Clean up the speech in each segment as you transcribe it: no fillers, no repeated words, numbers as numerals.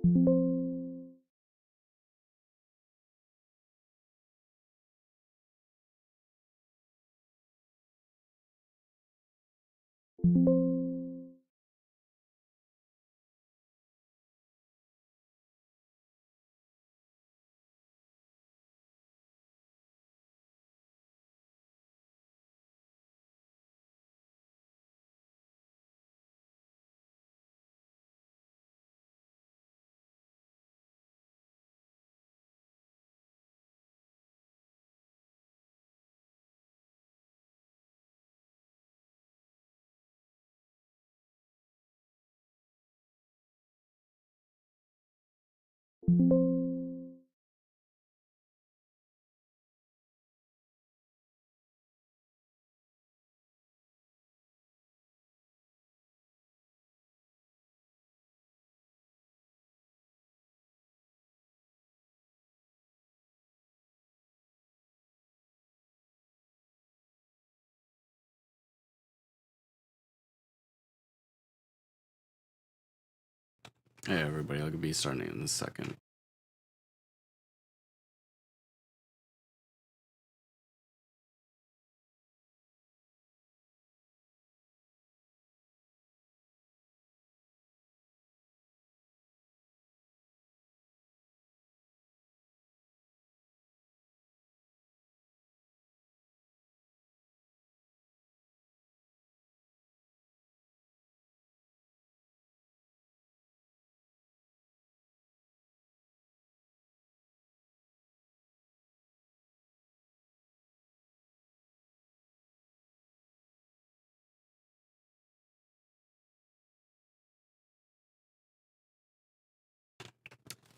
Hey everybody, I'll be starting in a second.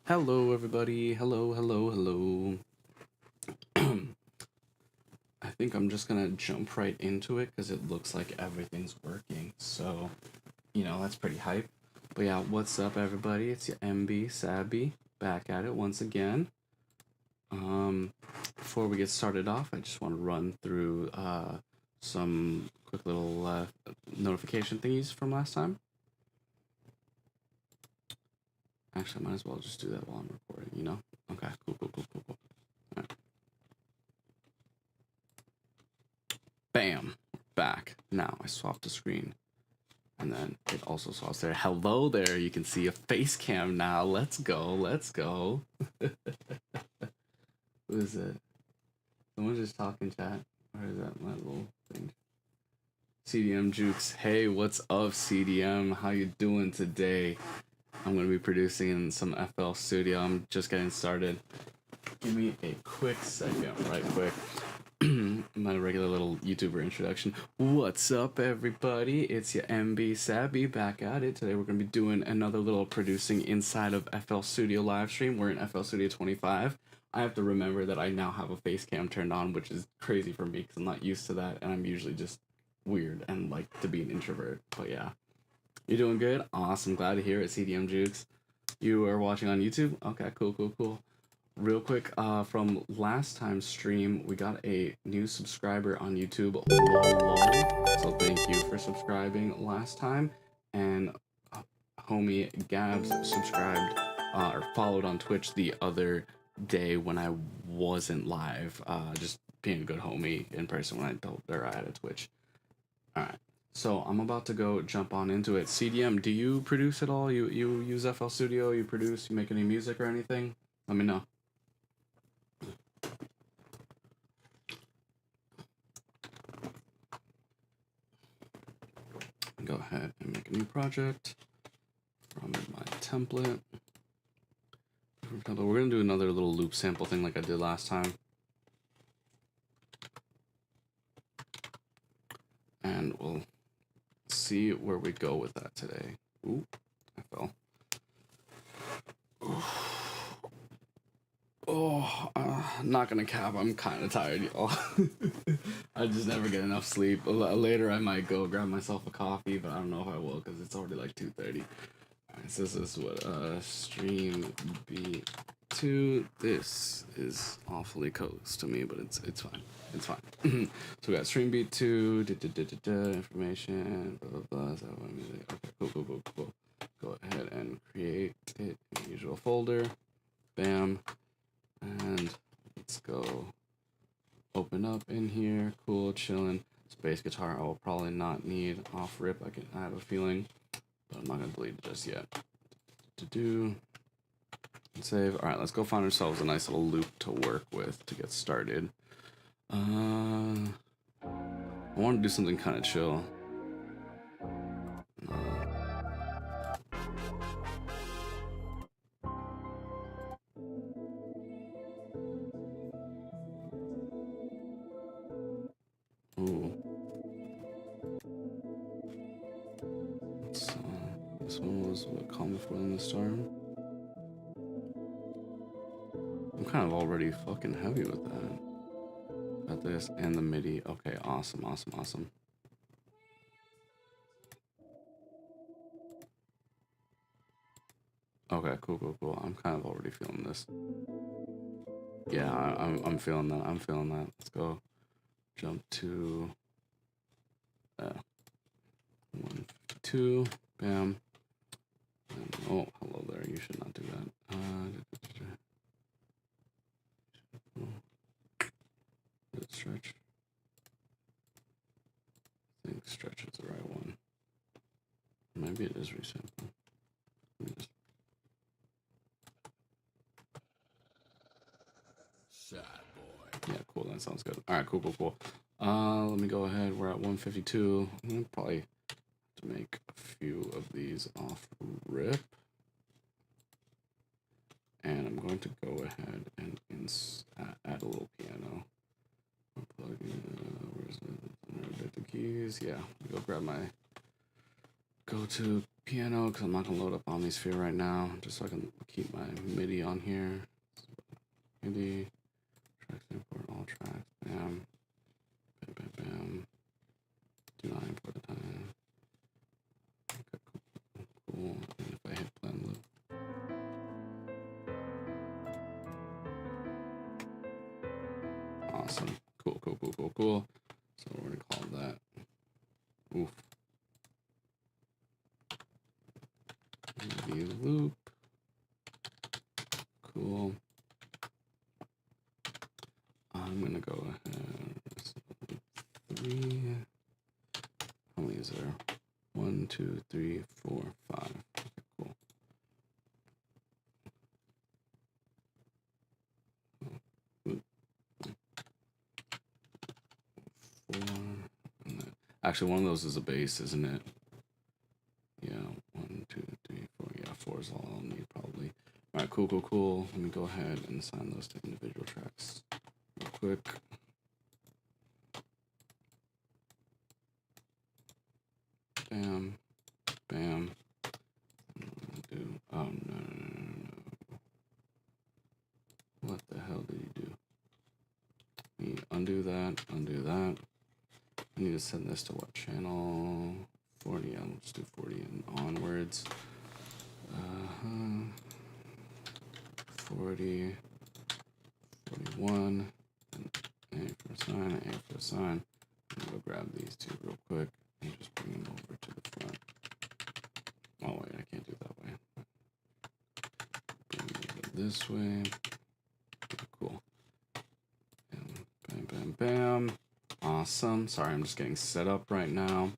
Hello everybody, hello. I think I'm just gonna jump right into it because it looks like everything's working, so, that's pretty hype. But yeah, what's up everybody, it's your MB Sabby, back at it once again. Before we get started off, I just want to run through some quick little notification thingies from last time. Actually, I might as well just do that while I'm recording, Okay, cool. All right. Bam, back. Now I swapped the screen, and then it also swaps there. Hello there, you can see a face cam now. Let's go. Who is it? Someone just talking chat. Or is that my little thing? CDM Jukes. Hey, what's up, CDM? How you doing today? I'm gonna be producing in some FL Studio. I'm just getting started. Give me a quick second, right quick. My regular little YouTuber introduction. What's up, everybody? It's your MB Sabby back at it. Today we're going to be doing another little producing inside of FL Studio live stream. We're in FL Studio 25. I have to remember that I now have a face cam turned on, which is crazy for me because I'm not used to that, and I'm usually just weird and like to be an introvert. But yeah, you're doing good. Awesome. Glad to hear it, CDM Jukes. You are watching on YouTube? Okay, cool. Real quick, from last time's stream, we got a new subscriber on YouTube, lol. So thank you for subscribing last time. And homie Gabs subscribed or followed on Twitch the other day when I wasn't live. Just being a good homie in person when I told her I had a Twitch. All right. So I'm about to go jump on into it. CDM, do you produce at all? You use FL Studio? You produce? You make any music or anything? Let me know. Go ahead and make a new project from my template. We're gonna do another little loop sample thing like I did last time. And we'll see where we go with that today. Ooh, I fell. Not gonna cap, I'm kind of tired, y'all. I just never get enough sleep. Later I might go grab myself a coffee, but I don't know if I will because it's already like 2:30. Alright, so this is what stream B2. This is awfully close to me, but it's fine. It's fine. So we got stream B2, information, blah blah blah. Okay, cool. Go ahead and create it in digital folder. Bam. And let's go open up in here. Cool, chilling. Space guitar I will probably not need off rip. I have a feeling, but I'm not gonna delete it just yet. To do save. All right, let's go find ourselves a nice little loop to work with to get started. I want to do something kind of chill. Ooh. This one was what, Calm Before the Storm. I'm kind of already fucking heavy with that. Got this and the MIDI. Okay, awesome, awesome, awesome. Okay, cool, cool, cool. I'm kind of already feeling this. Yeah, I'm feeling that. I'm feeling that. Let's go. Jump to 152. Bam. And, oh, hello there. You should not do that. Stretch. I think stretch is the right one. Maybe it is resample. Sad boy. Yeah, cool. That sounds good. All right, cool, cool, cool. Let me go ahead. We're at 152. I'm gonna probably have to make a few of these off rip. And I'm going to go ahead and add a little piano. Plug in, where's the keys? Yeah, go grab my go-to piano because I'm not gonna load up Omnisphere right now, just so I can keep my MIDI on here. MIDI, tracks import all tracks. Bam, bam, bam, bam. Do not import the time. Okay, cool, cool. And if I hit blend loop. Awesome. Cool, cool, cool, cool, cool. So we're gonna call that. Oof. MIDI loop. Cool. I'm gonna go ahead. 3. How many is there? 1, 2, 3, 4, 5. Okay, cool. Actually, one of those is a bass, isn't it? Yeah, 1, 2, 3, 4. Yeah, 4 is all I'll need probably. All right, cool, cool, cool. Let me go ahead and assign those to individual tracks real quick. Bam, bam. Oh, no. What the hell did you do? Let me undo that, undo that. I need to send this to what channel? 40. Yeah, let's do 40 and onwards. 40, 41, and A for a sign, A for a sign. I'm gonna go grab these two real quick and just bring them over to the front. Oh wait, I can't do it that way. Bring it this way. Okay, cool. And bam, bam, bam. Awesome. Sorry, I'm just getting set up right now.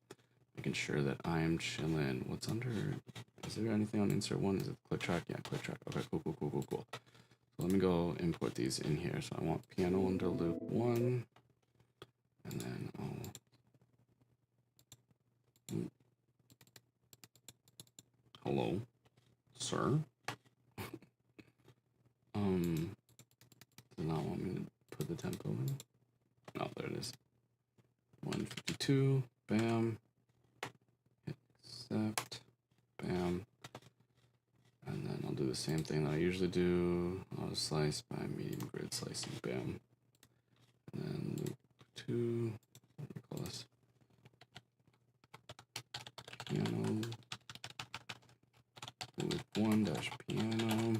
Making sure that I am chilling. What's under? Is there anything on insert 1? Is it click track? Yeah, click track. Okay, cool, cool, cool, cool, cool. So let me go import these in here. So I want piano under loop 1. And then I'll... Hello, sir? Does not want me to put the tempo in. Oh, there it is. 152, bam. Hit accept, bam. And then I'll do the same thing that I usually do. I'll slice by medium grid slicing, bam. And then loop 2, what do we call this? Piano. Loop 1 dash piano.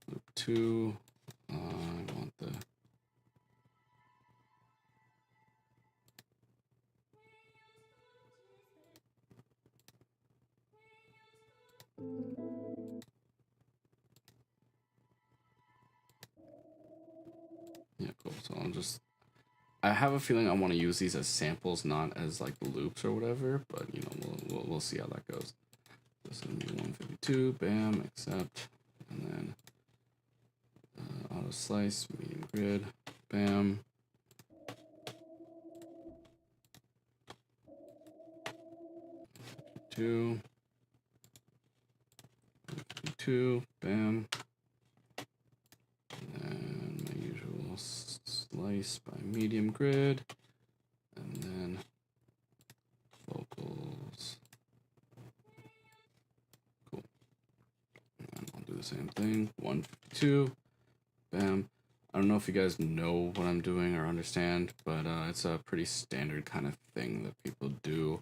Loop 2. I want the I have a feeling I want to use these as samples, not as like loops or whatever. But you know, we'll see how that goes. This is gonna be 152. Bam, accept, and then auto slice, medium grid. Bam. Two. Bam. And my usual slice by medium grid. And then vocals. Cool. And I'll do the same thing. 152. Bam. I don't know if you guys know what I'm doing or understand, but it's a pretty standard kind of thing that people do.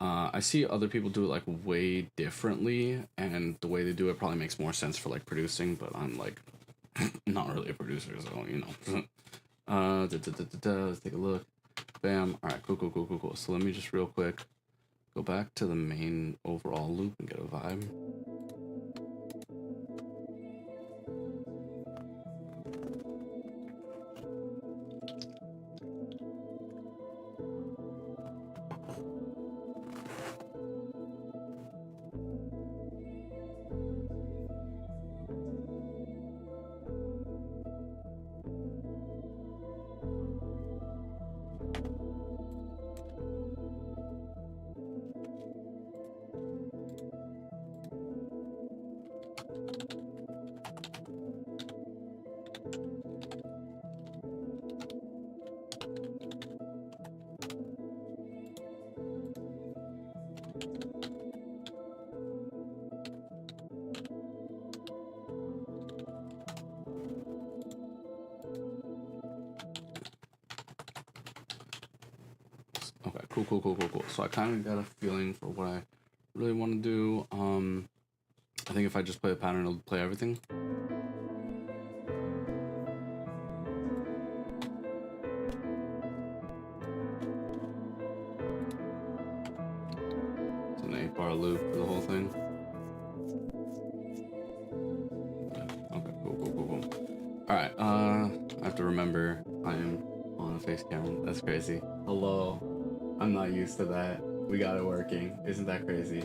I see other people do it like way differently, and the way they do it probably makes more sense for like producing, but I'm like not really a producer, so you know. Let's take a look. Bam. All right, cool. So let me just real quick go back to the main overall loop and get a vibe. Okay, cool. So I kind of got a feeling for what I really want to do. I think if I just play the pattern, it'll play everything. It's an 8-bar loop for the whole thing. Okay, cool. All right, I have to remember I am on a face camera. That's crazy. Hello. I'm not used to that. We got it working. Isn't that crazy?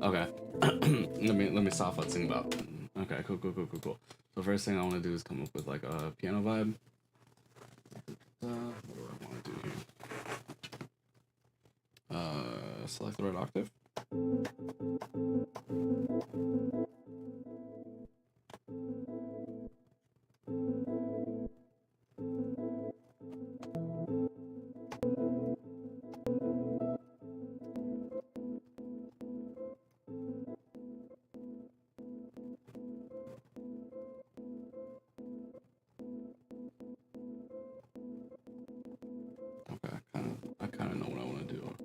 Okay. let me stop futzing about. Okay, cool. So first thing I want to do is come up with like a piano vibe. What do I want to do here? Select the right octave. Okay, I kind of know what I want to do.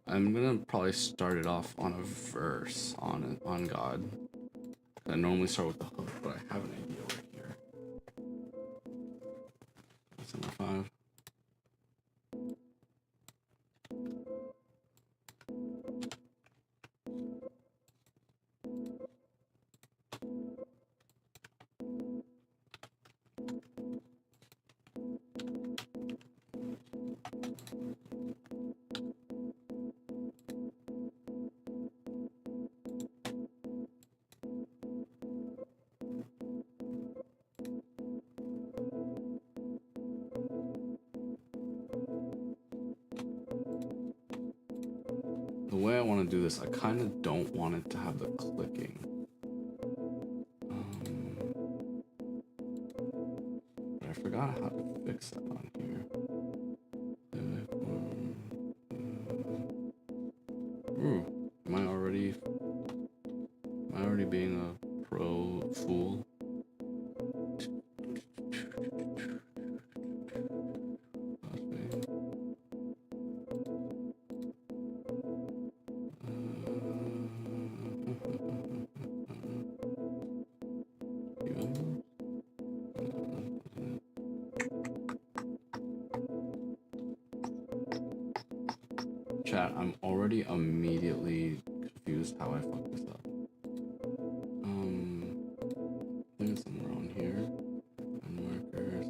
I'm gonna probably start it off on a verse on God. I normally start with the hook, but I have an idea right here. That's number 5. The way I want to do this, I kind of don't want it to have the clicking. But I forgot how to fix that on here. Ooh, am I already being a pro fool? Chat, I'm already immediately confused how I fucked this up. I think it's somewhere around here. Markers.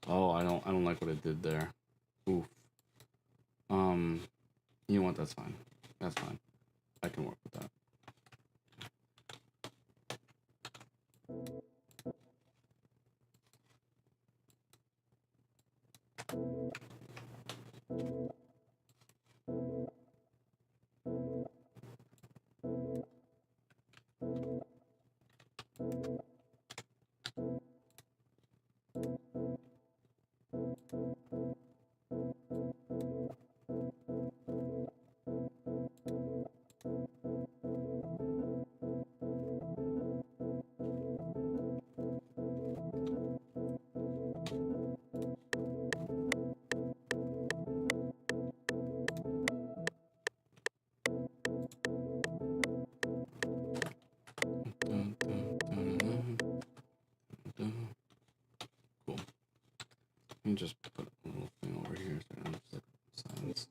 Oh, I don't like what it did there. Oof. You know what? That's fine. That's fine. I can work with that. Cool. Let me just put a little thing over here so I don't just like silence.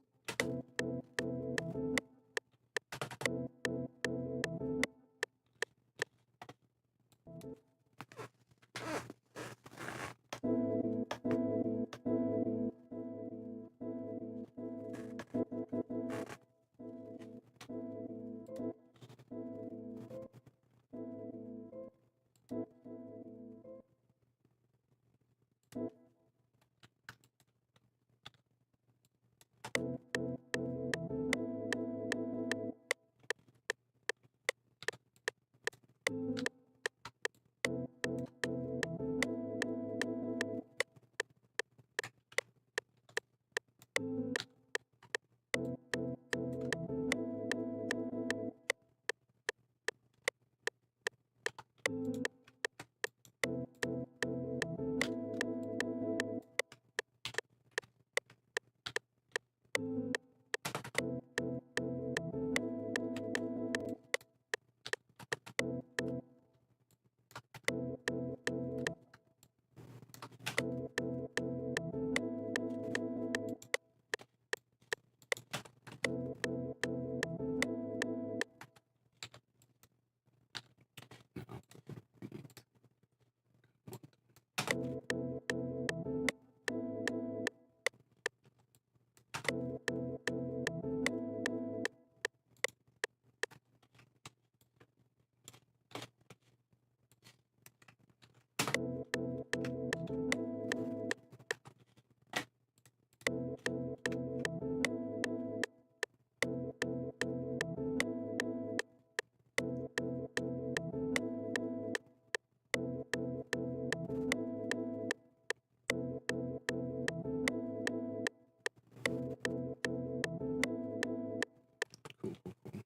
Cool, cool, cool.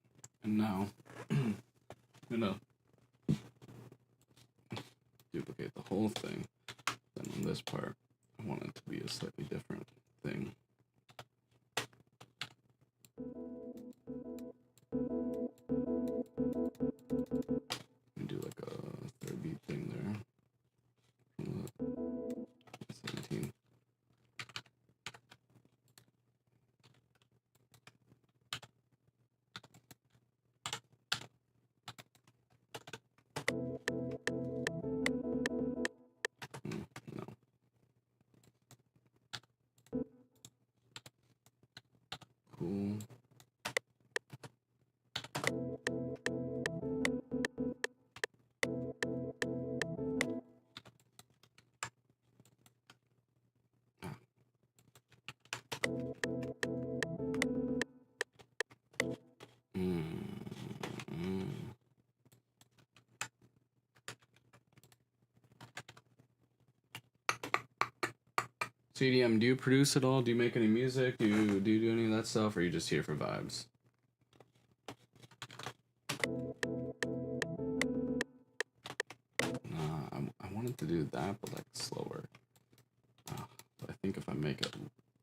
And now, I'm gonna duplicate the whole thing. Then on this part, I want it to be a slightly different thing. And do like a third beat thing there. 17. No. Cool. CDM, do you produce at all? Do you make any music? Do you do any of that stuff, or are you just here for vibes? Nah, I wanted to do that, but like slower. But I think if I make it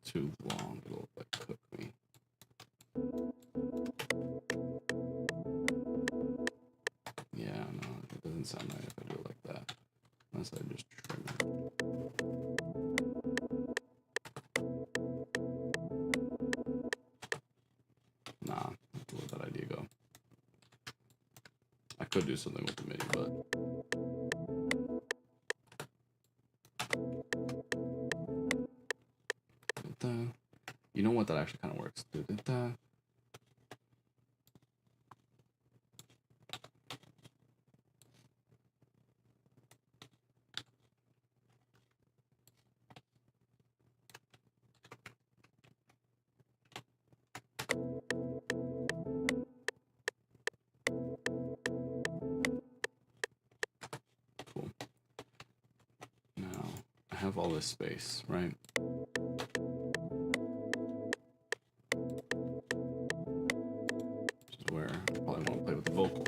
too long, it'll like cook me. Yeah, no, it doesn't sound right if I do it like that. Unless I just trim it. Nah, let's let that idea go. I could do something with the MIDI, but You know what? That actually kind of works. Cool. Now I have all this space, right? This is where I probably want to play with the vocal.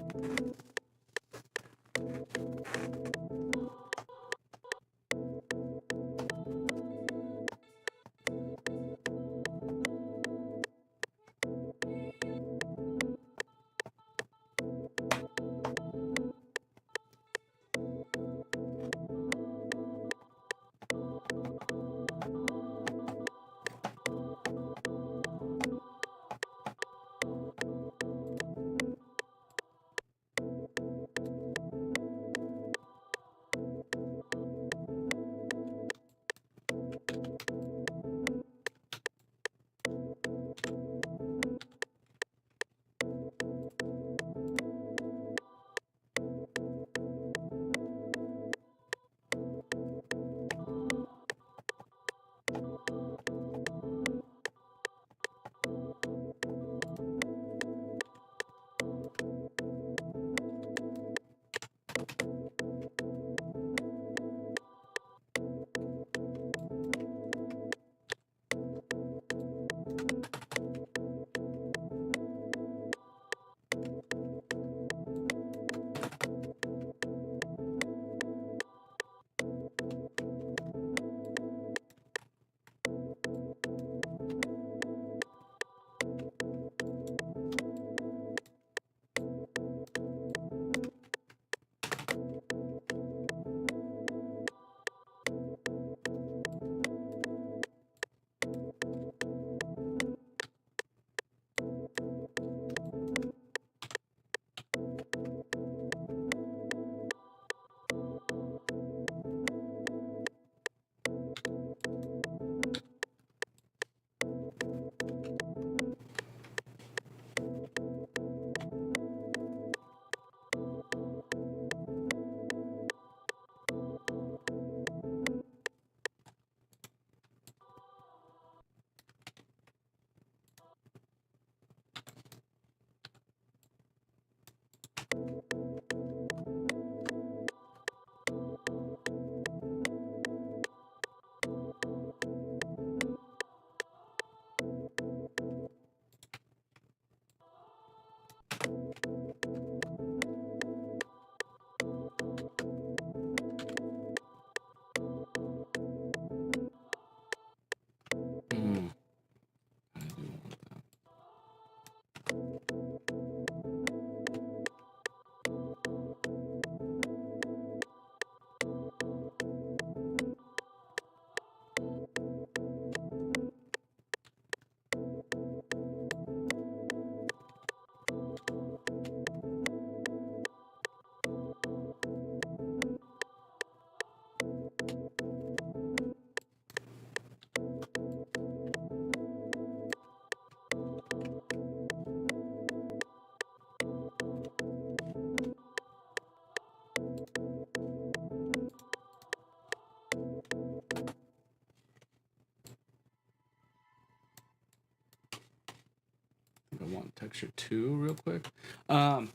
I want texture 2 real quick. I'm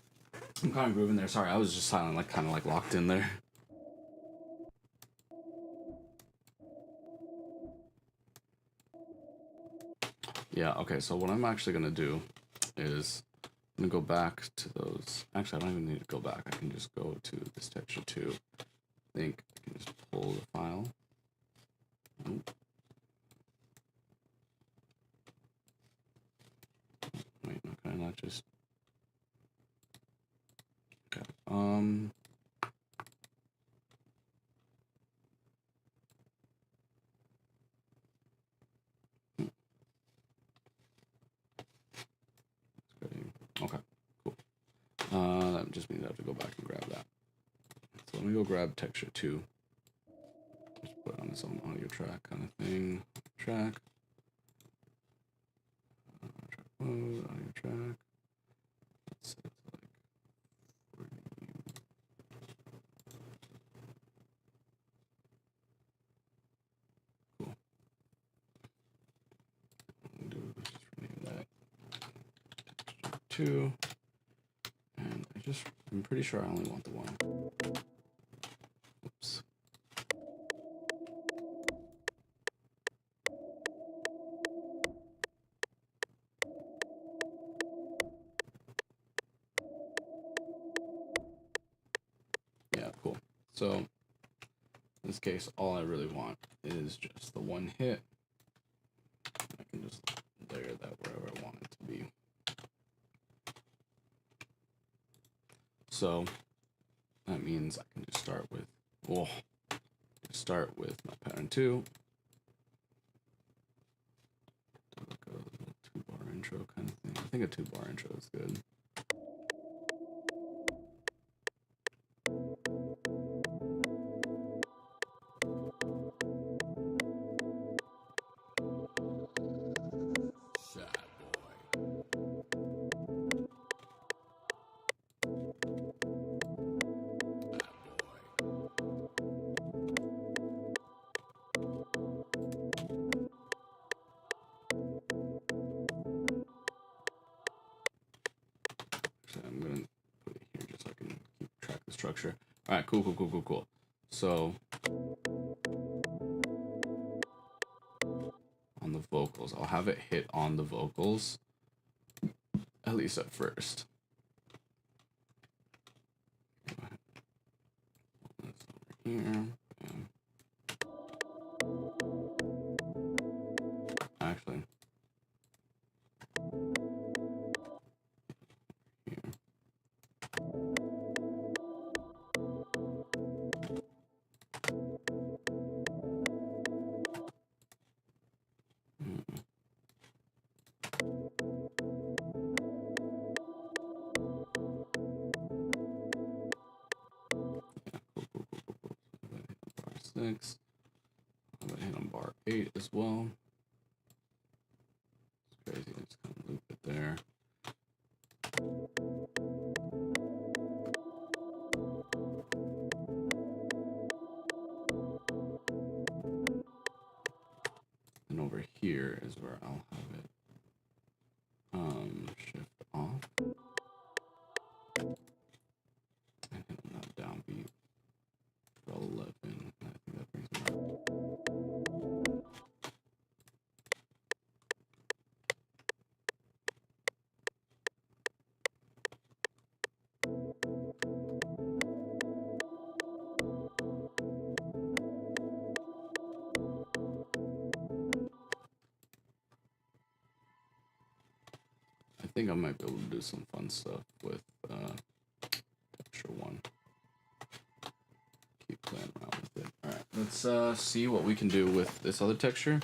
kind of grooving there. Sorry, I was just silent, like kind of like locked in there. Yeah, okay, so what I'm actually gonna do is I'm gonna go back to those. Actually, I don't even need to go back. I can just go to this texture 2. I think I can just pull the file. Nope. Wait, no, can I not just... Okay, okay, cool. That just means I have to go back and grab that. So let me go grab texture 2. Just put it on its own audio track kind of thing. Track. mode on your track. Let's set it to like 40. Cool. Just rename that texture 2. And I'm pretty sure I only want the one. Oops. Yeah, cool. So in this case, all I really want is just the one hit. I can just layer that wherever I want it to be. So that means I can just start with, my pattern 2. Do like a little 2-bar intro kind of thing. I think a 2-bar intro is good. So I'm gonna put it here just so I can keep track of the structure. All right, cool. So on the vocals, I'll have it hit on the vocals, at least at first. That's over here. Actually, here. Bar 6. I'm gonna hit on bar 8 as well. It's crazy, I just kind of loop it there. And over here is where I'll have it shift off and hit on that downbeat for 11. And I think that brings me up. I think I might be able to do some fun stuff with texture 1. Keep playing around with it. All right, let's see what we can do with this other texture.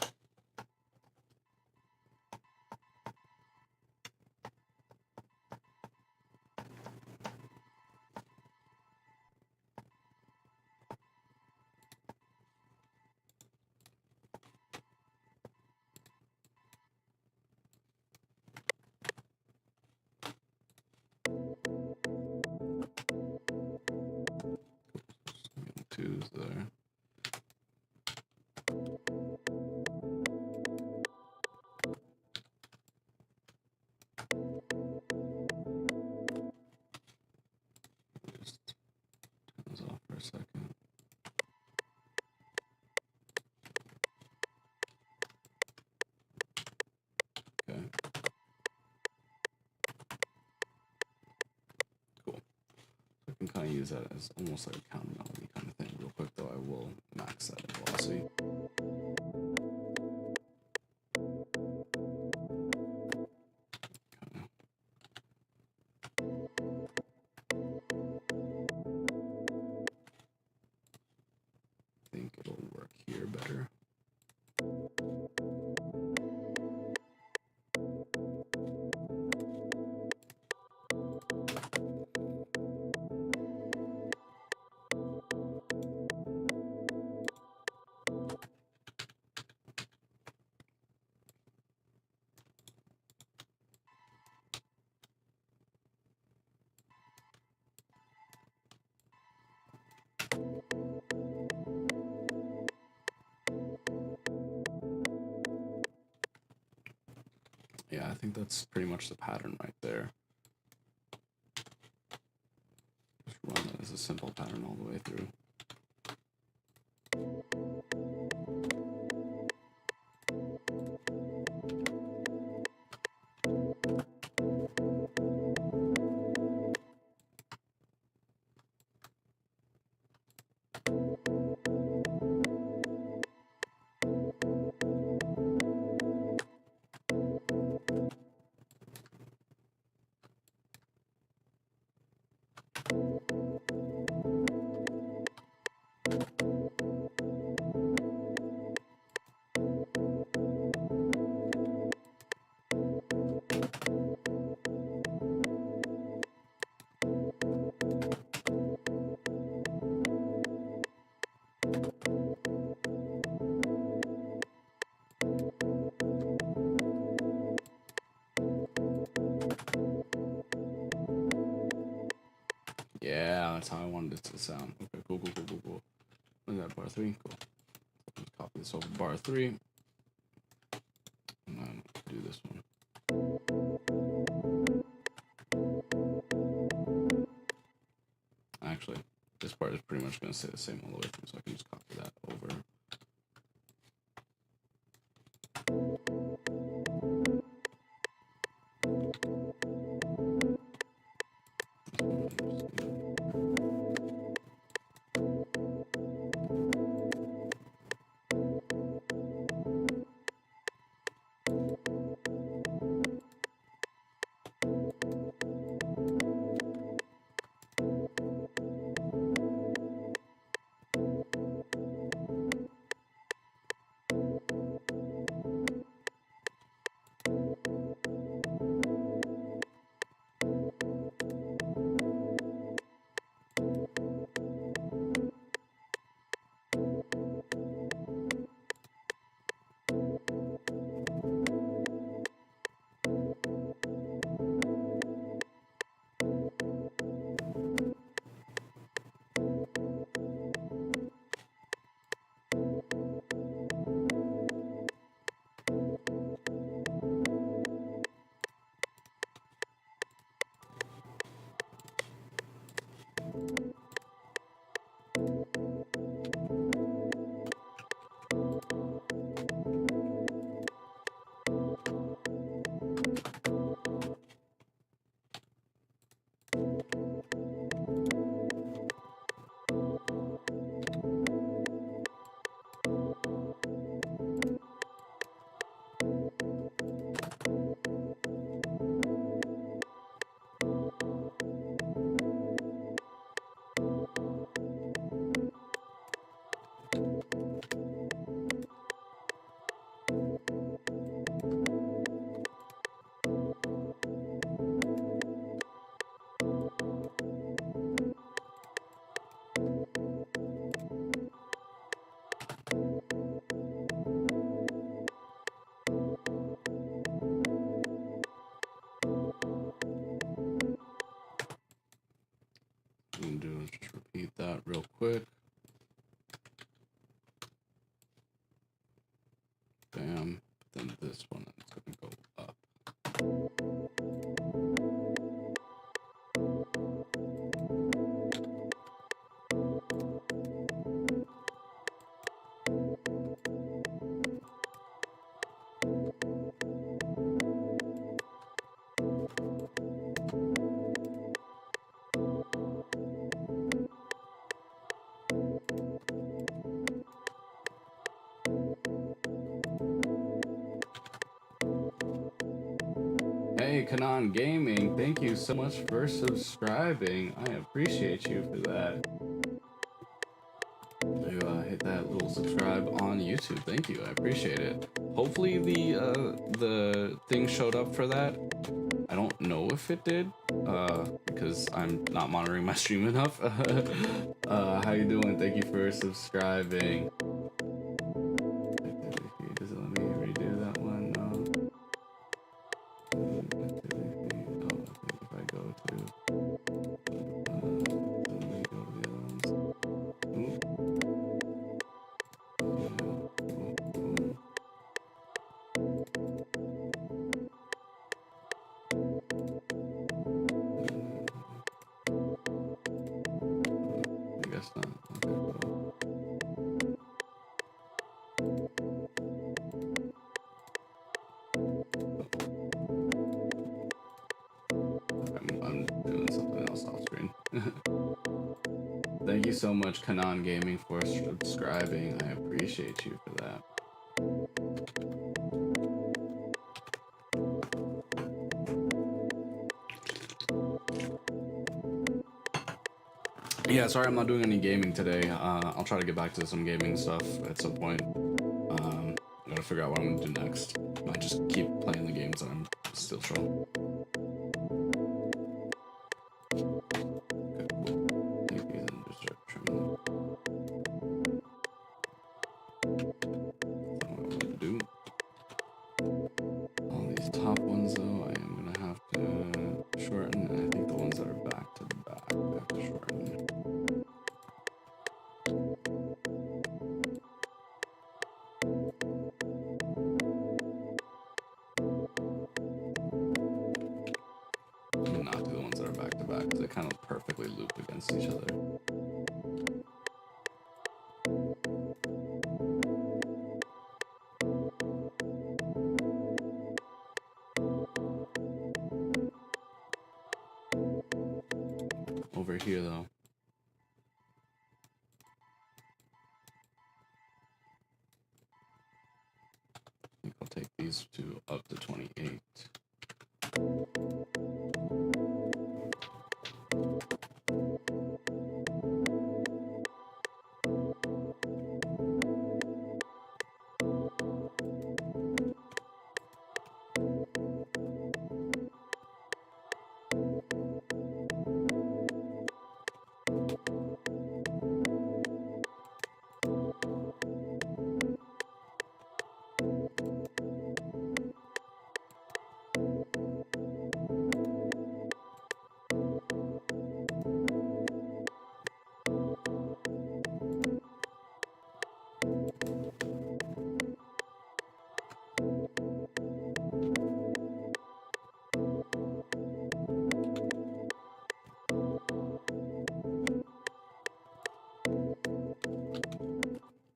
Twos there. Just turn this off for a second. Okay. Cool. So I can kind of use that as almost like a counter melody kind of thing. Real quick though, I will max that in velocity. I think it'll work here better. Yeah, I think that's pretty much the pattern right there. Just run it as a simple pattern all the way through. Yeah, that's how I wanted it to sound. Okay, cool. What is that, bar 3? Cool. Just copy this over bar 3. And then do this one. Actually, this part is pretty much going to stay the same all the way through, so I can just copy that over. What I'm gonna do is just repeat that real quick. Bam. Then this one is gonna go up. Hey, Kanan Gaming, thank you so much for subscribing. I appreciate you for that. You hit that little subscribe on YouTube. Thank you, I appreciate it. Hopefully the thing showed up for that. I don't know if it did, because I'm not monitoring my stream enough. How you doing? Thank you for subscribing. Does it let me redo that one? No. Oh, I think if I go to, let me go to the other ones. Ooh. Thank you so much, Kanan Gaming, for subscribing. I appreciate you for that. Yeah, sorry I'm not doing any gaming today. I'll try to get back to some gaming stuff at some point. I gotta figure out what I'm gonna do next. I just keep playing the games that I'm still strong. Okay, cool. Take these and just start trimming them. That's not what I wanted to do. All these top ones though, I am gonna have to shorten, and I think the ones that are back to back, I have to shorten. I'm not do the ones that are back to back because they kind of perfectly loop against each other. Over here though, I think I'll take these two up to 28.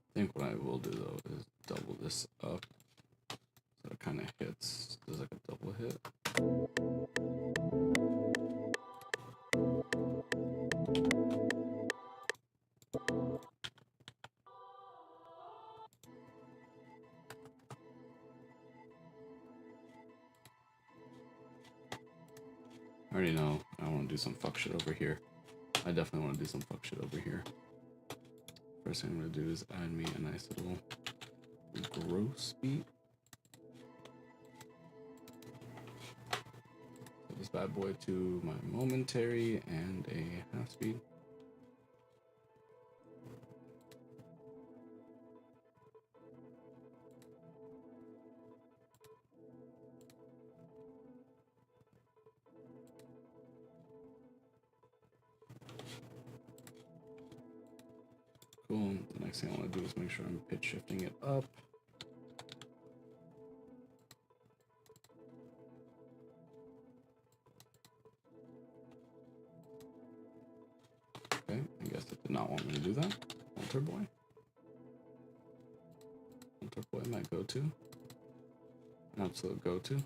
I think what I will do though is double this up so it kind of hits. There's like a double hit. I already know I want to do some fuck shit over here. I definitely want to do some fuck shit over here. First thing I'm going to do is add me a nice little gross beat. Set this bad boy to my momentary and a half speed. Cool. The next thing I want to do is make sure I'm pitch shifting it up. Okay, I guess it did not want me to do that. Alter boy. Alter boy, my go-to. An absolute go-to.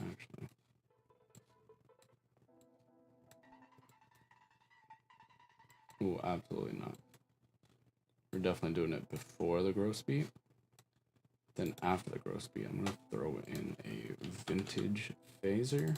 Actually. Ooh, absolutely not. We're definitely doing it before the gross beat. Then after the gross beat, I'm gonna throw in a vintage phaser.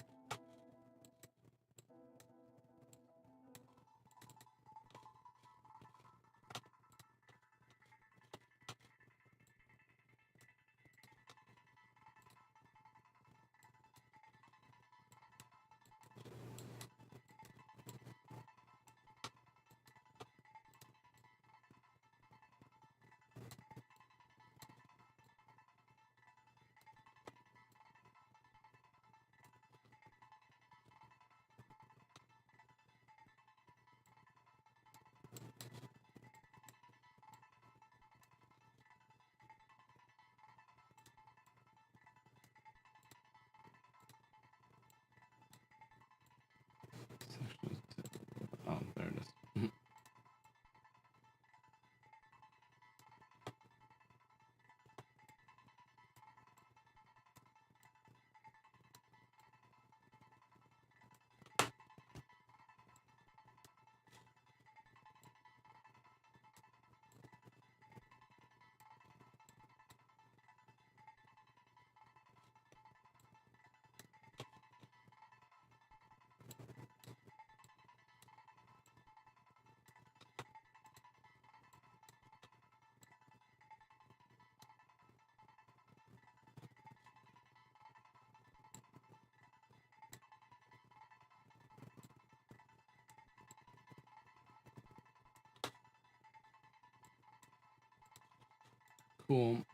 Cool.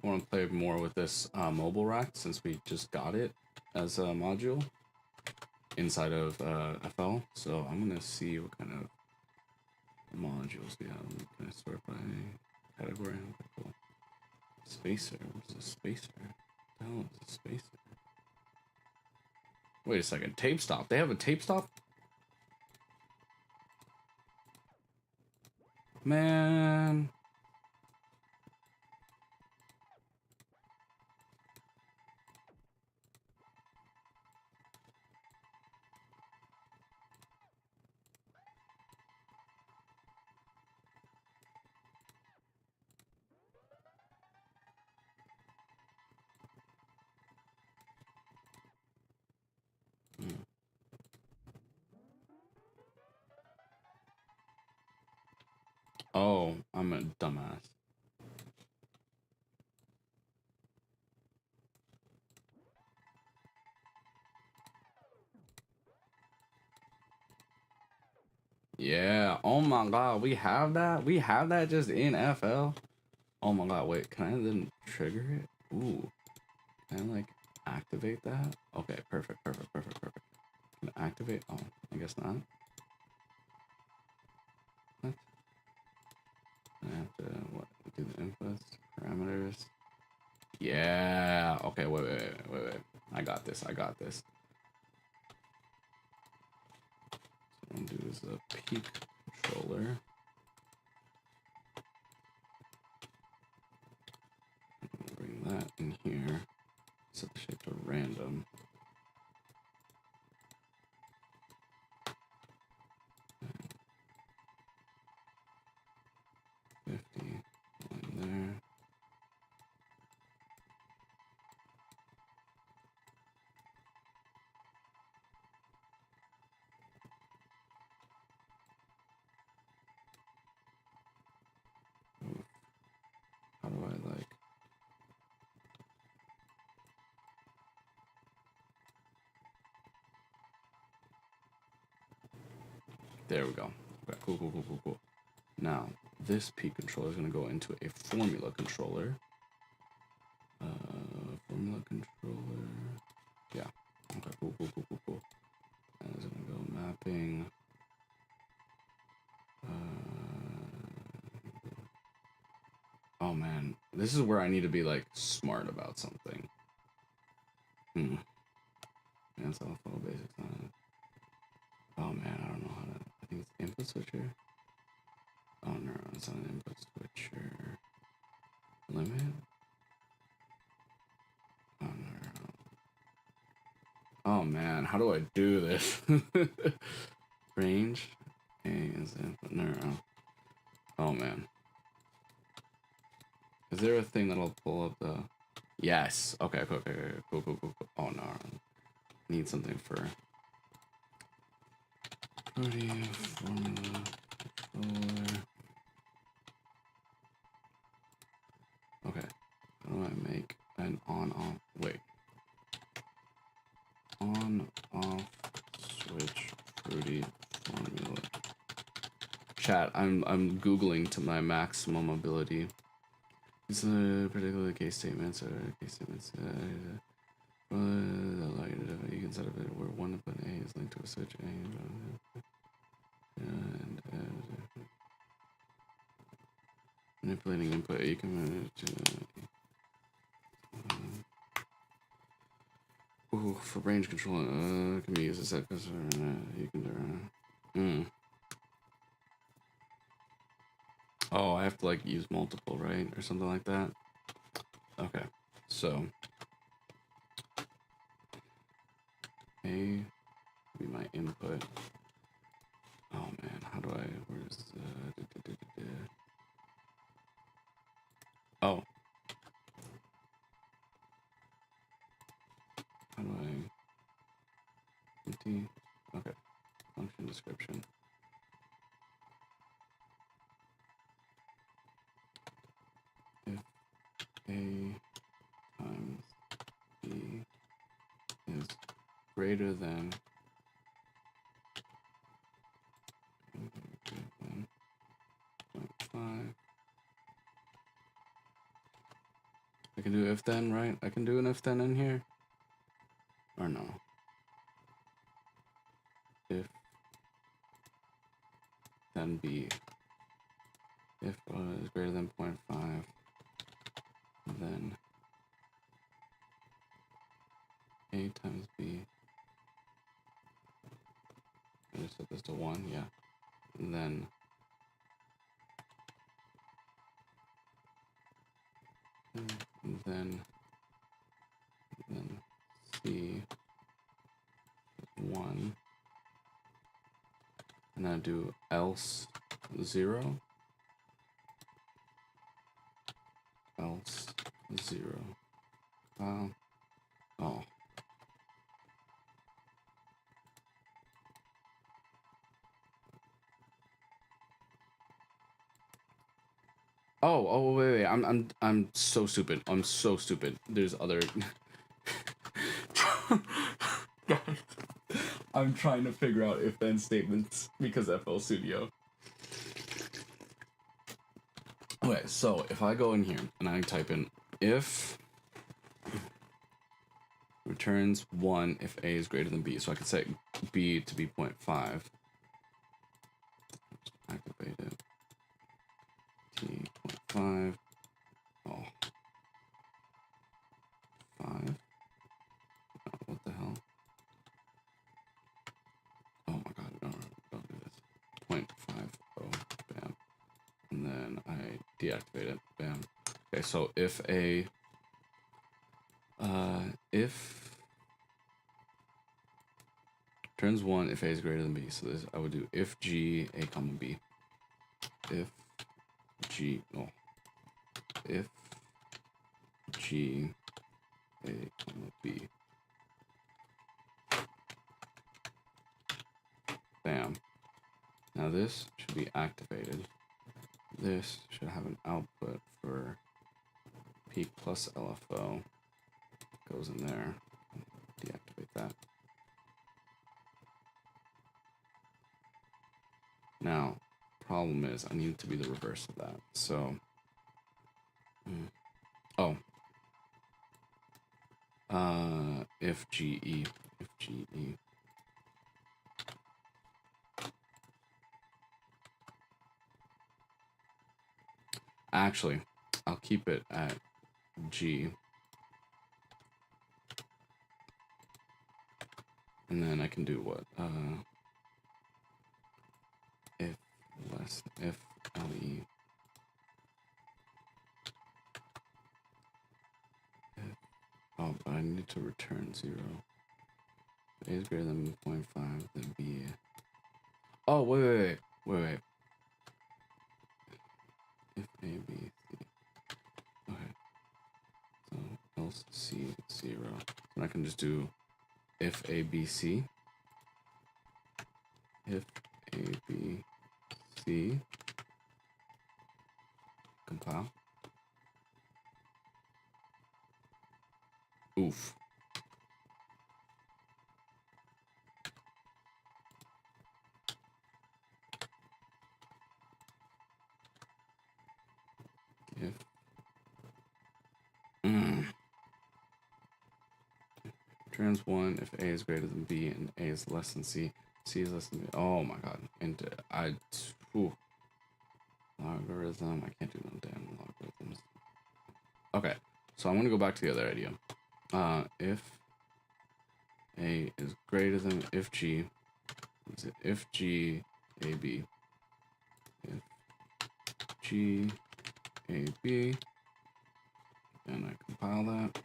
I want to play more with this mobile rack since we just got it as a module inside of FL. So I'm gonna see what kind of modules we have. Can I sort by category? Cool. Spacer. What's a spacer? What the hell is a spacer? Wait a second. Tape stop. They have a tape stop? Man. Oh, I'm a dumbass. Yeah. Oh my god, we have that? We have that just in FL? Oh my god, wait, can I then trigger it? Ooh. Can I like activate that? Okay, perfect. Can I activate? Oh, I guess not. What? I have to what? Do the inputs, parameters. Yeah. Okay. Wait. I got this. So what I'm gonna do is a peak controller. I'm gonna bring that in here. Set the shape to random. And 50 in there. How do I like? There we go. Okay, cool. Now, this P controller is going to go into a formula controller. Formula controller. Yeah. Okay, cool. And it's going to go mapping. Oh man, this is where I need to be like smart about something. That's all full basics on it. Oh man, I don't know how to. I think it's input switcher. Oh no, it's not an input switcher. Limit. Oh no. Oh man, how do I do this? Range. A is input. No. Oh man. Is there a thing that'll pull up the? Yes. Okay. Cool. Oh no. Need something for. Formula controller. Okay. How do I make an on-off? Wait. On-off switch fruity formula. Chat. I'm googling to my maximum ability. It's a particular case statements or case statements. You can set up it where one input A is linked to a switch A. And manipulating input A can manage. For range control, can be used as set because you can. Oh, I have to like use multiple, right, or something like that. Okay, so A be my input. Oh man, how do I? Where's Oh. How do I? Empty. Okay. Function description. If A times B is greater than I can do if then, right? I can do an if then in here? Or no? If then B. If is greater than 0.5, then A times B. I just set this to 1, yeah. And then C 1, and then do else 0, else 0. Oh. Oh, wait. I'm so stupid. I'm so stupid. There's other guys. I'm trying to figure out if then statements because FL Studio. Okay, so if I go in here and I type in if returns 1 if A is greater than B, so I could set B to be 0.5. Activate it. T 0.5. Oh. 5. Oh, what the hell? Oh my god, no, don't do this. 0.50, bam. And then I deactivate it, bam. Okay, so if turns 1 if A is greater than B, so this I would do if G A comma B. If G if G A comma B. Bam. Now this should be activated. This should have an output for peak plus LFO. Goes in there. Deactivate that. Now, problem is I need it to be the reverse of that. So, if GE. Actually, I'll keep it at G. And then I can do what? If LE. Oh, but I need to return 0. If A is greater than 0.5, then B. Oh, wait. If A, B, C. Okay. So else C 0. And I can just do if A, B, C. If A, B, C. Compile. Oof. If trans 1 if A is greater than B and A is less than C. C is less than B. Oh my god. And logarithm. I can't do no damn logarithms. Okay. So I'm gonna go back to the other idea. If A is greater than if G. If G A B. If G A B. And I compile that.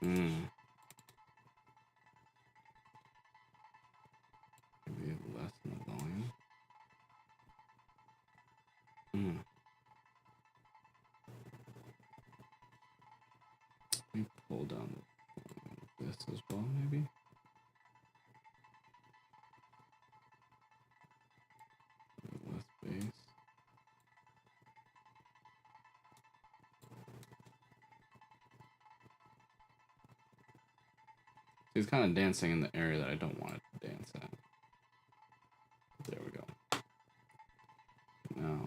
Maybe less than the volume. Let me pull down this as well, maybe. Less bass. He's kind of dancing in the area that I don't want it to dance at. There we go. Now,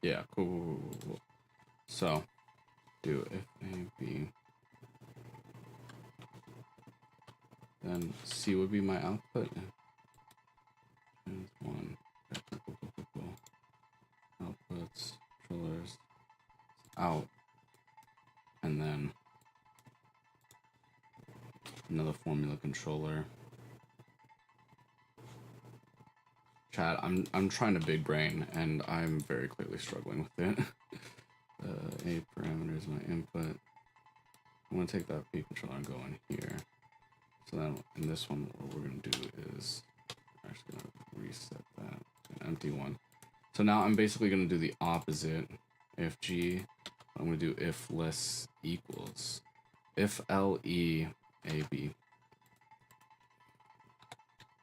yeah, cool. So, do if A, B, then C would be my output. And 1. Cool. Outputs, controllers, out, and then another formula controller. Chat, I'm trying to big brain, and I'm very clearly struggling with it. A parameter is my input. I'm gonna take that P controller and go in here. So then in this one, what we're gonna do is actually gonna reset that to an empty one. So now I'm basically gonna do the opposite. If G, I'm gonna do if less equals. If L E A B.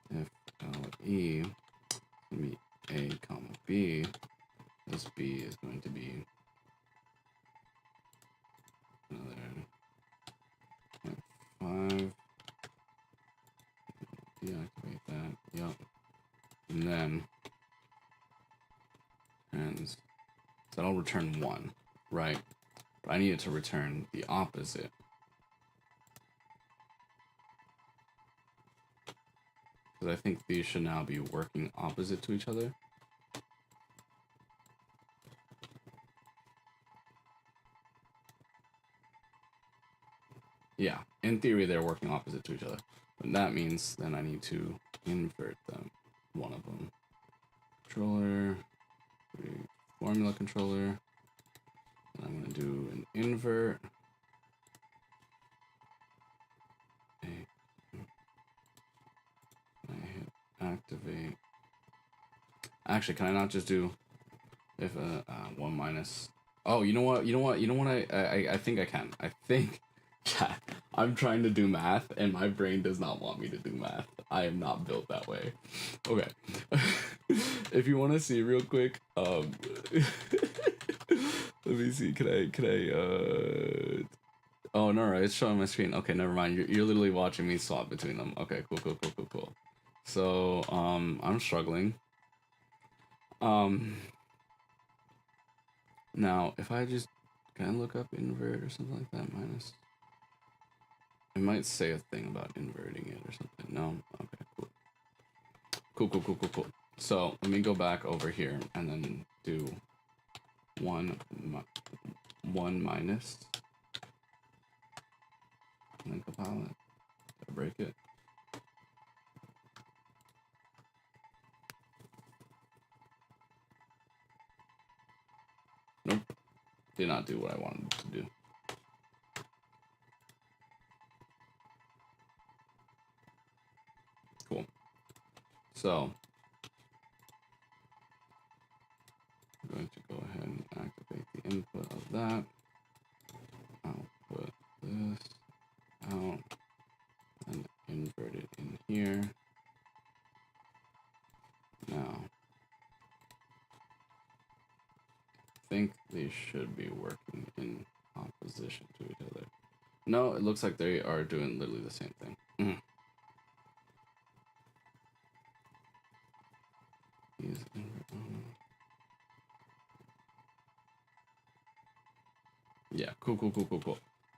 If L E gonna be A comma B, this B is going to be another 0.5. Deactivate that. Yep. And then trans. So that'll return 1, right? But I need it to return the opposite. Because I think these should now be working opposite to each other. Yeah, in theory they're working opposite to each other. But that means then I need to invert them. One of them. Controller, formula controller. And I'm going to do an invert. I hit activate. Actually, can I not just do if 1 minus? Oh, you know what? I think I can. I think. Chat. I'm trying to do math, and my brain does not want me to do math. I am not built that way. Okay. If you want to see real quick, let me see. Can I? Oh no, right, it's showing my screen. Okay, never mind. You're literally watching me swap between them. Okay, cool. So, I'm struggling. Now, if I just can I look up invert or something like that? Minus. It might say a thing about inverting it or something. No? Okay, cool. So, let me go back over here and then do 1 minus. And then compile it. Did I break it? Nope. Did not do what I wanted to do. Cool. So, I'm going to go ahead and activate the input of that. I'll put this out and invert it in here. Now, I think they should be working in opposition to each other. No, it looks like they are doing literally the same thing. Yeah, cool.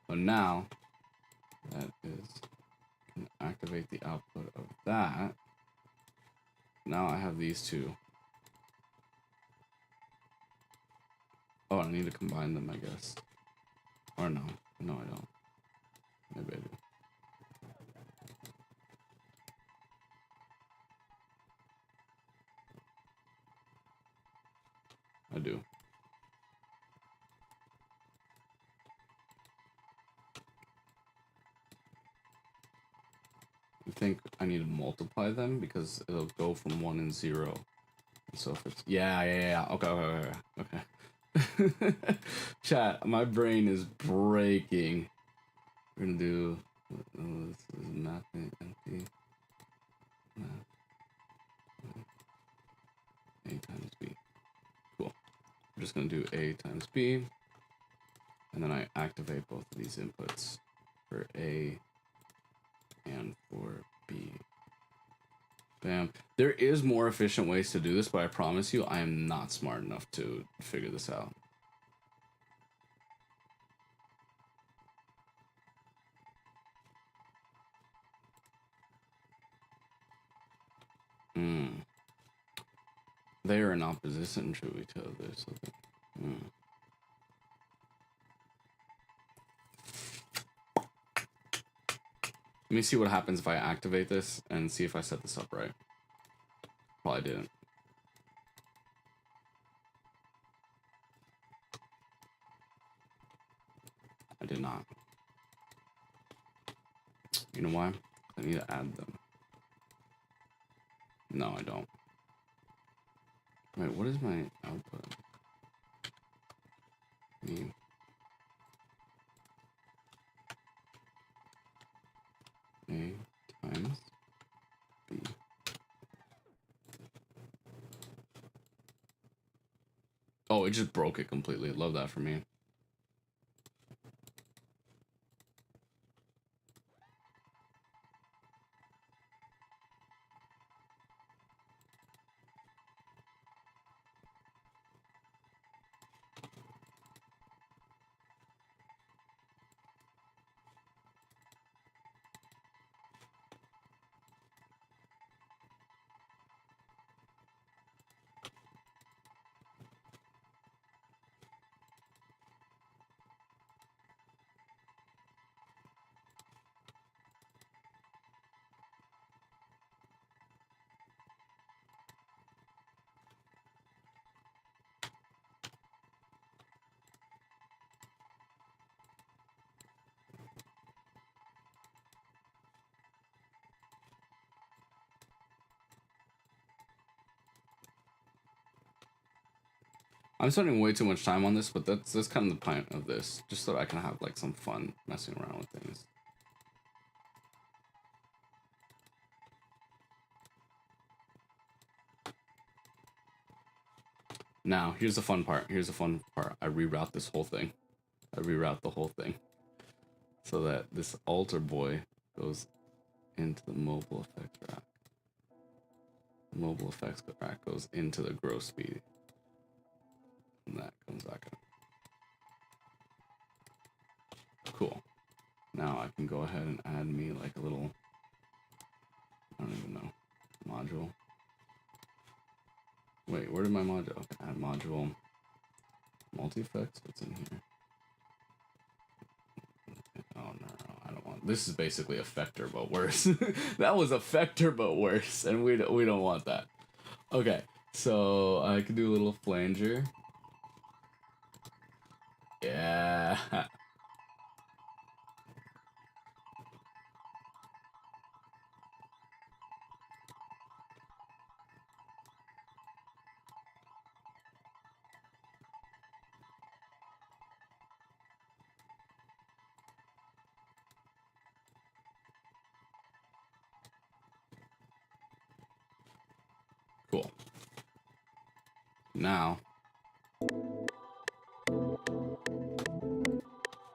So now, that is, can activate the output of that. Now I have these two. Oh, I need to combine them, I guess. Or no. No, I don't. Maybe I do. I do. I think I need to multiply them because it'll go from 1 and 0. So if it's yeah. Okay. Chat, my brain is breaking. We're gonna do, this is mapping empty. Map. A times B. Cool. We're just gonna do A times B. And then I activate both of these inputs for A and for B. Bam. There is more efficient ways to do this, but I promise you I am not smart enough to figure this out. They are in opposition to each other. So Let me see what happens if I activate this and see if I set this up right. Probably didn't. I did not. You know why? I need to add them. No, I don't. Wait, what is my output? Me. A times B. Oh, it just broke it completely. Love that for me. I'm spending way too much time on this, but that's kind of the point of this, just so I can have like some fun messing around with things. Now, here's the fun part. Here's the fun part. I reroute this whole thing. I reroute the whole thing so that this altar boy goes into the mobile effects rack. The mobile effects rack goes into the grow speed. And that comes back up. Cool. Now I can go ahead and add me like a little, I don't even know, module. Wait, where did my module? Okay, add module. Multi-effects, what's in here? Oh no, I don't want. This is basically effector, but worse. That was effector, but worse, and we don't want that. Okay, so I can do a little flanger. Yeah. Cool. Now,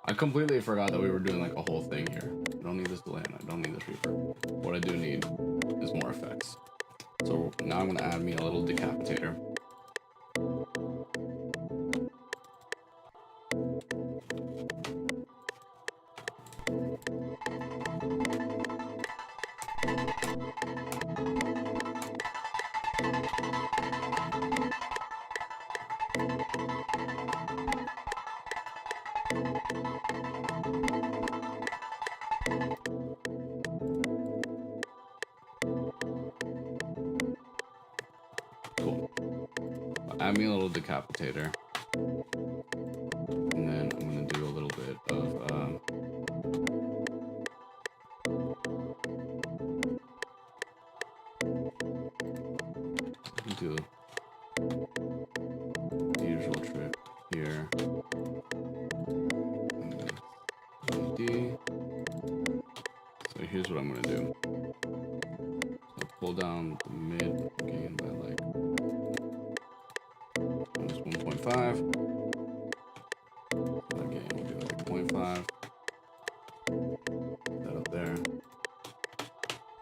I completely forgot that we were doing like a whole thing here. I don't need this delay and I don't need this reverb. What I do need is more effects. So now I'm gonna add me a little decapitator. Cool. Add me a little decapitator. And then I'm gonna do a little bit of do the usual trick here. here. LED. So here's what I'm gonna do. So pull down the mid gain by like minus 1.5. Again, we'll do like 0.5. Put that up there.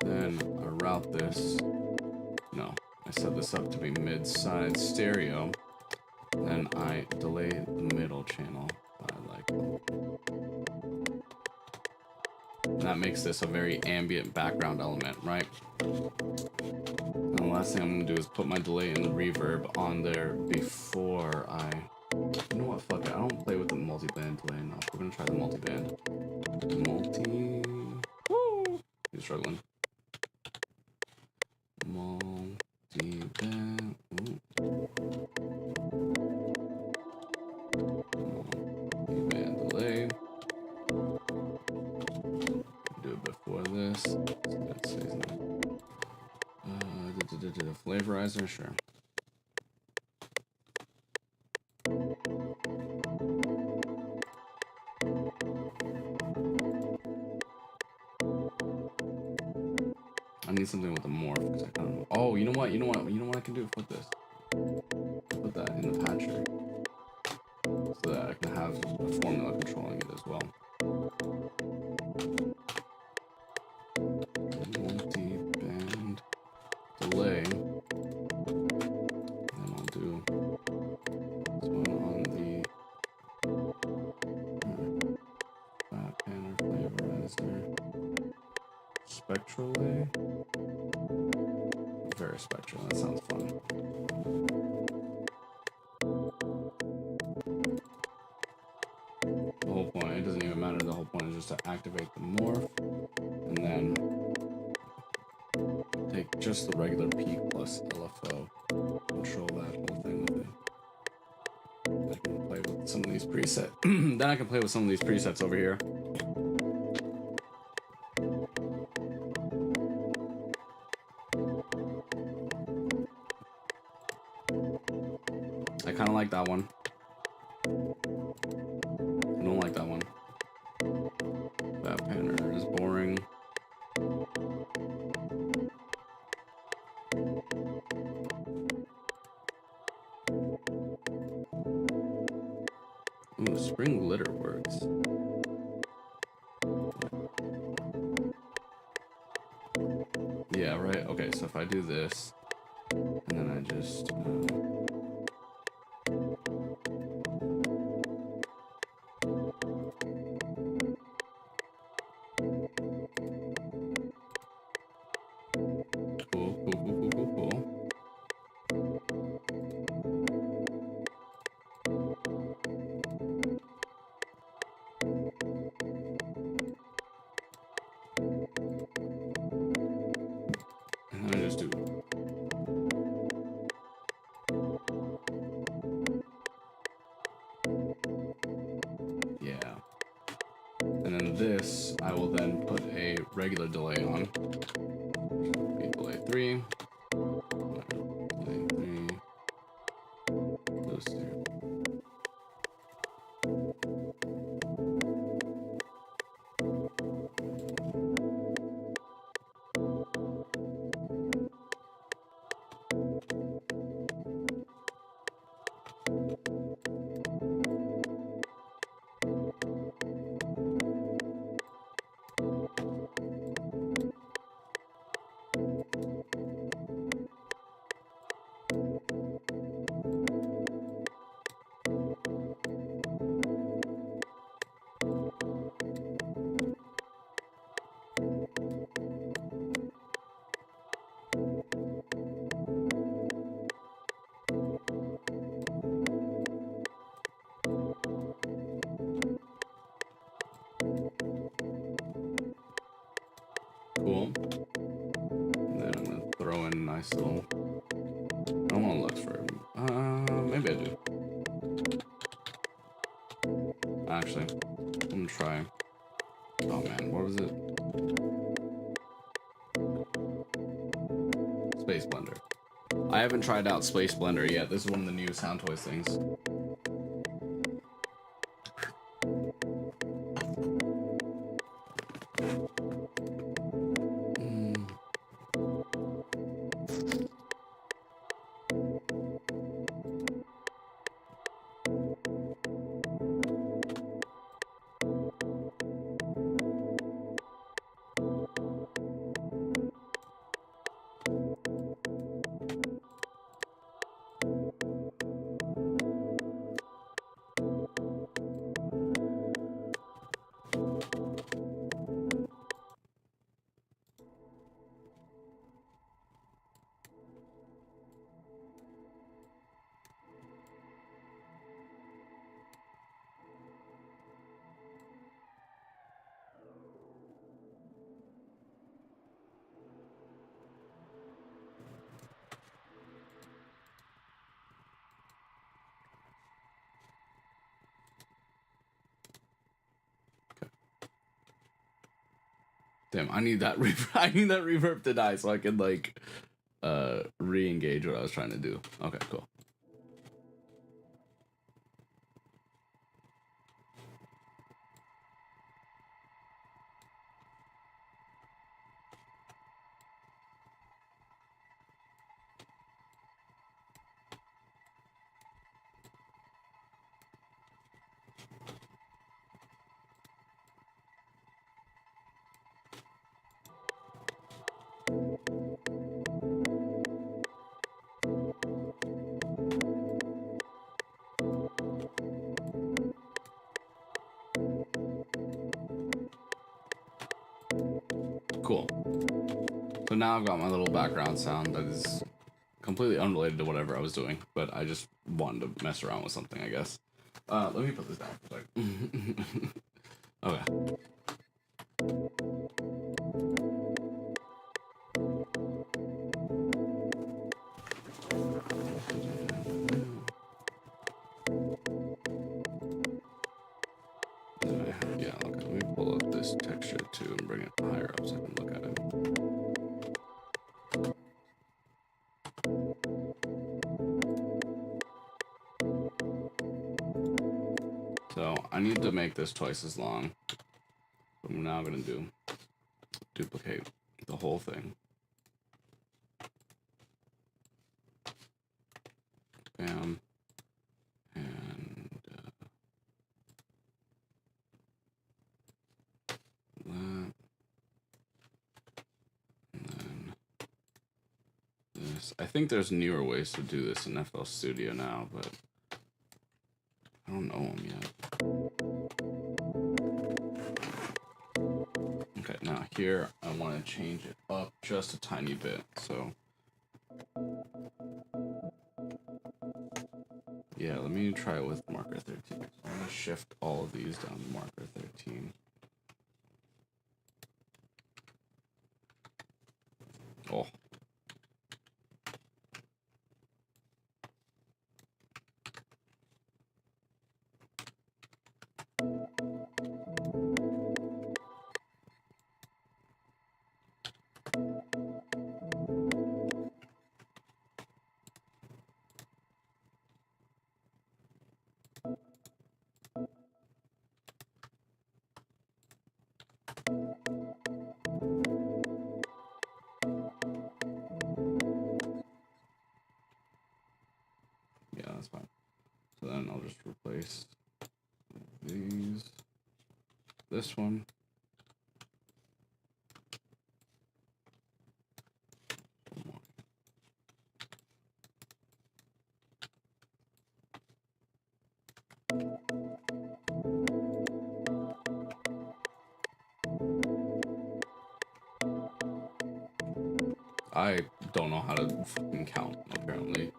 Then I route this. No, I set this up to be mid-side stereo. Then I delay the middle channel by like. And that makes this a very ambient background element, right? And the last thing I'm gonna do is put my delay and the reverb on there before I. You know what? Fuck it. I don't play with the multi-band delay enough. We're gonna try the multi-band. Woo! You're struggling. Multi-band. Multi-band delay. Do it before this. So that's seasoning. The flavorizer, sure. I need something with a morph because I kind of. Oh, you know what? You know what I can do with this? Put that in the patcher so that I can have a formula controlling it as well. Multi-band delay. And I'll do this one on the fat panner flavorizer. Spectrally. Very spectral. That sounds fun. The whole point, it doesn't even matter. The whole point is just to activate the morph and then take just the regular peak plus LFO. Control that whole thing with it. I can play with some of these presets. Then I can play with some of these presets over here. I kind of like that one. I don't like that one. That panner is boring. Ooh, spring glitter works. Yeah, right? Okay, so if I do this, and then I just... Cool. And then I just do... Yeah. And then this, I will then put a regular delay on. Delay 3. Delay 3. Those two. Cool. And then I'm gonna throw in a nice little. I don't want to look for it. Maybe I do. Actually, I'm gonna try. Oh man, what was it? Space Blender. I haven't tried out Space Blender yet. This is one of the new Sound Toys things. Damn, I need that reverb. I need that reverb to die so I can like re-engage what I was trying to do. Okay, cool. Cool. So now I've got my little background sound that is completely unrelated to whatever I was doing, but I just wanted to mess around with something, I guess. Let me put this down for a second. Okay. Yeah, okay. Let me pull up this texture too and bring it higher up so I can look at it. So I need to make this twice as long. What I'm now gonna do, duplicate the whole thing. Bam. And that. And then this. I think there's newer ways to do this in FL Studio now, but I don't know them yet. Okay, now here I want to change it up just a tiny bit. So yeah, let me try it with marker 13. So I'm going to shift all of these down to marker 13. Oh. Yeah, that's fine. So then I'll just replace these, this one. I don't know how to fucking count, apparently.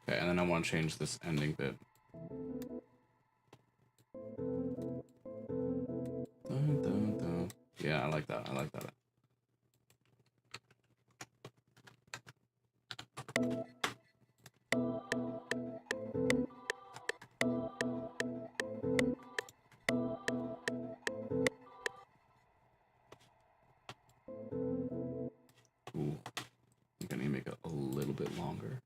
Okay, and then I want to change this ending bit. Dun, dun, dun. Yeah, I like that. I like that. Ooh, I'm gonna make it a little bit longer.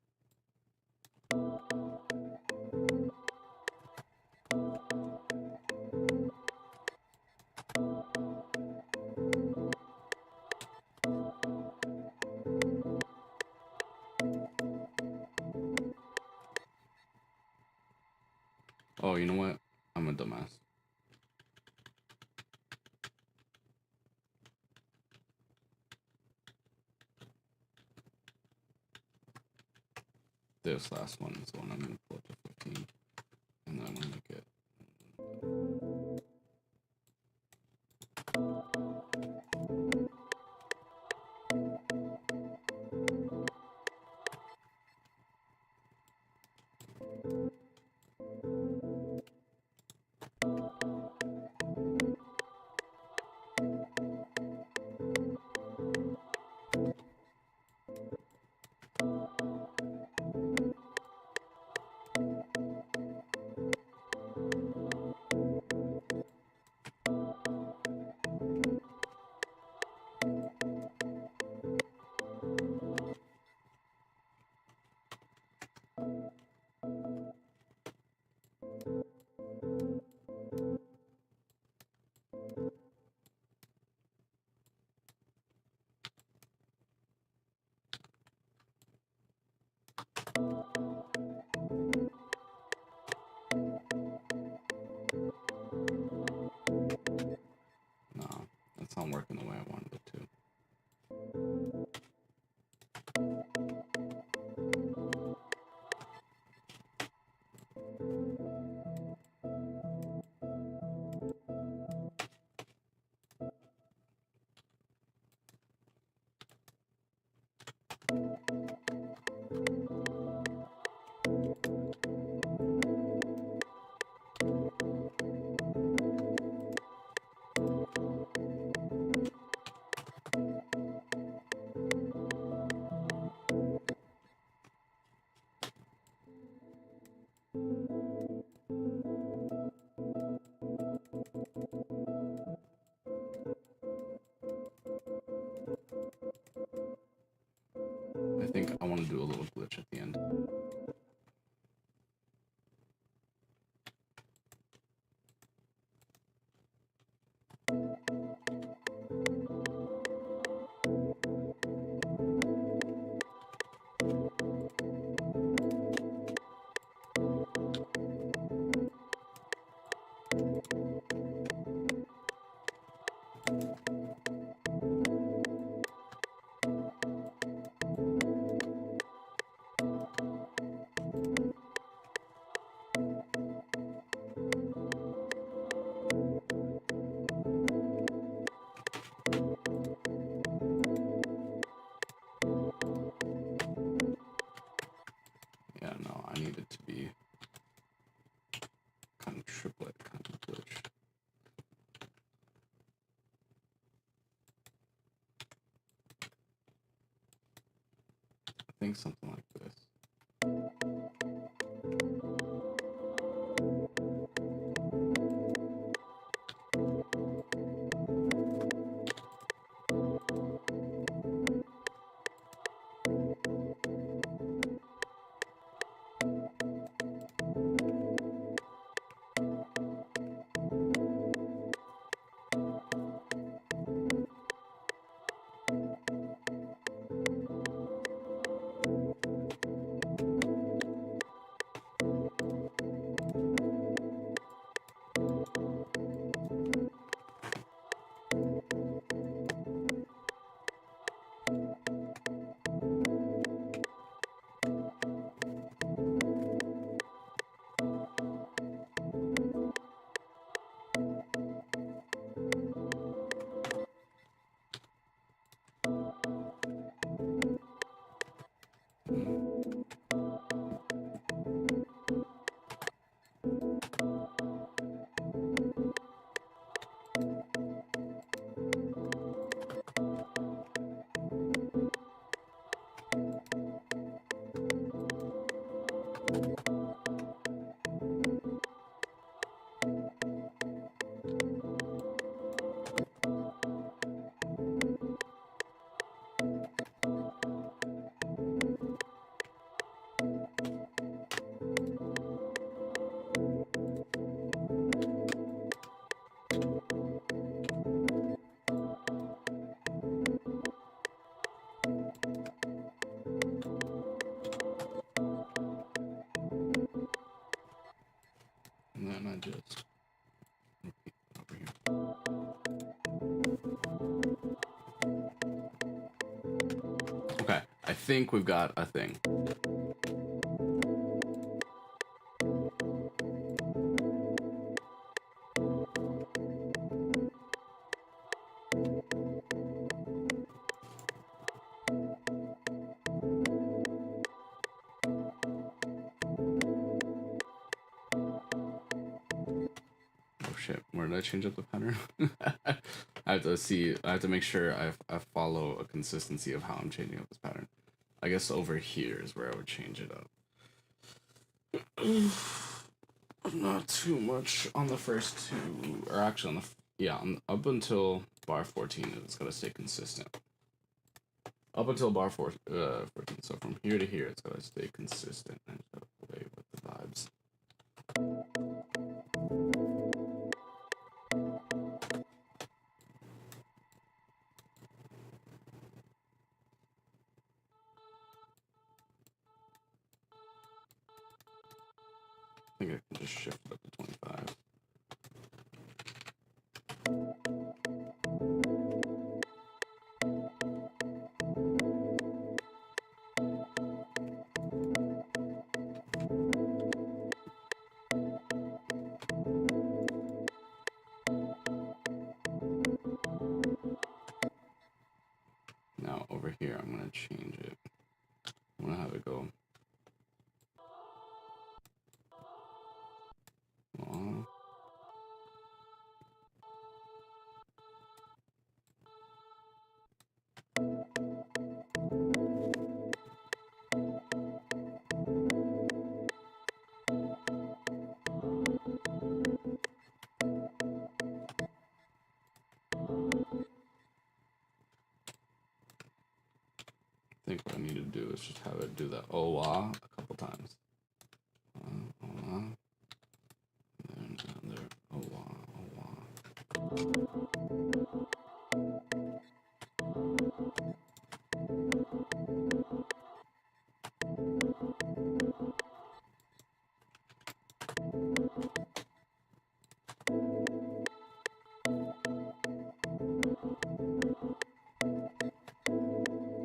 Oh, you know what? I'm a dumbass. This last one is the one I'm gonna pull up to 15, and then I'm gonna make it. sound working the way I wanted it to. I think I want to do a little glitch at the end. Yeah, no, I need it to be kind of triplet, kind of glitch. I think something like this. And then I just repeat over here. Okay, I think we've got a thing. Shit, where did I change up the pattern? I have to see, I have to make sure I follow a consistency of how I'm changing up this pattern. I guess over here is where I would change it up. Not too much on the first two, or actually on the, yeah, up until bar 14, it's gotta stay consistent. Up until bar 14, so from here to here, it's gotta stay consistent and just gotta play with the vibes. I think I can just shift it up to 25. over here, I'm gonna change it. I'm gonna have it go. I think what I need to do is just have it do the oh ah a couple times. Oh ah. And then there. Oh ah, oh ah.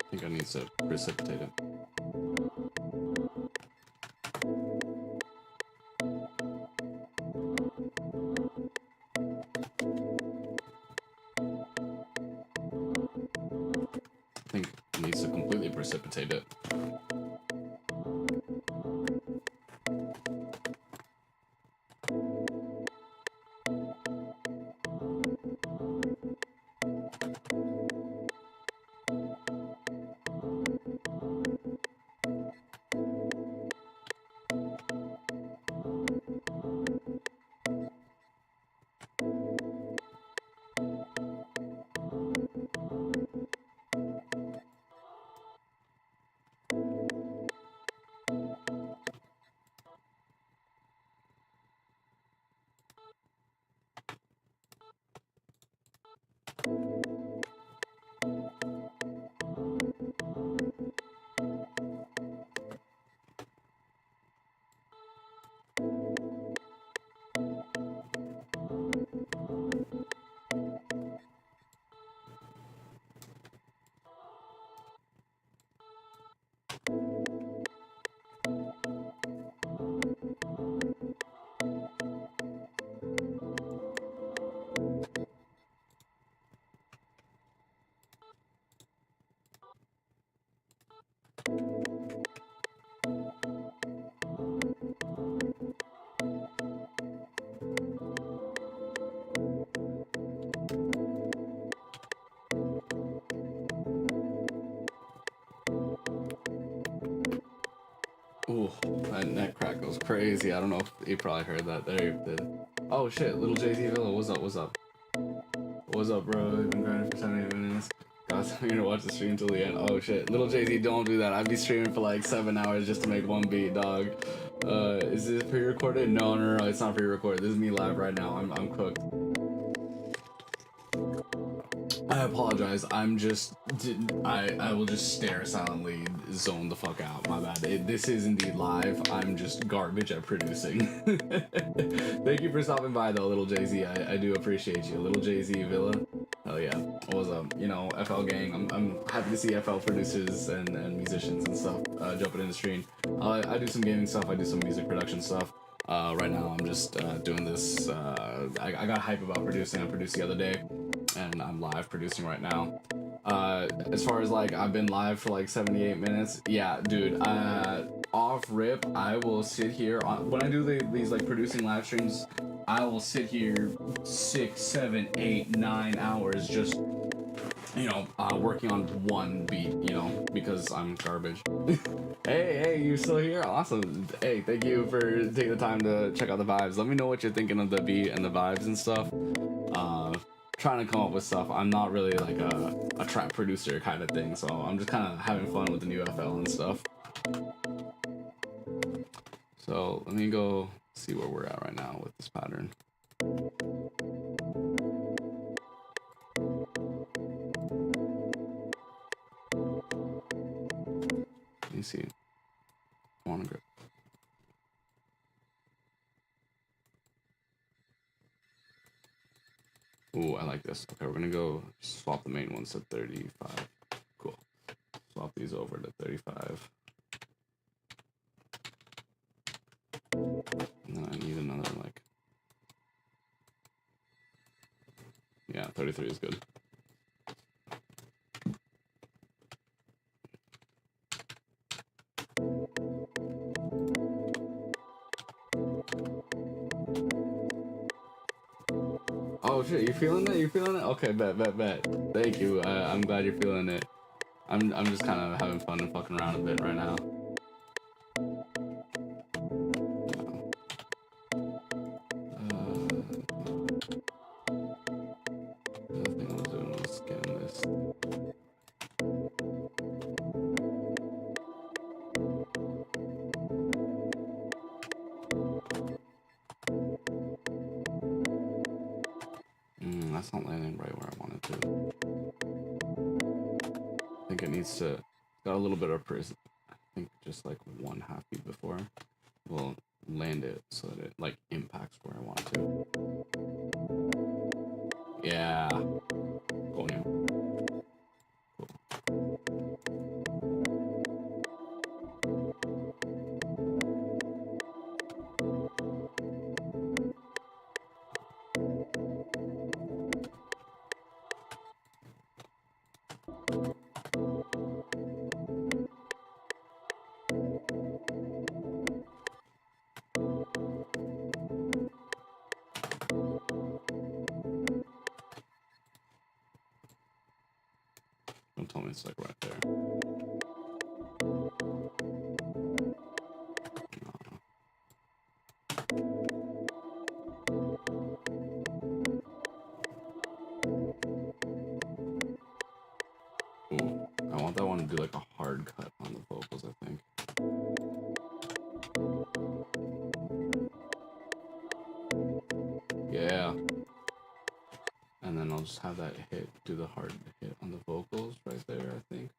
I think I need to precipitate it. I think it needs to completely precipitate it. Ooh, that neck crack goes crazy. I don't know if you probably heard that. There you did. Oh shit, little Jay-Z Villa, what's up, what's up? What's up, bro? I've been grinding for 78 minutes. Guys, I'm gonna watch the stream till the end. Oh shit, little Jay-Z, don't do that. I'd be streaming for like 7 hours just to make one beat, dog. Is this pre-recorded? No, it's not pre-recorded. This is me live right now. I'm cooked. I apologize. I will just stare silently, zone the fuck out. My bad. This is indeed live. I'm just garbage at producing. Thank you for stopping by though, little Jay-Z. I do appreciate you, little Jay-Z Villa. Hell yeah. What's up? You know, FL gang. I'm happy to see FL producers and musicians and stuff jumping in the stream. I do some gaming stuff. I do some music production stuff. Right now I'm just doing this. I got hype about producing. I produced the other day, and I'm live producing right now. As far as like I've been live for like 78 minutes. Yeah, dude. Off rip, I will sit here when I do these like producing live streams. I will sit here 6, 7, 8, 9 hours just, you know, working on one beat, you know, because I'm garbage. Hey, you're still here? Awesome. Hey, thank you for taking the time to check out the vibes. Let me know what you're thinking of the beat and the vibes and stuff. Trying to come up with stuff. I'm not really like a trap producer kind of thing, so I'm just kind of having fun with the new FL and stuff. So let me go see where we're at right now with this pattern. Let me see. I want to grip. Ooh, I like this. Okay, we're gonna go swap the main ones to 35. Cool. Swap these over to 35. And then I need another, like... Yeah, 33 is good. shit, you feeling it? You feeling it? Okay, bet. Thank you. I'm glad you're feeling it. I'm just kind of having fun and fucking around a bit right now. The other thing I was doing was getting this. That's not landing right where I want it to. I think it needs to, got a little bit of prison. I think just like 1/2 beat before we'll land it so that it like impacts where I want it to. Yeah. Cool. Don't tell me it's like right there. Ooh, I want that one to do like a hard cut on the vocals, I think. Yeah. And then I'll just have that do the hard hit on the vocals right there, I think.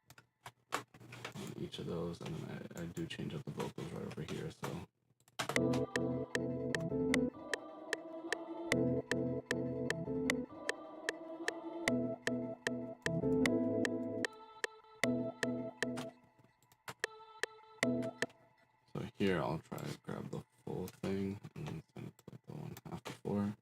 On each of those, and then I do change up the vocals right over here, so. So here I'll try to grab the full thing and then send it to like the 1/2 before.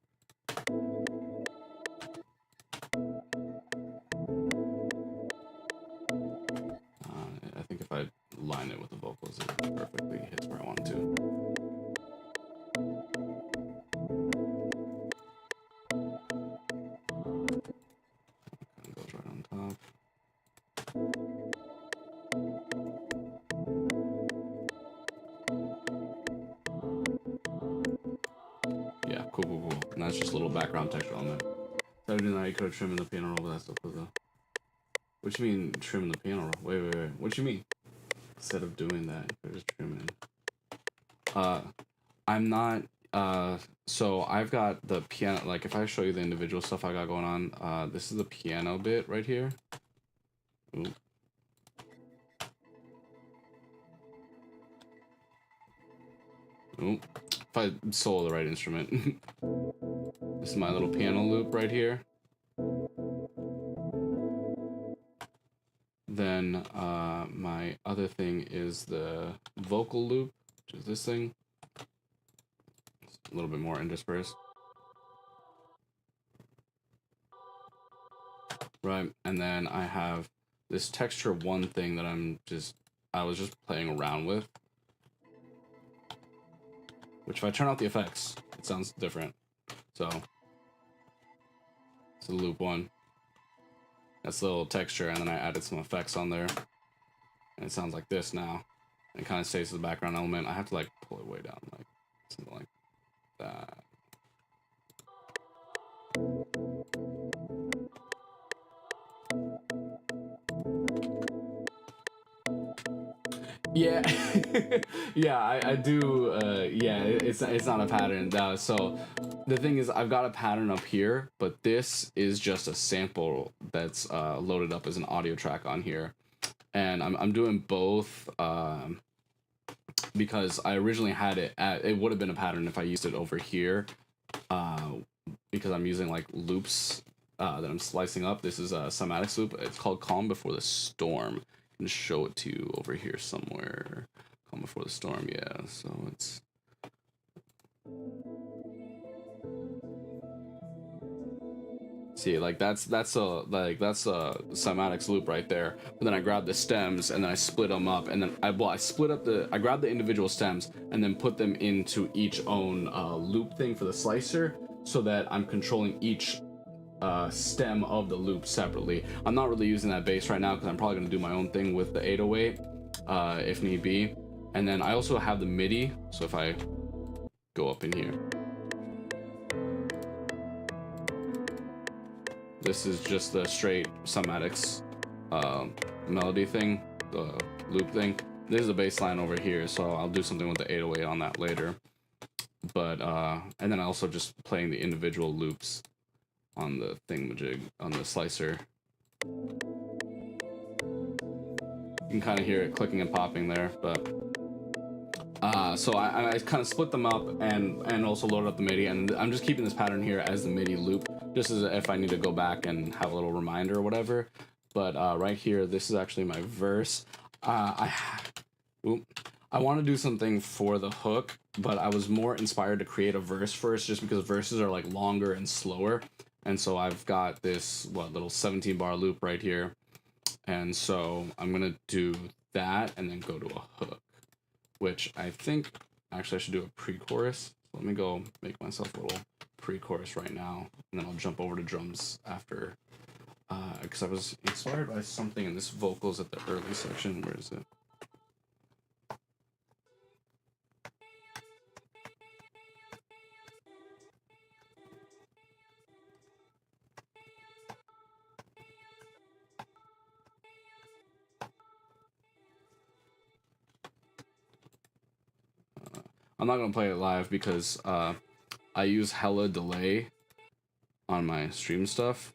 I think if I line it with the vocals, it perfectly hits where I want it to. Kind of goes right on top. Yeah, cool. And that's just a little background texture element. Instead of doing that, you could have trimmed the piano roll, but that's still cool though. What you mean trimming the piano roll? Wait. What you mean? Instead of doing that, you're just trimming. I'm not. So I've got the piano. Like if I show you the individual stuff I got going on, this is the piano bit right here. Ooh. Ooh. If I solo the right instrument. This is my little piano loop right here. Then my other thing is the vocal loop, which is this thing. It's a little bit more interspersed. Right, and then I have this texture 1 thing that I was just playing around with. Which if I turn out the effects, it sounds different. So it's a loop 1. That's the little texture, and then I added some effects on there. And it sounds like this now. And it kind of stays as the background element. I have to like pull it way down, like something like that. Yeah, yeah, I do. Yeah, it's not a pattern. So the thing is, I've got a pattern up here, but this is just a sample that's loaded up as an audio track on here, and I'm doing both because I originally had it at. It would have been a pattern if I used it over here, because I'm using like loops that I'm slicing up. This is a cymatics loop. It's called "Calm Before the Storm." And show it to you over here somewhere. Calm Before the Storm, yeah. So it's see, like that's a cymatics loop right there. But then I grab the stems and then I split them up, and then I grab the individual stems and then put them into each own loop thing for the slicer, so that I'm controlling each stem of the loop separately. I'm not really using that bass right now because I'm probably going to do my own thing with the 808 if need be. And then I also have the MIDI, so if I go up in here, this is just the straight Somatics melody thing, the loop thing. This is the bass line over here, so I'll do something with the 808 on that later. But and then also just playing the individual loops on the thingamajig, on the slicer. You can kind of hear it clicking and popping there, but so I kind of split them up and also loaded up the MIDI, and I'm just keeping this pattern here as the MIDI loop, just as if I need to go back and have a little reminder or whatever. But right here, this is actually my verse. I want to do something for the hook, but I was more inspired to create a verse first, just because verses are like longer and slower. And so I've got this little 17 bar loop right here, and so I'm gonna do that and then go to a hook, which I think actually I should do a pre-chorus. So let me go make myself a little pre-chorus right now, and then I'll jump over to drums after, because I was inspired by something in this vocals at the early section. Where is it? I'm not gonna play it live because I use hella delay on my stream stuff,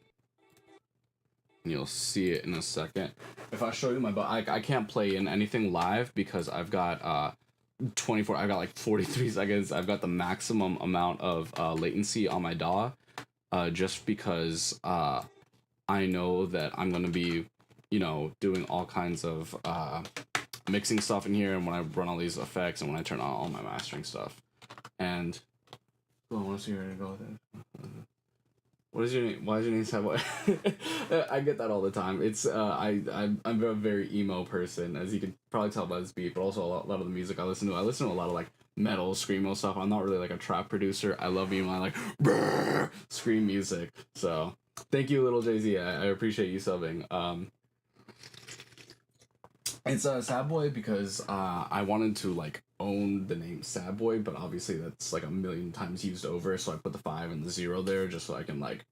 and you'll see it in a second. If I show you I can't play in anything live because I've got 24. I've got like 43 seconds. I've got the maximum amount of latency on my DAW, just because I know that I'm gonna be, doing all kinds of mixing stuff in here, and when I run all these effects, and when I turn on all my mastering stuff. And I want to see where to go with it. What is your name? Why is your name Savoy? I get that all the time. It's I'm a very emo person, as you can probably tell by this beat, but also a lot of the music I listen to. I listen to a lot of like metal, screamo stuff. I'm not really like a trap producer. I love emo. I like brrr, scream music. So thank you, little Jay-Z. I appreciate you subbing. It's Sad Boy because I wanted to like own the name Sad Boy, but obviously that's like a million times used over, so I put the 5 and the 0 there just so I can like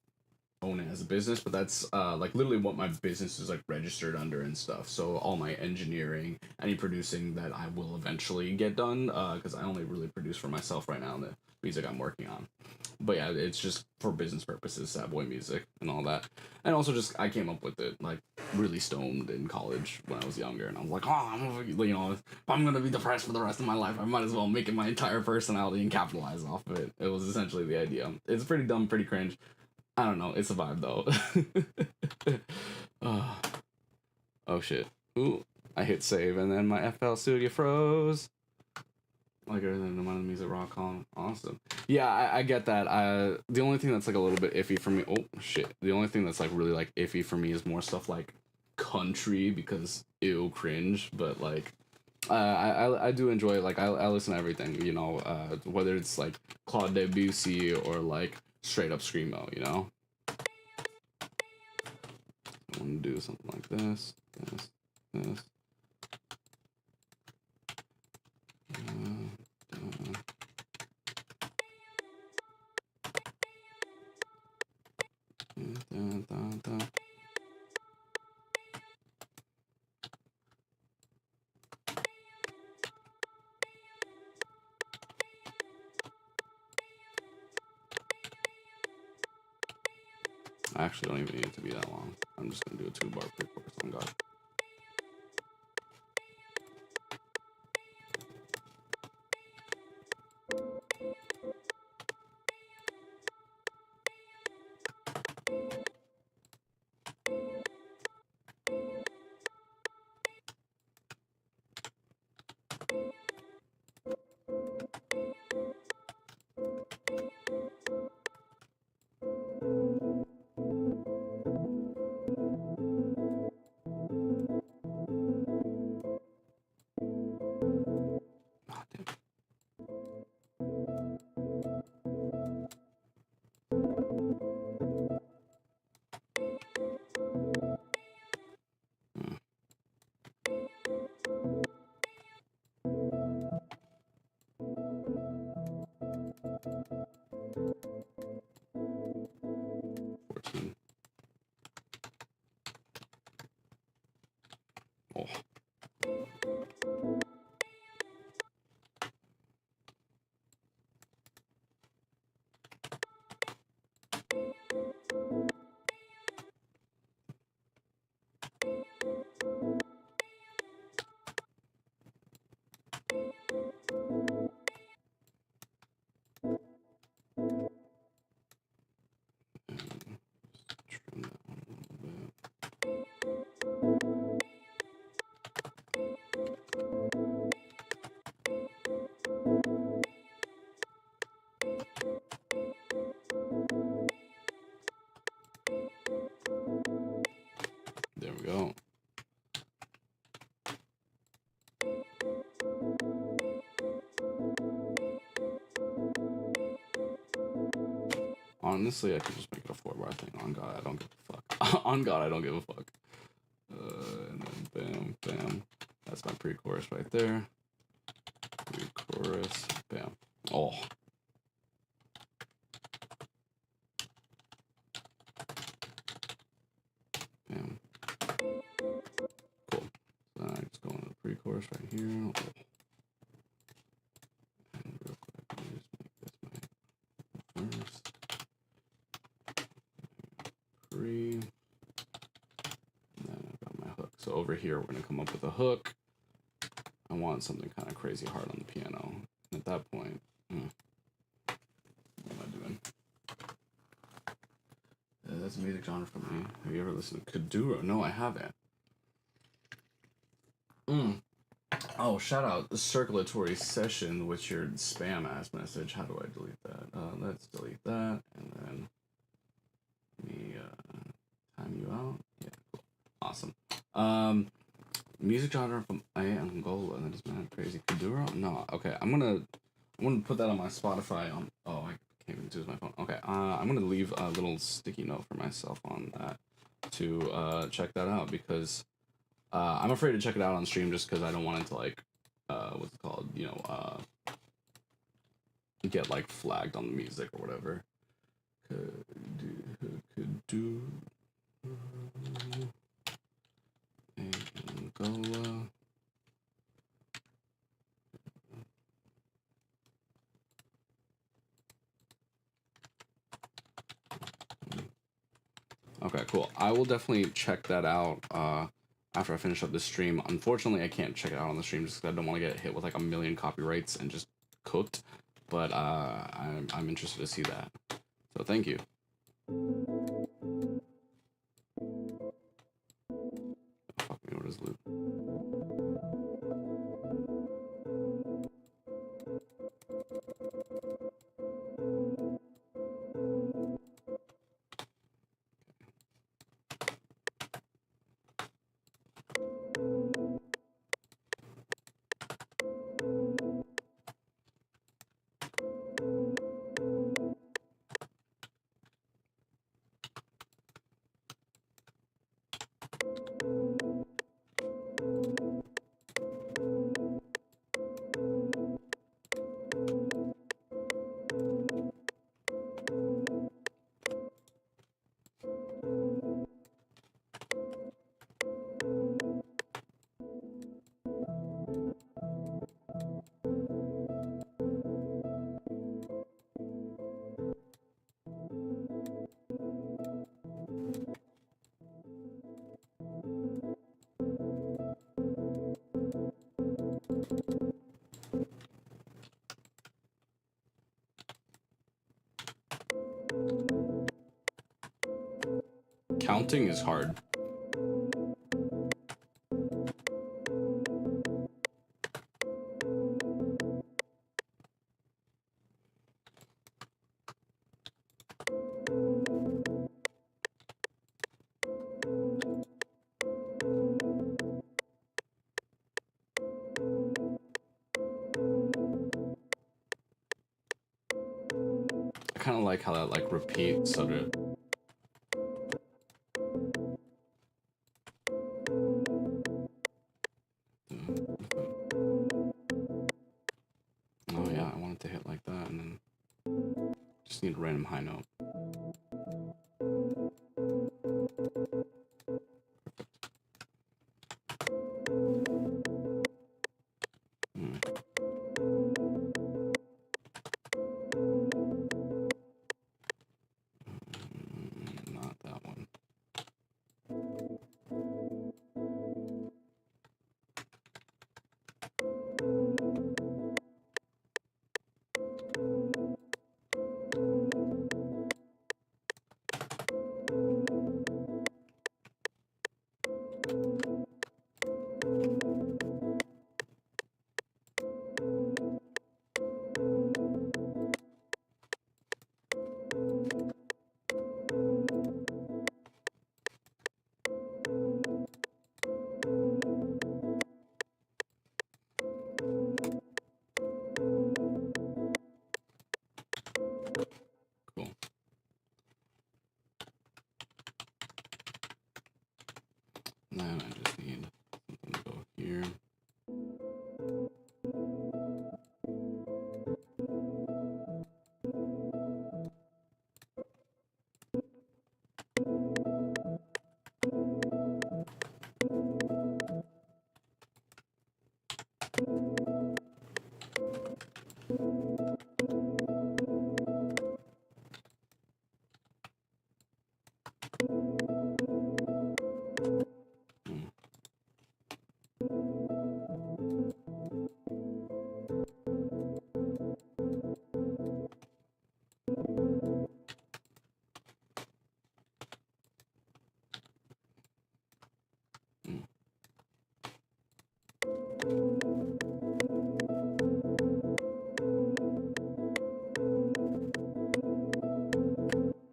own it as a business. But that's like literally what my business is like registered under and stuff. So all my engineering, any producing that I will eventually get done, because I only really produce for myself right now in the music I'm working on. But yeah, it's just for business purposes, Sad Boy music and all that. And also just I came up with it like really stoned in college when I was younger, and I was like, if I'm gonna be depressed for the rest of my life, I might as well make it my entire personality and capitalize off of it. It was essentially the idea. It's pretty dumb, pretty cringe. I don't know. It's a vibe though. Oh shit. Ooh, I hit save and then my FL Studio froze. Like everything, the amount of music rock on. Awesome. Yeah, I get that. The only thing that's like a little bit iffy for me. Oh shit. The only thing that's like really like iffy for me is more stuff like country, because ew, cringe. But like, I do enjoy it. Like I listen to everything. Whether it's like Claude Debussy or like straight up screamo. I want to do something like this. I actually don't even need it to be that long. I'm just gonna do a 2-bar pre-chorus on God. Oh. Trim that one a little bit. There we go. Honestly, I could just make it a 4-bar thing. On God, I don't give a fuck. On God, I don't give a fuck. And then bam, bam. That's my pre-chorus right there. Pre-chorus, bam. Oh. Bam. Cool. So then I just go into the pre-chorus right here. Oh. And real quick, let me just make this my verse. Pre. And then I've got my hook. So over here, we're gonna come up with a hook. I want something kind of crazy hard on the piano. And at that point, what am I doing? That's a music genre for me. Have you ever listened to Kuduro? No, I haven't. Oh, shout out the circulatory session with your spam ass message. How do I delete that? Let's delete that, and then let me time you out. Yeah, cool. Awesome. Music genre from Angola. That is mad crazy. Kuduro? No. Okay, I'm gonna put that on my Spotify. Oh, I can't even use my phone. Okay. I'm gonna leave a little sticky note for myself on that to check that out, because I'm afraid to check it out on stream just because I don't want it to, like, what's it called? You know, get like flagged on the music or whatever. Could do Angola. Okay, cool. I will definitely check that out after I finish up this stream. Unfortunately, I can't check it out on the stream just because I don't want to get hit with like 1,000,000 copyrights and just cooked. But I'm interested to see that. So thank you. Fuck me, what is loop? Counting is hard. I kind of like how that like repeats sort of. Oh yeah, I want it to hit like that, and then just need a random high note. Perfect. Then I just need something to go here.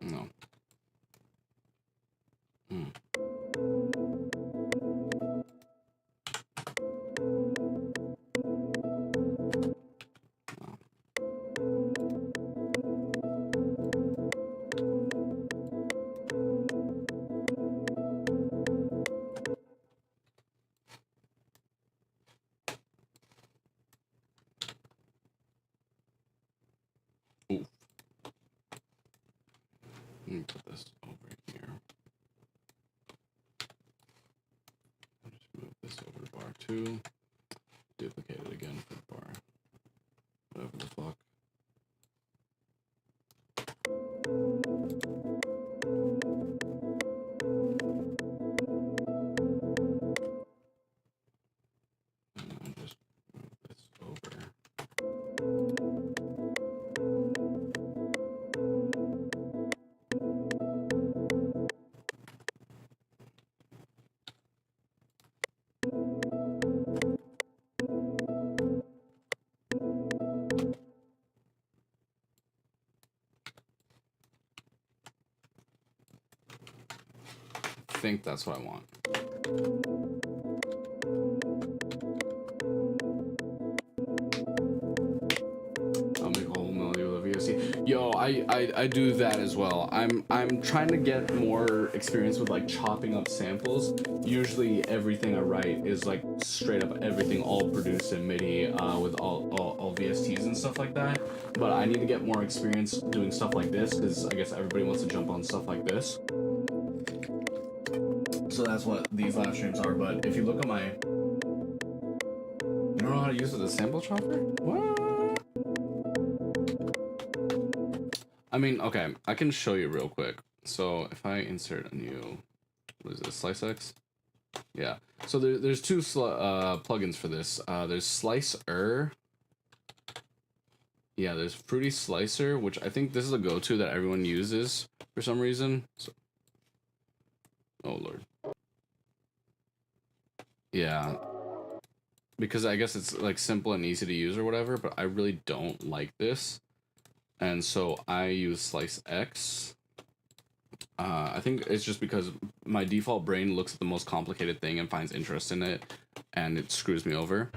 No. Ooh. Let me put this over here. I'll just move this over to bar 2. Duplicate it again for bar. Whatever the fuck. And I'll just move this over. I think that's what I want. I'll make a whole melody with a VST. Yo, I do that as well. I'm trying to get more experience with like chopping up samples. Usually everything I write is like straight up everything all produced in MIDI with all VSTs and stuff like that. But I need to get more experience doing stuff like this because I guess everybody wants to jump on stuff like this. So that's what these live streams are. But if you look at my, you don't know how to use it as a sample chopper? What? I mean, okay, I can show you real quick. So if I insert a new, what is this, Slice X? Yeah. So there's two plugins for this. There's Slicer. Yeah, there's Fruity Slicer, which I think this is a go-to that everyone uses for some reason. So, oh lord. Yeah. Because I guess it's like simple and easy to use or whatever, but I really don't like this. And so I use Slice X. I think it's just because my default brain looks at the most complicated thing and finds interest in it, and it screws me over.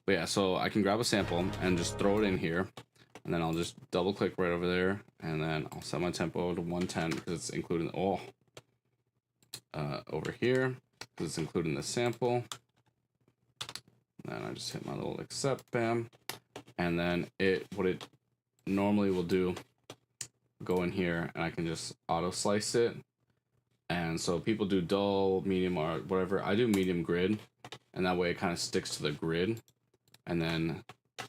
But yeah, so I can grab a sample and just throw it in here, and then I'll just double click right over there, and then I'll set my tempo to 110 because it's including over here because it's including the sample. And then I just hit my little accept, bam, and then what it normally will do, go in here and I can just auto slice it. And so people do dull, medium, or whatever. I do medium grid, and that way it kind of sticks to the grid. And then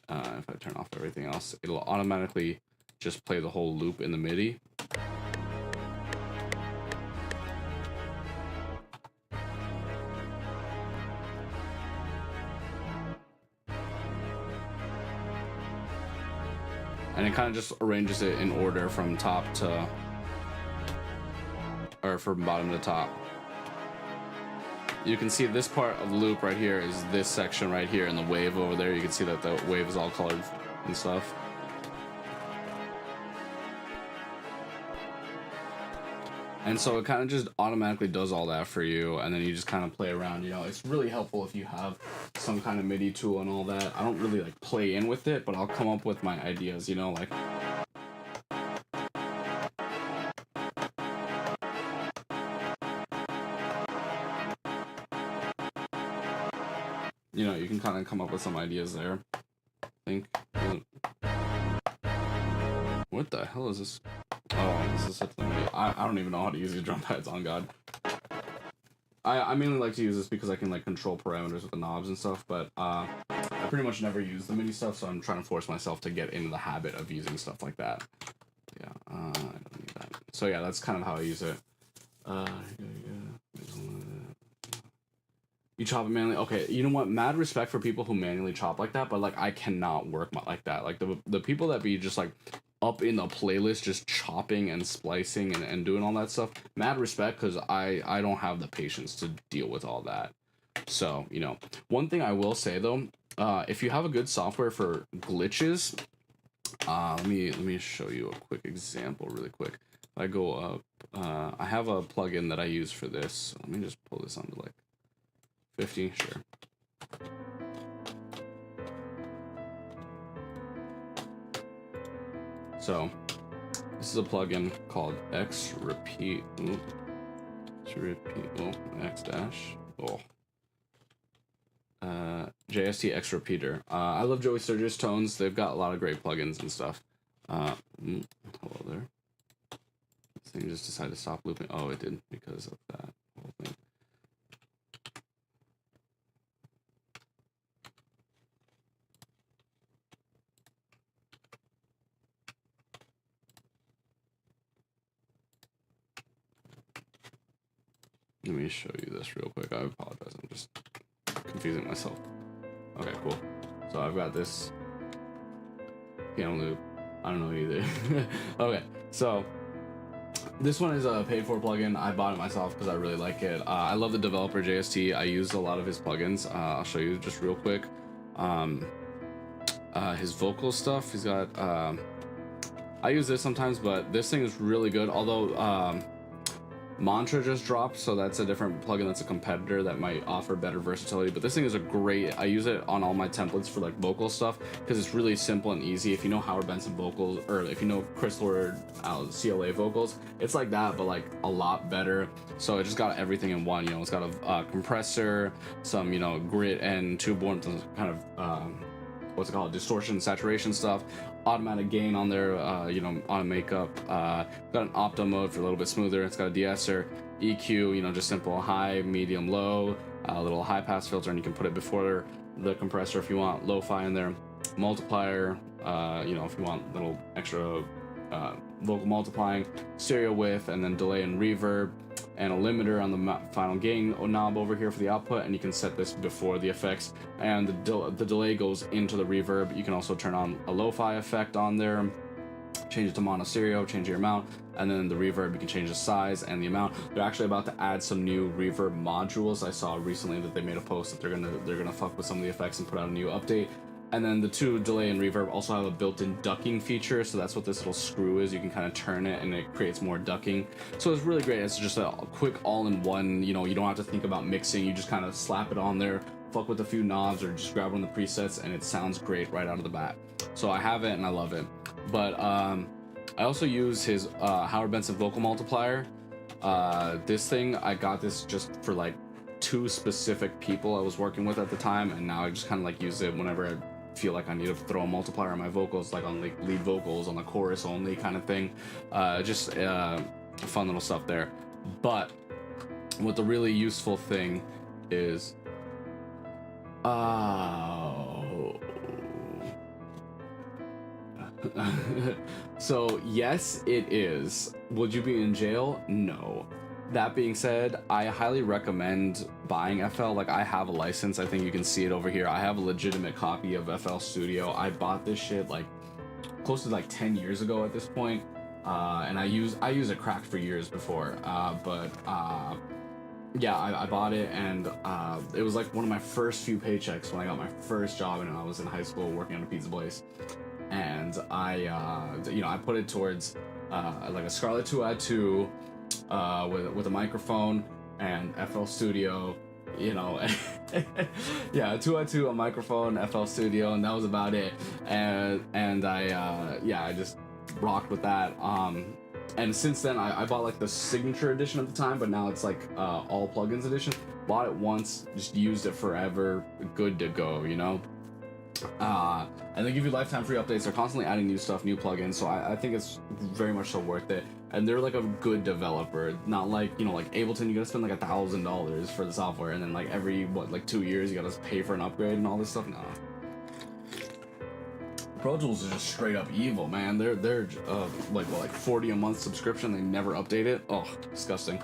if I turn off everything else, it'll automatically just play the whole loop in the MIDI. And it kind of just arranges it in order from top to, or from bottom to top. You can see this part of the loop right here is this section right here, and the wave over there, you can see that the wave is all colored and stuff. And so it kind of just automatically does all that for you, and then you just kind of play around. You know, it's really helpful if you have some kind of MIDI tool and all that. I don't really like play in with it, but I'll come up with my ideas, you know, like. you know, you can kind of come up with some ideas there. I think. What the hell is this? Oh, this is something. I don't even know how to use these drum pads. On God. I mainly like to use this because I can like control parameters with the knobs and stuff, but I pretty much never use the MIDI stuff, so I'm trying to force myself to get into the habit of using stuff like that. Yeah, I don't need that. So yeah, that's kind of how I use it. You chop it manually? Okay, you know what? Mad respect for people who manually chop like that, but like I cannot work like that. Like the people that be just like up in the playlist just chopping and splicing and doing all that stuff, mad respect, because I don't have the patience to deal with all that. So, you know, one thing I will say though, if you have a good software for glitches, let me show you a quick example really quick. If I go up, I have a plugin that I use for this. Let me just pull this onto like 50, sure. So this is a plugin called X Repeat. Ooh. X dash. Oh. JST X Repeater. I love Joey Sturgis Tones. They've got a lot of great plugins and stuff. Hello there. This thing just decided to stop looping. Oh, it did because of that whole thing. Let me show you this real quick. I apologize. I'm just confusing myself. Okay, cool. So I've got this piano loop. I don't know either. Okay, so this one is a paid-for plugin. I bought it myself because I really like it. I love the developer JST. I use a lot of his plugins. I'll show you just real quick. His vocal stuff. He's got. I use this sometimes, but this thing is really good. Although Mantra just dropped, so that's a different plugin that's a competitor that might offer better versatility, but this thing is a great. I use it on all my templates for like vocal stuff because it's really simple and easy. If you know Howard Benson vocals, or if you know Chris Lord CLA vocals, it's like that but like a lot better. So it just got everything in one. You know, it's got a compressor, some, you know, grit and tube warmth, some kind of what's it called, distortion, saturation stuff, automatic gain on there, you know, on makeup. Got an opto mode for a little bit smoother. It's got a de-esser, EQ, you know, just simple high, medium, low, a little high pass filter, and you can put it before the compressor if you want. Lo-fi in there, multiplier, you know, if you want a little extra vocal multiplying, stereo width, and then delay and reverb, and a limiter on the final gain knob over here for the output, and you can set this before the effects, and the delay goes into the reverb. You can also turn on a lo-fi effect on there, change it to mono stereo, change your amount, and then the reverb you can change the size and the amount. They're actually about to add some new reverb modules. I saw recently that they made a post that they're gonna fuck with some of the effects and put out a new update. And then the two delay and reverb also have a built-in ducking feature, so that's what this little screw is. You can kind of turn it and it creates more ducking. So it's really great. It's just a quick all-in-one, you know, you don't have to think about mixing. You just kind of slap it on there, fuck with a few knobs, or just grab one of the presets, and it sounds great right out of the bat. So I have it and I love it. But I also use his Howard Benson vocal multiplier. This thing, I got this just for like 2 specific people I was working with at the time, and now I just kind of like use it whenever I feel like I need to throw a multiplier on my vocals, like on like lead vocals, on the chorus only kind of thing. Just fun little stuff there. But what the really useful thing is, so yes, it is. Would you be in jail? No. That being said, I highly recommend buying FL. Like, I have a license. I think you can see it over here. I have a legitimate copy of FL Studio. I bought this shit like close to like 10 years ago at this point. And I use it cracked for years before. Yeah, I bought it, and it was like one of my first few paychecks when I got my first job, and I was in high school working at a pizza place. And I put it towards like a Scarlett 2i2 with a microphone and FL Studio, you know. Yeah, a 2i2, a microphone, FL Studio, and that was about it. And I just rocked with that. And since then, I bought like the signature edition at the time, but now it's like all plugins edition. Bought it once, just used it forever, good to go, you know? And they give you lifetime free updates. They're constantly adding new stuff, new plugins, so I think it's very much so worth it. And they're like a good developer, not like, you know, like Ableton, you gotta spend like $1,000 for the software, and then like every, like 2 years, you gotta pay for an upgrade and all this stuff. No. Pro Tools is just straight up evil, man. They're like 40 a month subscription. They never update it. Oh, disgusting.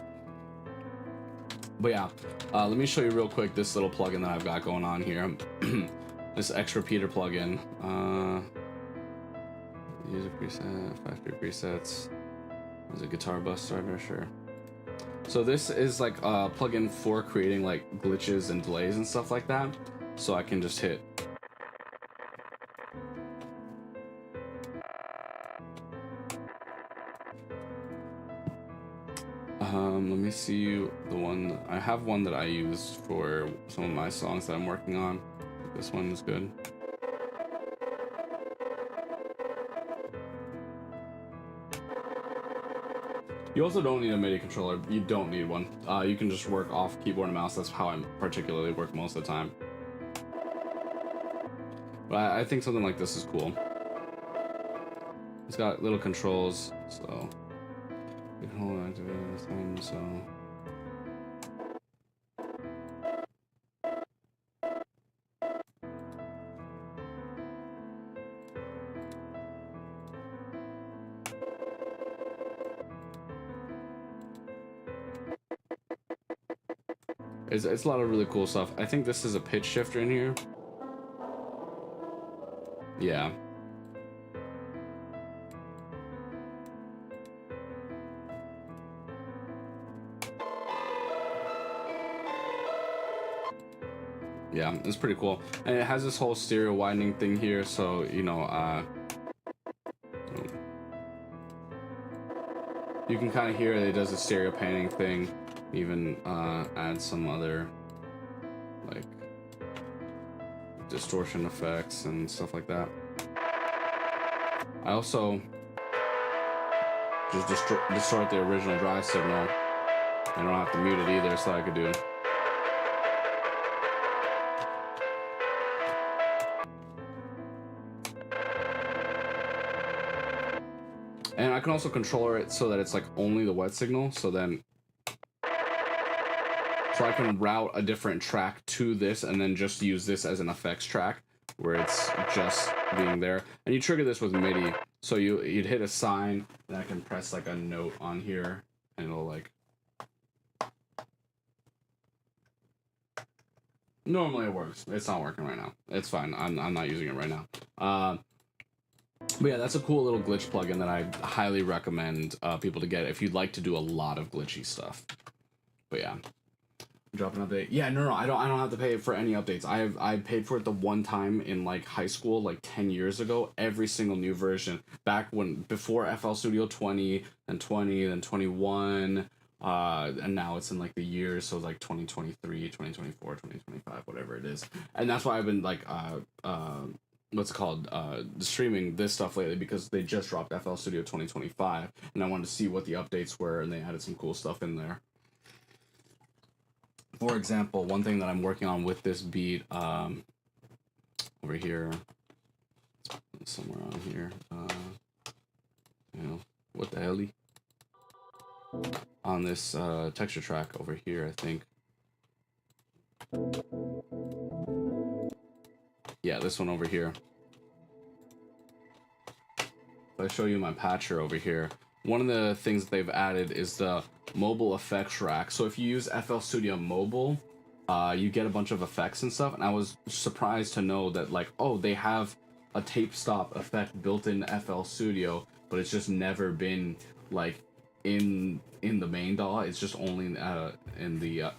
But yeah, let me show you real quick this little plugin that I've got going on here. This X Repeater plugin. User preset, factory presets. Is it guitar bus starter? Sure. So this is like a plugin for creating like glitches and delays and stuff like that. So I can just hit. Let me see the one. I have one that I use for some of my songs that I'm working on. This one is good. You also don't need a MIDI controller. You don't need one. You can just work off keyboard and mouse. That's how I particularly work most of the time. But I think something like this is cool. It's got little controls, so you can hold on to this one, so. It's a lot of really cool stuff. I think this is a pitch shifter in here. Yeah. Yeah, it's pretty cool. And it has this whole stereo widening thing here, so, you know, you can kind of hear it does a stereo panning thing. Even add some other like distortion effects and stuff like that. I also just distort the original dry signal. I don't have to mute it either, so I could do. And I can also control it so that it's like only the wet signal, so I can route a different track to this and then just use this as an effects track where it's just being there. And you trigger this with MIDI. So you'd hit a sign and I can press like a note on here and it'll like. Normally it works. It's not working right now. It's fine. I'm not using it right now. But yeah, that's a cool little glitch plugin that I highly recommend people to get if you'd like to do a lot of glitchy stuff. But yeah. Drop an update. Yeah, no, I don't have to pay for any updates. I paid for it the one time in like high school, like 10 years ago. Every single new version, back before FL Studio 20 and 20, then 21, and now it's in like the years, so like 2023, 2024, 2025, whatever it is. And that's why I've been like what's it called streaming this stuff lately, because they just dropped FL Studio 2025, and I wanted to see what the updates were, and they added some cool stuff in there. For example, one thing that I'm working on with this beat, over here, somewhere on here, you know, what the hell? On this texture track over here, I think. Yeah, this one over here. If I show you my patcher over here, one of the things that they've added is the mobile effects rack. So if you use FL Studio Mobile, you get a bunch of effects and stuff. And I was surprised to know that, like, oh, they have a tape stop effect built in FL Studio, but it's just never been like in the main DAW. It's just only in the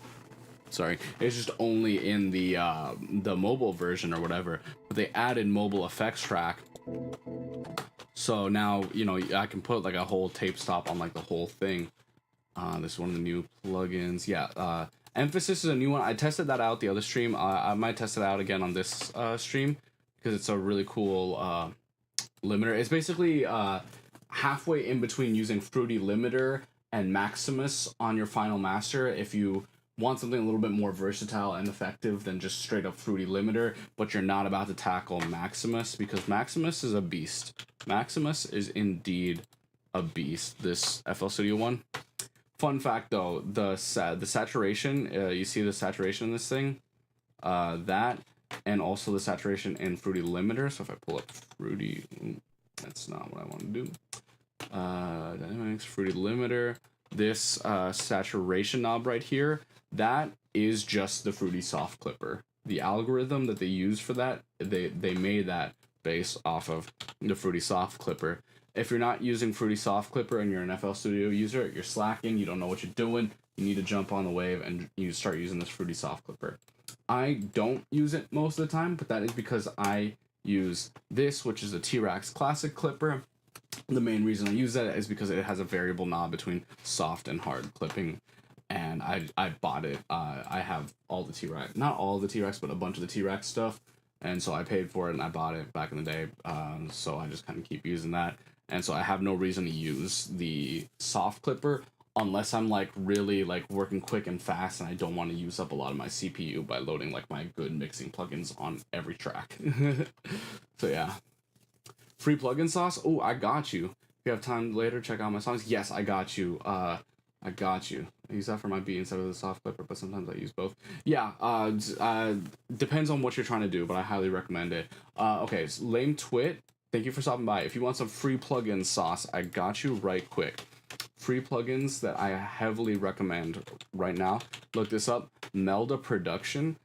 it's just only in the mobile version or whatever. But they added mobile effects track. So now, you know, I can put like a whole tape stop on like the whole thing. This is one of the new plugins. Yeah, Emphasis is a new one. I tested that out the other stream. I might test it out again on this stream because it's a really cool limiter. It's basically halfway in between using Fruity Limiter and Maximus on your final master if you want something a little bit more versatile and effective than just straight up Fruity Limiter, but you're not about to tackle Maximus, because Maximus is a beast. Maximus is indeed a beast, this FL Studio one. Fun fact though, the saturation, you see the saturation in this thing? That, and also the saturation in Fruity Limiter. So if I pull up Fruity, that's not what I want to do. Dynamics, Fruity Limiter, this saturation knob right here, that is just the Fruity Soft Clipper. The algorithm that they use for that, they made that based off of the Fruity Soft Clipper. If you're not using Fruity Soft Clipper and you're an FL Studio user, you're slacking, you don't know what you're doing, you need to jump on the wave and you start using this Fruity Soft Clipper. I don't use it most of the time, but that is because I use this, which is a T-Rex Classic Clipper. The main reason I use that is because it has a variable knob between soft and hard clipping, and I bought it. I have all the T-Rex, not all the T-Rex, but a bunch of the T-Rex stuff, and so I paid for it and I bought it back in the day, so I just kind of keep using that, and so I have no reason to use the soft clipper unless I'm like really like working quick and fast and I don't want to use up a lot of my CPU by loading like my good mixing plugins on every track. So yeah. Free plugin sauce? Oh, I got you. If you have time later, check out my songs. Yes, I got you. I got you. I use that for my beat instead of the soft clipper, but sometimes I use both. Yeah, depends on what you're trying to do, but I highly recommend it. Okay, so Lame Twit, thank you for stopping by. If you want some free plugin sauce, I got you right quick. Free plugins that I heavily recommend right now. Look this up. Melda Production.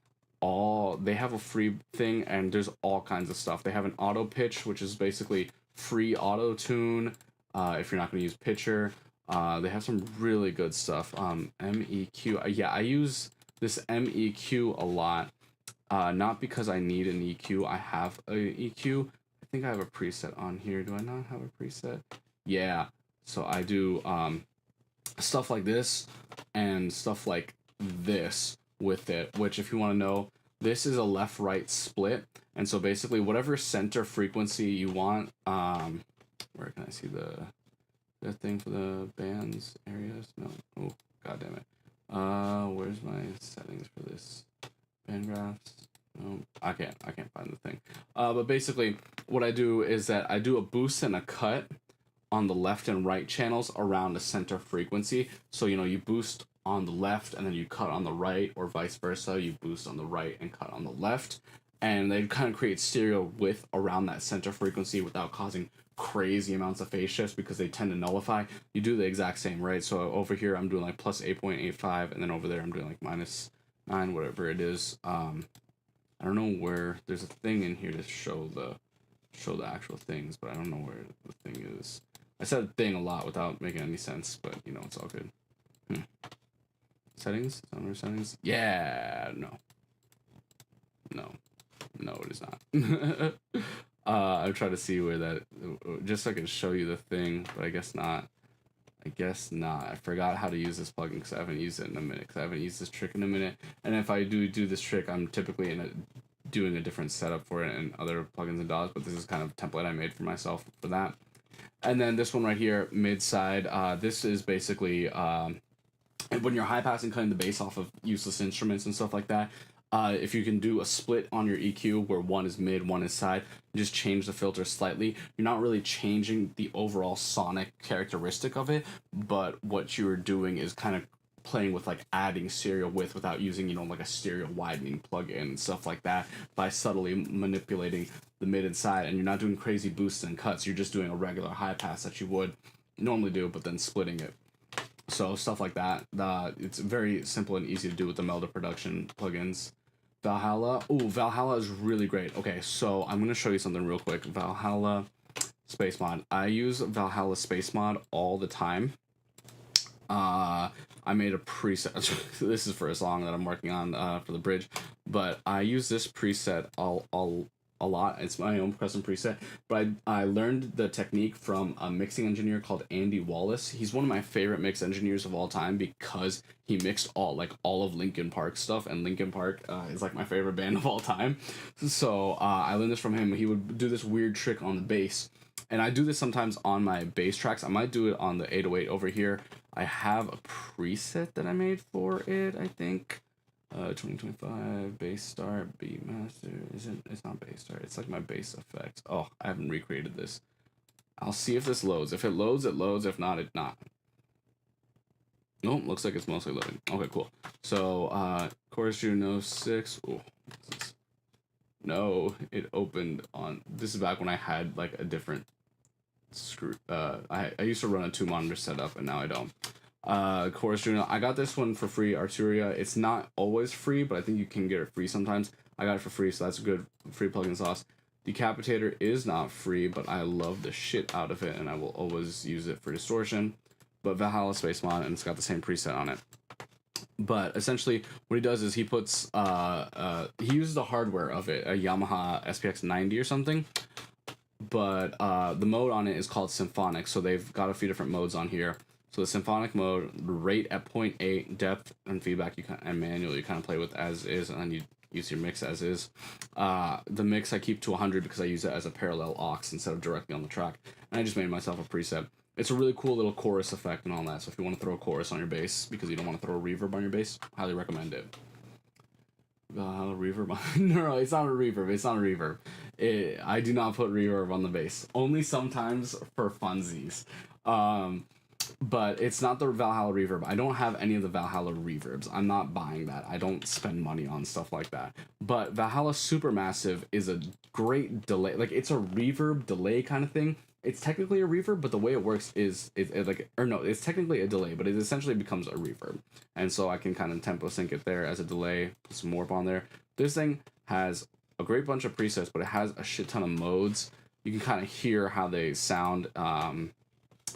They have a free thing, and there's all kinds of stuff. They have an auto pitch, which is basically free auto tune if you're not going to use pitcher. They have some really good stuff. MEQ, yeah, I use this MEQ a lot, not because I need an EQ. I have an EQ. I think I have a preset on here. Do I not have a preset? Yeah, so I do stuff like this and stuff like this with it, which if you want to know, this is a left-right split, and so basically whatever center frequency you want, where can I see the thing for the bands areas? No, oh god damn it. Where's my settings for this? Band graphs? No, I can't find the thing. But basically what I do is that I do a boost and a cut on the left and right channels around the center frequency. So, you know, you boost on the left and then you cut on the right, or vice versa. You boost on the right and cut on the left. And they kind of create stereo width around that center frequency without causing crazy amounts of phase shifts because they tend to nullify. You do the exact same, right? So over here I'm doing like plus 8.85, and then over there I'm doing like minus 9, whatever it is. I don't know where there's a thing in here to show the actual things, but I don't know where the thing is. I said thing a lot without making any sense, but you know, it's all good. Settings? Sound settings? Yeah, no, it is not. I'm trying to see where that, just so I can show you the thing, but I guess not. I forgot how to use this plugin because I haven't used it in a minute, because I haven't used this trick in a minute. And if I do this trick, I'm typically doing a different setup for it in other plugins and DAWs, but this is kind of a template I made for myself for that. And then this one right here, mid side, this is basically when you're high passing, cutting the bass off of useless instruments and stuff like that. If you can do a split on your EQ where one is mid, one is side, just change the filter slightly. You're not really changing the overall sonic characteristic of it, but what you're doing is kind of playing with like adding stereo width without using, you know, like a stereo widening plugin and stuff like that, by subtly manipulating the mid and side. And you're not doing crazy boosts and cuts, you're just doing a regular high pass that you would normally do, but then splitting it. So stuff like that. It's very simple and easy to do with the Melda Production plugins. Valhalla. Oh, Valhalla is really great. Okay, so I'm going to show you something real quick. Valhalla Space Mod. I use Valhalla Space Mod all the time. I made a preset. This is for a song that I'm working on for the bridge, but I use this preset a lot. It's my own custom preset, but I learned the technique from a mixing engineer called Andy Wallace. He's one of my favorite mix engineers of all time because he mixed all of Linkin Park stuff, and Linkin Park is like my favorite band of all time. So I learned this from him. He would do this weird trick on the bass And I do this sometimes on my bass tracks. I might do it on the 808 over here. I have a preset that I made for it, I think. 2025 bass start, beat master. It's not bass start. It's like my bass effects. Oh, I haven't recreated this. I'll see if this loads. If it loads, it loads. If not, it not. Nope, looks like it's mostly loading. Okay, cool. So, Chorus Juno 6. Oh, no, it opened on. This is back when I had like a different screw. I used to run a 2-monitor setup, and now I don't. Chorus Juno. I got this one for free. Arturia. It's not always free, but I think you can get it free sometimes. I got it for free, so that's a good free plugin sauce. Decapitator is not free, but I love the shit out of it, and I will always use it for distortion. But Valhalla Space Mod, and it's got the same preset on it. But essentially, what he does is he puts he uses the hardware of it, a Yamaha SPX 90 or something. But the mode on it is called Symphonic, so they've got a few different modes on here. So the Symphonic mode, rate at 0.8, depth and feedback and manual you kind of play with as is, and then you use your mix as is. The mix I keep to 100 because I use it as a parallel aux instead of directly on the track. And I just made myself a preset. It's a really cool little chorus effect and all that, so if you want to throw a chorus on your bass because you don't want to throw a reverb on your bass, highly recommend it. Reverb? No, it's not a reverb. It's not a reverb. I do not put reverb on the bass. Only sometimes for funsies. But it's not the Valhalla reverb. I don't have any of the Valhalla reverbs. I'm not buying that. I don't spend money on stuff like that. But Valhalla Supermassive is a great delay. Like, it's a reverb delay kind of thing. It's technically a reverb, but the way it works is it's technically a delay, but it essentially becomes a reverb. And so I can kind of tempo sync it there as a delay, put some warp on there. This thing has a great bunch of presets, but it has a shit ton of modes. You can kind of hear how they sound, and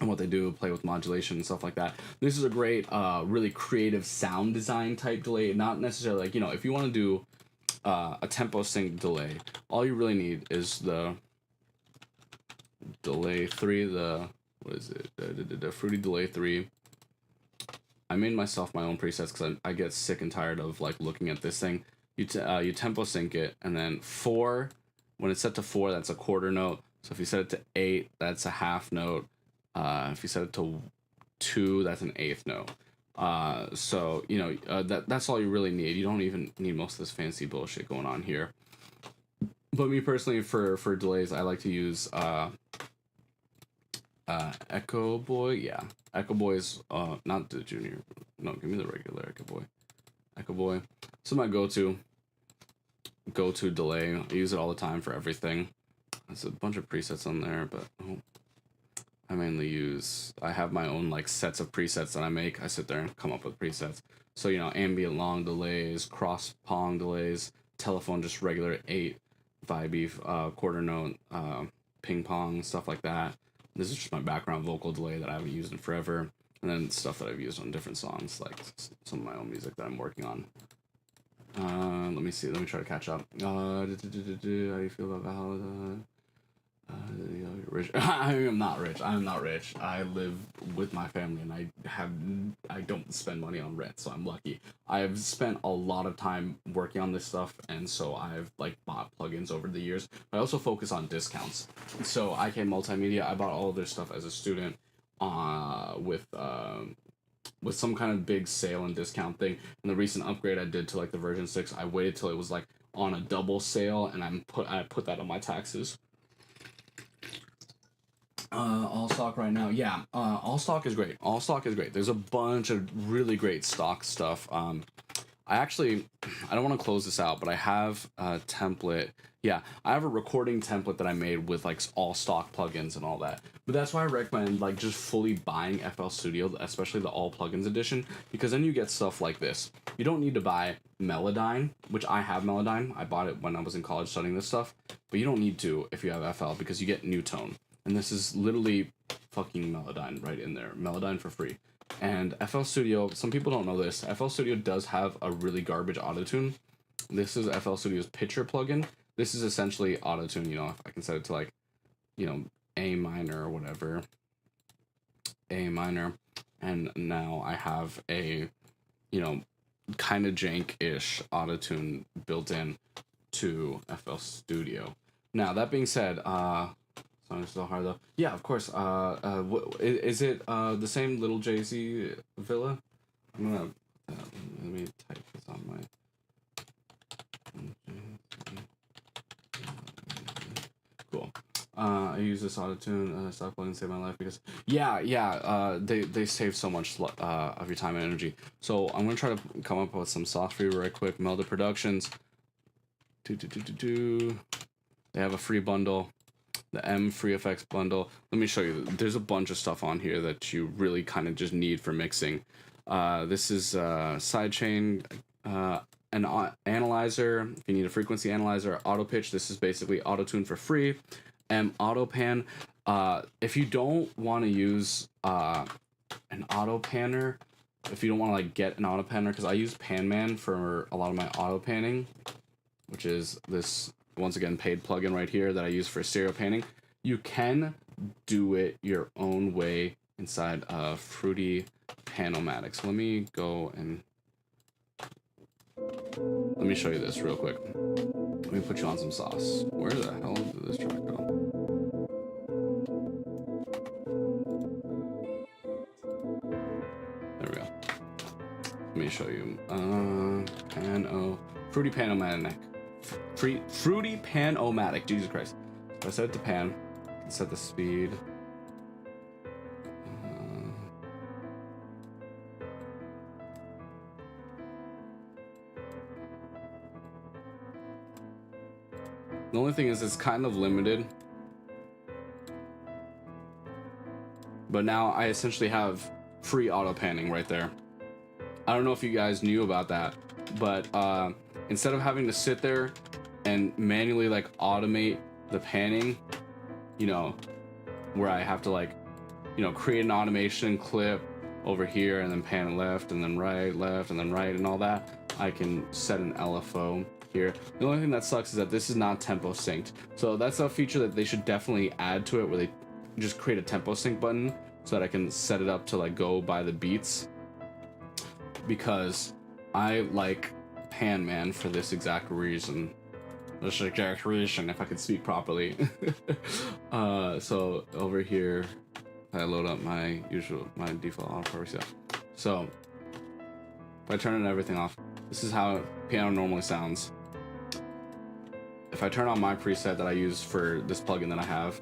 what they do, play with modulation and stuff like that. This is a great, really creative sound design type delay. Not necessarily like, if you want to do a tempo sync delay, all you really need is the delay 3, the Fruity Delay 3. I made myself my own presets because I get sick and tired of like looking at this thing. You tempo sync it, and then 4, when it's set to 4, that's a quarter note. So if you set it to 8, that's a half note. If you set it to 2, that's an eighth note. So that's all you really need. You don't even need most of this fancy bullshit going on here. But me personally, for delays, I like to use Echo Boy. Yeah, Echo Boy is not the junior. No, give me the regular Echo Boy. Echo Boy. This is my go-to delay. I use it all the time for everything. There's a bunch of presets on there, but I mainly I have my own like sets of presets that I make. I sit there and come up with presets. So, ambient long delays, cross pong delays, telephone, just regular 8 vibey, quarter note, ping pong, stuff like that. This is just my background vocal delay that I haven't used in forever. And then stuff that I've used on different songs, like some of my own music that I'm working on. Let me see. Let me try to catch up. How do you feel about Valhalla? Rich. I am not rich. I live with my family, and I don't spend money on rent, so I'm lucky. I've spent a lot of time working on this stuff, and so I've like bought plugins over the years. I also focus on discounts. So IK Multimedia, I bought all of their stuff as a student, with some kind of big sale and discount thing. And the recent upgrade I did to like the version 6, I waited till it was like on a double sale, and I put that on my taxes. All stock right now. Yeah, all stock is great. There's a bunch of really great stock stuff. I don't want to close this out, but I have a template. Yeah, I have a recording template that I made with like all stock plugins and all that. But that's why I recommend like just fully buying FL Studio, especially the all plugins edition, because then you get stuff like this. You don't need to buy Melodyne, which I have Melodyne. I bought it when I was in college studying this stuff, but you don't need to if you have FL, because you get New Tone. And this is literally fucking Melodyne right in there. Melodyne for free. And FL Studio, some people don't know this, FL Studio does have a really garbage autotune. This is FL Studio's pitcher plugin. This is essentially autotune, if I can set it to like, A minor or whatever. A minor. And now I have a, kind of jank-ish autotune built in to FL Studio. Now, that being said, song is so hard though. Yeah, of course. Is it the same Little Jay-Z Villa? I'm gonna let me type this on my. Cool. I use this auto-tune stock plugin save my life because they save so much of your time and energy. So I'm gonna try to come up with some sauce for you right quick. Melda Productions. They have a free bundle, the M Free Effects bundle. Let me show you. There's a bunch of stuff on here that you really kind of just need for mixing. This is sidechain, an analyzer. If you need a frequency analyzer, auto pitch. This is basically auto tune for free. M auto pan. If you don't want to use an auto panner, if you don't want to like get an auto panner, because I use PanMan for a lot of my auto panning, which is this once again paid plugin right here that I use for stereo panning. You can do it your own way inside Fruity Pan-O-Matic. So let me go and let me show you this real quick. Let me put you on some sauce. Where the hell did this track go? There we go. Let me show you. Fruity Pan-O-Matic. Fruity Pan-O-Matic. Jesus Christ. So I set it to pan. Set the speed. The only thing is it's kind of limited. But now I essentially have free auto panning right there. I don't know if you guys knew about that, but instead of having to sit there and manually like automate the panning, you know, where I have to like, you know, create an automation clip over here and then pan left and then right, left and then right and all that, I can set an LFO here. The only thing that sucks is that this is not tempo synced. So that's a feature that they should definitely add to it, where they just create a tempo sync button so that I can set it up to like go by the beats, because I like PanMan for this exact reason. This exact reason, if I could speak properly. So over here, I load up my default auto reset. So if I turn everything off, this is how piano normally sounds. If I turn on my preset that I use for this plugin that I have,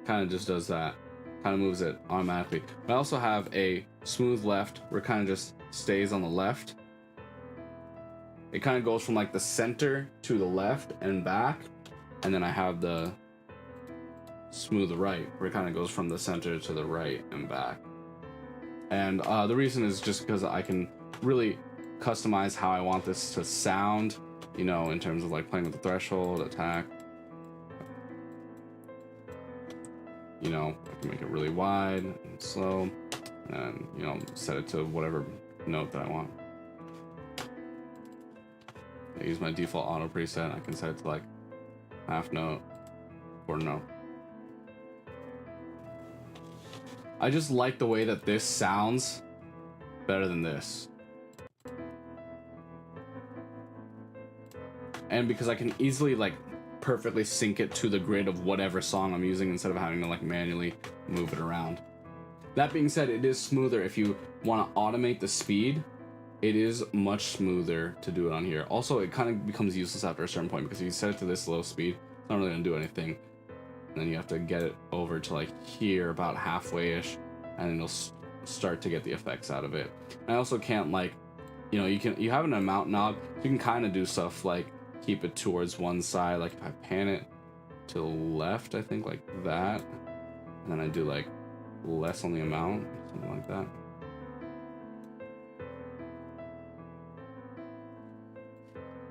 kind of just does that, kind of moves it automatically. But I also have a smooth left where it kind of just stays on the left. It kind of goes from like the center to the left and back, and then I have the smooth right where it kind of goes from the center to the right and back. And the reason is just because I can really customize how I want this to sound, you know, in terms of like playing with the threshold, attack. You know, I can make it really wide and slow, and, you know, set it to whatever note that I want. I use my default auto preset. I can set it to like half note, quarter note. I just like the way that this sounds better than this. And because I can easily like perfectly sync it to the grid of whatever song I'm using instead of having to like manually move it around. That being said, it is smoother if you want to automate the speed. It is much smoother to do it on here. Also, it kind of becomes useless after a certain point because if you set it to this low speed, it's not really going to do anything. And then you have to get it over to like here, about halfway-ish, and then you'll start to get the effects out of it. And I also can't like, you know, you have an amount knob, so you can kind of do stuff like keep it towards one side. Like if I pan it to the left, I think like that, and then I do like less on the amount, something like that.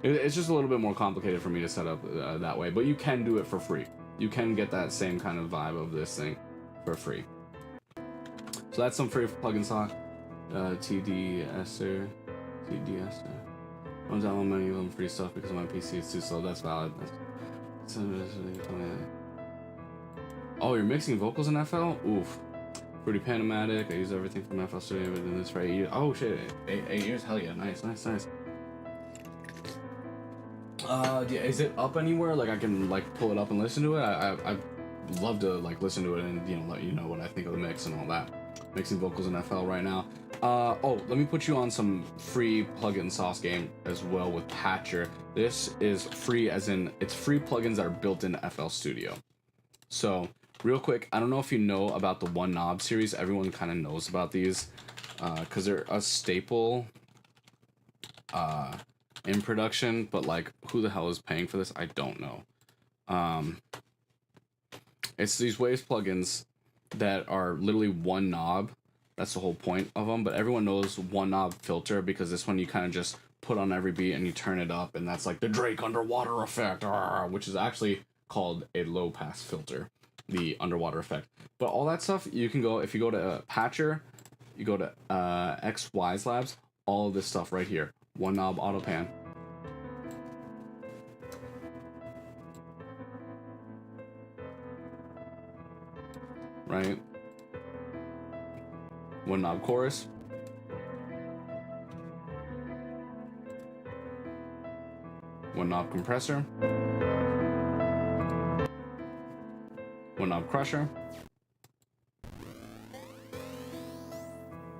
It's just a little bit more complicated for me to set up that way, but you can do it for free. You can get that same kind of vibe of this thing for free. So that's some free plugin stock. TDSer. I don't download many of them free stuff because my PC is too slow. That's valid. Oh, you're mixing vocals in FL? Oof. Fruity Pan-O-Matic. I use everything from FL Studio. I've been doing this for 8 years. Oh shit, 8 years? Hell yeah. Nice. Yeah, is it up anywhere? Like I can like pull it up and listen to it. I love to like listen to it and let you know what I think of the mix and all that. Mixing vocals in FL right now. Oh, let me put you on some free plugin sauce game as well with Patcher. This is free, as in it's free plugins that are built into FL Studio. So real quick, I don't know if you know about the One Knob series. Everyone kind of knows about these because they're a staple in production, but like who the hell is paying for this? I don't know. It's these Waves plugins that are literally one knob. That's the whole point of them. But everyone knows one knob filter because this one you kind of just put on every beat and you turn it up, and that's like the Drake underwater effect, which is actually called a low pass filter, the underwater effect. But all that stuff you can go, if you go to Patcher, you go to XY's Labs, all of this stuff right here, one knob auto pan. Right? One knob chorus. One knob compressor. One knob crusher.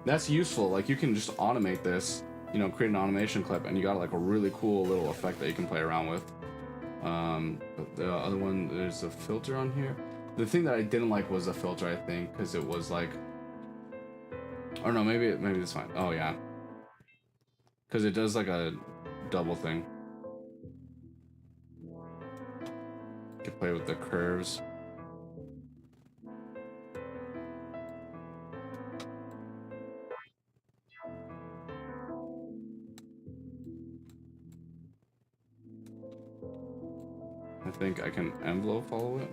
That's useful. Like you can just automate this, create an automation clip, and you got like a really cool little effect that you can play around with. But the other one, there's a filter on here. The thing that I didn't like was the filter, I think, because it was like, or no, maybe it's fine. Oh yeah, because it does like a double thing. You can play with the curves. I think I can envelope follow it.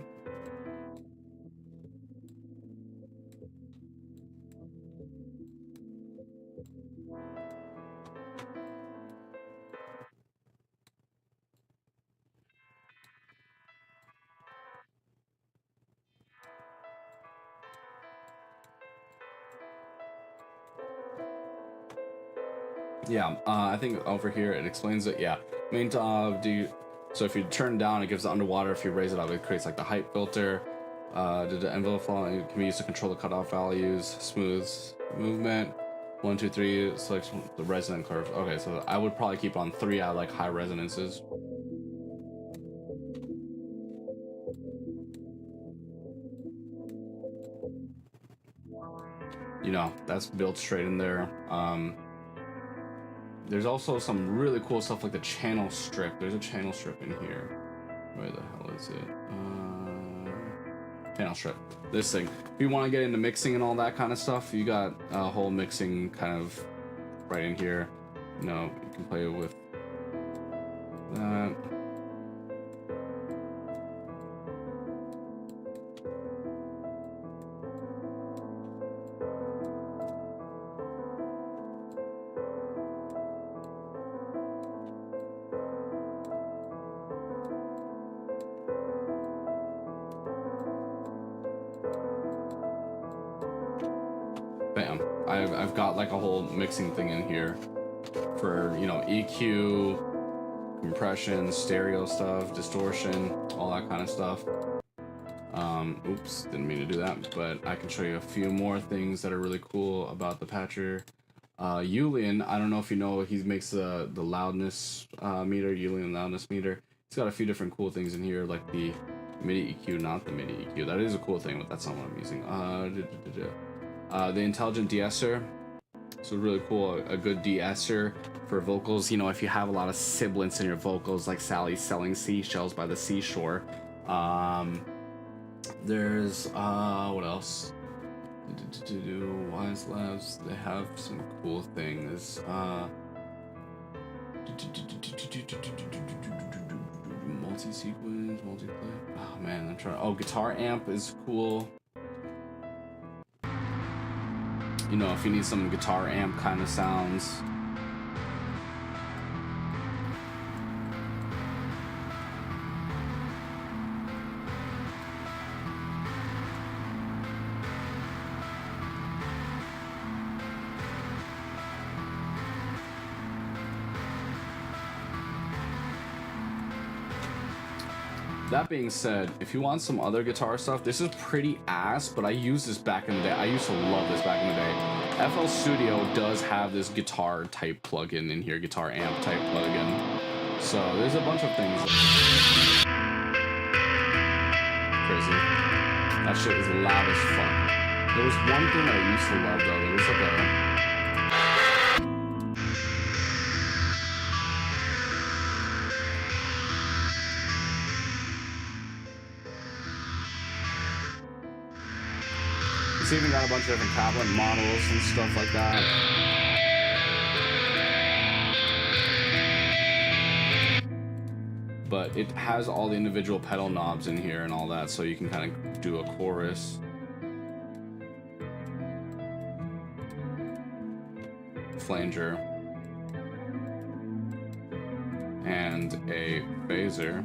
Yeah, I think over here it explains it. Yeah, main so if you turn down, it gives the underwater. If you raise it up, it creates like the height filter. The envelope follow it can be used to control the cutoff values, smooths movement. 1, 2, 3 selects the resonant curve. Okay, so I would probably keep on 3 out like high resonances. That's built straight in there. There's also some really cool stuff like the channel strip. There's a channel strip in here. Where the hell is it? Channel strip. This thing. If you want to get into mixing and all that kind of stuff, you got a whole mixing kind of right in here. You can play with that. Bam. I've got like a whole mixing thing in here for, EQ, compression, stereo stuff, distortion, all that kind of stuff. Oops, didn't mean to do that, but I can show you a few more things that are really cool about the Patcher. Julian, I don't know if you know, he makes the loudness meter, Julian loudness meter. He's got a few different cool things in here, like the MIDI EQ, not the MIDI EQ. That is a cool thing, but that's not what I'm using. The intelligent de-esser. So really cool, a good de-esser for vocals. If you have a lot of sibilance in your vocals, like Sally selling seashells by the seashore. There's what else? Wise Labs, they have some cool things. Multi-sequence, multiplay. Oh man, I'm trying. Oh, guitar amp is cool. If you need some guitar amp kind of sounds. that being said, if you want some other guitar stuff, this is pretty ass, but I used this back in the day. I used to love this back in the day. FL Studio does have this guitar type plugin in here, guitar amp type plugin. So there's a bunch of things. Crazy. That shit is loud as fuck. There was one thing that I used to love though. There was like a... It's even got a bunch of different tablet models and stuff like that. But it has all the individual pedal knobs in here and all that, so you can kind of do a chorus. Flanger. And a phaser.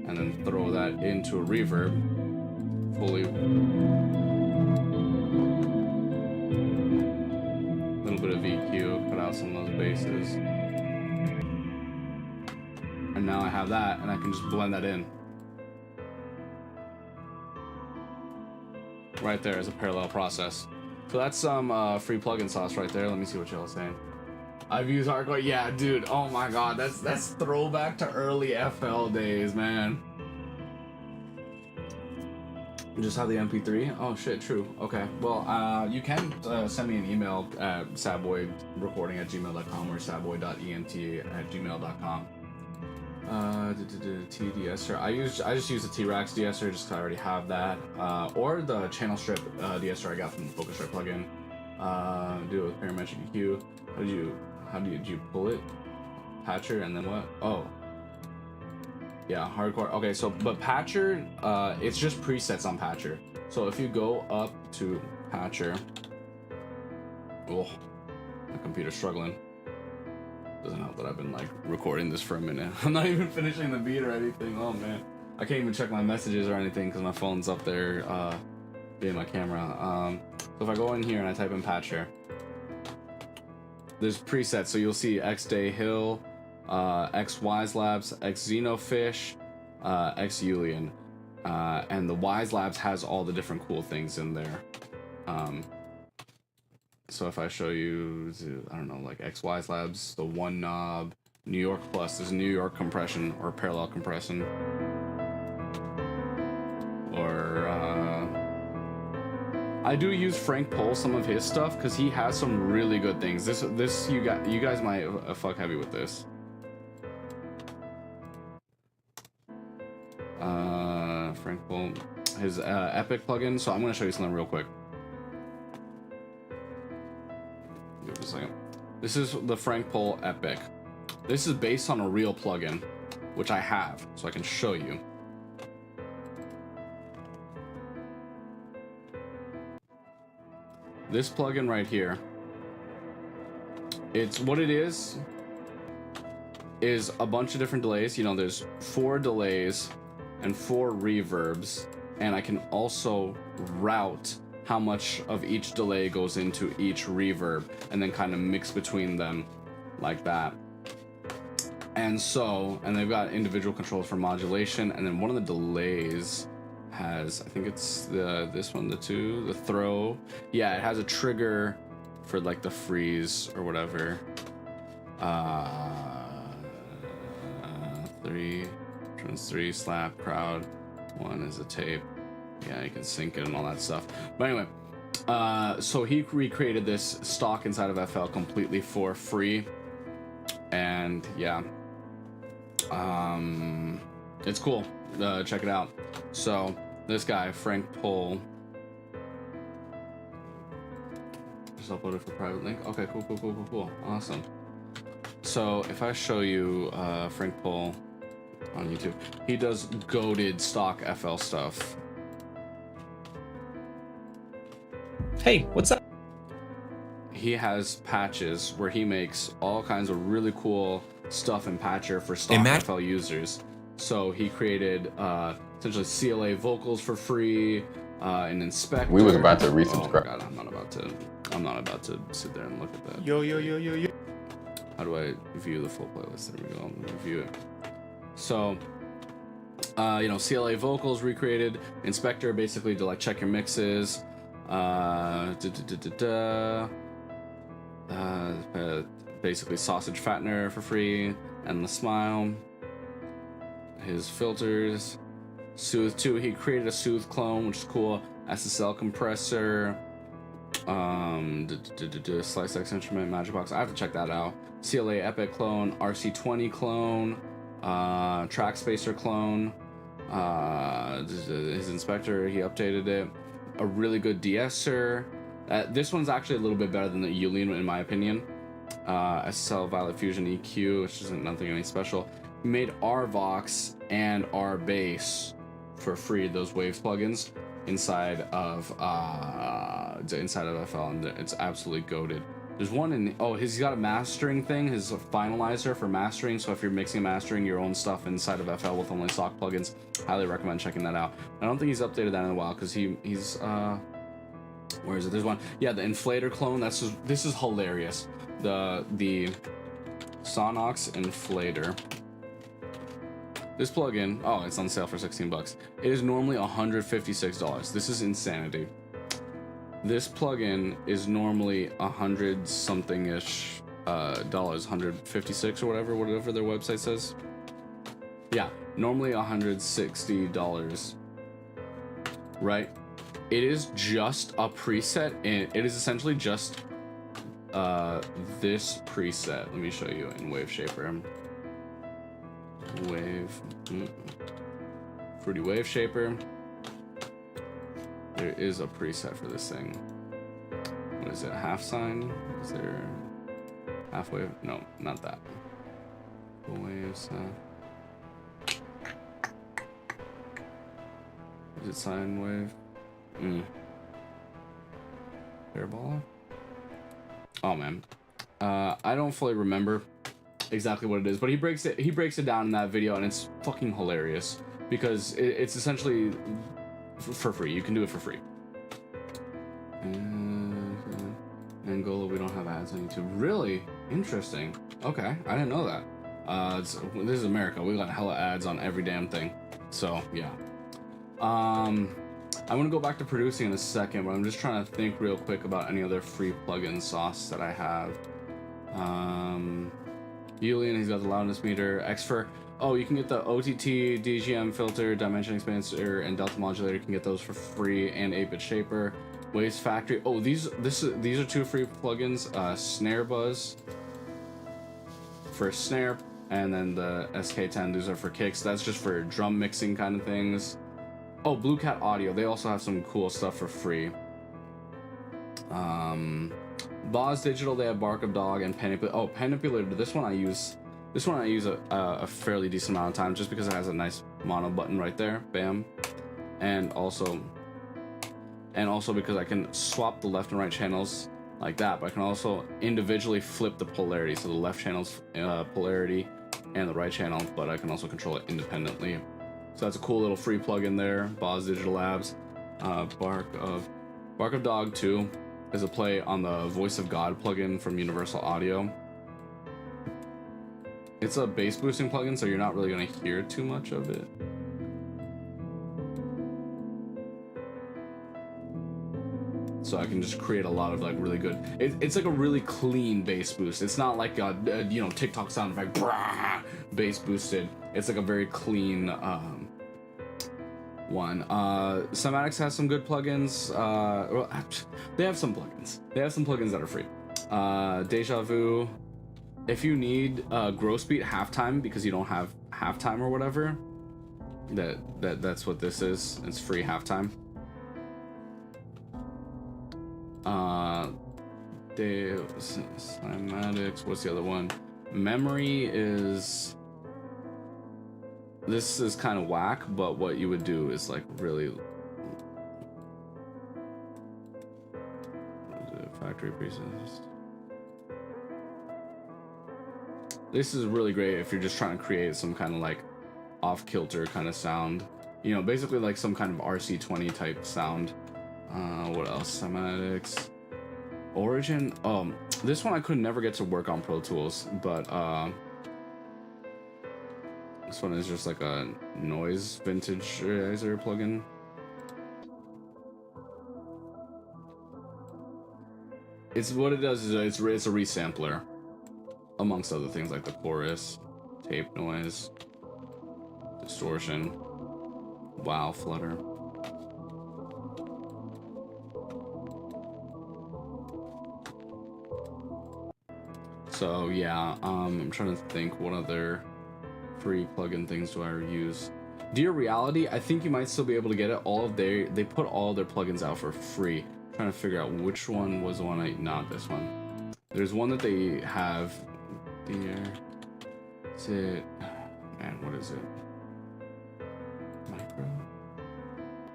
And then throw that into a reverb. Fully. Bit of EQ, cut out some of those basses. And now I have that, and I can just blend that in. Right there is a parallel process. So that's some free plugin sauce right there. Let me see what y'all are saying. I've used hardcore. Yeah, dude. Oh my god, that's throwback to early FL days, man. Just have the MP3? Oh shit, true. Okay. Well, you can send me an email at sadboyrecording@gmail.com or sadboy.ent@gmail.com. T-deesser. I just use the T-Rax deesser just because I already have that. Or the channel strip deesser I got from the Focus Strip plugin. Do it with parametric EQ. How did you pull it? Patcher and then what? Oh. Yeah, hardcore. Okay, so, but Patcher, it's just presets on Patcher. So if you go up to Patcher, oh, my computer's struggling. Doesn't help that I've been like recording this for a minute. I'm not even finishing the beat or anything. Oh man, I can't even check my messages or anything because my phone's up there, being my camera. So if I go in here and I type in Patcher, there's presets. So you'll see X Day Hill, X Wise Labs, X Xenofish, X Julian, and the Wise Labs has all the different cool things in there. So if I show you, I don't know, like X Wise Labs, the one knob, New York Plus, there's New York compression or parallel compression, or I do use Frank Pohl some of his stuff because he has some really good things. This you guys might fuck heavy with this. Frank Pohl, his Epic plugin. So I'm gonna show you something real quick. Give it a second. This is the Frank Pohl Epic. This is based on a real plugin, which I have, so I can show you. This plugin right here, it's what it is a bunch of different delays. You know, there's 4 delays and 4 reverbs, and I can also route how much of each delay goes into each reverb and then kind of mix between them like that. And so, and they've got individual controls for modulation, and then one of the delays has, I think it's this one, the throw. Yeah, it has a trigger for like the freeze or whatever. 3 slap crowd, 1 is a tape. Yeah, you can sync it and all that stuff. But anyway, so he recreated this stock inside of FL completely for free, and yeah, it's cool. Check it out. So this guy, Frank Pohl, just uploaded for private link. Okay, cool, awesome. So if I show you Frank Pohl on YouTube, he does goated stock FL stuff. Hey, what's up? He has patches where he makes all kinds of really cool stuff in Patcher for stock FL users. So he created essentially CLA vocals for free, an inspector. We was about to resubscribe. Oh my god, I'm not about to sit there and look at that. Yo. How do I view the full playlist? There we go. I'm gonna view it. So, you know, CLA vocals recreated. Inspector basically to like check your mixes. Basically sausage fattener for free. And the smile. His filters. Soothe 2. He created a Soothe clone, which is cool. SSL compressor. Slice X instrument, Magic Box. I have to check that out. CLA Epic clone, RC20 clone, Track Spacer clone. His inspector, he updated it. A really good de-esser. This one's actually a little bit better than the Yulian in my opinion. SSL Violet Fusion EQ, which isn't nothing any special. He made our Vox and our bass for free, those Waves plugins inside of FL, and it's absolutely goated. There's one in he's got a mastering thing, his finalizer for mastering. So if you're mixing and mastering your own stuff inside of FL with only stock plugins, highly recommend checking that out. I don't think he's updated that in a while because he's where is it? There's one. Yeah, the inflator clone. This is hilarious. The Sonox inflator. This plugin, it's on sale for $16. It is normally $156. This is insanity. This plugin is normally 100 something ish dollars, 156 or whatever their website says. Yeah, normally $160, right? It is just a preset, and it is essentially just this preset. Let me show you in Wave Shaper. Fruity Wave Shaper. There is a preset for this thing. What is it? Half sign? Is there half wave? No, not that. Full waves. Is it sine wave? Parabola? Oh man, I don't fully remember exactly what it is, but he breaks it down in that video, and it's fucking hilarious because it's essentially for free. You can do it for free. Angola, we don't have ads on YouTube. Really interesting. Okay, I didn't know that. This is America. We got hella ads on every damn thing. So yeah. I'm gonna go back to producing in a second, but I'm just trying to think real quick about any other free plugin sauce that I have. Yulian, he's got the loudness meter. Xfer. Oh, you can get the OTT, DGM filter, dimension expander, and delta modulator. You can get those for free, and 8-bit shaper. Waves Factory. Oh, these are two free plugins. Snare Buzz for snare, and then the SK10. These are for kicks. That's just for drum mixing kind of things. Oh, Blue Cat Audio. They also have some cool stuff for free. Boz Digital. They have Bark of Dog and Panipulator. Oh, Panipulator. This one I use a fairly decent amount of time just because it has a nice mono button right there. Bam. And also because I can swap the left and right channels like that, but I can also individually flip the polarity. So the left channel's polarity and the right channel, but I can also control it independently. So that's a cool little free plugin there. Boz Digital Labs. Bark of Dog 2 is a play on the Voice of God plugin from Universal Audio. It's a bass boosting plugin, so you're not really going to hear too much of it. So I can just create a lot of like really good. It's like a really clean bass boost. It's not like a TikTok sound effect bass boosted. It's like a very clean one. Cymatics has some good plugins. Well, they have some plugins. They have some plugins that are free. Deja Vu. If you need gross beat halftime because you don't have halftime or whatever, that's what this is. It's free halftime. Cymatics. What's the other one? Memory is. This is kind of whack, but what you would do is like really. Factory presets. This is really great if you're just trying to create some kind of like off-kilter kind of sound. You know, basically like some kind of RC20 type sound. What else? Cymatics. Origin. This one I could never get to work on Pro Tools, but this one is just like a noise vintageizer plugin. It's what it does is it's a resampler, amongst other things like the chorus, tape noise, distortion, wow flutter. So yeah, I'm trying to think what other free plugin things do I use. Dear Reality, I think you might still be able to get it. They put all their plugins out for free. I'm trying to figure out which one was the one not this one. There's one that they have. Is it? Man, what is it? Micro?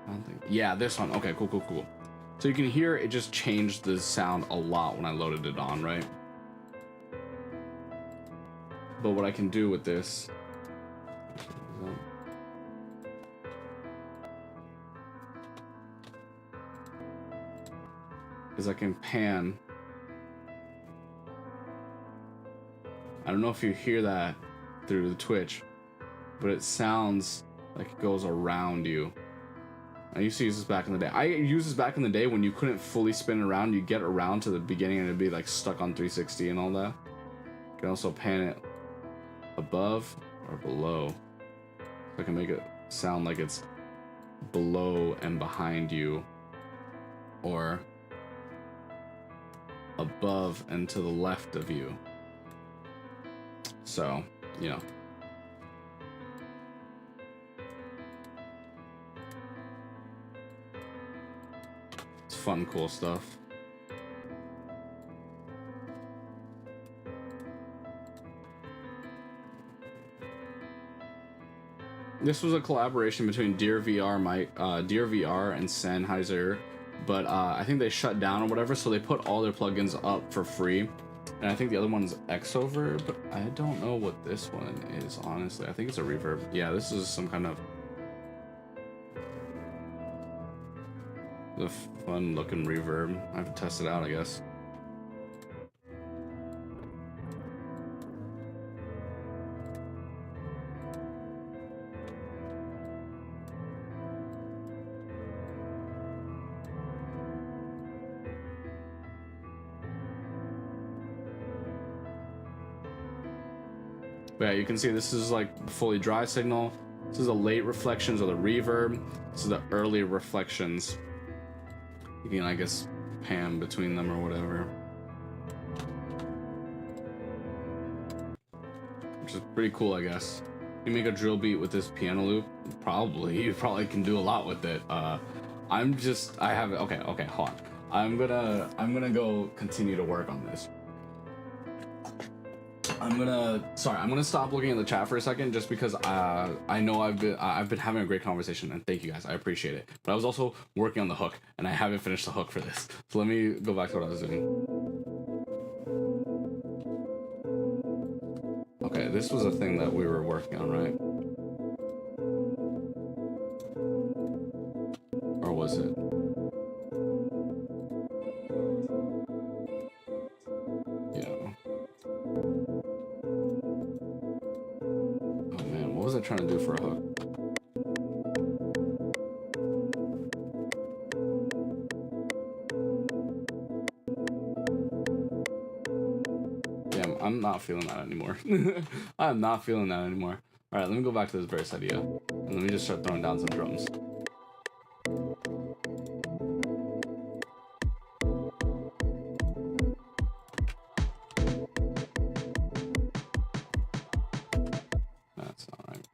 I don't think. Yeah, this one. Okay, cool. So you can hear it just changed the sound a lot when I loaded it on, right? But what I can do with this is I can pan. I don't know if you hear that through the Twitch, but it sounds like it goes around you. I used to use this back in the day. I used this back in the day when you couldn't fully spin around. You get around to the beginning and it'd be like stuck on 360 and all that. You can also pan it above or below. So I can make it sound like it's below and behind you, or above and to the left of you. So, you know. It's fun, cool stuff. This was a collaboration between Dear VR and Sennheiser, but I think they shut down or whatever, so they put all their plugins up for free. And I think the other one's Xover, but I don't know what this one is, honestly. I think it's a reverb. Yeah, this is some kind of the fun looking reverb. I have to test it out, I guess. But yeah, you can see this is like fully dry signal. This is the late reflections or the reverb. This is the early reflections. You can, I guess, pan between them or whatever. Which is pretty cool, I guess. You make a drill beat with this piano loop, probably. You probably can do a lot with it. Okay, hold on. I'm gonna go continue to work on this. I'm gonna stop looking at the chat for a second, just because I know I've been having a great conversation, and thank you guys, I appreciate it. But I was also working on the hook, and I haven't finished the hook for this. So let me go back to what I was doing. Okay, this was a thing that we were working on, right? Or was it? What was I trying to do for a hook? Damn, I'm not feeling that anymore. I'm not feeling that anymore. Alright, let me go back to this verse idea. And let me just start throwing down some drums. That's not right.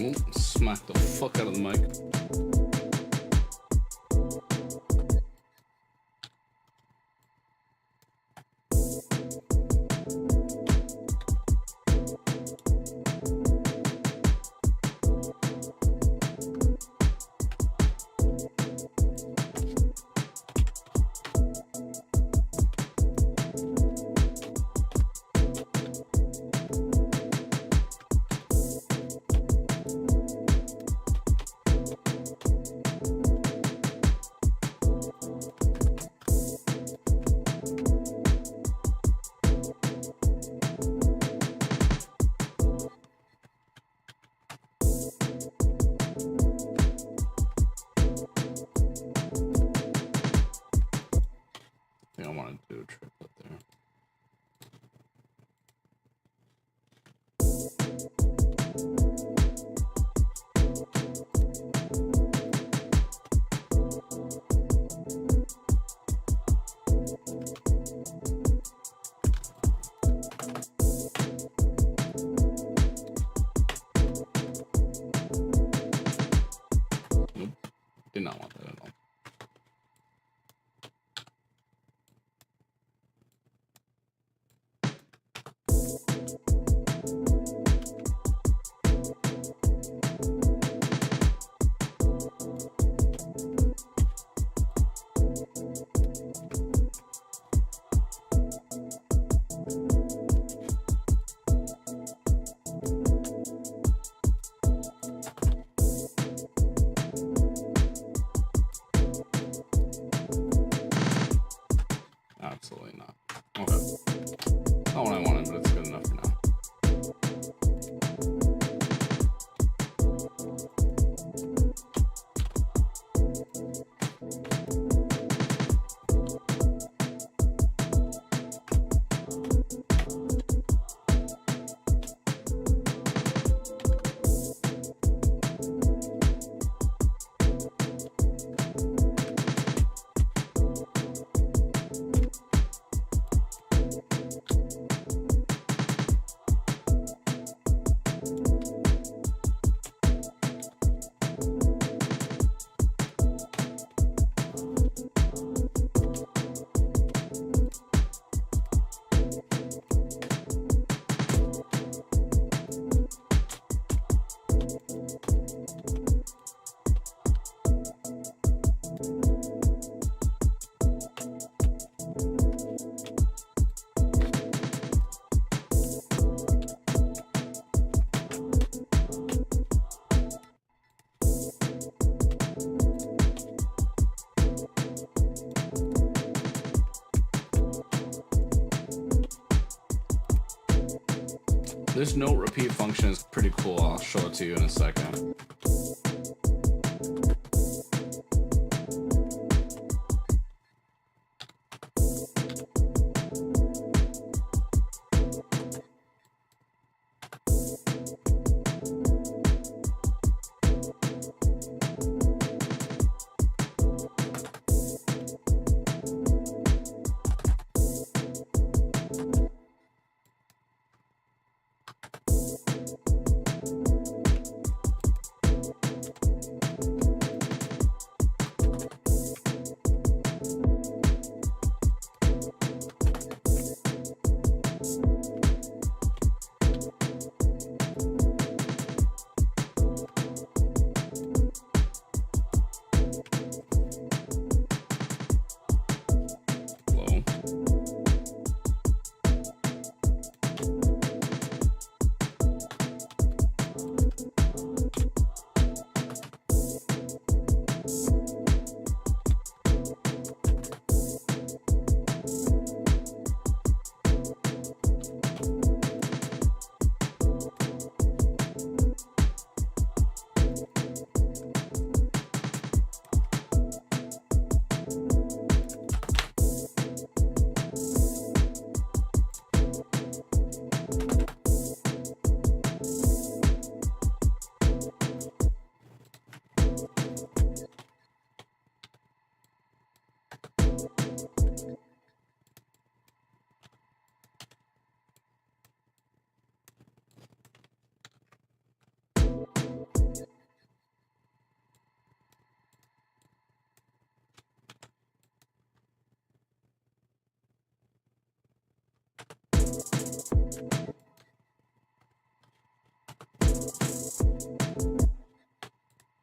Ooh, smack the fuck out of the mic. I want to do a triplet there. Nope, did not want that at all. This note repeat function is pretty cool. I'll show it to you in a second.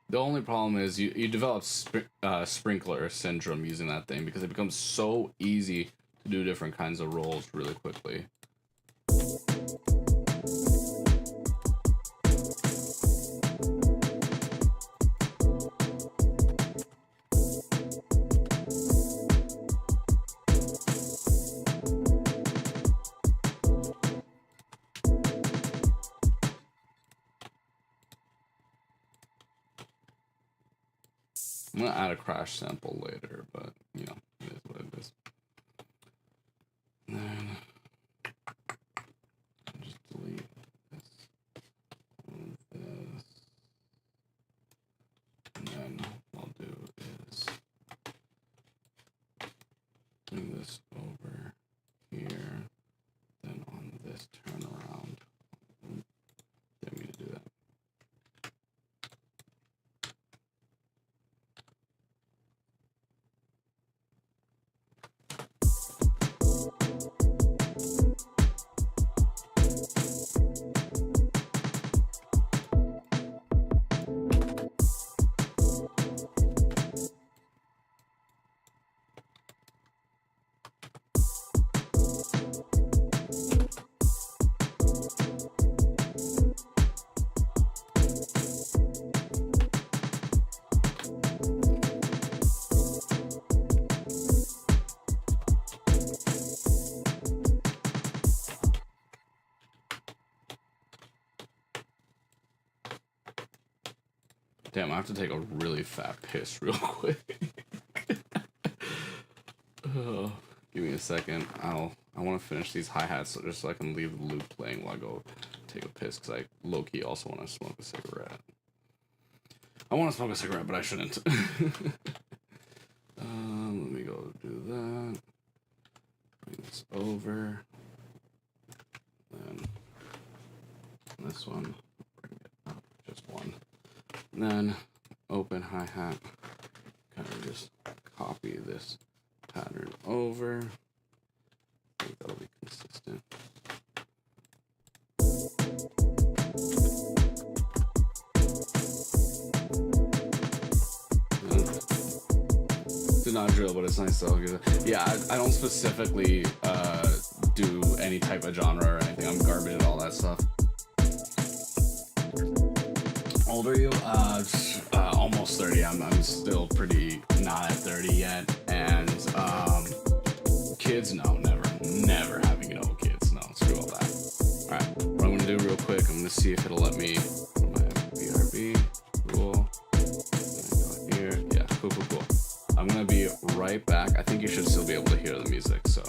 The only problem is you develop sprinkler syndrome using that thing because it becomes so easy to do different kinds of rolls really quickly. I'm gonna add a crash sample later, but you know, it is what it is. And then I'll just delete this, this, and then what I'll do is bring this over here, then on this turnaround. Didn't mean to do that. Damn, I have to take a really fat piss real quick. Oh, give me a second. I want to finish these hi-hats just so I can leave the loop playing while I go take a piss, because I low-key also want to smoke a cigarette. I want to smoke a cigarette, but I shouldn't. Let me go do that. Bring this over. Then this one. Bring it up. Just one. And then open hi-hat. Kind of just copy this pattern over. I think that'll be consistent. not drill, but it's nice though. Yeah, I don't specifically do any type of genre or anything. I'm garbage at all that stuff. How old are you? Almost 30. I'm still pretty not at 30 yet. And kids, no, never having no kids. No, screw all that. All right, what I'm gonna do real quick, I'm gonna see if it'll let me. My BRB, cool. Go here, yeah, cool. I'm gonna be right back. I think you should still be able to hear the music, so.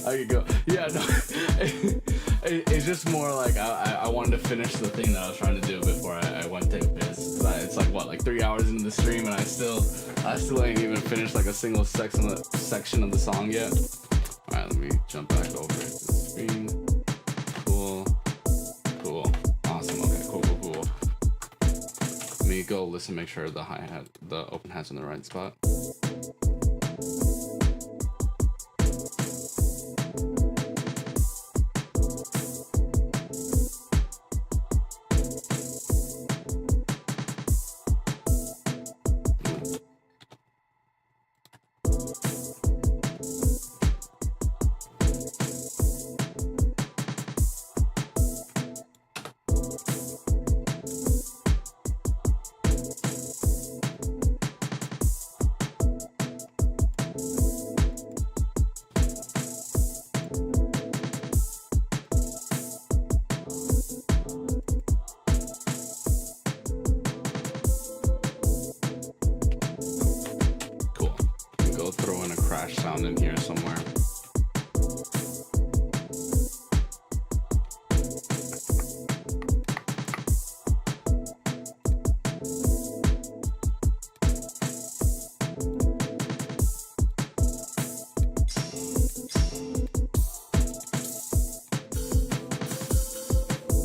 There you go. Yeah, no. It's just more like I wanted to finish the thing that I was trying to do before I went to take a piss. It's like what, like 3 hours into the stream, and I still ain't even finished like a single section of the song yet. All right, let me jump back over to the screen. Cool. Awesome. Okay, cool. Let me go listen, make sure the hi-hat, the open hat's in the right spot. Throw in a crash sound in here somewhere.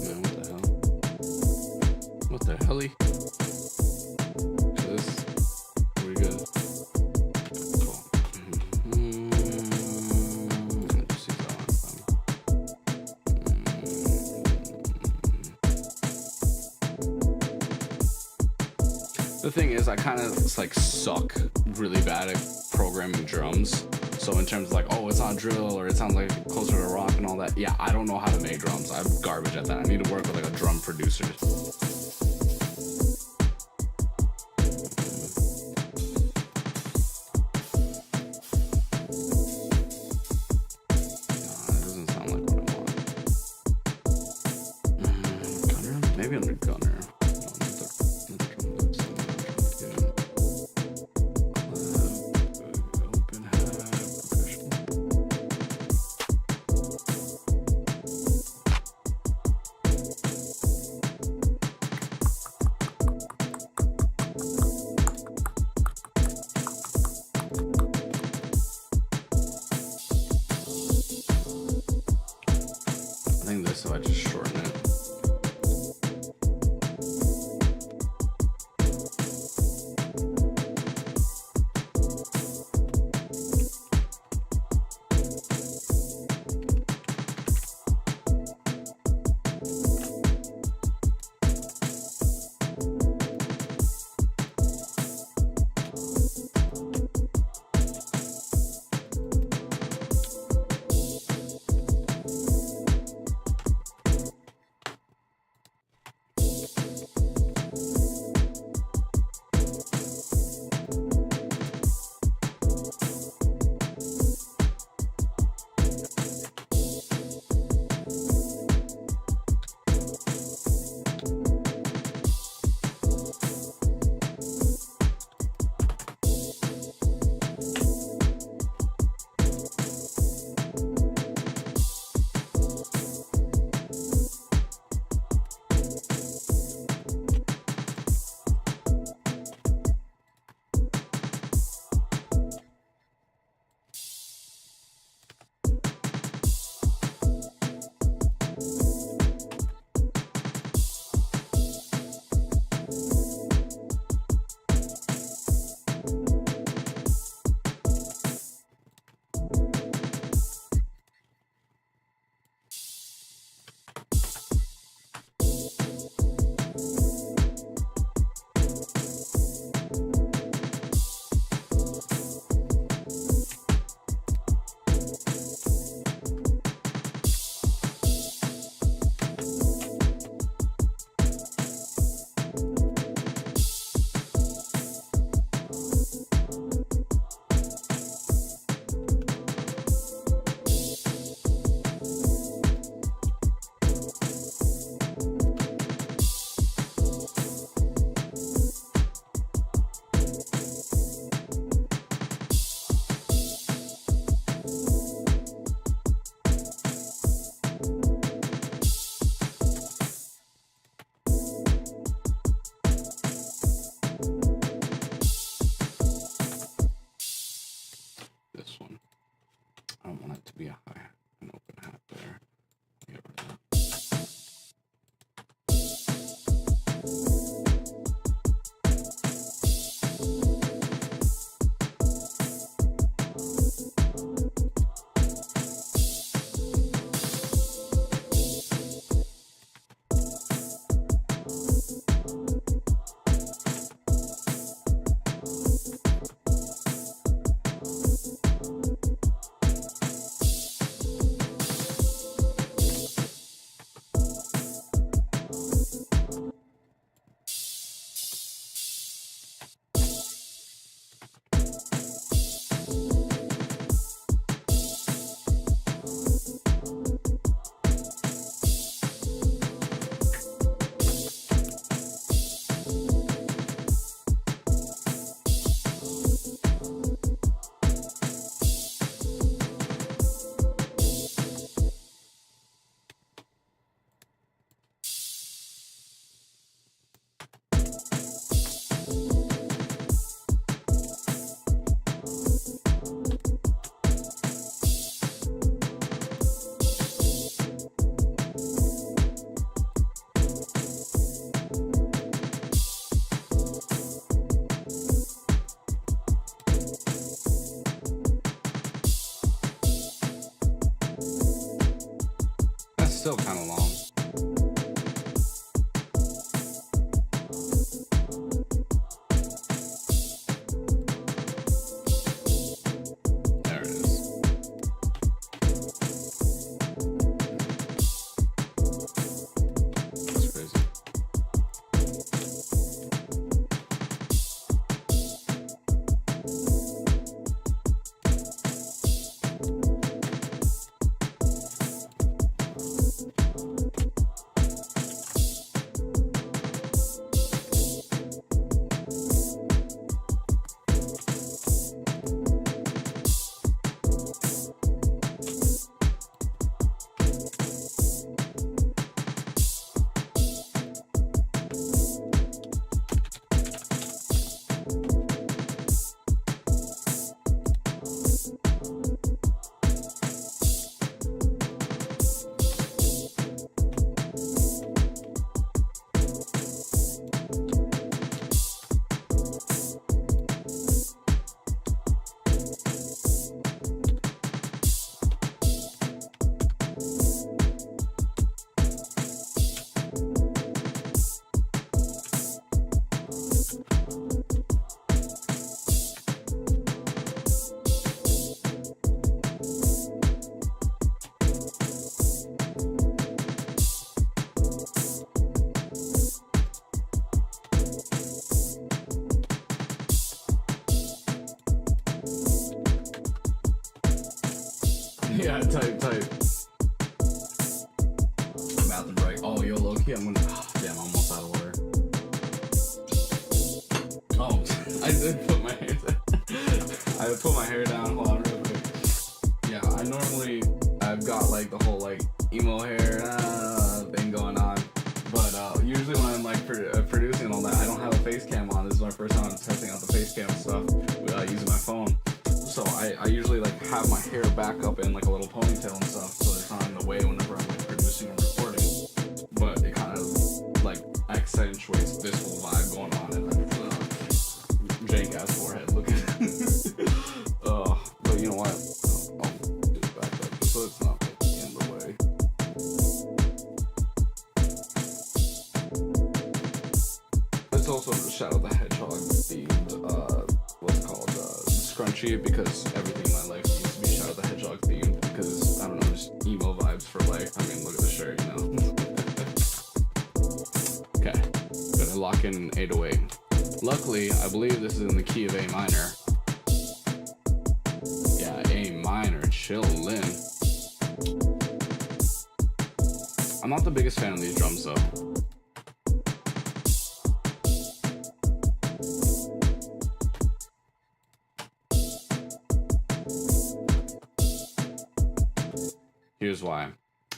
Man, what the hell? We good? The thing is, I kind of like suck really bad at programming drums. So in terms of like, oh, it's not drill or it sounds like closer to rock and all that. Yeah, I don't know how to make drums. I'm garbage at that. I need to work with like a drum producer. That doesn't sound like what I want. so I just shorten it. This one. I don't want it to be a high and open hat there. Get rid of that. Yeah, type. Bathroom break. Oh, yo, low key, I'm gonna. Damn, I'm almost out of water. Oh, I did put my hair down. I put my hair down. Hold on, real quick. Yeah, I've got like the whole like emo hair thing going on. But usually when I'm like producing and all that, I don't have a face cam on. This is my first time testing out the face cam stuff using my phone. So I usually like have my hair back up in like a little ponytail and stuff, so it's not in the way whenever I'm like producing and recording. But it kind of like accentuates this whole vibe going on and like jank ass forehead looking. But you know what? I'll do it back up just so it's not like in the way. It's also Shadow the Hedgehog themed, what's it called, scrunchie, because everything in my life needs to be Shadow the Hedgehog themed, because, I don't know, just emo vibes for life. I mean, look at the shirt, you know? Okay, gonna lock in 808. Luckily, I believe this is in the key of A minor. Yeah, A minor, chillin'. I'm not the biggest fan of these drums, though.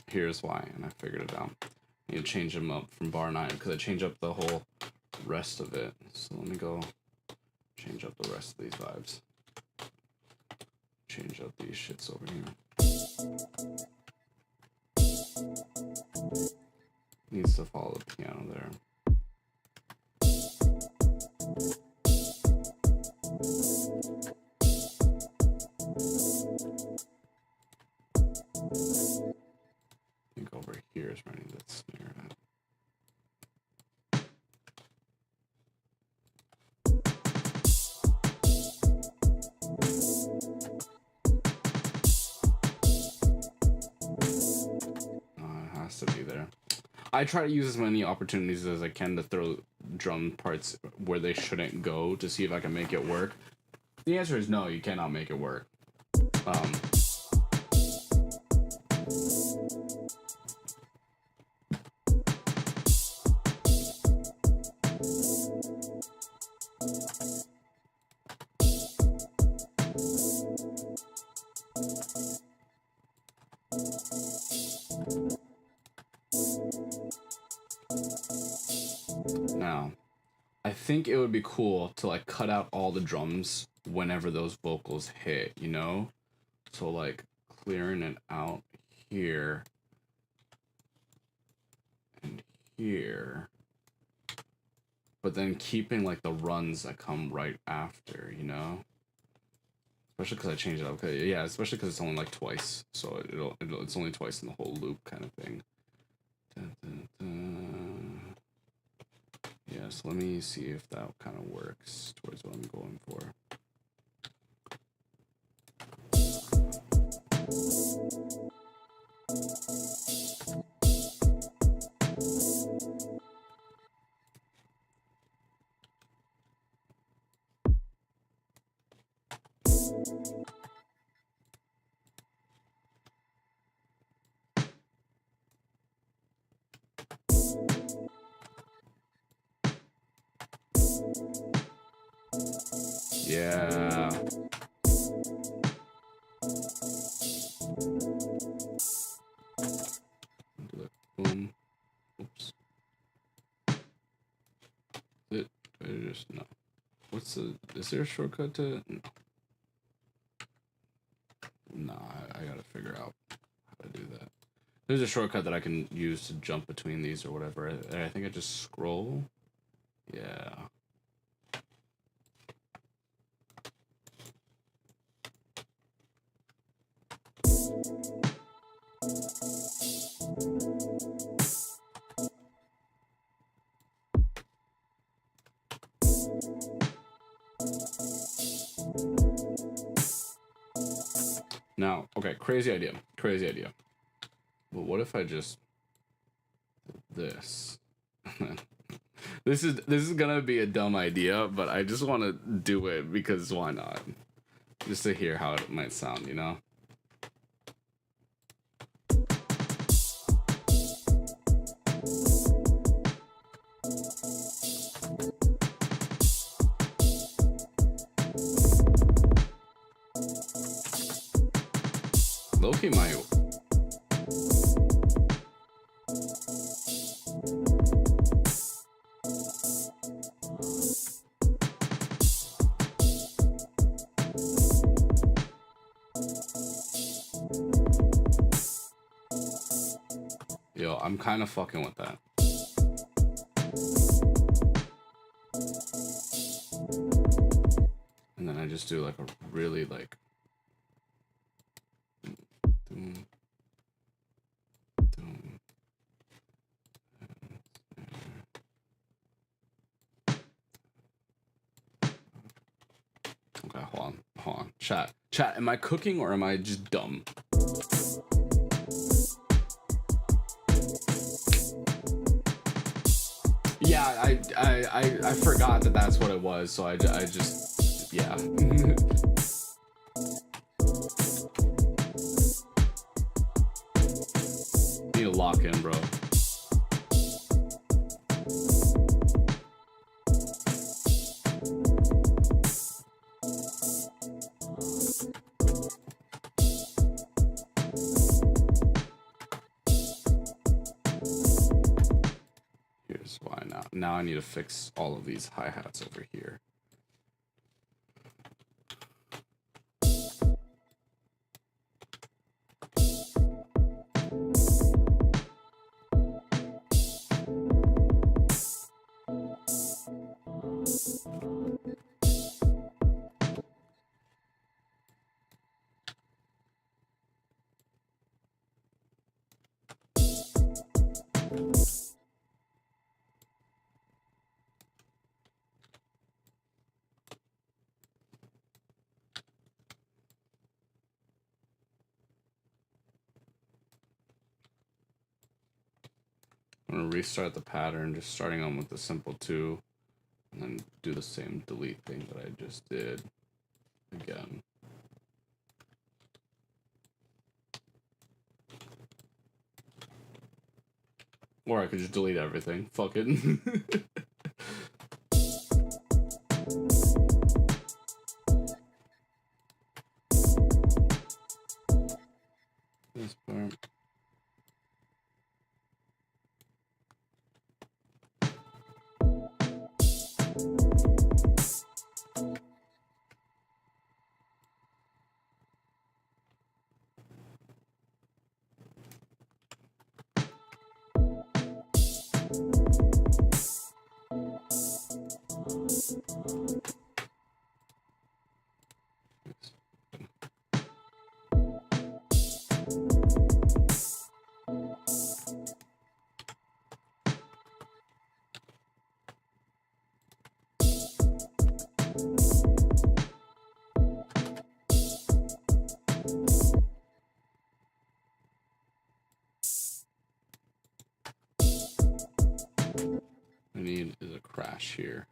Here's why, and I figured it out. I need to change them up from bar 9 because I changed up the whole rest of it. So let me go change up the rest of these vibes. Change up these shits over here. Needs to follow the piano there. I think over here is running that snare at. It has to be there. I try to use as many opportunities as I can to throw drum parts where they shouldn't go to see if I can make it work. The answer is no, you cannot make it work. Now, I think it would be cool to like cut out all the drums whenever those vocals hit, you know? So like clearing it out here and here, but then keeping like the runs that come right after, you know? Especially because I changed it up. Okay, yeah, especially because it's only like twice, so it's only twice in the whole loop kind of thing. Yeah, so let me see if that kind of works towards what I'm going for. Yeah. Do it. Boom. Oops. I just no. What's the? Is there a shortcut to it? No. No, I gotta figure out how to do that. There's a shortcut that I can use to jump between these or whatever. I think I just scroll. Yeah. Now, okay, crazy idea. But what if I just did this? This is gonna be a dumb idea, but I just want to do it because why not? Just to hear how it might sound, you know? Loki might. Yo, I'm kind of fucking with that. And then I just do like a really like doom, doom. Okay, hold on. Chat, am I cooking or am I just dumb? Yeah, I forgot that that's what it was, so I just, yeah. Need to lock in, bro. Here's why now. Now I need to fix all of these hi-hats over here. I'm gonna restart the pattern, just starting on with the simple 2, and then do the same delete thing that I just did again. Or I could just delete everything. Fuck it. This part. I need is a crash here.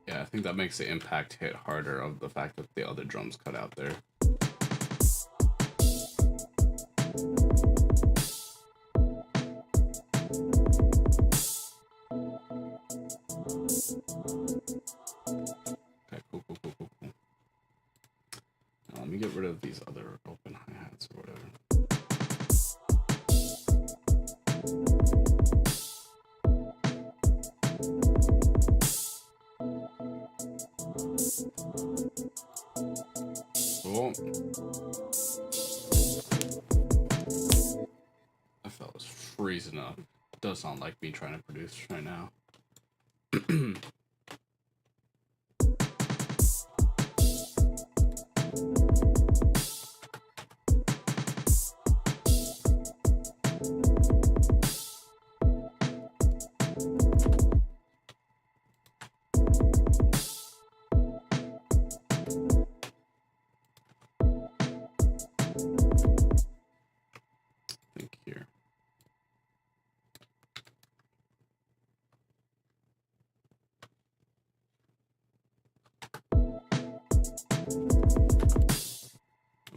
Yeah, I think that makes the impact hit harder of the fact that the other drums cut out there. Okay, cool. Now let me get rid of these other open hi-hats or whatever. Cool. That fella's freezing up. Does sound like me trying to produce right now.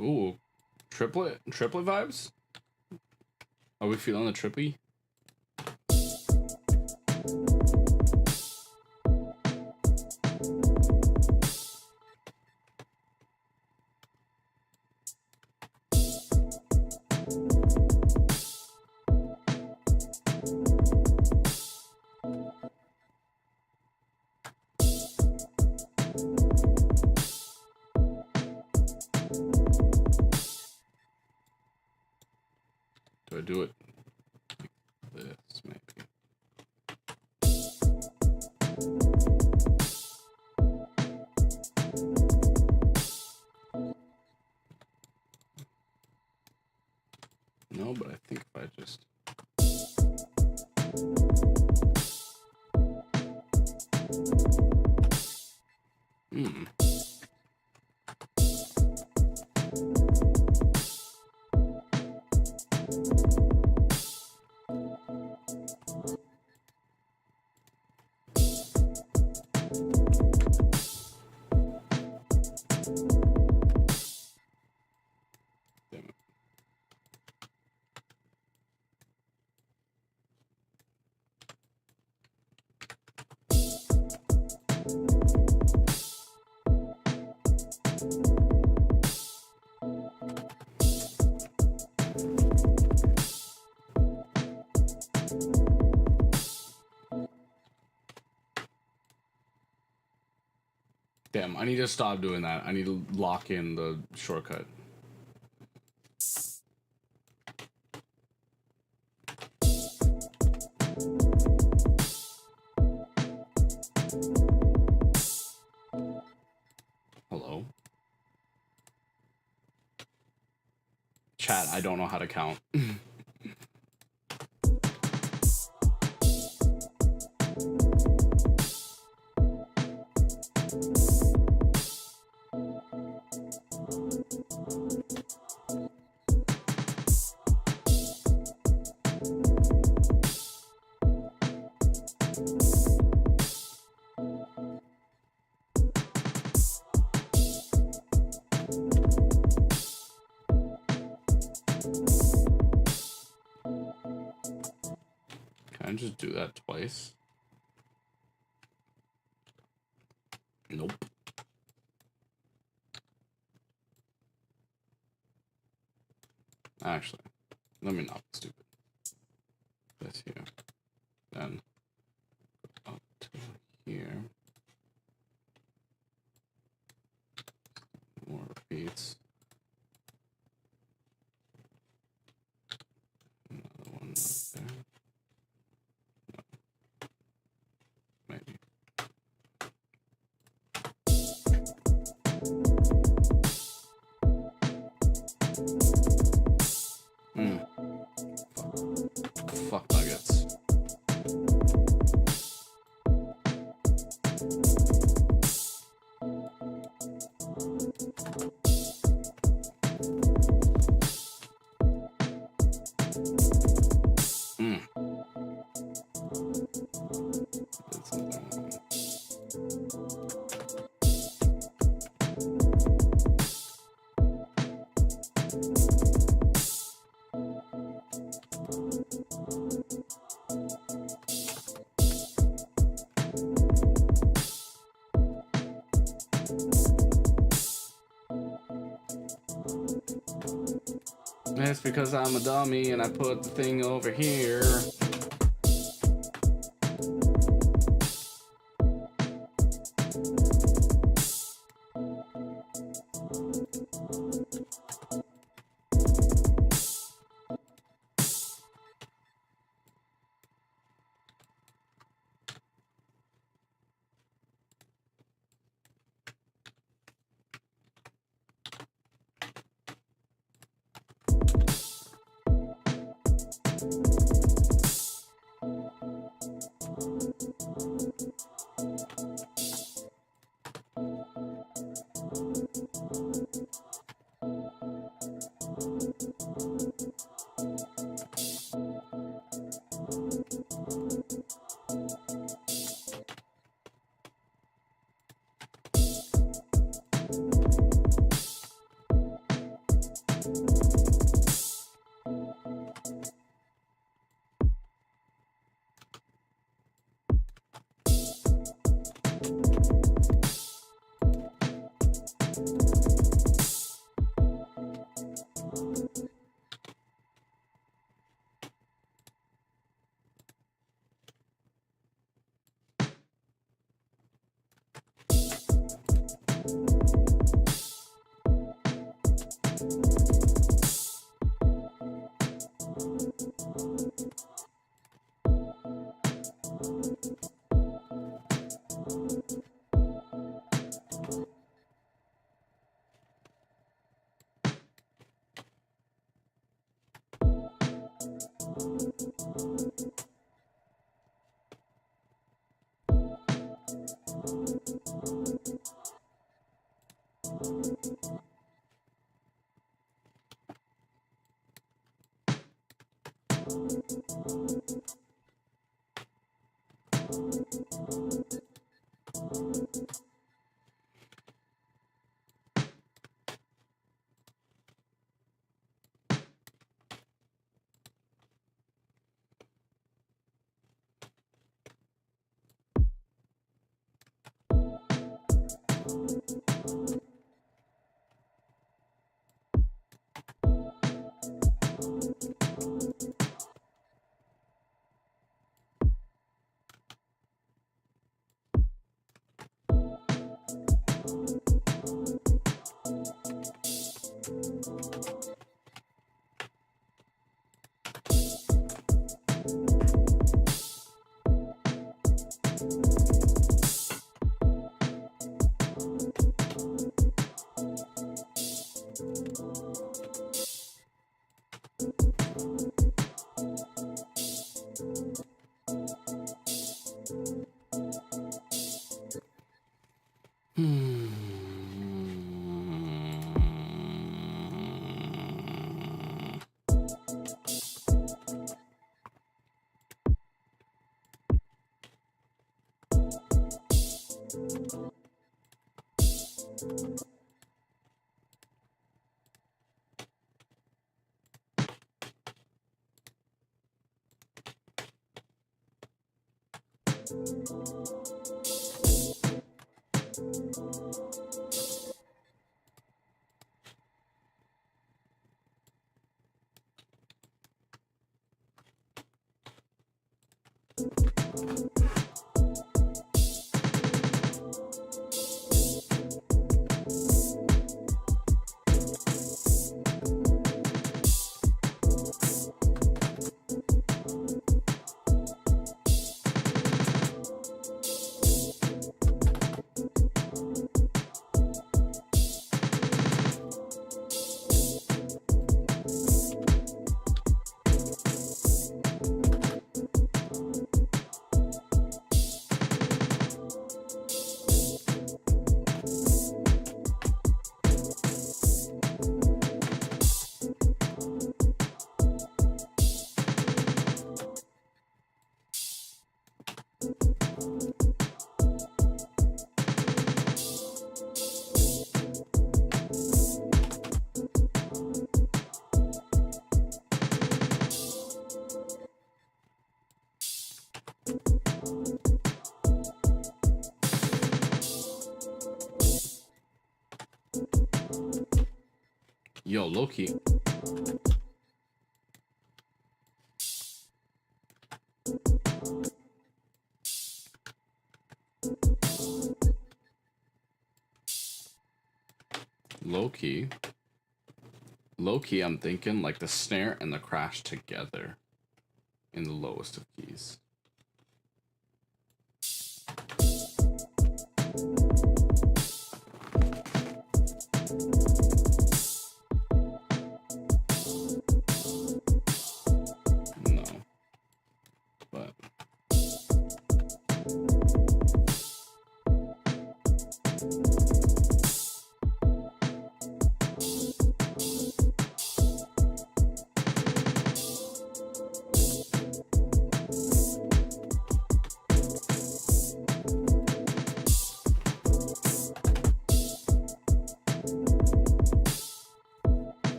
Ooh, triplet vibes. Are we feeling the trippy? Do I do it like this, maybe? No, but I think if I just... Damn it. Damn, I need to stop doing that. I need to lock in the shortcut. Hello? Chat, I don't know how to count. Can I just do that twice? Nope. Actually, let me not be stupid. This here. Then go up to here. More repeats. Another one right there. No. Maybe. Fuck nuggets. It's because I'm a dummy and I put the thing over here. Yo, Loki. Loki. Loki, I'm thinking like the snare and the crash together in the lowest of keys. No. But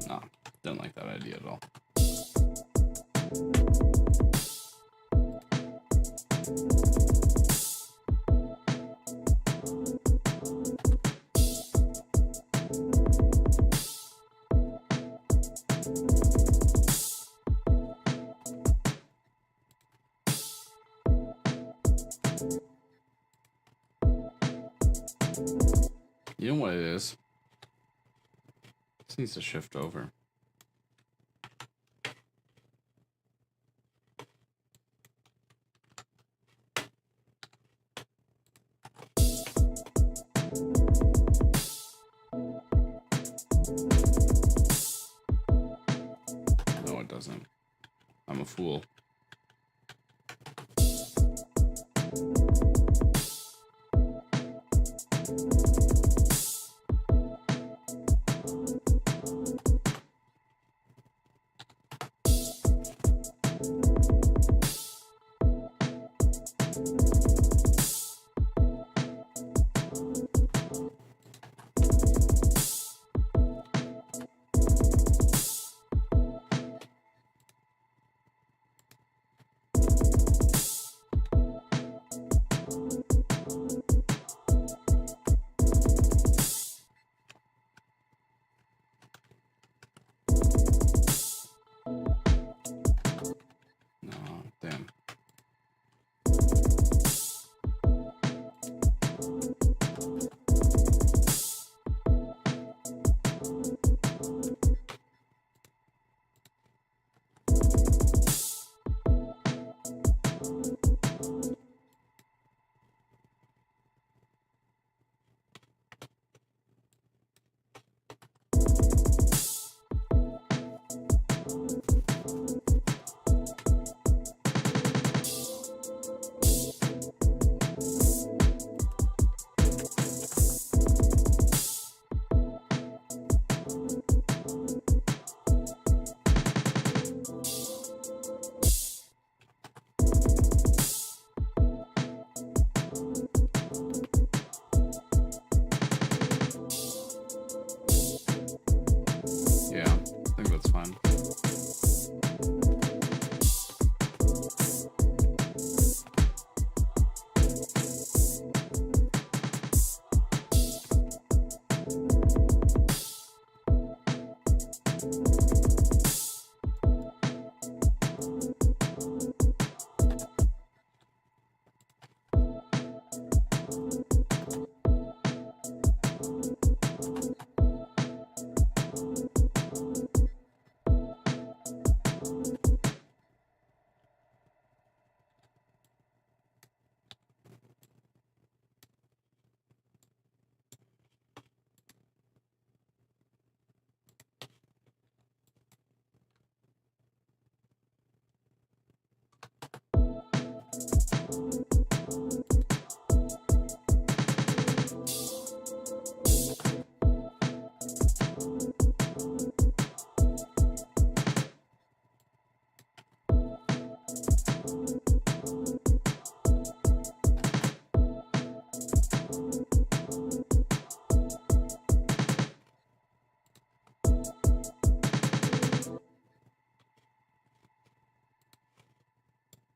no, don't like that idea at all. You know what it is? This needs to shift over. doesn't. I'm a fool. Damn. Yeah, I think that's fine.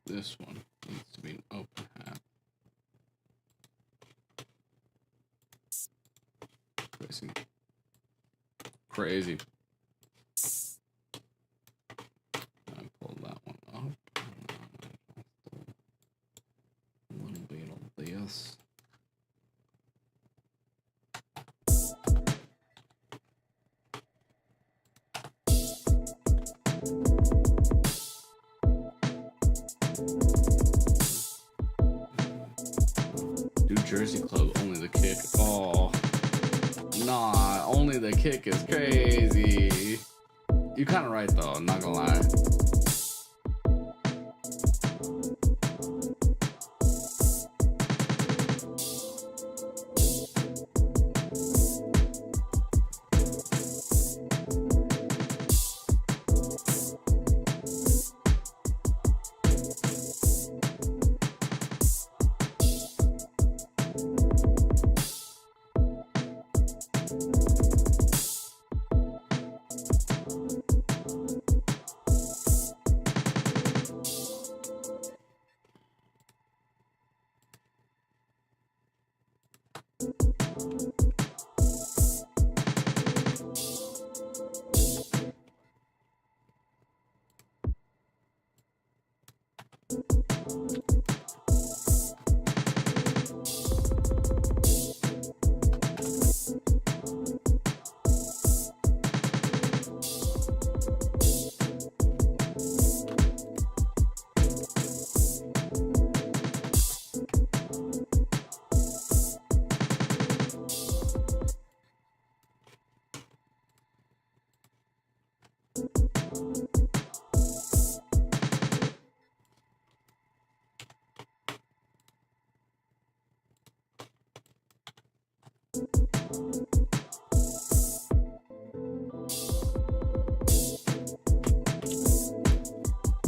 This one needs to be an open hat. Crazy. Crazy. I pulled that one up. A little bit of this. New Jersey Club, only the kick. Oh, nah, only the kick is crazy. You're kind of right though, I'm not gonna lie.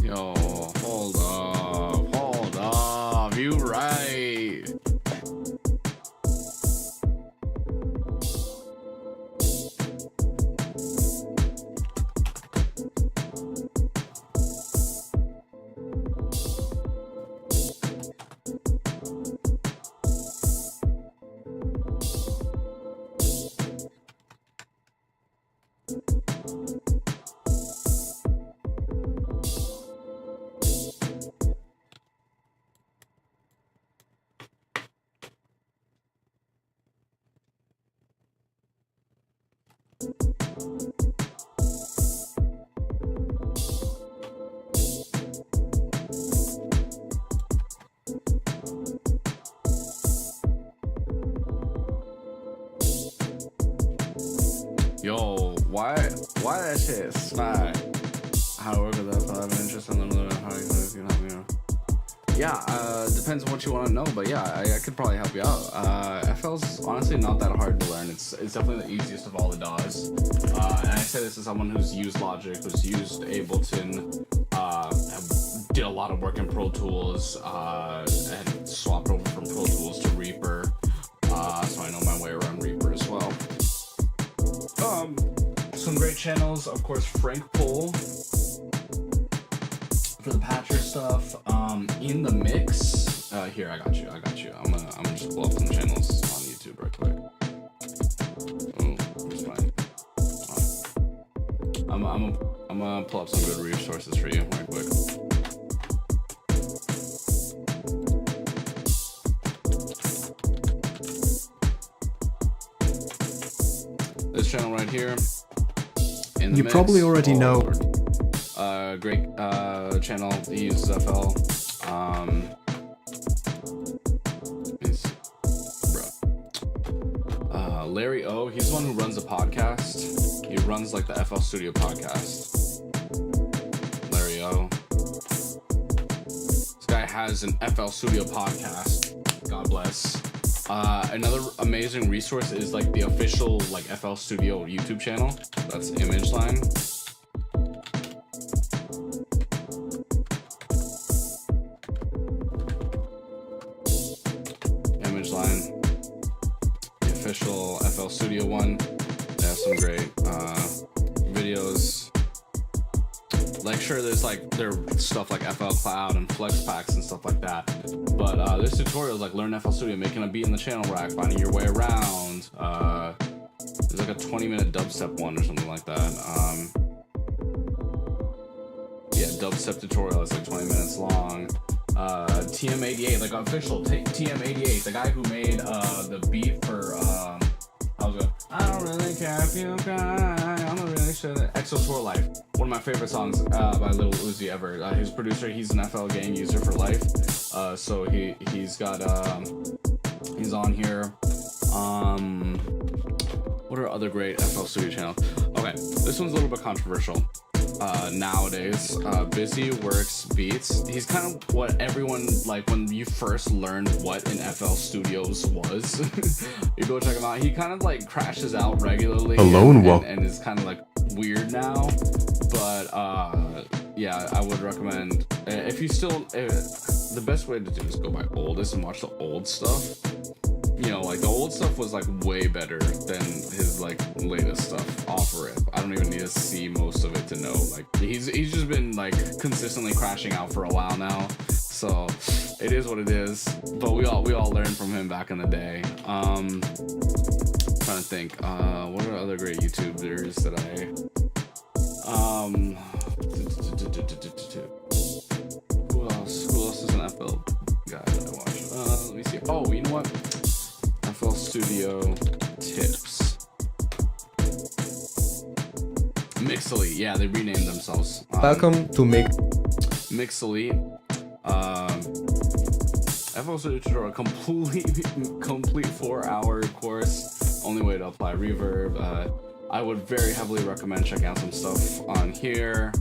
Yo, hold up, you right. Yo, why that shit smack? How to work with that? I have an interest in learning how you can help me out. Yeah, depends on what you want to know, but yeah, I could probably help you out. FL's honestly not that hard to learn. It's definitely the easiest of all the DAWs. And I say this as someone who's used Logic, who's used Ableton, did a lot of work in Pro Tools, and swapped over from Pro Tools to Reaper, so I know my way around Reaper as well. Some great channels, of course, Frank Pohl for the patcher stuff. In the mix, here I got you. I'm gonna just pull up some channels on YouTube right quick. Oh, where's mine? I'm gonna pull up some good resources for you right quick. This channel right here. In the You mix, probably already know. Great channel. He uses FL. Larry O. He's the one who runs a podcast. He runs like the FL Studio podcast. Larry O. This guy has an FL Studio podcast. God bless. Another amazing resource is like the official like FL Studio YouTube channel. That's ImageLine. ImageLine, the official FL Studio one. They have some great videos. Like sure, there's like their stuff like FL Cloud and Flex Packs and stuff like that. But there's tutorials like learn FL Studio, making a beat in the channel rack, finding your way around. There's like a 20-minute dubstep one or something like that. Yeah, dubstep tutorial is like 20 minutes long. TM88, like official TM88, the guy who made the beat for I don't really care if you cry, I'm a really shit at EXO Tour Life. One of my favorite songs by Lil Uzi ever. His producer, he's an FL Gang user for life. So he's got he's on here. What are other great FL Studio channels? Okay, this one's a little bit controversial. Nowadays, Busy Works Beats. He's kind of what everyone, like when you first learned what an FL Studios was, you go check him out. He kind of like crashes out regularly and is kind of like weird now. But yeah, I would recommend if you still the best way to do is go by oldest and watch the old stuff. You know, like the old stuff was like way better than his like latest stuff off rip. I don't even need to see most of it to know. Like he's just been like consistently crashing out for a while now. So it is what it is. But we all learned from him back in the day. Trying to think. What are other great YouTubers that Who else is an FL guy that I watch? Let me see. Oh, you know what? FL Studio tips. Mixelite, yeah, they renamed themselves. Welcome to Mixelite. FL Studio tutorial, complete 4-hour course. Only way to apply reverb. I would very heavily recommend checking out some stuff on here.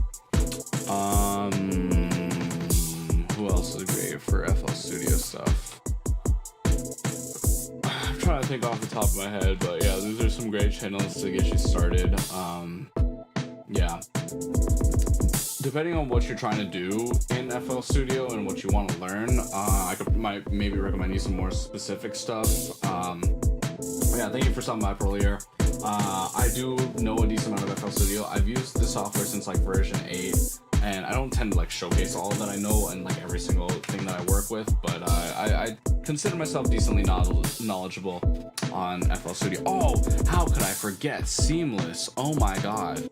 Who else is great for FL Studio stuff? I'm trying to think off the top of my head, but yeah, these are some great channels to get you started. Yeah. Depending on what you're trying to do in FL Studio and what you want to learn, might maybe recommend you some more specific stuff. Yeah, thank you for stopping by earlier. I do know a decent amount of FL Studio. I've used the software since like version 8, and I don't tend to like showcase all that I know and like every single thing that I work with, but I consider myself decently knowledgeable on FL Studio. Oh, how could I forget Seamless? Oh my god,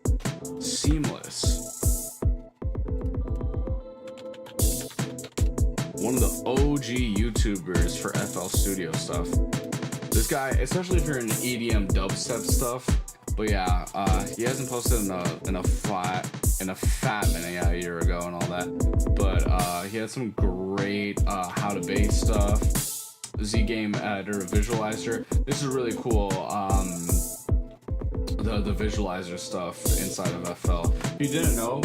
Seamless. One of the OG YouTubers for FL Studio stuff. This guy, especially if you're in EDM dubstep stuff, but yeah, he hasn't posted in a fat minute, yeah, a year ago and all that. But he had some great how to bass stuff, Z Game Editor Visualizer. This is really cool. The visualizer stuff inside of FL. If you didn't know,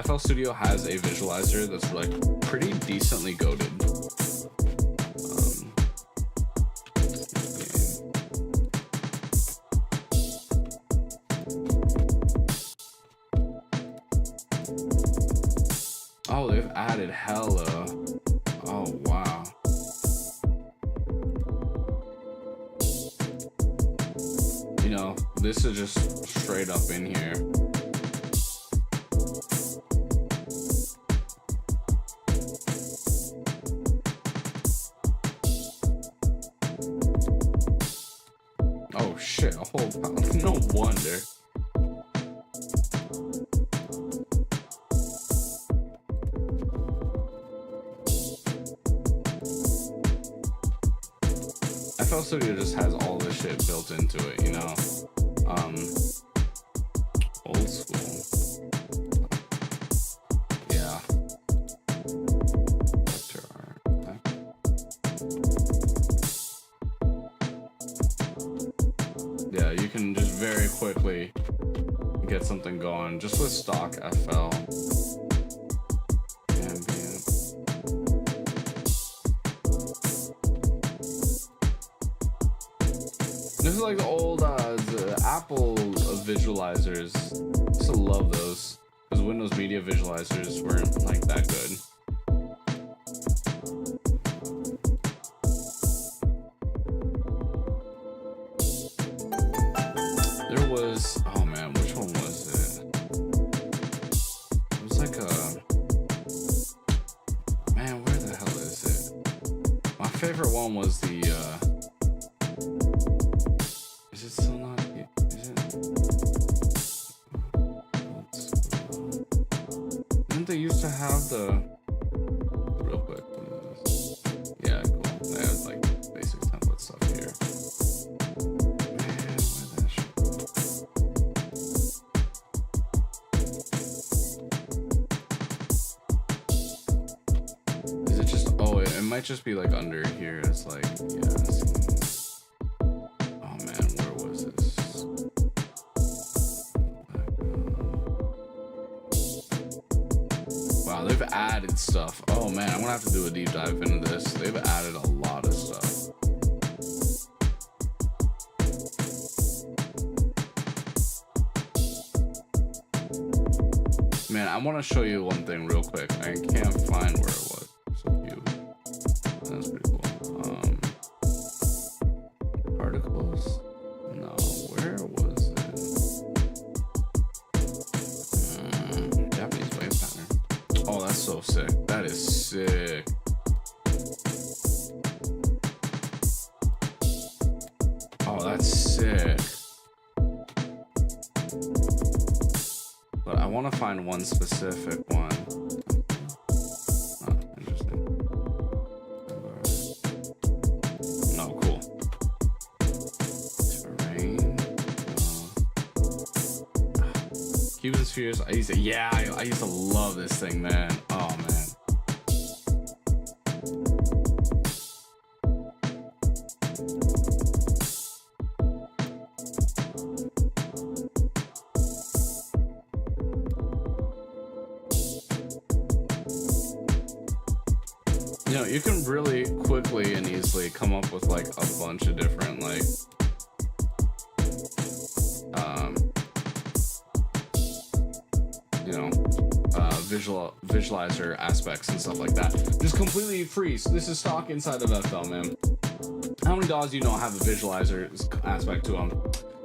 FL Studio has a visualizer that's like pretty decently goated. Oh, they've added hella. Oh, wow. You know, this is just straight up in here. Oh shit, a whole pound. No wonder. FL Studio just has all this shit built into it, you know? Old school. Yeah. Vector art. Yeah, you can just very quickly get something going just with stock FL. Ambient. This is like the old the Apple visualizers. I used to love those because Windows Media visualizers weren't like that good. There was, oh man, which one was it? It was like a, man, where the hell is it? My favorite one was the is it still not? Is it? Didn't they used to have the? Real quick. What is this? Yeah, cool. They have like basic template stuff here. Man, where that shit? Is it just? Oh, it might just be like under here. It's like, yeah. They've added stuff. Oh man, I'm gonna have to do a deep dive into this. They've added a lot of stuff. Man, I want to show you one thing real quick. I can't find where it was. So cute. That's pretty cool. Particles. No, where was it? Japanese wave pattern. Oh, that's so sick. That is sick. Oh, that's sick. But I want to find one specific one. Oh, interesting. No, cool. Terrain. Cubes and spheres. I used to love this thing, man. Oh man. you can really quickly and easily come up with like a bunch of different like you know, visualizer aspects and stuff like that. Just completely free. So this is stock inside of FL, man. How many DAWs do you know have a visualizer aspect to them?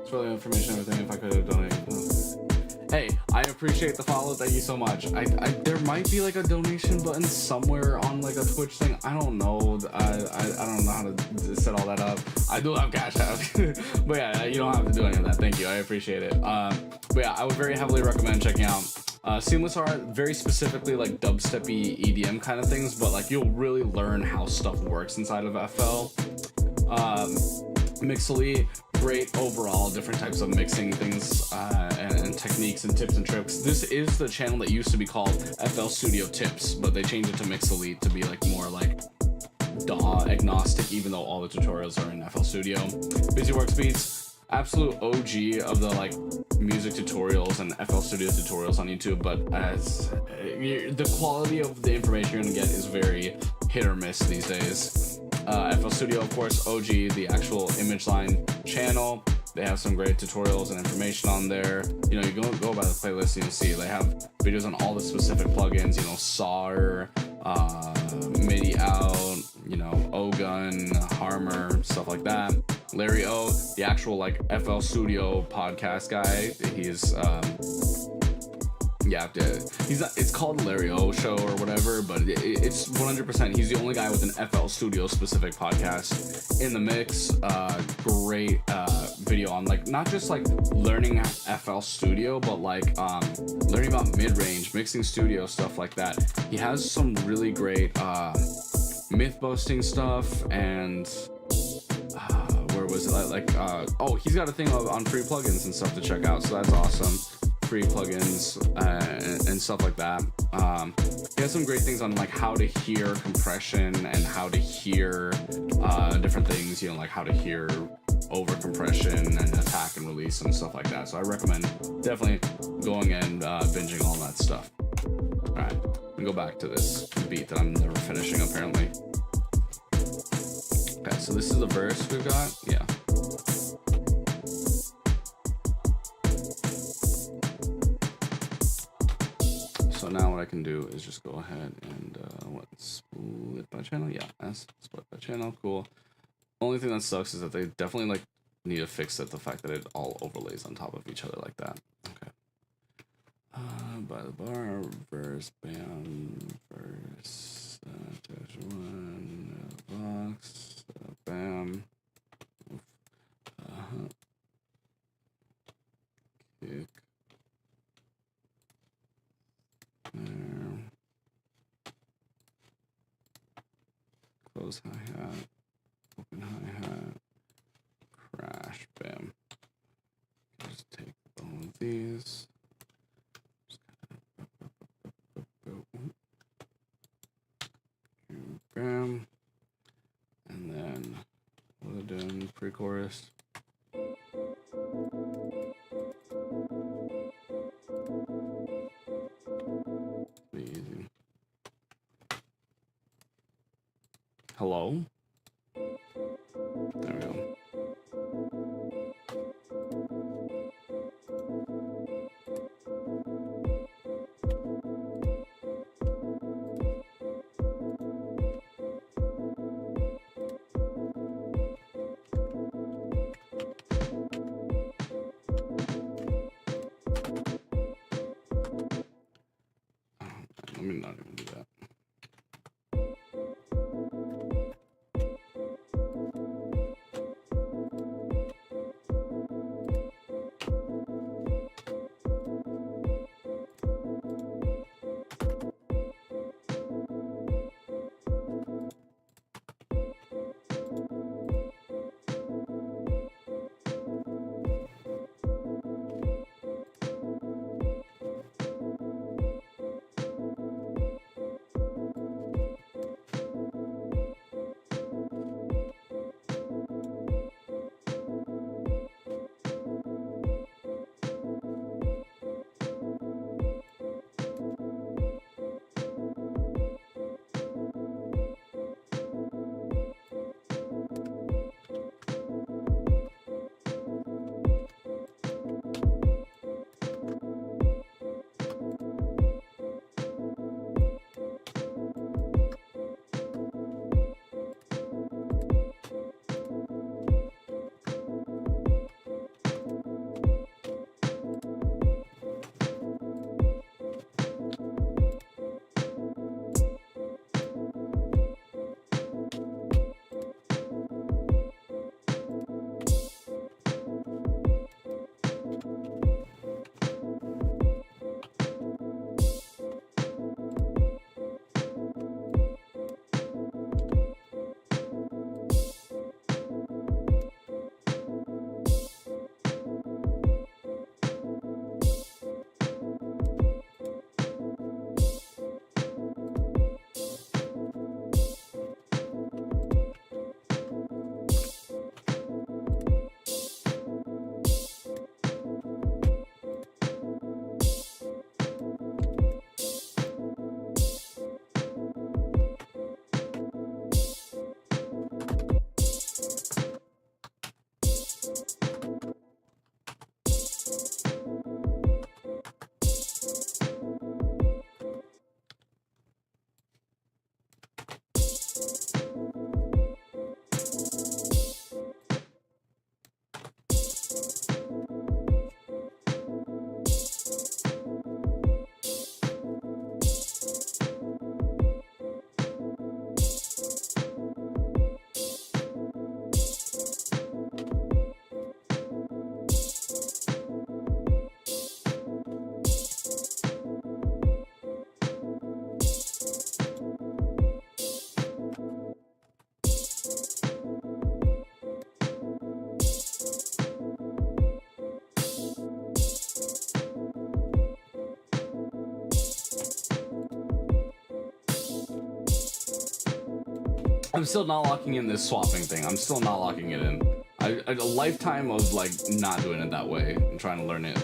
It's really information, everything. If I could have donated. Hey, I appreciate the follow. Thank you so much. There might be like a donation button somewhere on like a Twitch thing. I don't know. I don't know how to set all that up. I do have Cash App, but yeah, you don't have to do any of that. Thank you. I appreciate it. But yeah, I would very heavily recommend checking out Seamless Art, very specifically like dubsteppy EDM kind of things, but like you'll really learn how stuff works inside of FL. Mixily, great overall, different types of mixing things and techniques and tips and tricks. This is the channel that used to be called FL Studio Tips, but they changed it to Mixily to be like more like DAW agnostic, even though all the tutorials are in FL Studio. Busy Works Beats, absolute OG of the like music tutorials and FL Studio tutorials on YouTube, but as the quality of the information you're gonna get is very hit or miss these days. FL Studio, of course, OG, the actual image line channel. They have some great tutorials and information on there. You know, you go by the playlist and you'll see they have videos on all the specific plugins, you know, SAR, MIDI out, you know, O-Gun, Harmer, stuff like that. Larry O, the actual like FL Studio podcast guy, he's yeah, he's not, it's called Larry O Show or whatever, but it's 100%. He's the only guy with an FL Studio specific podcast in the mix. Great video on like not just like learning FL Studio, but like learning about mid-range mixing studio stuff like that. He has some really great myth busting stuff and where was it oh, he's got a thing on free plugins and stuff to check out, so that's awesome. Free plugins and stuff like that. He has some great things on like how to hear compression and how to hear different things, you know, like how to hear over compression and attack and release and stuff like that. So I recommend definitely going and binging all that stuff. All right, let me go back to this beat that I'm never finishing apparently. Okay, so this is the verse we've got. Yeah. So now what I can do is just go ahead and split by channel. Yeah, split by channel. Cool. Only thing that sucks is that they definitely like need to fix it, the fact that it all overlays on top of each other like that. Okay. By the bar, verse, bam, verse, there's one box, bam, kick. Close hi-hat, open hi-hat, crash, bam. Just take all of these. Bam. And then what are they doing pre-chorus? Easy. Hello? There we go. Let me not even do that. I'm still not locking in this swapping thing. I'm still not locking it in. A lifetime of like not doing it that way and trying to learn it.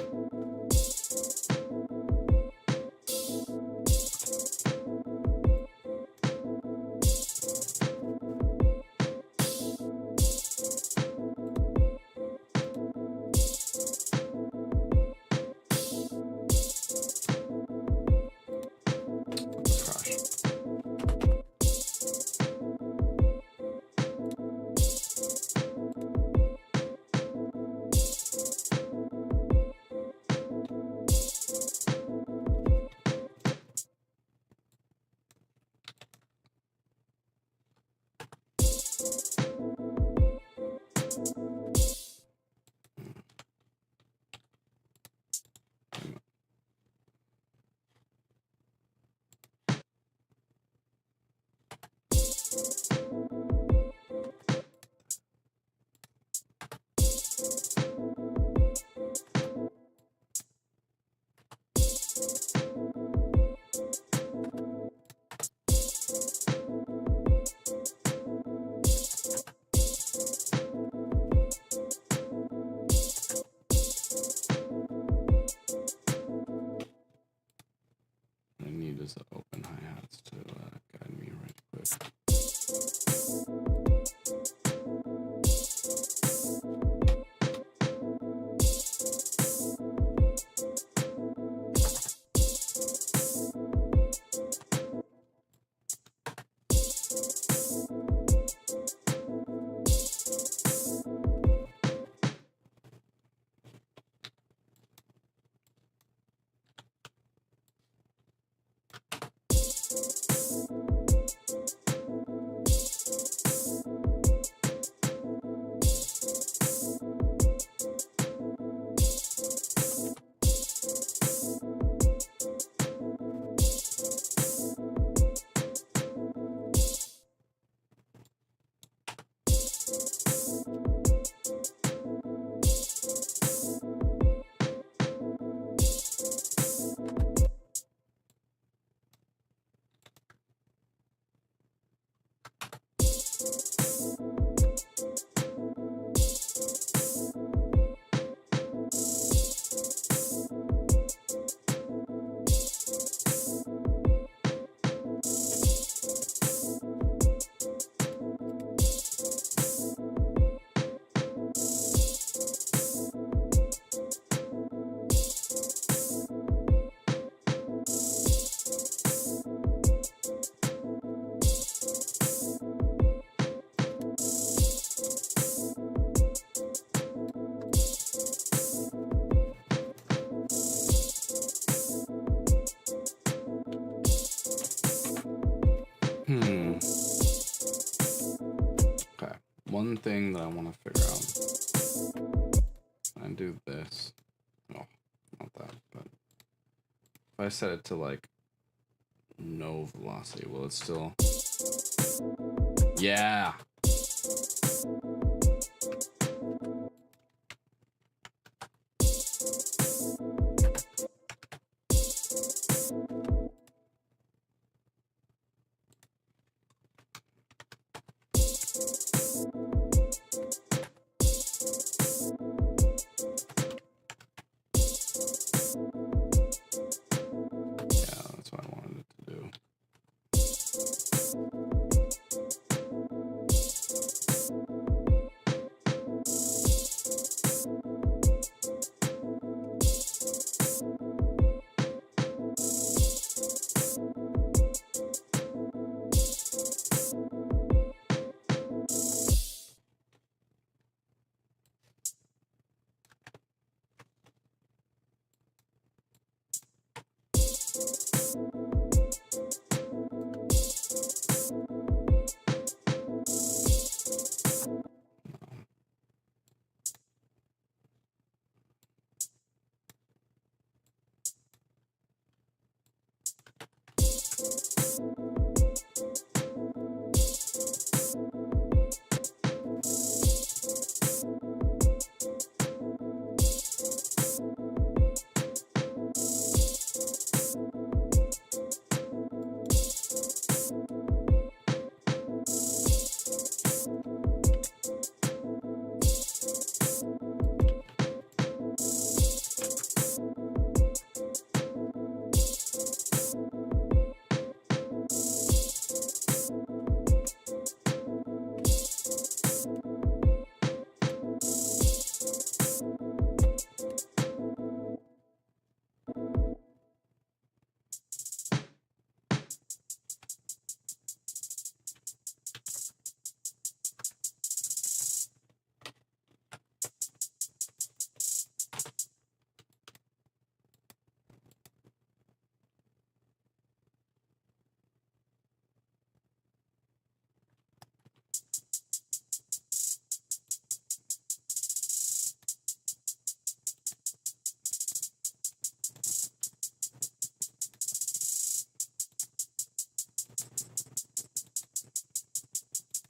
Is open hi-hats to guide me right quick. Okay, one thing that I want to figure out. I do this. Oh, not that, but if I set it to like no velocity, will it still? Yeah.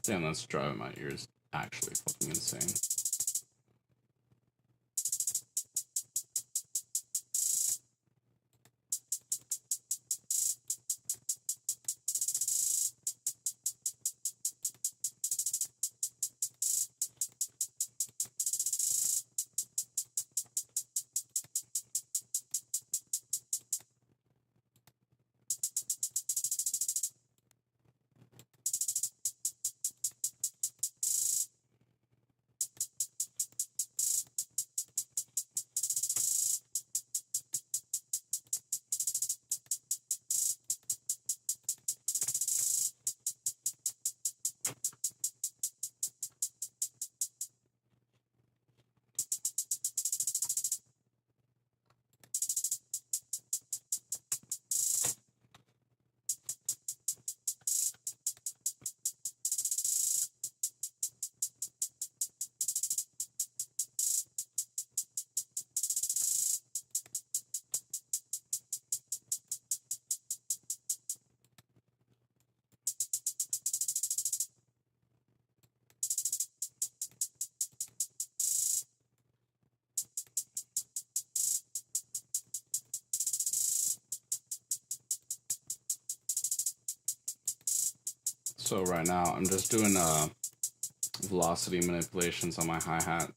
Damn, that's driving my ears actually fucking insane. So right now I'm just doing velocity manipulations on my hi-hat.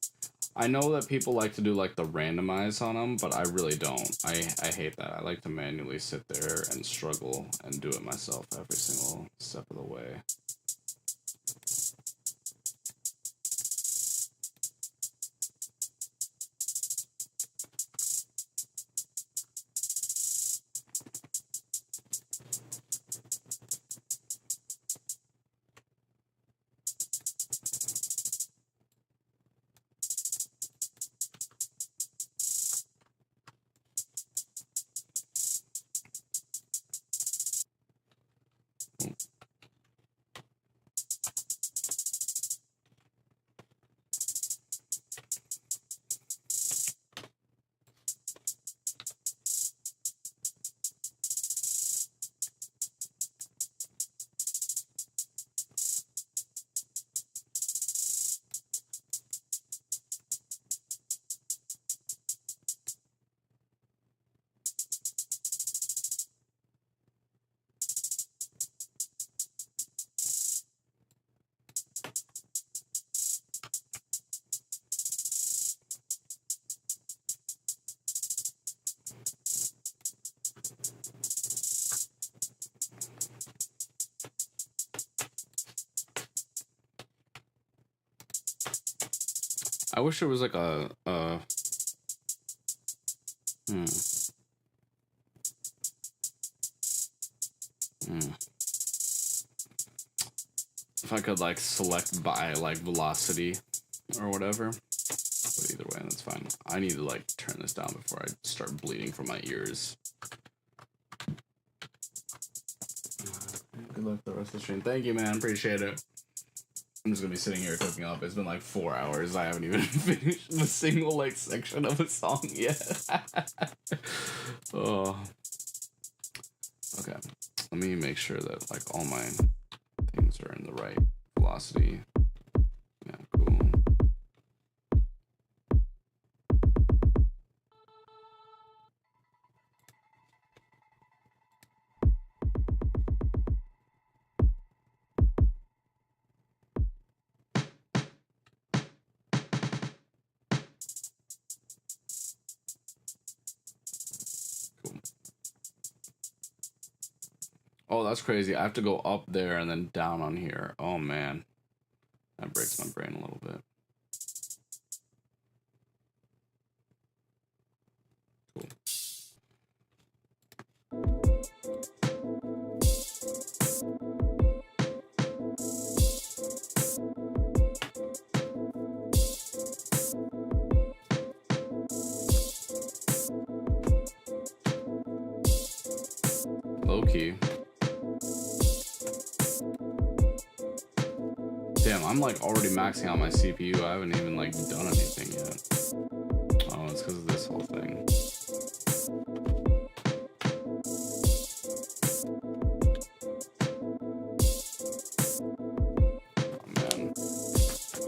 I know that people like to do like the randomize on them, but I really don't. I hate that. I like to manually sit there and struggle and do it myself every single step of the way. I wish there was like a if I could like select by like velocity or whatever. But either way, that's fine. I need to like turn this down before I start bleeding from my ears. Good luck the rest of the stream. Thank you, man. Appreciate it. I'm just gonna be sitting here cooking up. It's been like 4 hours. I haven't even finished a single like section of a song yet. Oh. Okay. Let me make sure that like all my things are in the right velocity. Yeah, cool. Oh, that's crazy. I have to go up there and then down on here. Oh, man. That breaks my brain a little bit. Cool. Low key. Damn, I'm like already maxing out my CPU. I haven't even like done anything yet. Oh, it's because of this whole thing.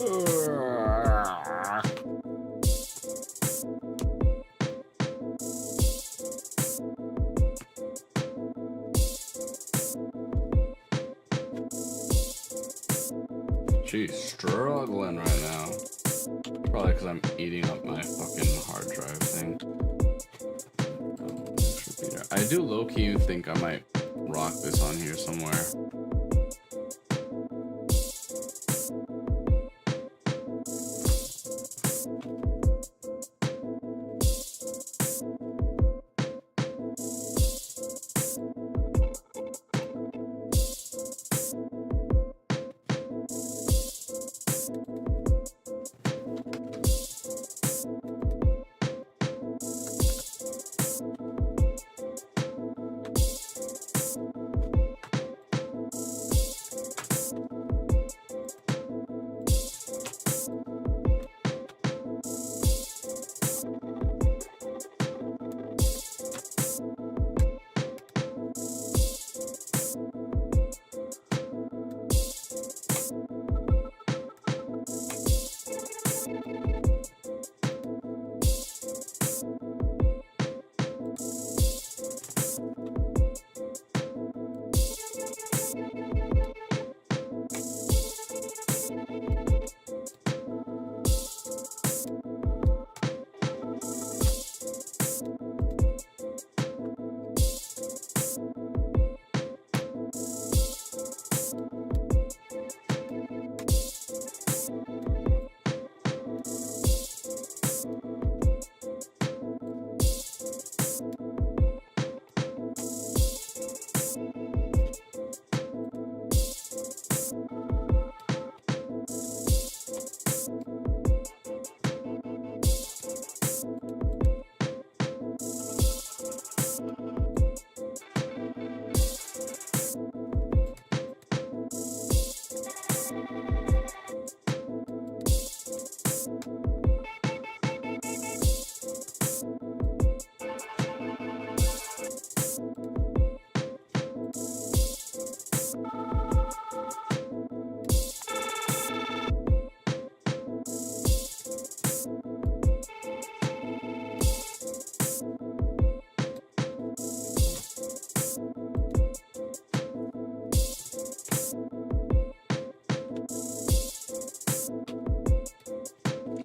She's struggling right now. Probably because I'm eating up my fucking hard drive thing. I do low-key think I might rock this on here somewhere.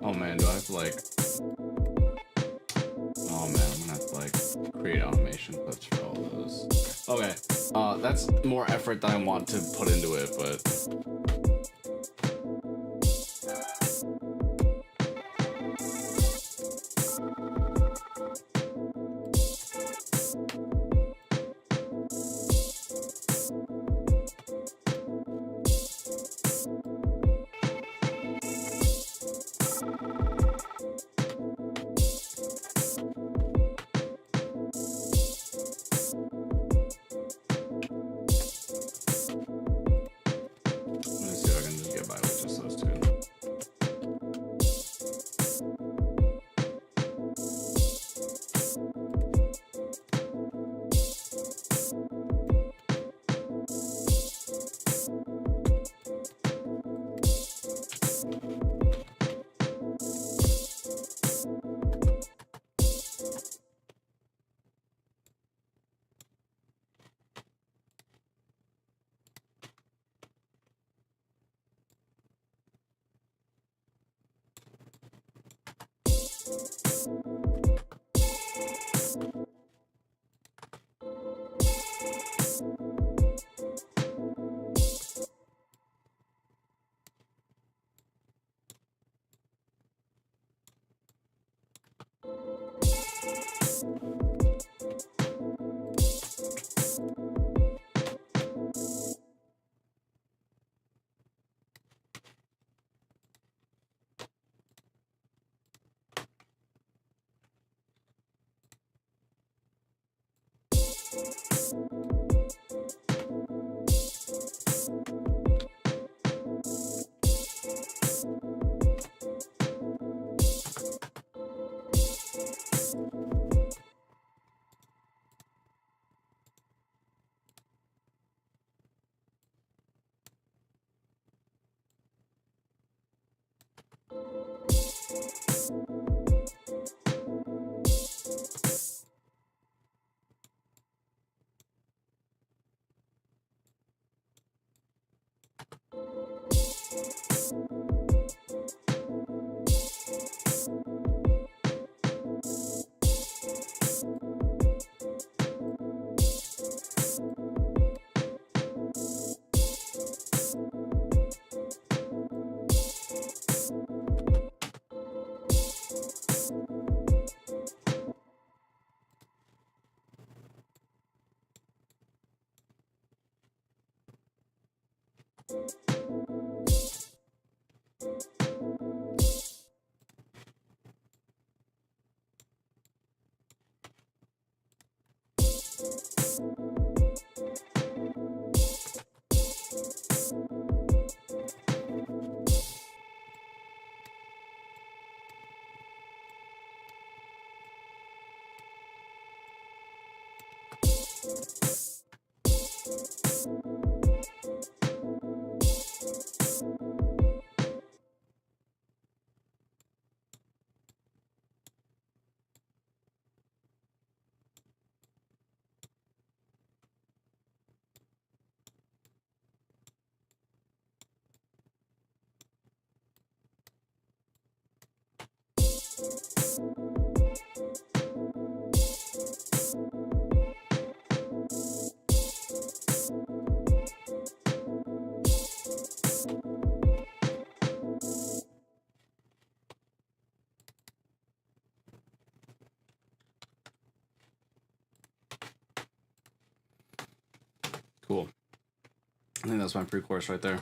Oh man, do I have to like... Oh man, I'm gonna have to like create automation clips for all those. Okay, that's more effort than I want to put into it, but... Cool. I think that's my pre-chorus right there.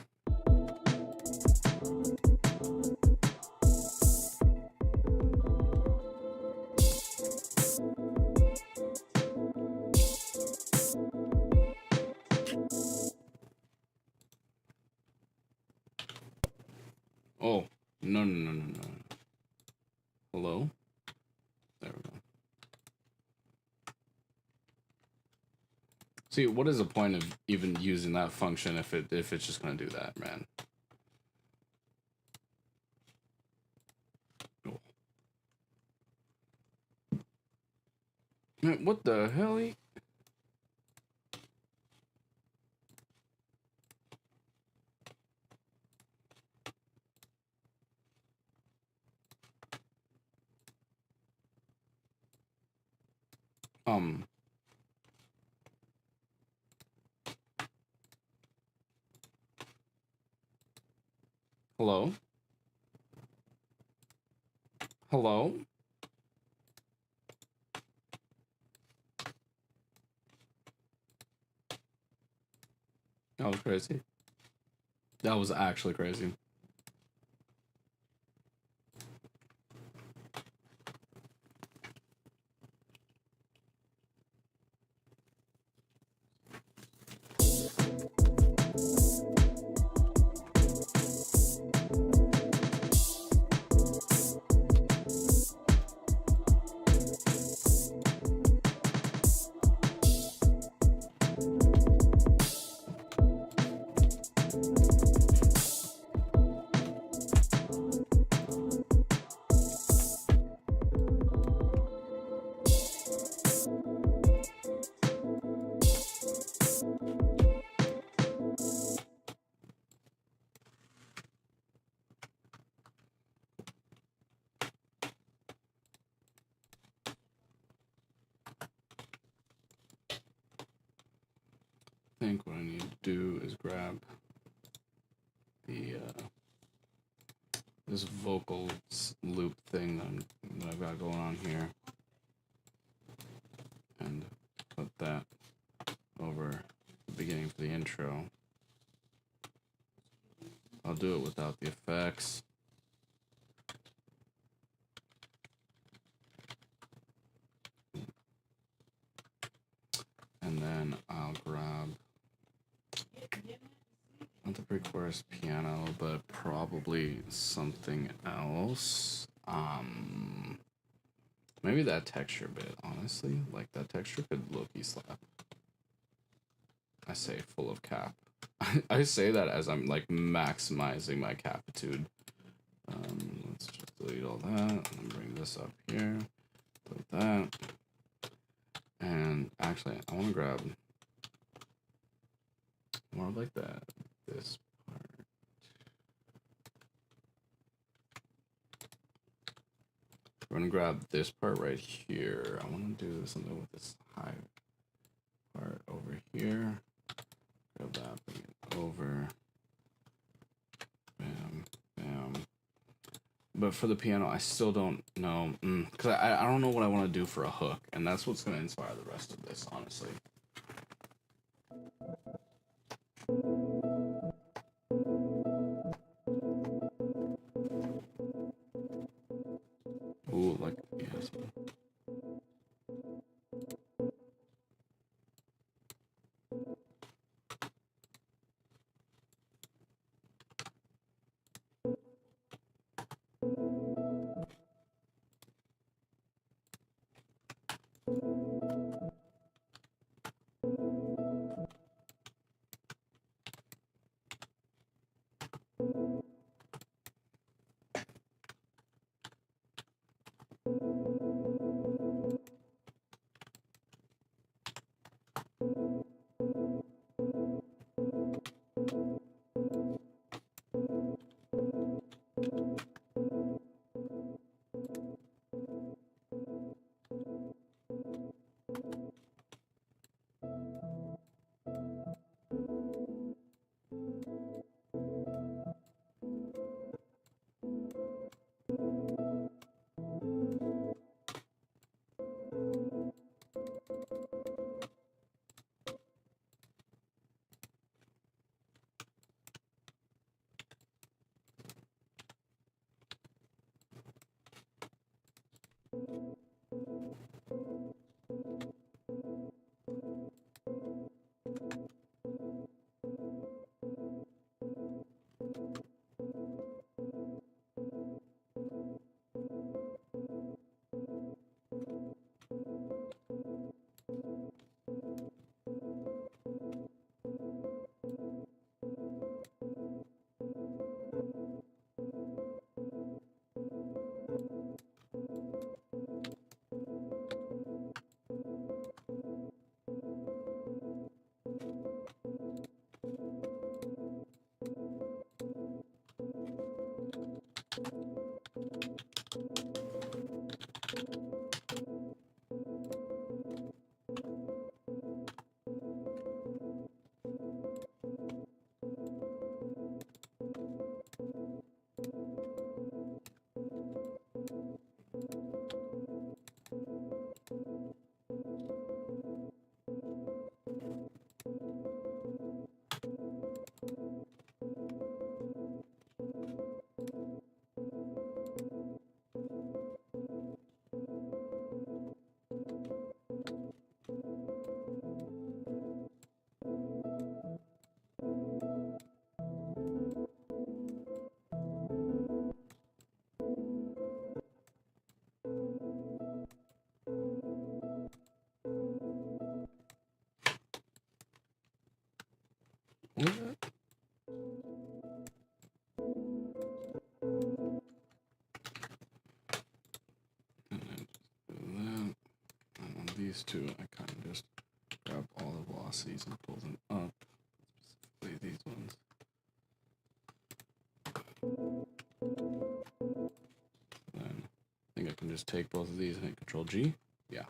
Oh, no. Hello? There we go. See, what is the point of even using that function if it's just gonna do that, man? Oh. Man, what the hell? Hello? Hello? That was crazy. That was actually crazy. I think what I need to do is grab the this vocals loop thing that I've got going on here and put that over the beginning for the intro. I'll do it without the effects. And then I'll grab not the pre-chorus piano, but probably something else. Maybe that texture bit, honestly. Like, that texture could low-key slap. I say full of cap. I say that as I'm, like, maximizing my capitude. Let's just delete all that, and bring this up here. Put that. And, actually, I want to grab more like that. This part. We're gonna grab this part right here. I want to do something with this high part over here. Grab that, bring it over. Bam, bam. But for the piano, I still don't know, because I don't know what I want to do for a hook, and that's what's gonna inspire the rest of this, honestly. Ooh, like, yes. What is that? And then just do that. And on these two, I kind of just grab all the velocities and pull them up. Specifically these ones. Then I think I can just take both of these and hit Control G. Yeah.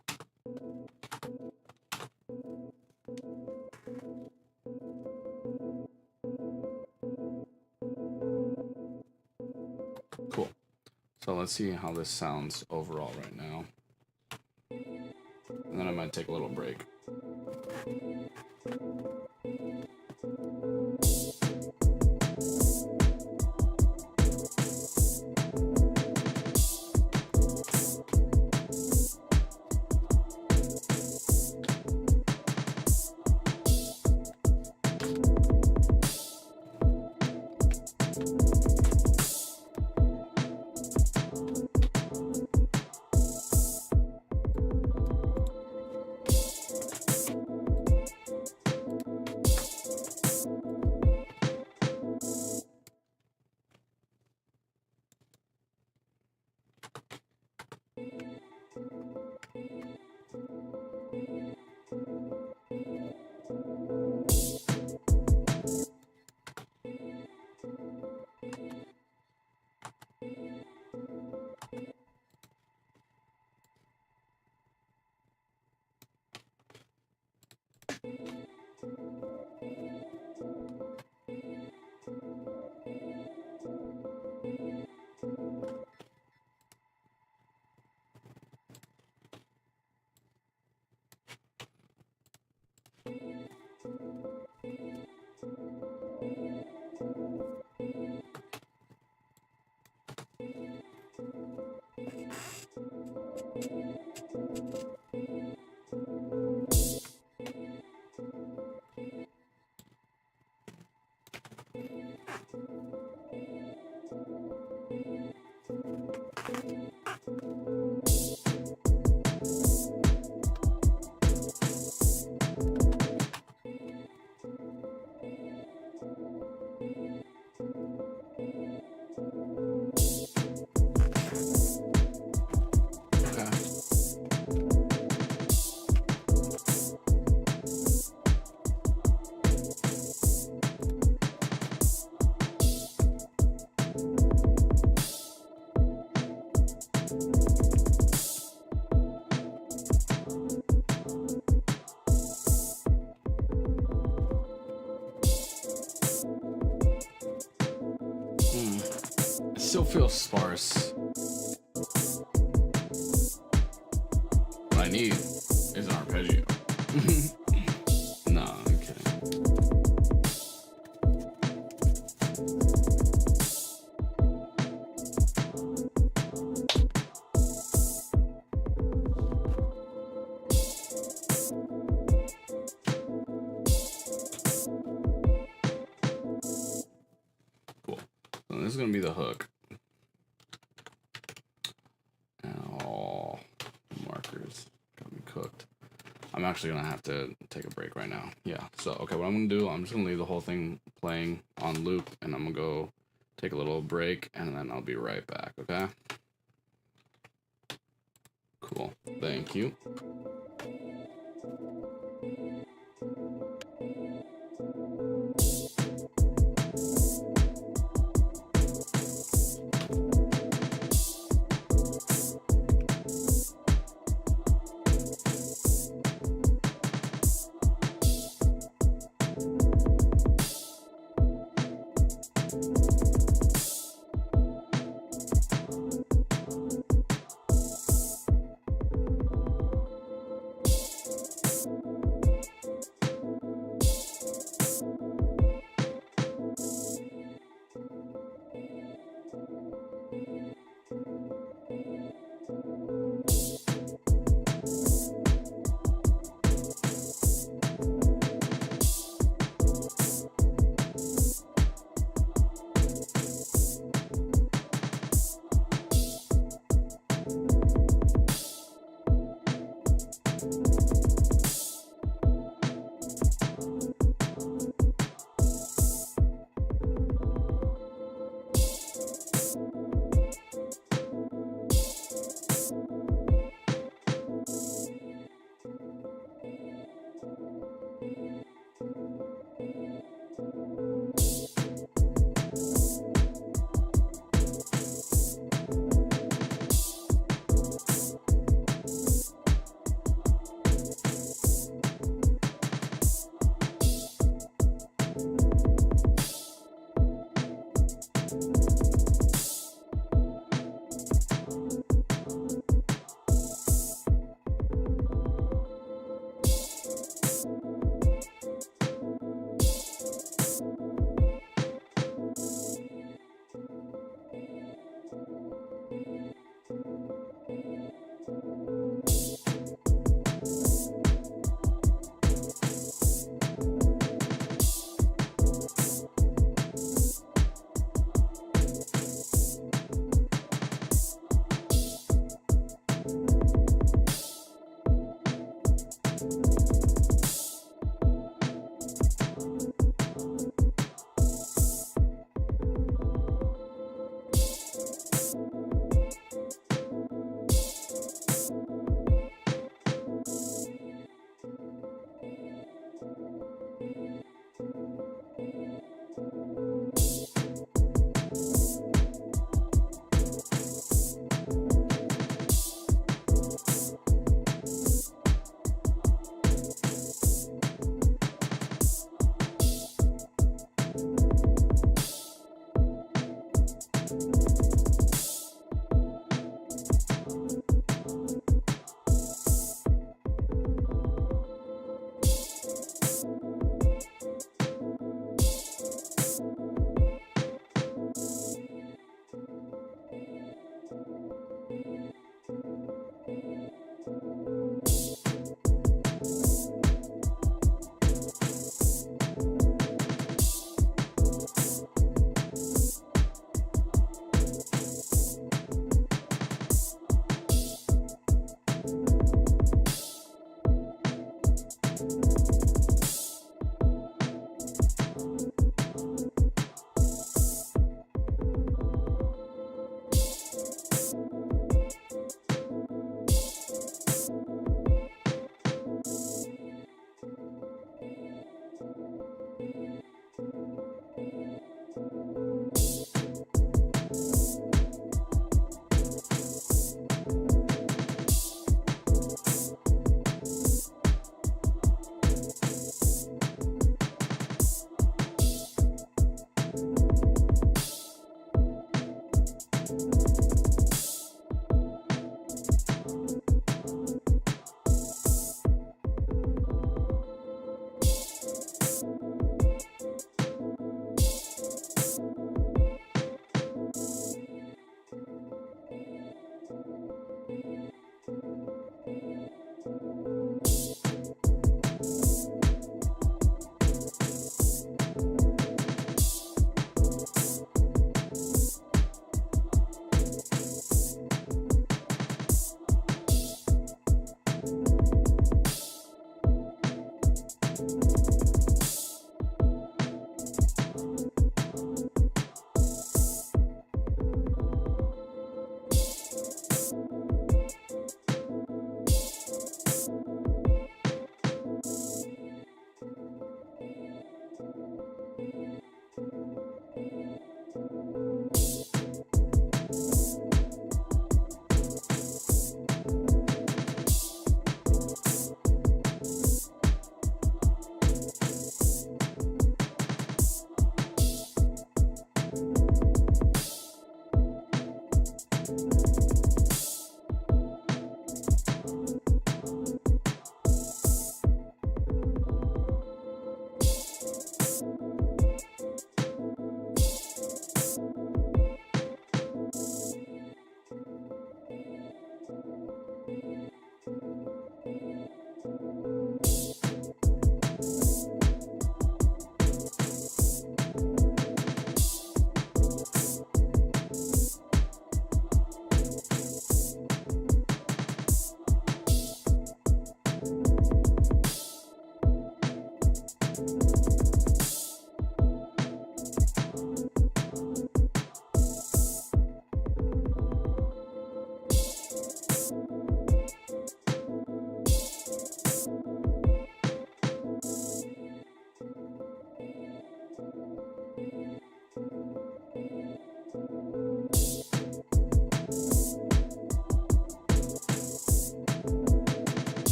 Cool. So let's see how this sounds overall right now. And then I might take a little break. Still feels sparse. This is gonna be the hook. Oh, markers got me cooked. I'm actually gonna have to take a break right now. Yeah. So okay, what I'm gonna do, I'm just gonna leave the whole thing playing on loop, and I'm gonna go take a little break, and then I'll be right back. Okay. Cool. Thank you.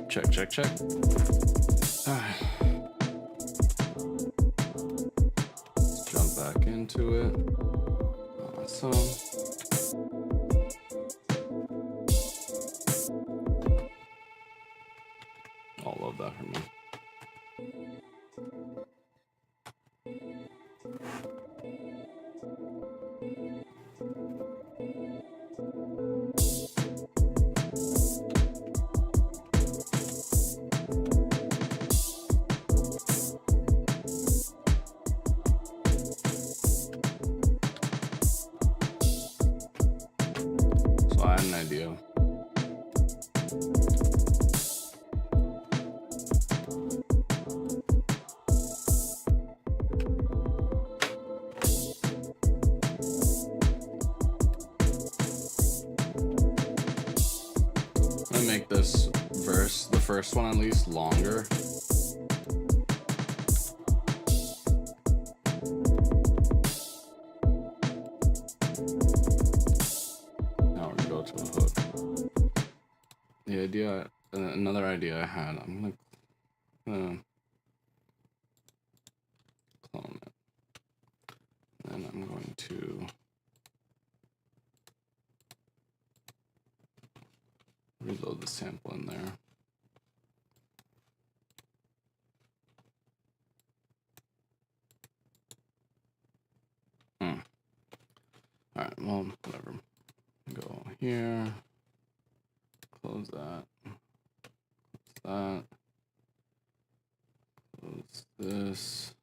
Check, check, check. Alright. Let's jump back into it. Awesome. I'll love that for me. So I had an idea. I'm gonna make this verse, the first one at least, longer. Now we're gonna go to a hook. The idea, another idea I had, I'm gonna clone it. And I'm going to reload the sample in there. Alright, well, whatever. Go here. Close that. Close that. Close this.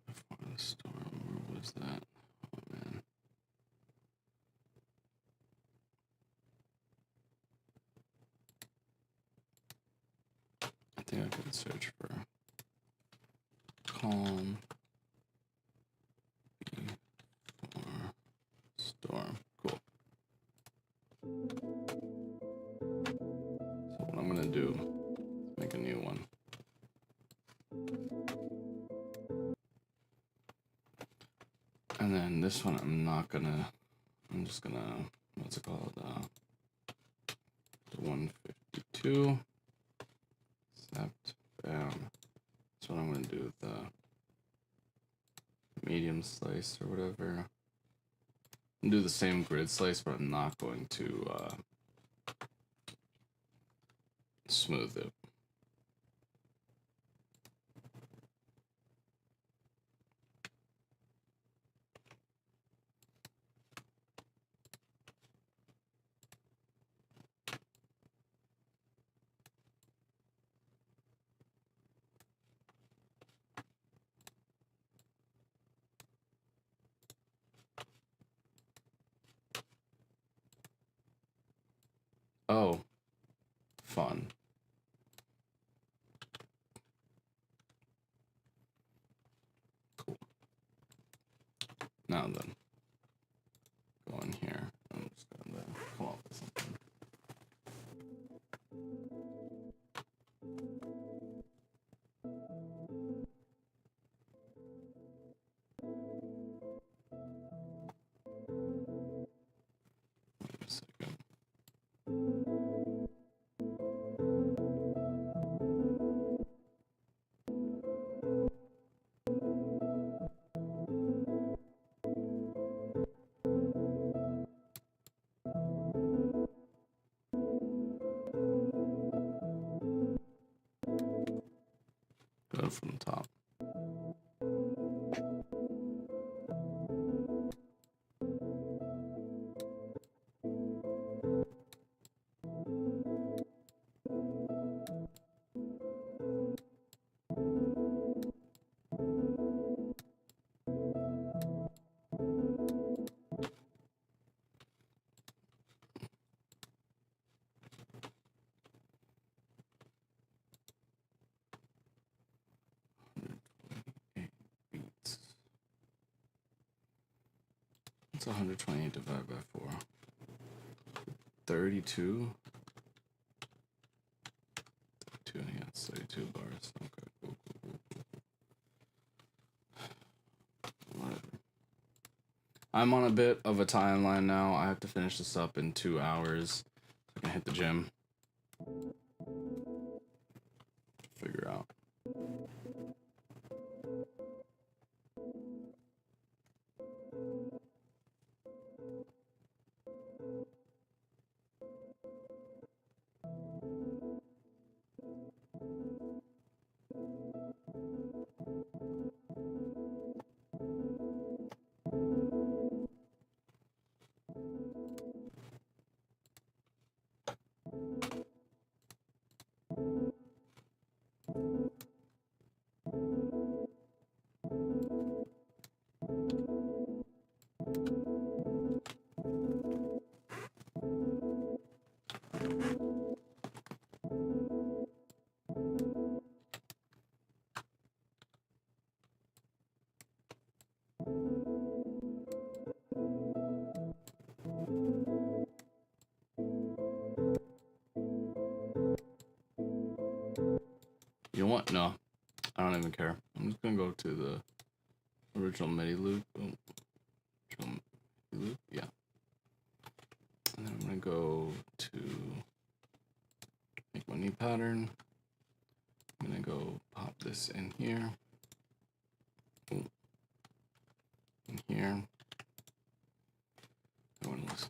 Before the storm, where was that? Oh man. I think I could search for calm before storm. Cool. So what I'm gonna do is make a new one. And then this one I'm just gonna, what's it called? The 152. Except, bam. That's what I'm gonna do with the medium slice or whatever. I'm gonna do the same grid slice, but I'm not going to smooth it. Oh, fun. Cool. Now then, go in here. I'm just gonna come up with something. Wait a second. Go from the top. Beats. What's 128 divided by 4? 32? 32, yeah, it's 32 bars. Okay, cool. Whatever. I'm on a bit of a timeline now. I have to finish this up in 2 hours. I gonna hit the gym. Figure out. You know what? No, I don't even care. I'm just gonna go to the original MIDI loop. Oh, original MIDI loop, yeah. And then I'm gonna go to make my new pattern. I'm gonna go pop this in here. Oh, in here. I want to listen.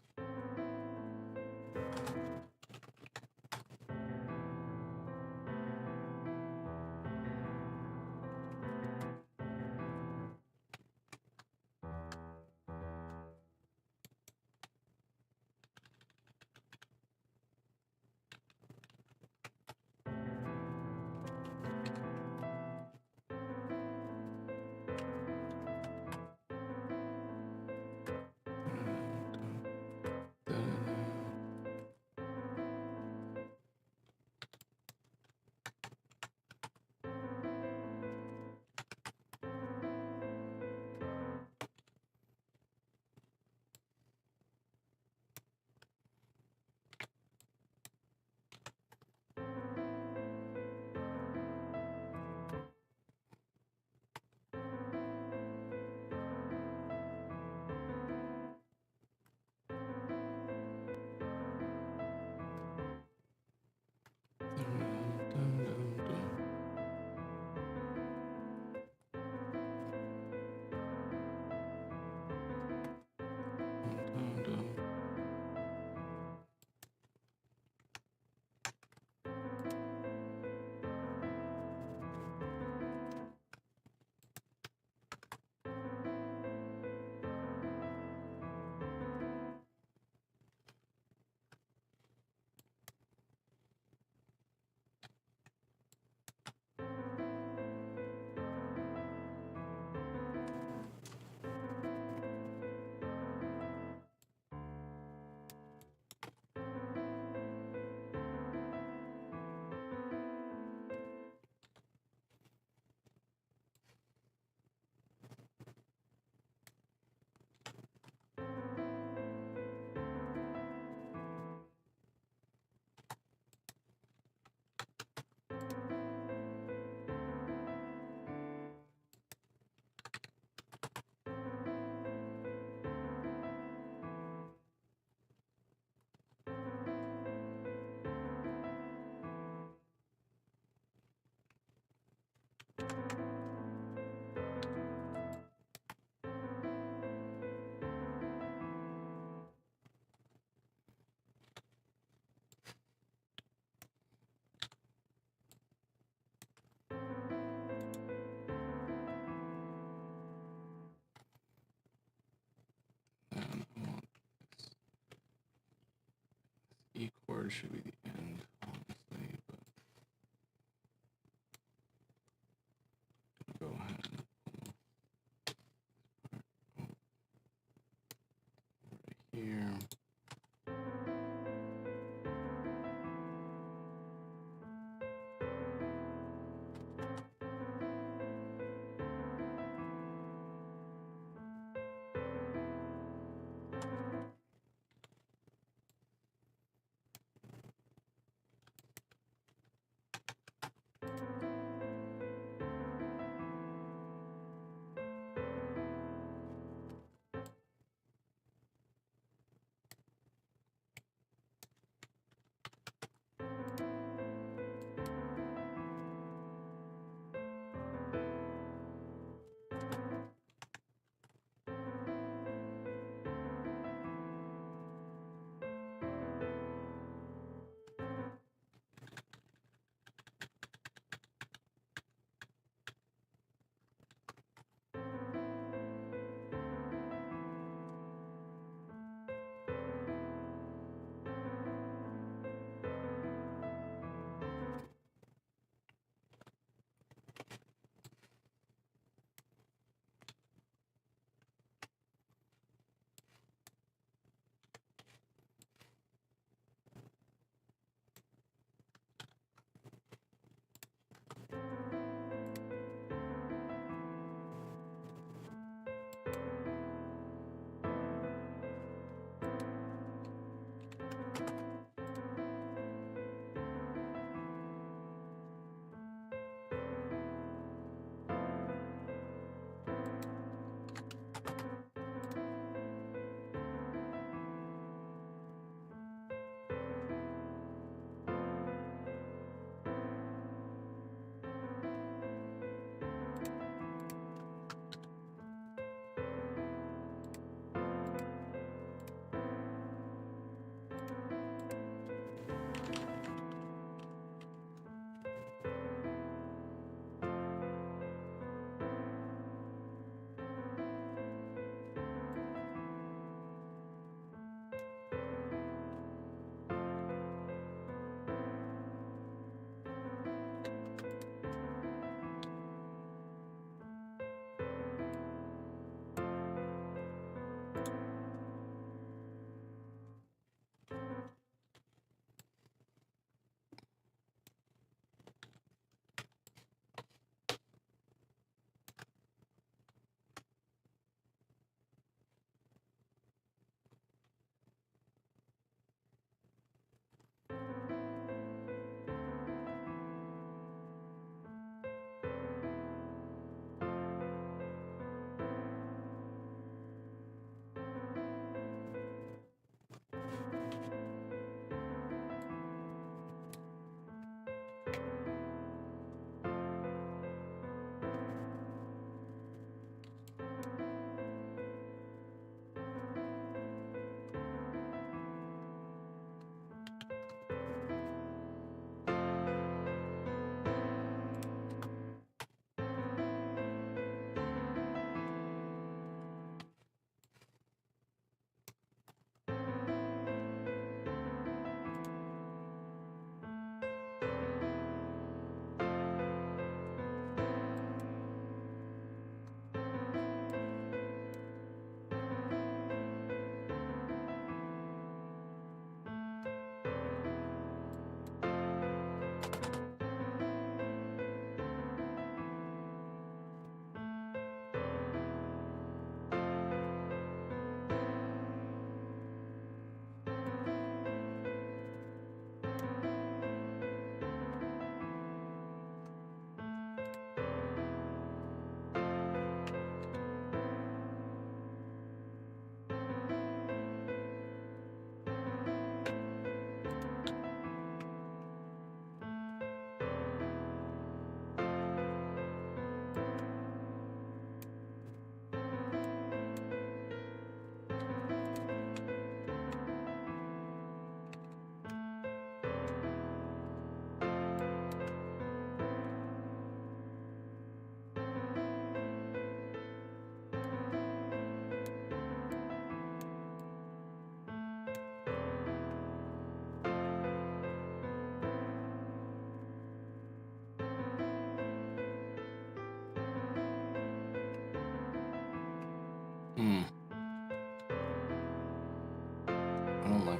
And I want this E chord should be the end, honestly, but go ahead and pull right here.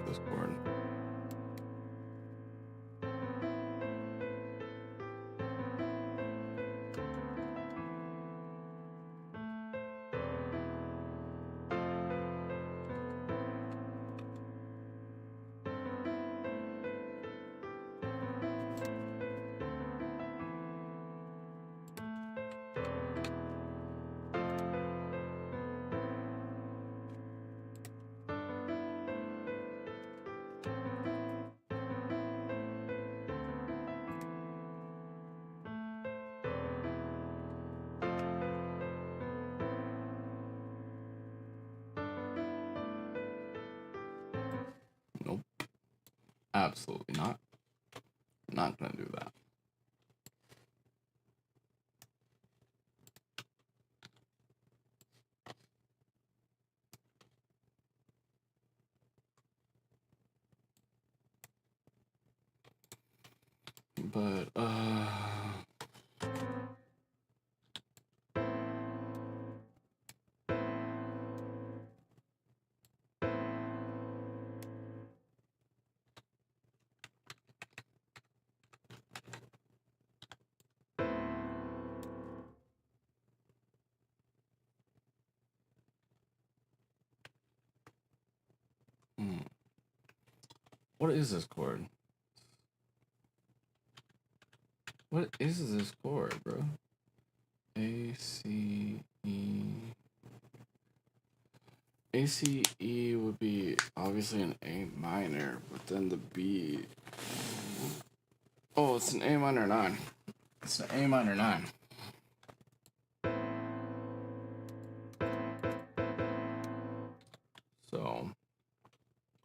like this chord. Nope. Absolutely not. I'm not gonna do that. But what is this chord? What is this chord, bro? A, C, E. A, C, E would be obviously an A minor, but then the B. Oh, it's an A minor 9. It's an A minor 9. So,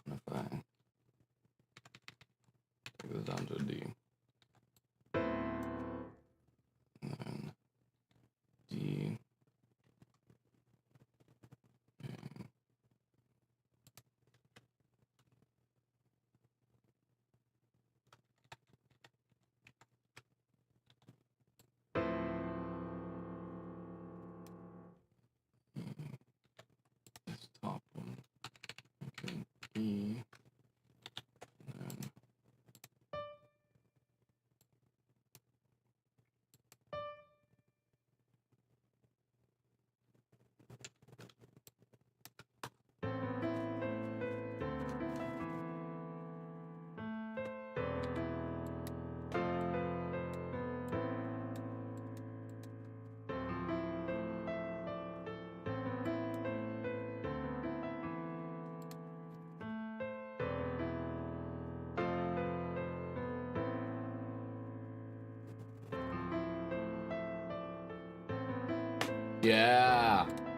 if I take this down to a D, and then D, this top one, okay, E, and then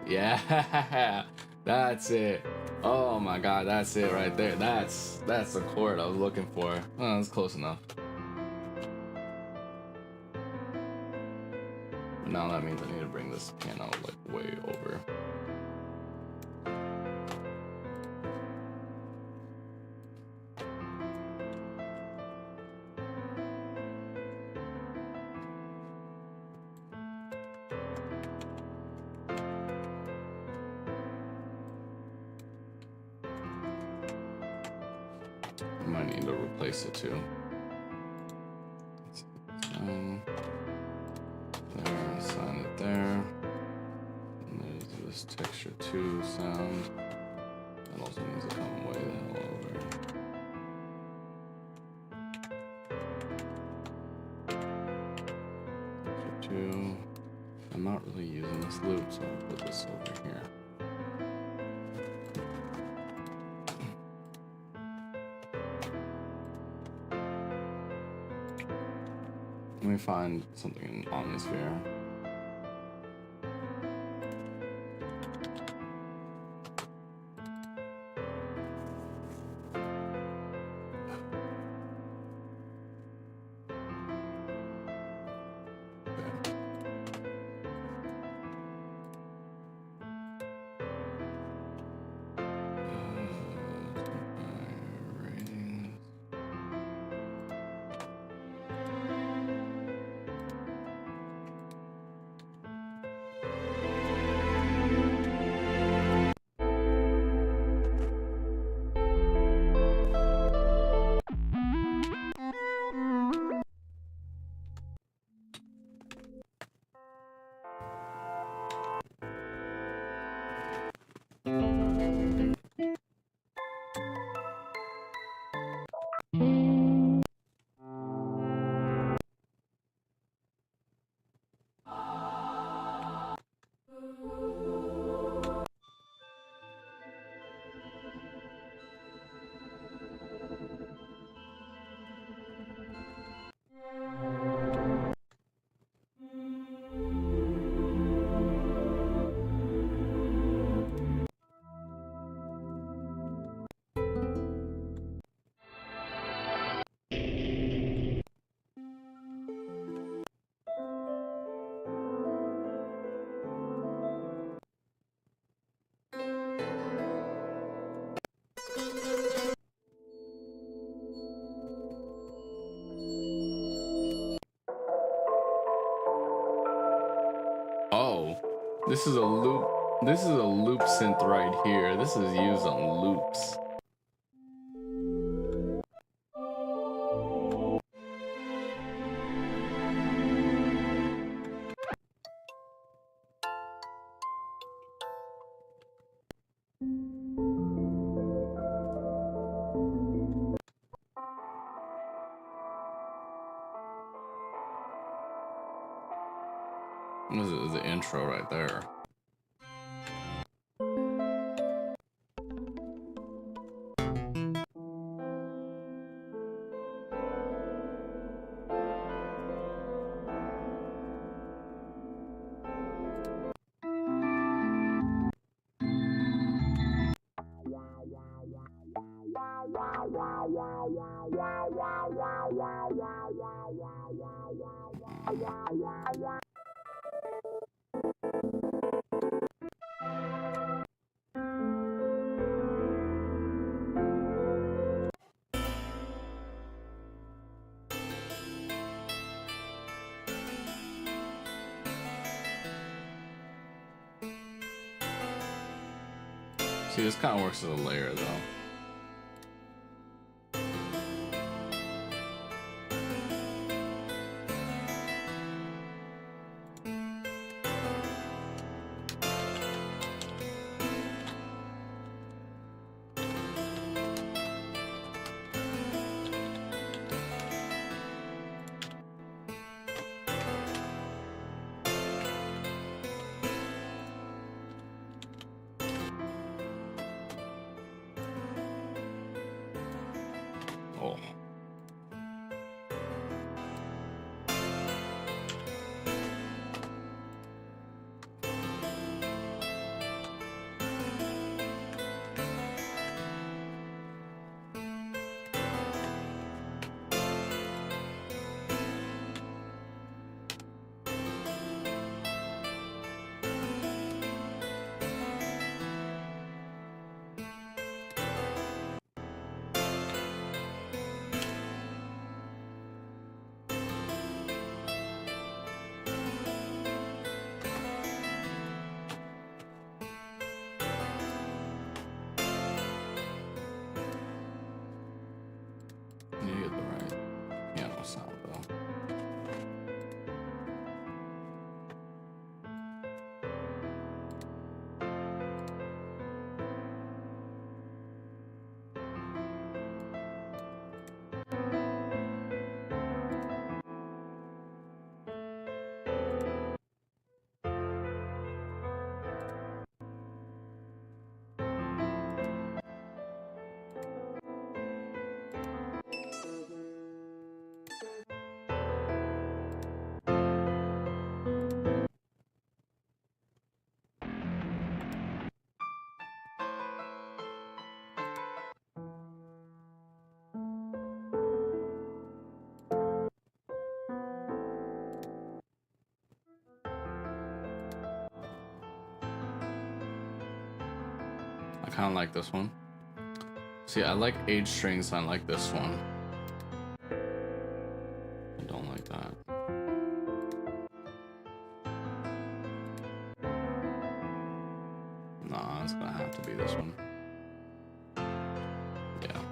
yeah, that's it. Oh my god, that's it right there. That's the chord I was looking for. Oh, that's close enough. But now that means I need to bring this piano like way over. I might need to replace it too. There, sign it there. And there's this texture 2 sound. That also needs to come way the hell over. Texture 2. I'm not really using this loop, so I'll put this over here. Let me find something in Omnisphere. This is a loop. This is a loop synth right here. This is used on loops. This is the intro right there. See, this kind of works as a layer, though. Oh. You get the right piano sound, though. I kind of like this one. See, I like 8 strings, and I like this one. I don't like that. Nah, it's gonna have to be this one. Yeah.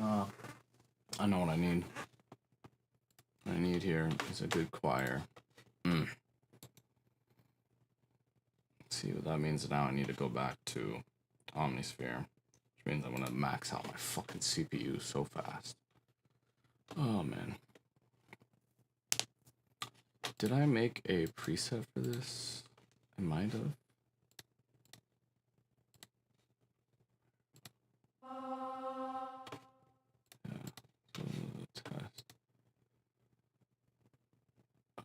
I know what I need. What I need here is a good choir. Let's see what that means. Now I need to go back to Omnisphere, which means I'm gonna max out my fucking CPU so fast. Oh man. Did I make a preset for this? I might have. Yeah, so test.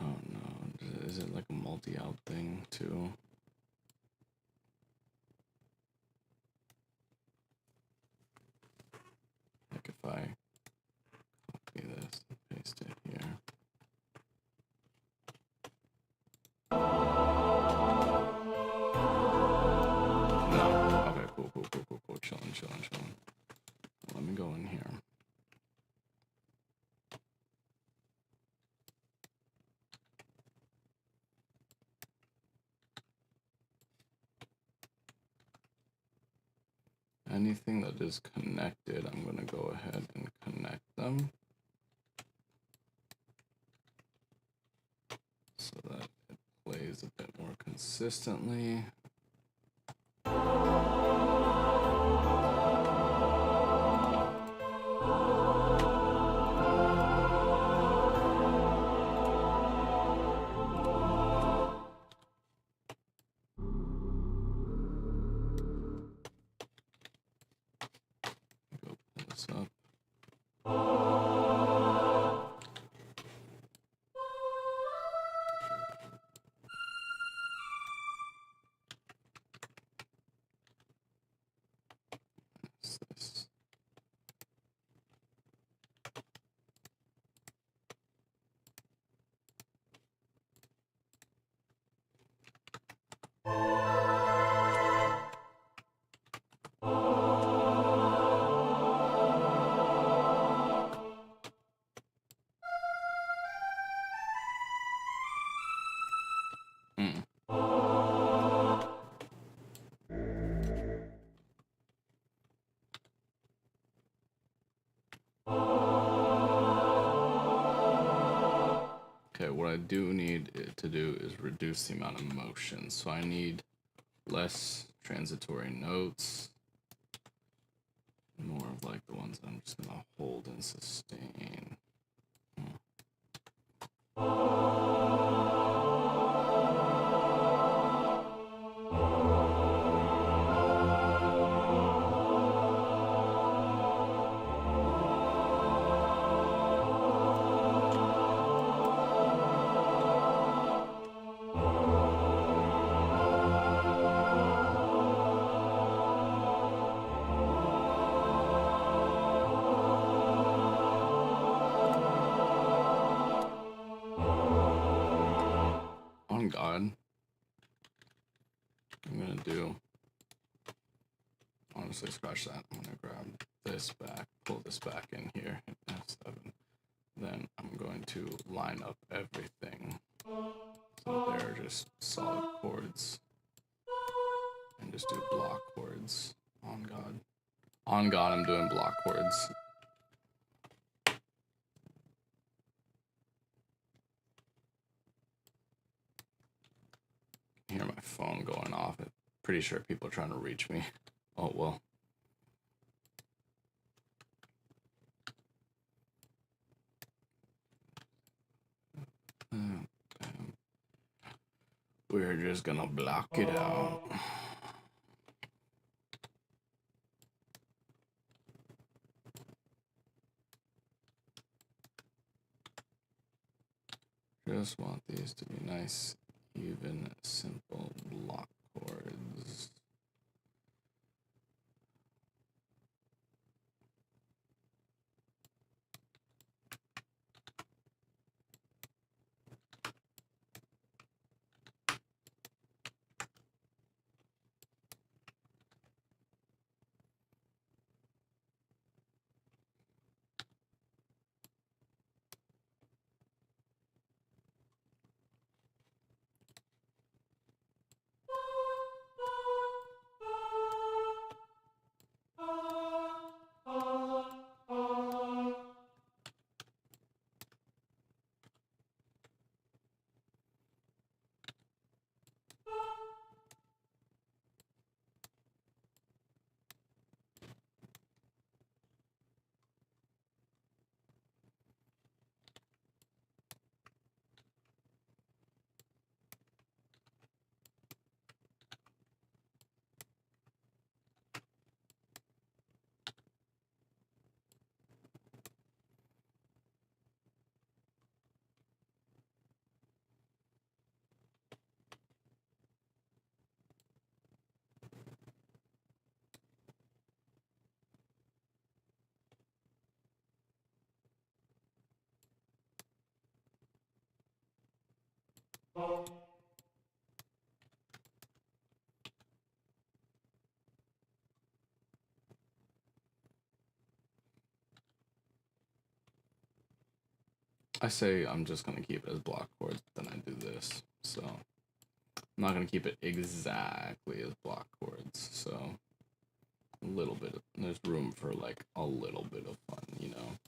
Oh no, is it like a multi-out thing too? Like if I copy this and paste it here. No. Okay, cool. Chillin'. Let me go in here. Anything that is connected, I'm gonna go ahead and connect them so that it plays a bit more consistently. Go pull this up. What's this? Okay, what I do need it to do is reduce the amount of motion. So I need less transitory notes, more of like the ones that I'm just gonna hold and sustain. On God, I'm gonna do, honestly, scratch that. I'm gonna grab this back, pull this back in here, hit F7. Then I'm going to line up everything so they're just solid chords and just do block chords. On God. On God, I'm doing block chords. I hear my phone going off. I'm pretty sure people are trying to reach me. Oh, well. We're just gonna block it out. Just want these to be nice, even, simple block chords. I say I'm just gonna keep it as block chords, then I do this. So I'm not gonna keep it exactly as block chords. So a little bit. There's room for like a little bit of fun, you know.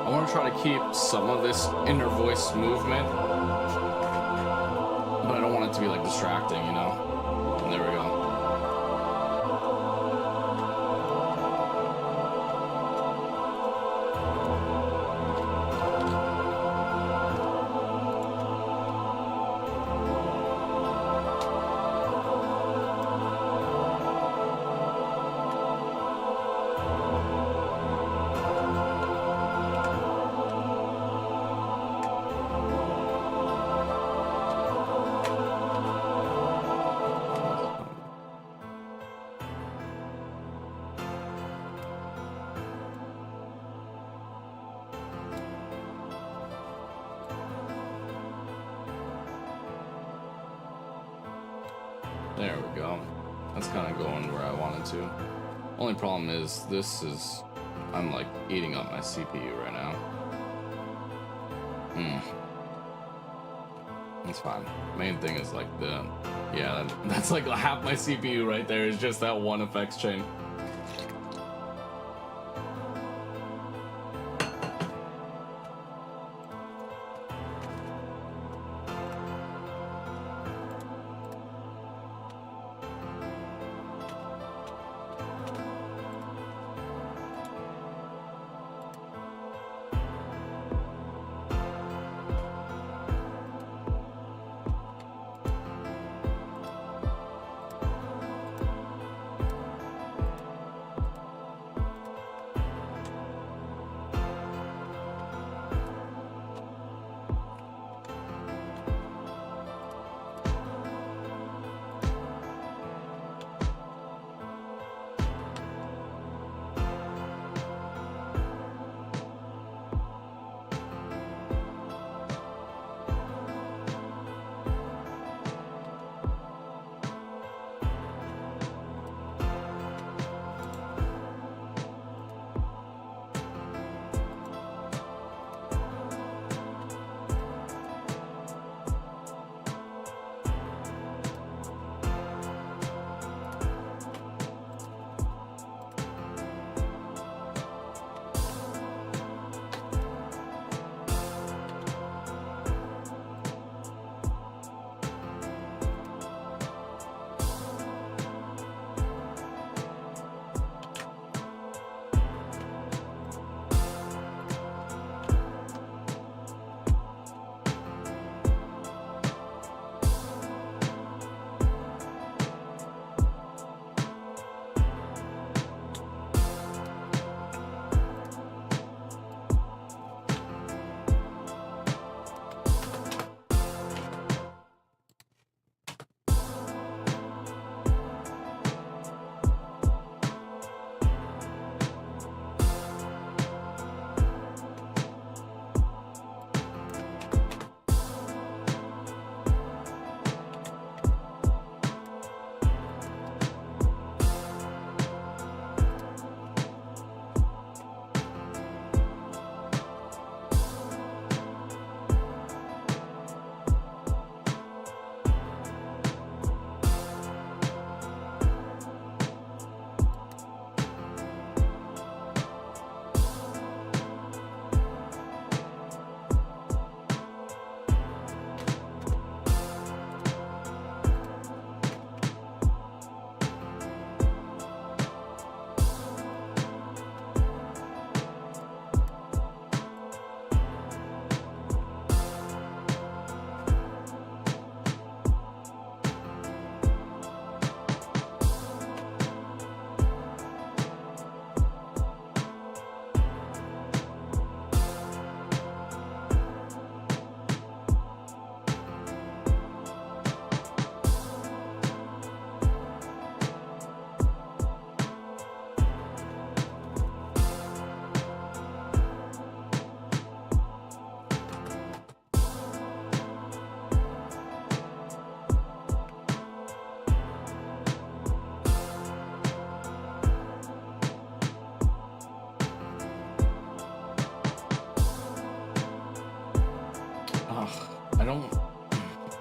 I want to try to keep some of this inner voice movement, but I don't want it to be like distracting, you know? And there we go. There we go. That's kind of going where I wanted to. Only problem is I'm like eating up my CPU right now. That's fine. Main thing is like that's like half my CPU right there is just that one effects chain.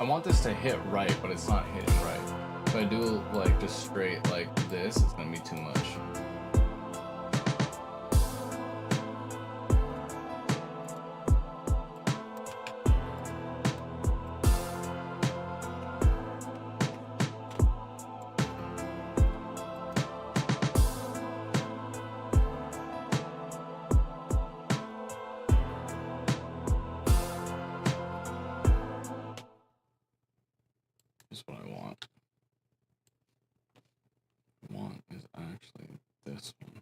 want this to hit right, but it's not hitting right. If I do like just straight like this, it's gonna be too much. This is what I want. Is actually this one.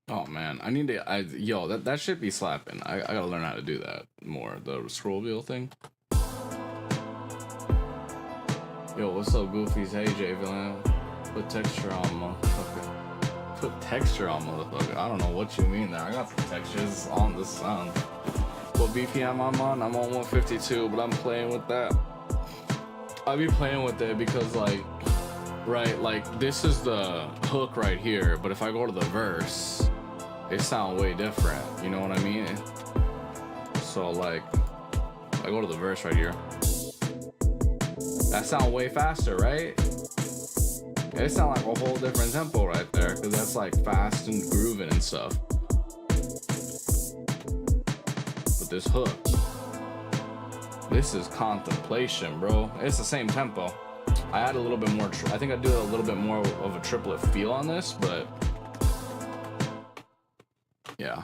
Oh man, I need to. Yo, that should be slapping. I gotta learn how to do that more. The scroll wheel thing. Yo, what's up, Goofies? Hey, J Villain. Put texture on, motherfucker. Put texture on, motherfucker. I don't know what you mean there. I got the textures on the sound. What BPM I'm on? I'm on 152, but I'm playing with that. I be playing with it because, like, right, like this is the hook right here, but if I go to the verse, it sounds way different. You know what I mean? So, like, I go to the verse right here. That sounds way faster, right? It sounds like a whole different tempo right there, because that's like fast and grooving and stuff. But this hook. This is contemplation, bro. It's the same tempo. I add a little bit more. I think I do a little bit more of a triplet feel on this, but yeah.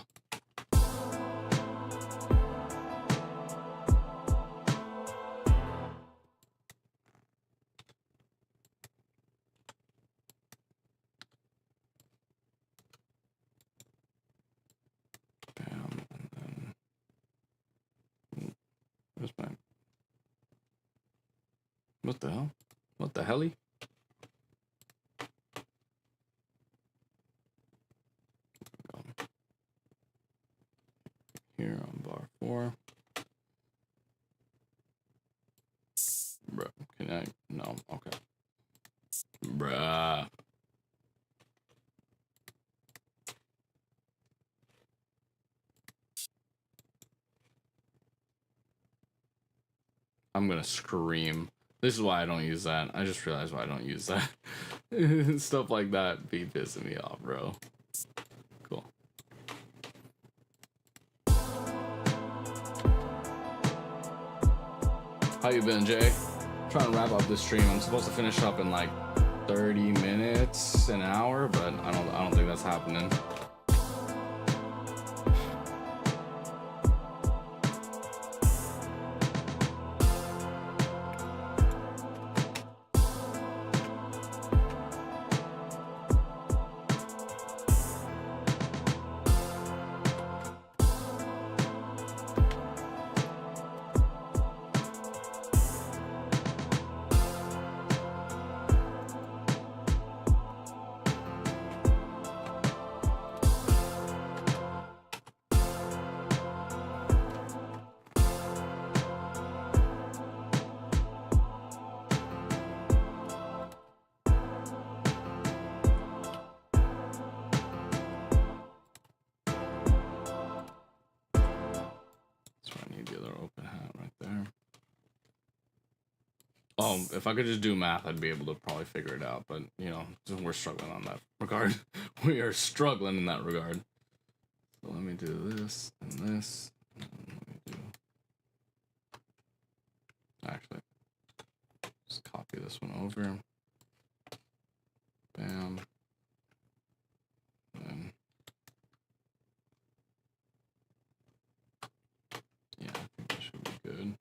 Bam, and then where's my? What the hell? What the helly? Here on bar 4. Bruh, can I? No, okay. Bruh. I'm gonna scream. This is why I don't use that. I just realized why I don't use that. Stuff like that be pissing me off, bro. Cool. How you been, Jay? I'm trying to wrap up this stream. I'm supposed to finish up in like 30 minutes, an hour, but I don't think that's happening. If I could just do math, I'd be able to probably figure it out. But, you know, we're struggling on that regard. We are struggling in that regard. So let me do this and this. And let me do... Actually, just copy this one over. Bam. And then... Yeah, I think that should be good.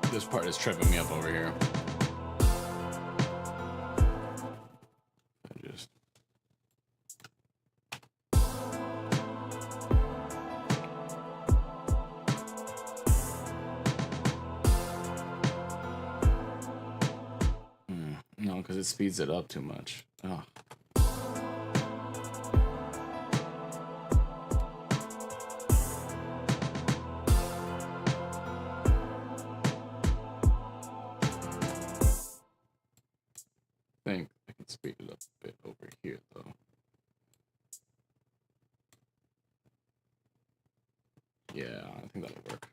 This part is tripping me up over here. I just... it speeds it up too much. Oh. I think I can speed it up a bit over here though. Yeah, I think that'll work.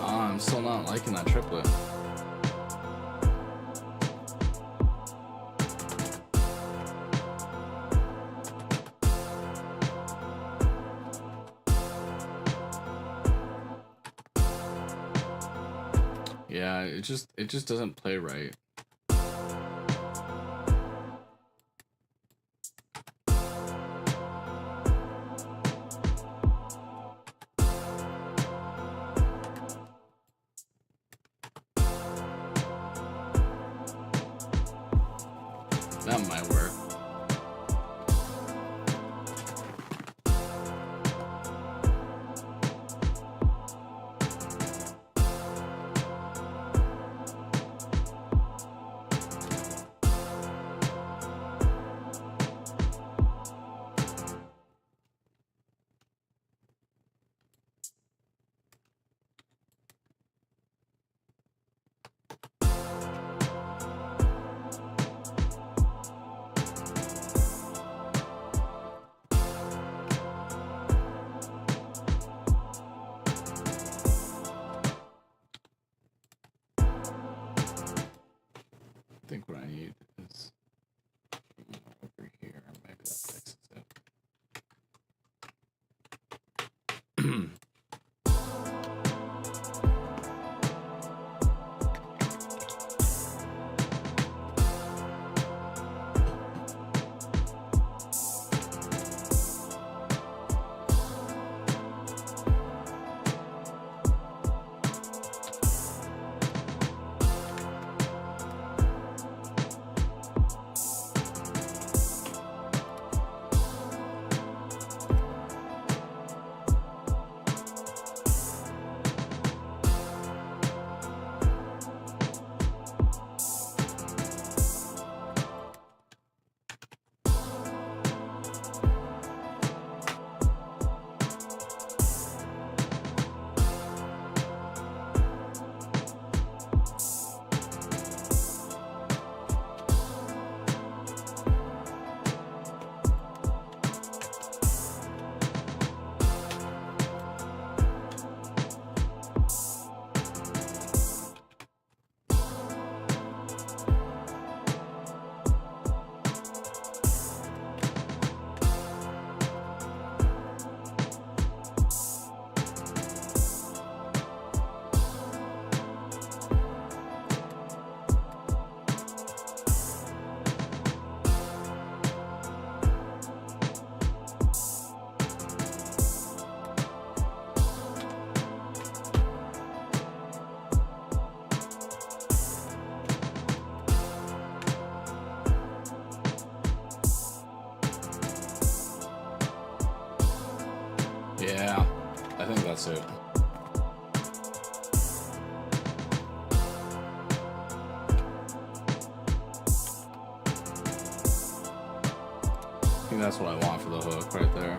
I'm still not liking that triplet. Yeah, it just doesn't play right. That might work. I think what I need is over here. Maybe that fixes it. Yeah, I think that's it. I think that's what I want for the hook right there.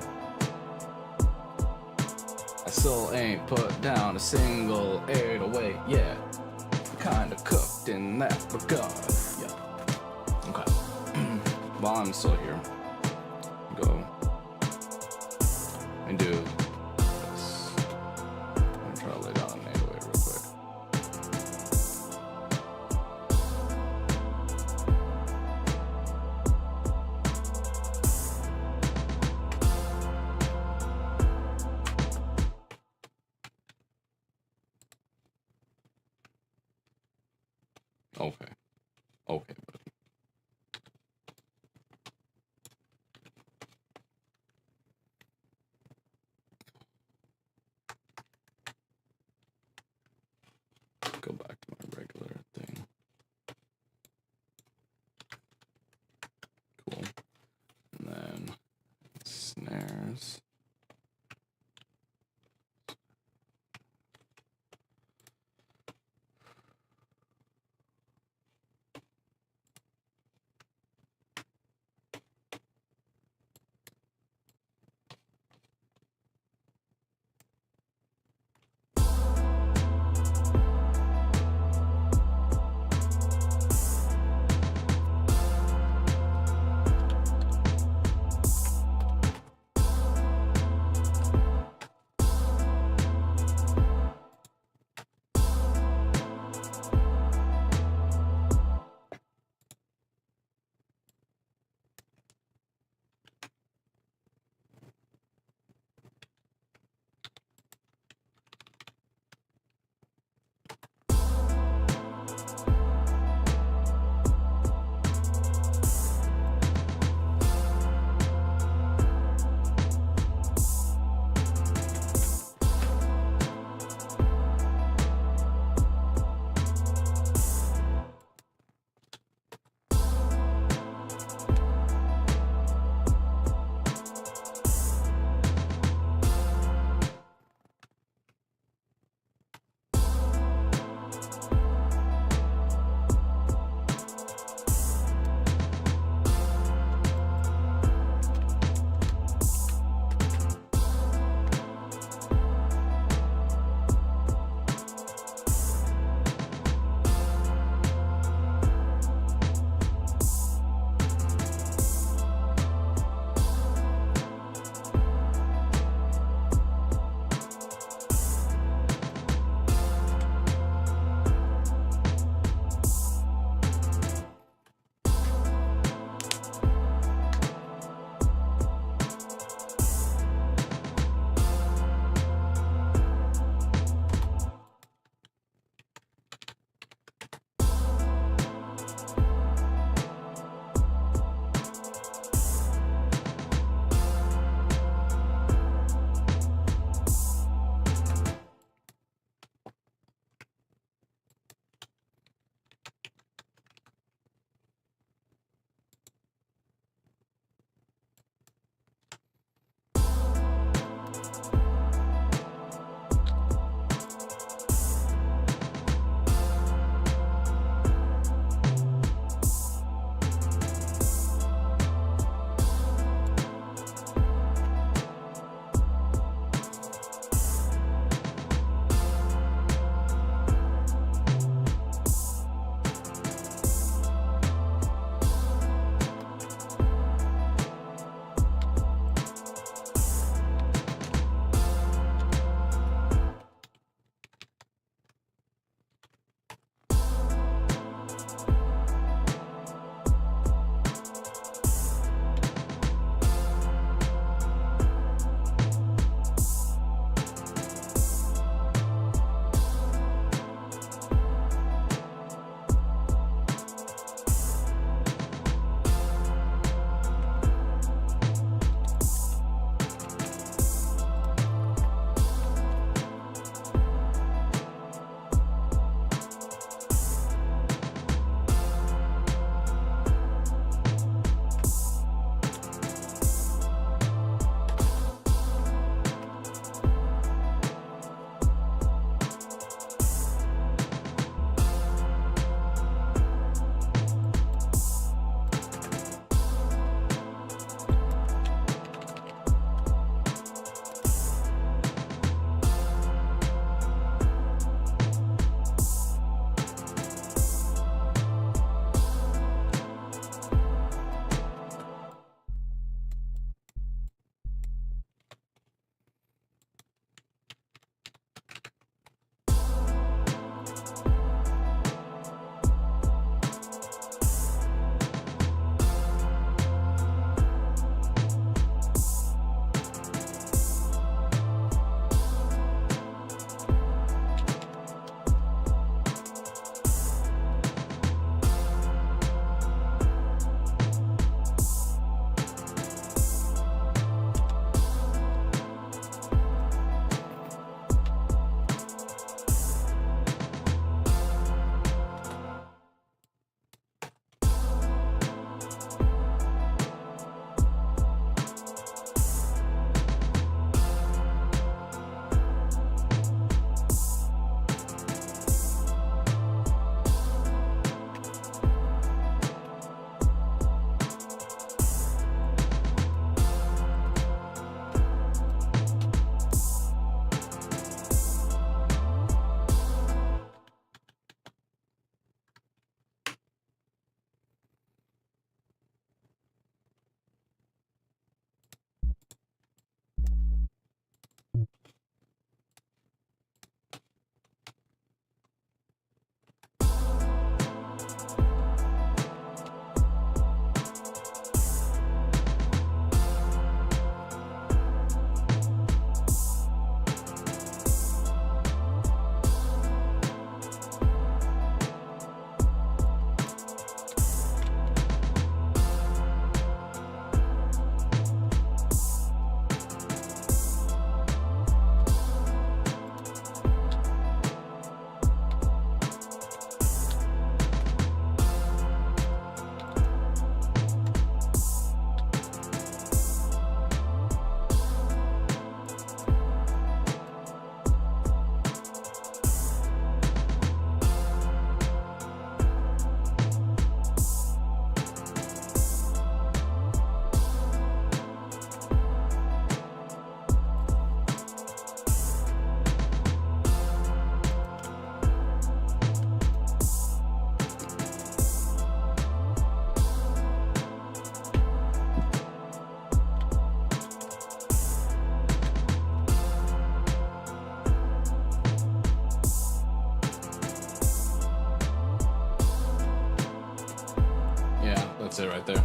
I still ain't put down a single 808 yet. Kinda cooked in that regard. Yeah. while I'm still here, go and do this. I'm gonna try to lay down an 808 real quick. Okay. Okay, buddy. Go back to my regular thing. Cool. And then snares. it right there.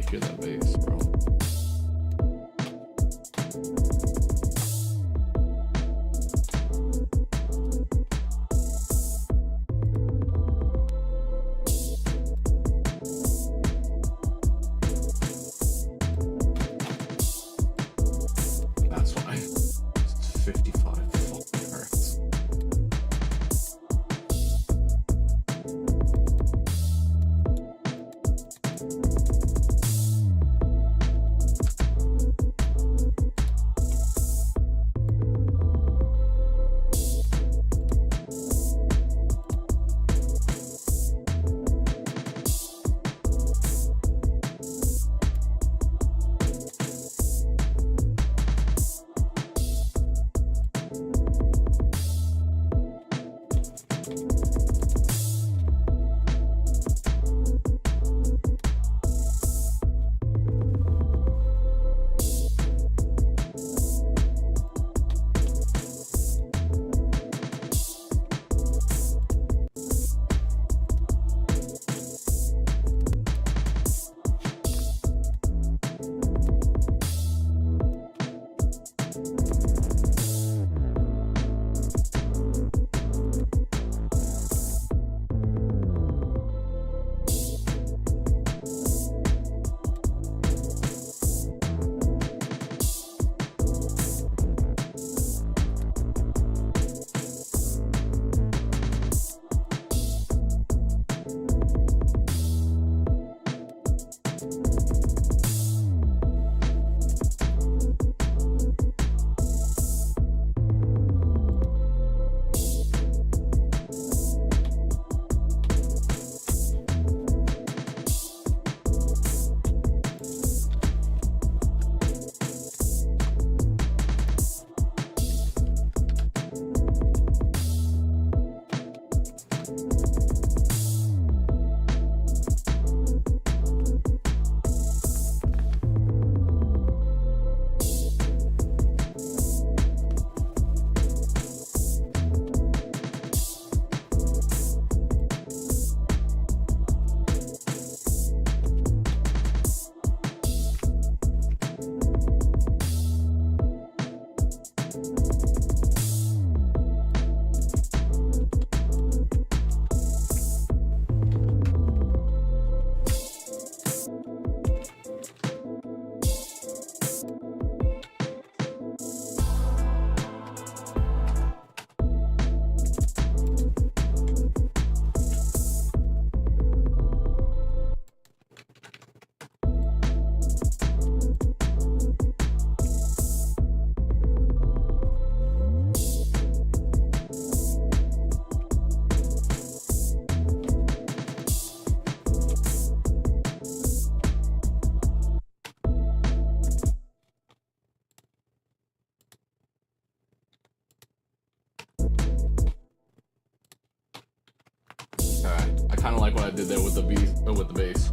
Hear that bass, bro. That's why. It's 55 fucking hertz. I kind of like what I did there with the beat, with the bass.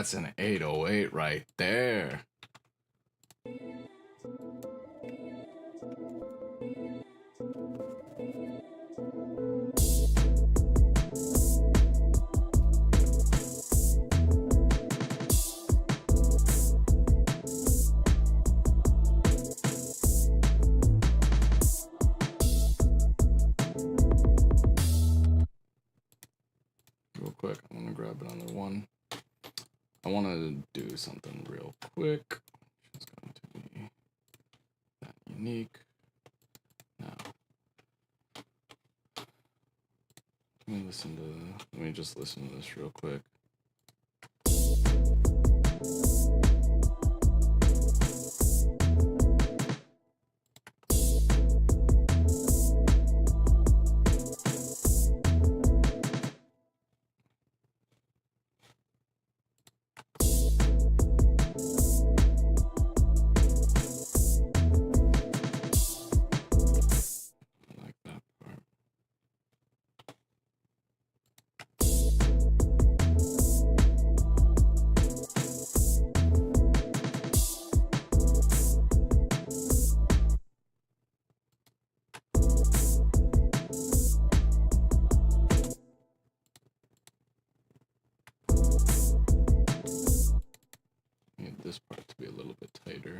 That's an 808 right there. Real quick, I'm gonna grab another one. I want to do something real quick. It's going to be that unique. Now, let me just listen to this real quick. Need this part to be a little bit tighter.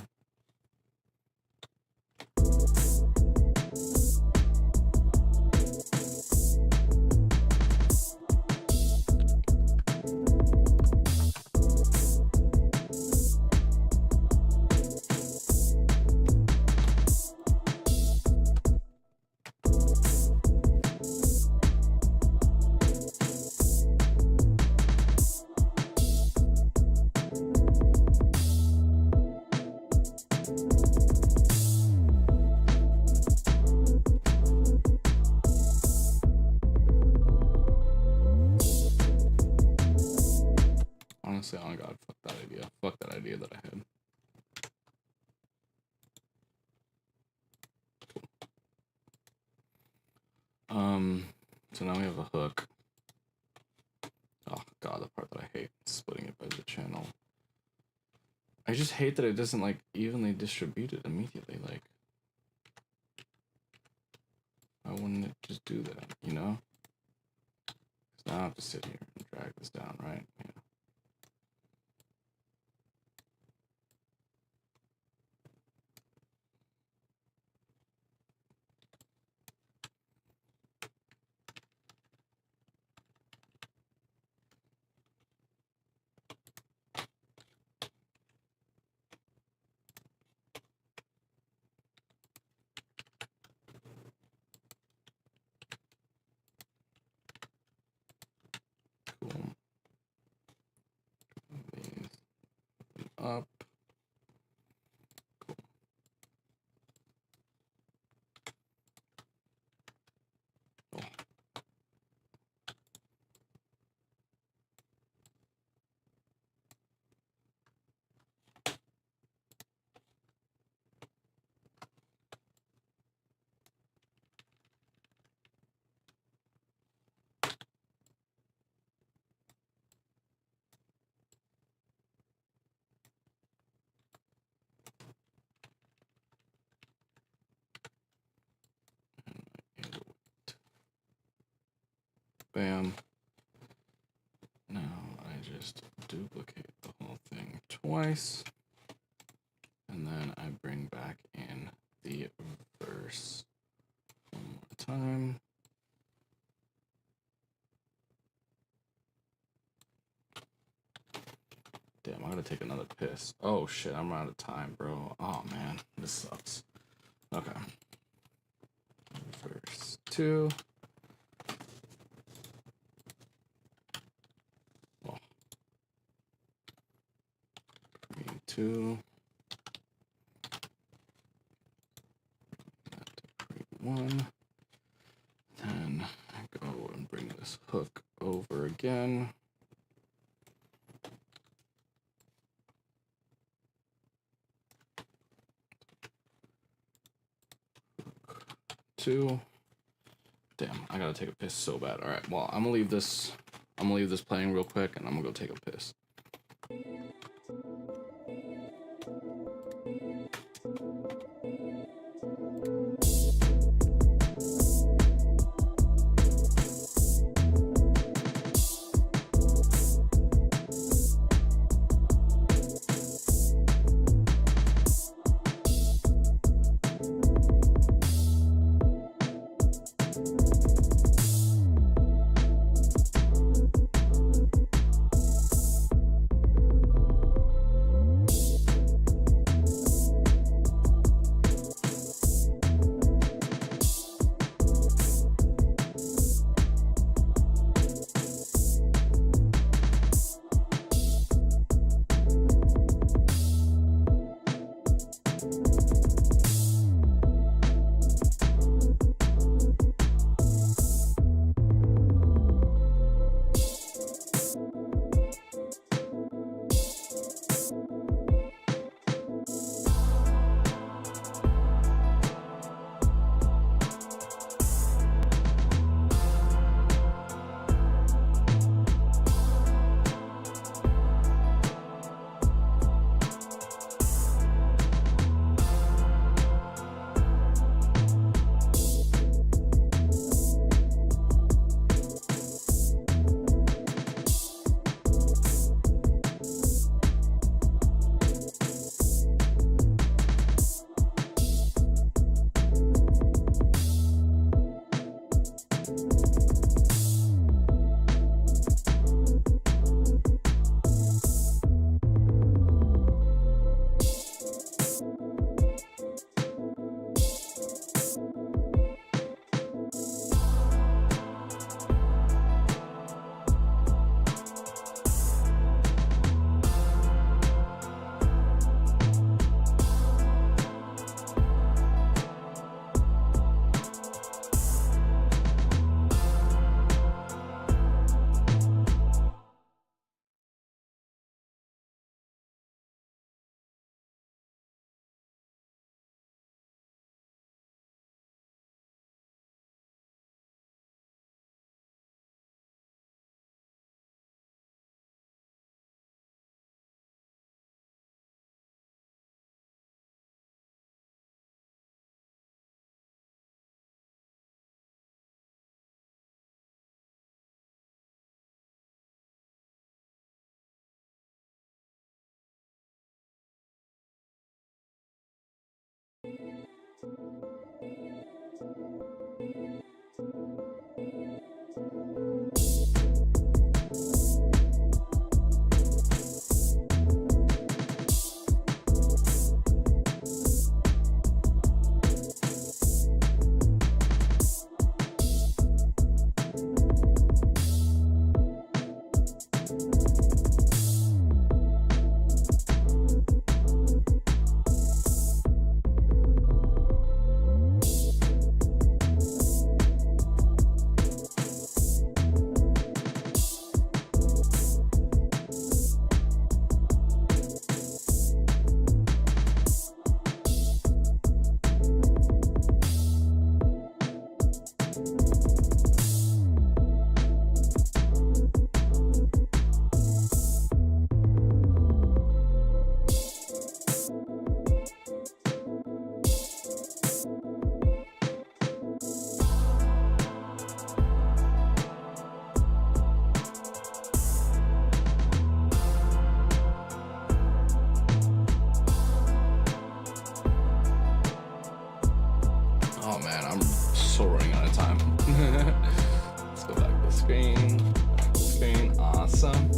Honestly, oh my god, fuck that idea. Fuck that idea that I had. Cool. So now we have a hook. Oh god, the part that I hate, splitting it by the channel. I just hate that it doesn't like evenly distribute it immediately. Like, why wouldn't it just do that, you know? Because now I have to sit here and drag this down, right? Yeah. Cool. These up. Cool. Oh. Bam. Now I just duplicate the whole thing twice. And then I bring back in the verse one more time. Damn, I gotta take another piss. Oh shit, I'm out of time, bro. Oh man, this sucks. Okay. Verse 2. Oh. Pre 2. That to pre 1. Then I go and bring this hook over again. Two. Damn, I gotta take a piss so bad. All right, well, I'm gonna leave this playing real quick, and I'm gonna go take a piss. Oh man, I'm so running out of time. Let's go back to the screen. Back to the screen. Awesome.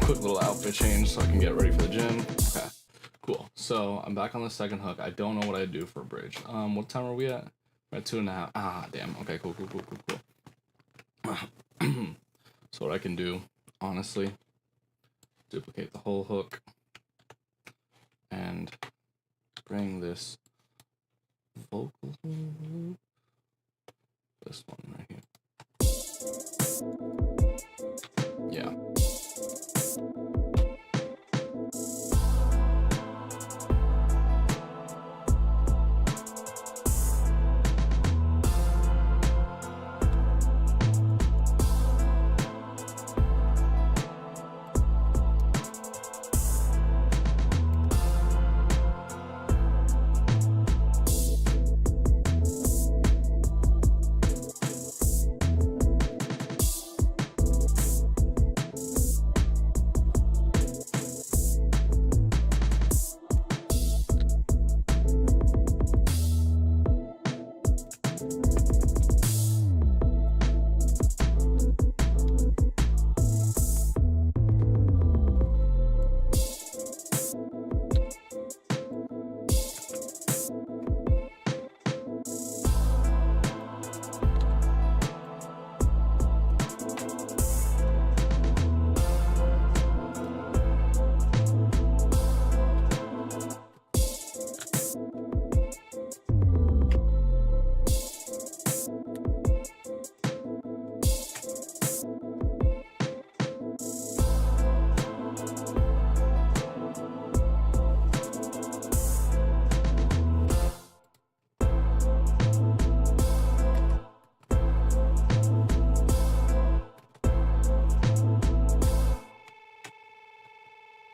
Quick little outfit change so I can get ready for the gym. Okay, cool. So I'm back on the second hook. I don't know what I do for a bridge. What time are we at? We're at 2.5. Ah, damn. Okay, cool. So what I can do, honestly, duplicate the whole hook and bring this vocal loop, this one right here. Yeah.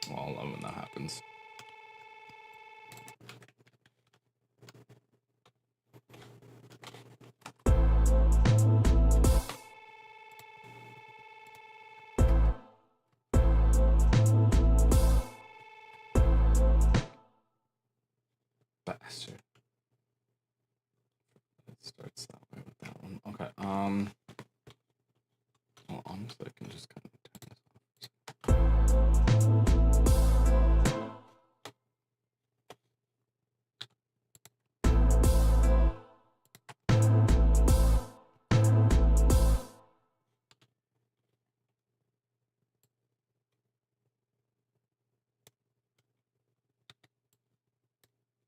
Well, I love when that happens. Bastard. It starts that way with that one. Okay. Well, honestly, I can just kind of turn this off.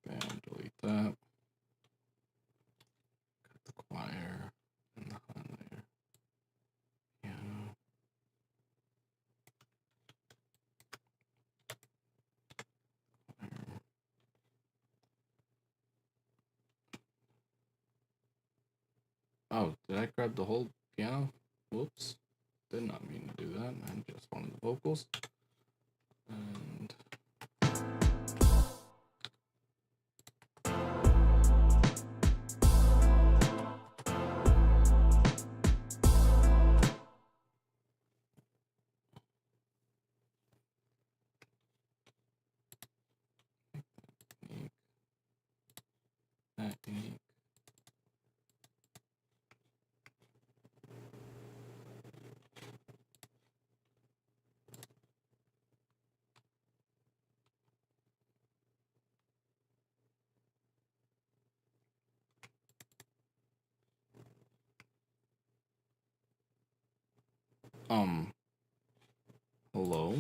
Bam, delete that. Cut the choir and the highlighter. Yeah. Oh, did I grab the whole piano? Whoops. Did not mean to do that. I just wanted the vocals. And Hello?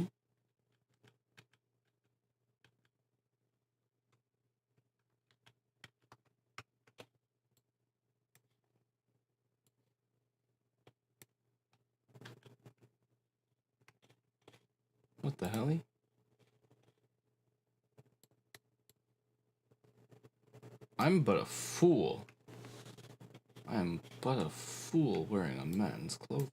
What the hell? I'm but a fool. I am but a fool wearing a man's clothing.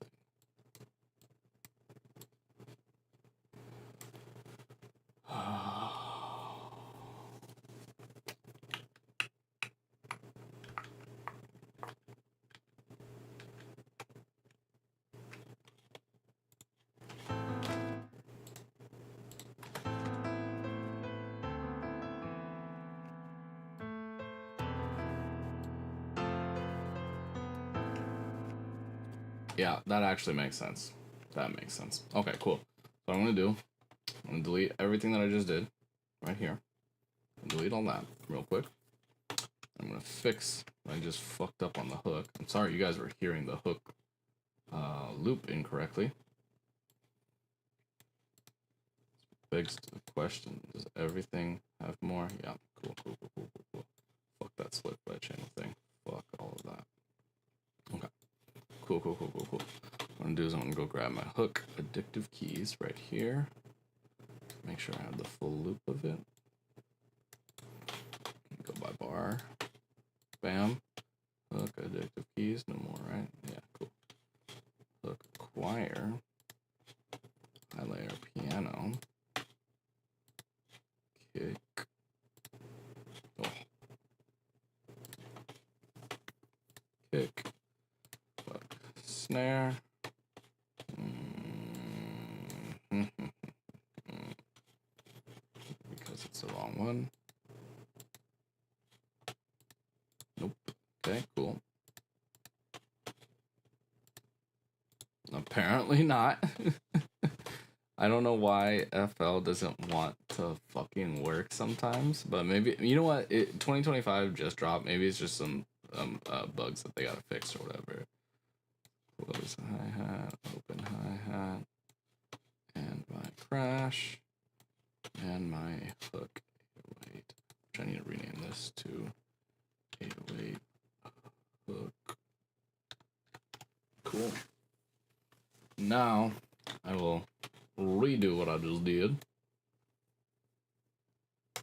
Yeah, that actually makes sense. That makes sense. Okay, cool. So what I'm gonna do, I'm gonna delete everything that I just did right here. Delete all that real quick. I'm gonna fix what I just fucked up on the hook. I'm sorry you guys were hearing the hook loop incorrectly. Begs the question, does everything have more? Yeah, cool. Fuck that split by channel thing. Fuck all of that. Okay. Cool. What I'm gonna do is I'm gonna go grab my hook addictive keys right here. Make sure I have the full loop of it. Go by bar. Bam. Hook addictive keys, no more, right? Yeah, cool. Hook choir. Highlighter piano. Kick. Oh. Kick. Fuck. Snare. Because it's the wrong one. Nope. Okay, cool. Apparently not. I don't know why FL doesn't want to fucking work sometimes, but maybe, you know what, 2025 just dropped, maybe it's just some bugs that they gotta fix or whatever. Close hi-hat, open hi-hat, and my crash, and my hook 808, which I need to rename this to 808 hook. Cool. Now, I will redo what I just did.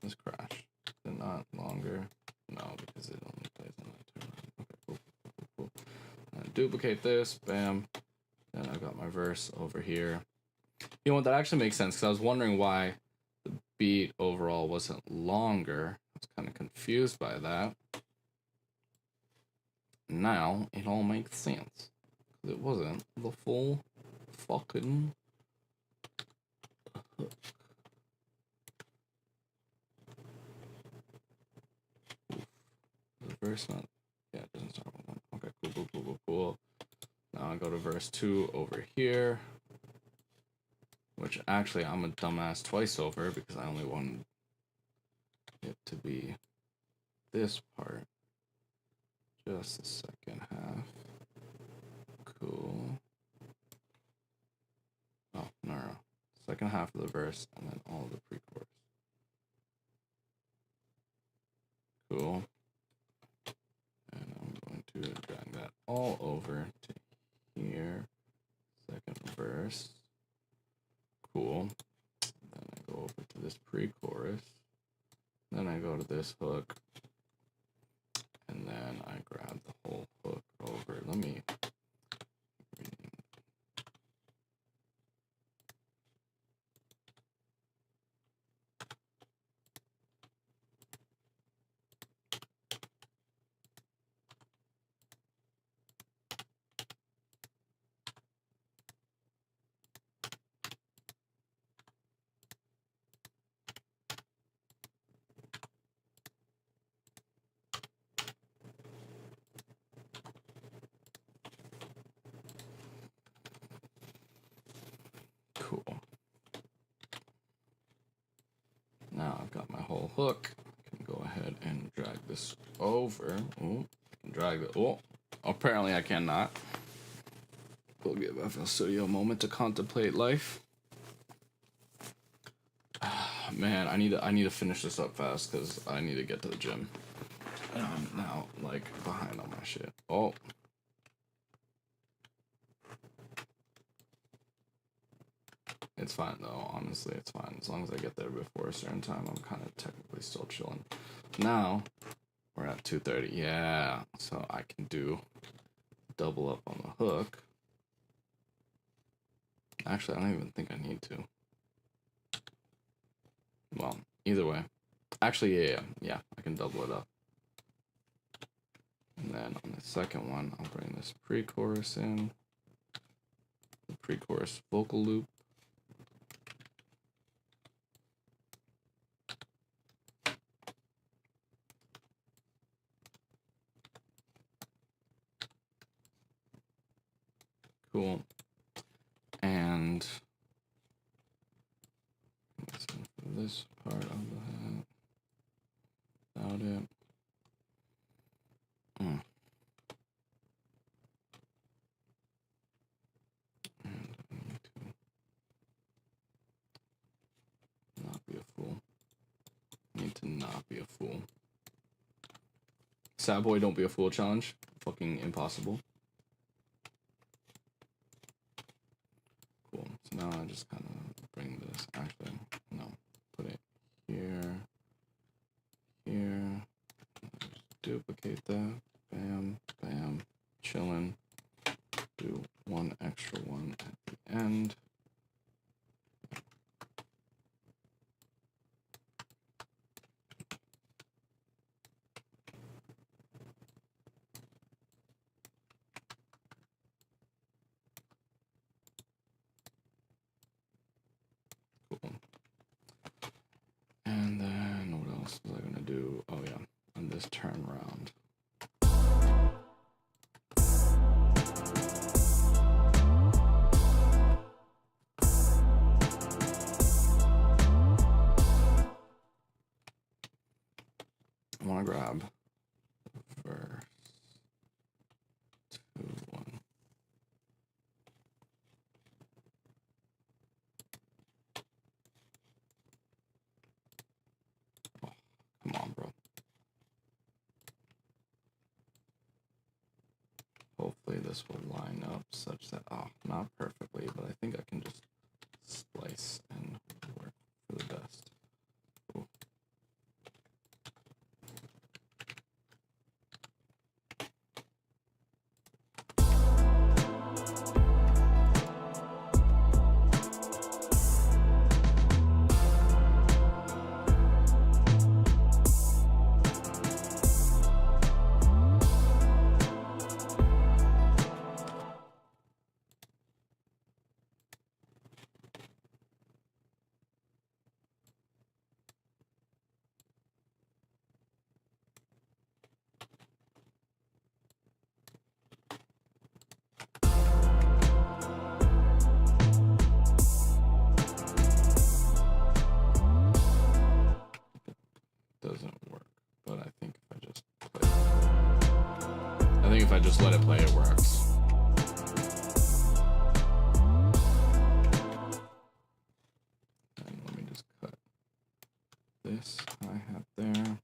Let's crash. Is it not longer? No, because it only plays on that turn. Okay, cool. Duplicate this, bam. Then I've got my verse over here. You know what, that actually makes sense, because I was wondering why the beat overall wasn't longer. I was kind of confused by that. Now, it all makes sense. It wasn't the full fucking hook. The verse not, yeah, it doesn't start with one. Okay, cool. Now I go to verse 2 over here, which actually I'm a dumbass twice over because I only wanted it to be this part. Just the second half. Cool. Oh, no. Second half of the verse and then all of the pre-chorus. Cool. And I'm going to drag that all over to here. Second verse. Cool. Then I go over to this pre-chorus. Then I go to this hook. And then I grab the whole hook over. Let me cool. Now I've got my whole hook. I can go ahead and drag this over. Ooh, I can drag it. Oh, apparently I cannot. We'll give FL Studio a moment to contemplate life. Man, I need to finish this up fast because I need to get to the gym. And I'm now like behind on my shit. Oh. It's fine though, honestly, it's fine. As long as I get there before a certain time, I'm kind of technically still chilling. Now, we're at 2:30. Yeah, so I can do double up on the hook. Actually, I don't even think I need to. Well, either way. Actually, yeah, I can double it up. And then on the second one, I'll bring this pre-chorus in. The pre-chorus vocal loop. Cool. And for this part of the without it. And I need to not be a fool. I need to not be a fool. Sad boy, don't be a fool challenge. Fucking impossible. Cool. So now I just kind of bring this. Actually, no. Put it here. Here. Just duplicate that. Bam. Bam. Chillin'. Do one extra one at the end. Cool. And then what else was I gonna do? Oh yeah, on this turnaround. I want to grab the verse 2, 1. Oh, come on, bro. Hopefully this will line up such that, not perfectly, but I think I can just splice and work for the best. Ooh. Doesn't work, but I think if I just play it, I think if I just let it play, it works. And let me just cut this hi-hat there.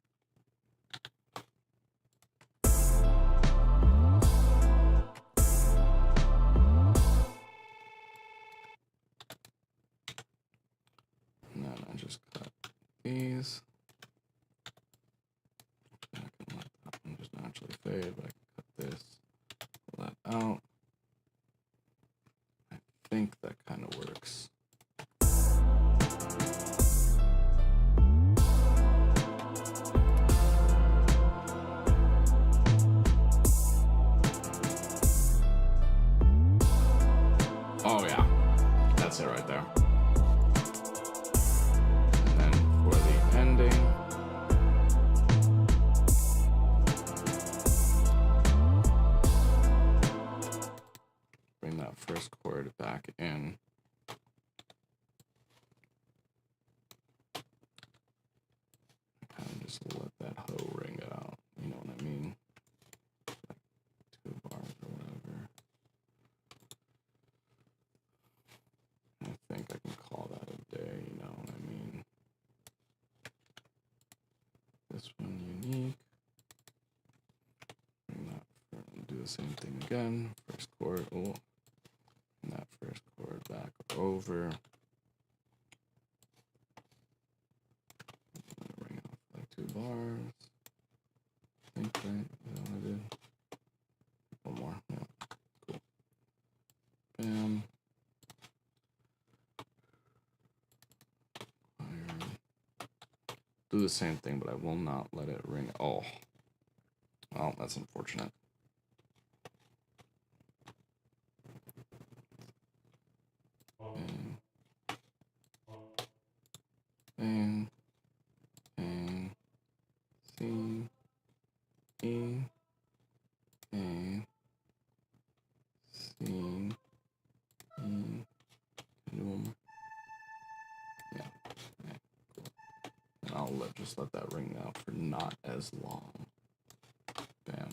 And then I just cut these. I can let that one just naturally fade, but I can cut this, pull that out. I think that kind of works. Oh yeah, that's it right there. And then for the ending, bring that first chord back in. Kind of just let that hoe ring out. You know what I mean? Like 2 bars or whatever. this one unique. Bring that do the same thing again. First chord, bring that first chord back over. Ring off like 2 bars. I think, right? Is that what I did? One more, yeah. Cool. Bam. Do the same thing, but I will not let it ring. Oh, well, that's unfortunate. Bang, bang, bang, C, E, A, C, E. Can I do one more? Yeah. Okay, cool. And I'll just let that ring out for not as long. Bam.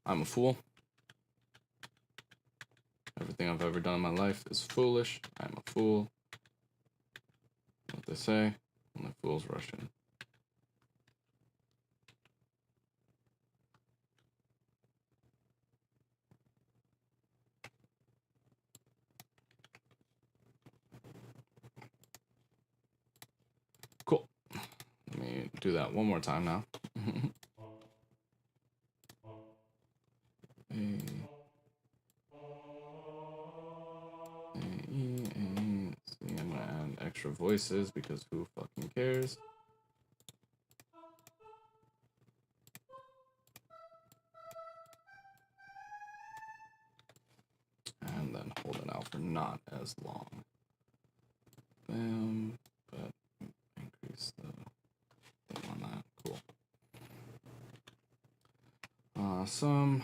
I'm a fool. Everything I've ever done in my life is foolish. I'm a fool. What they say, only fools rush in. Cool. Let me do that one more time now. See, I'm gonna add extra voices because who fucking cares? And then hold it out for not as long. Bam, but increase the thing on that. Cool. Awesome.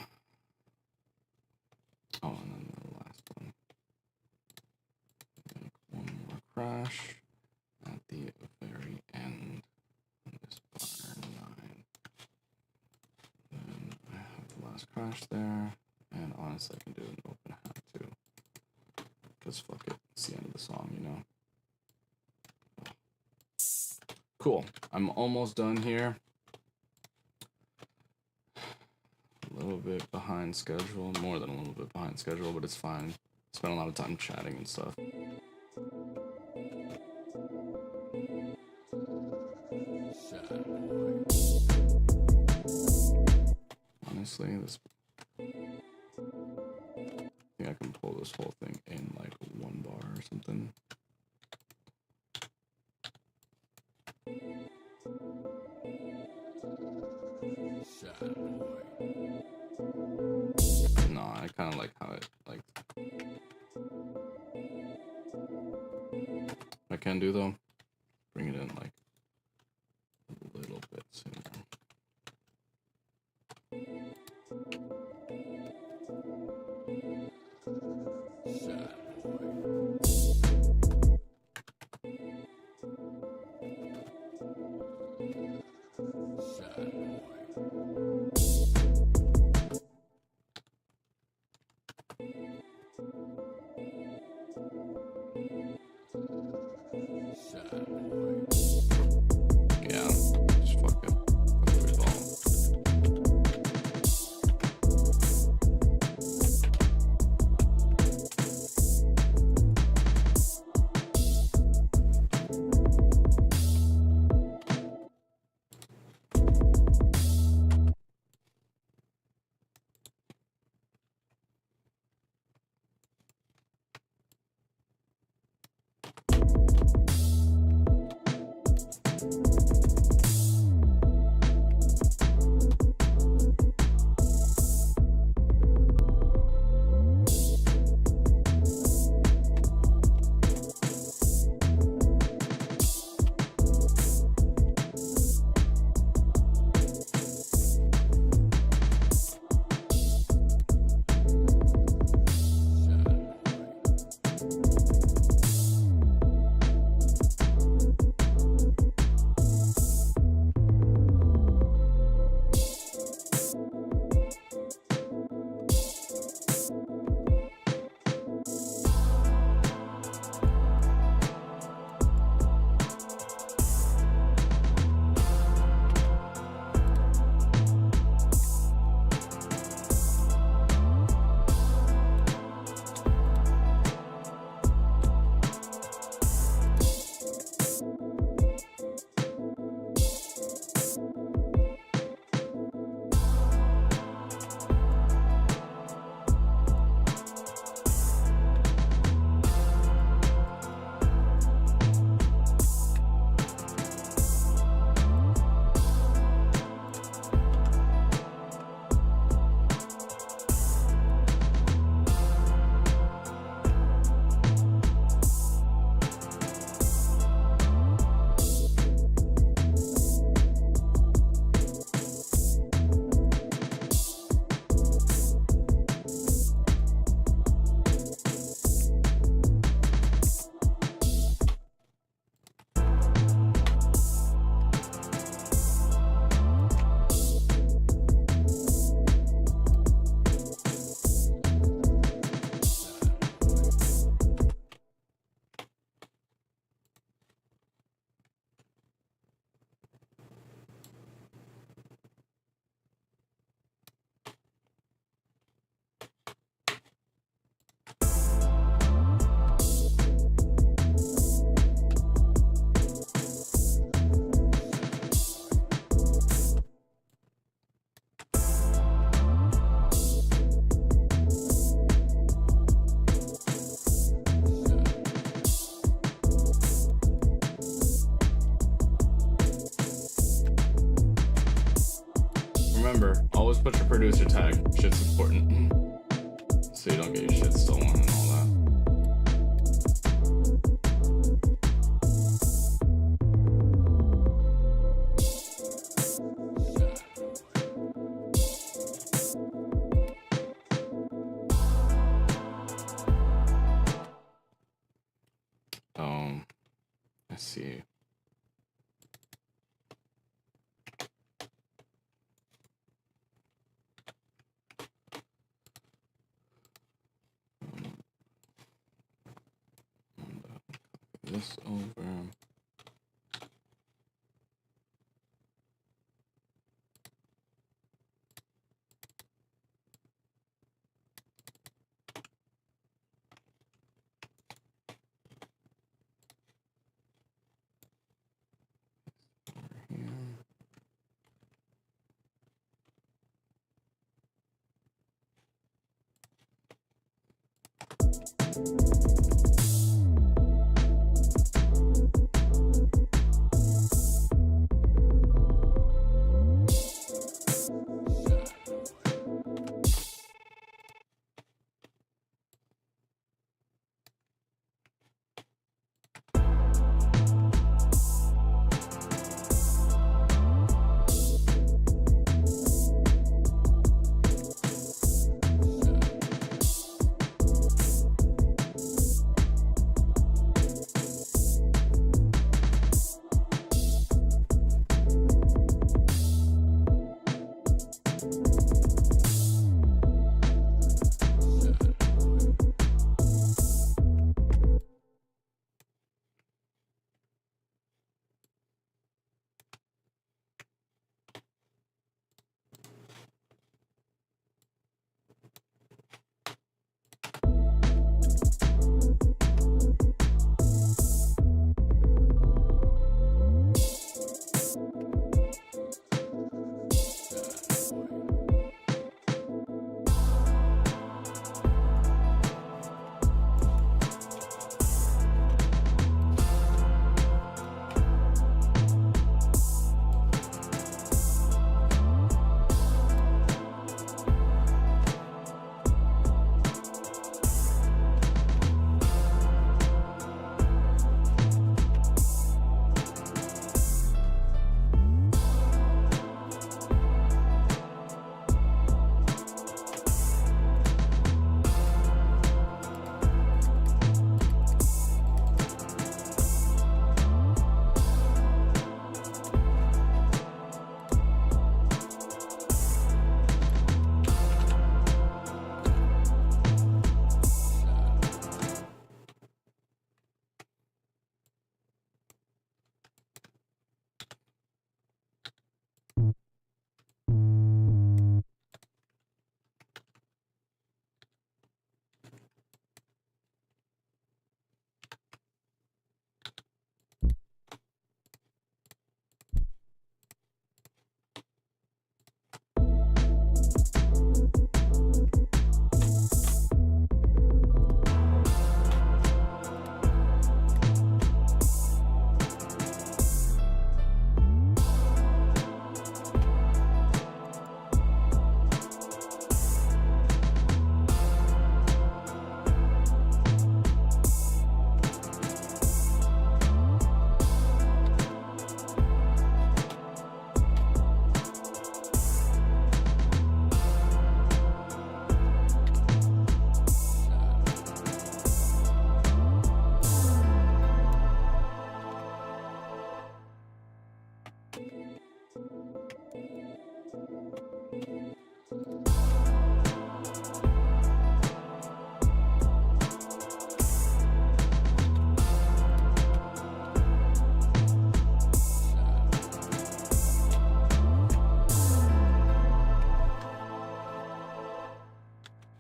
Oh, and then the last one. Make one more crash at the very end. This bar 9. Then I have the last crash there. And honestly, I can do an open hat too. Because fuck it, it's the end of the song, you know? Cool, I'm almost done here. A little bit behind schedule, more than a little bit behind schedule, but it's fine. Spent a lot of time chatting and stuff. Honestly, this... I think I can pull this whole thing in like 1 bar or something. No, I kind of like how it like. I can do though. Bring it in like a little bit sooner. Yeah, just fuck it. remember, always put your producer tag. Shit's important. So you don't get your shit stolen and all that. Let's see. This over.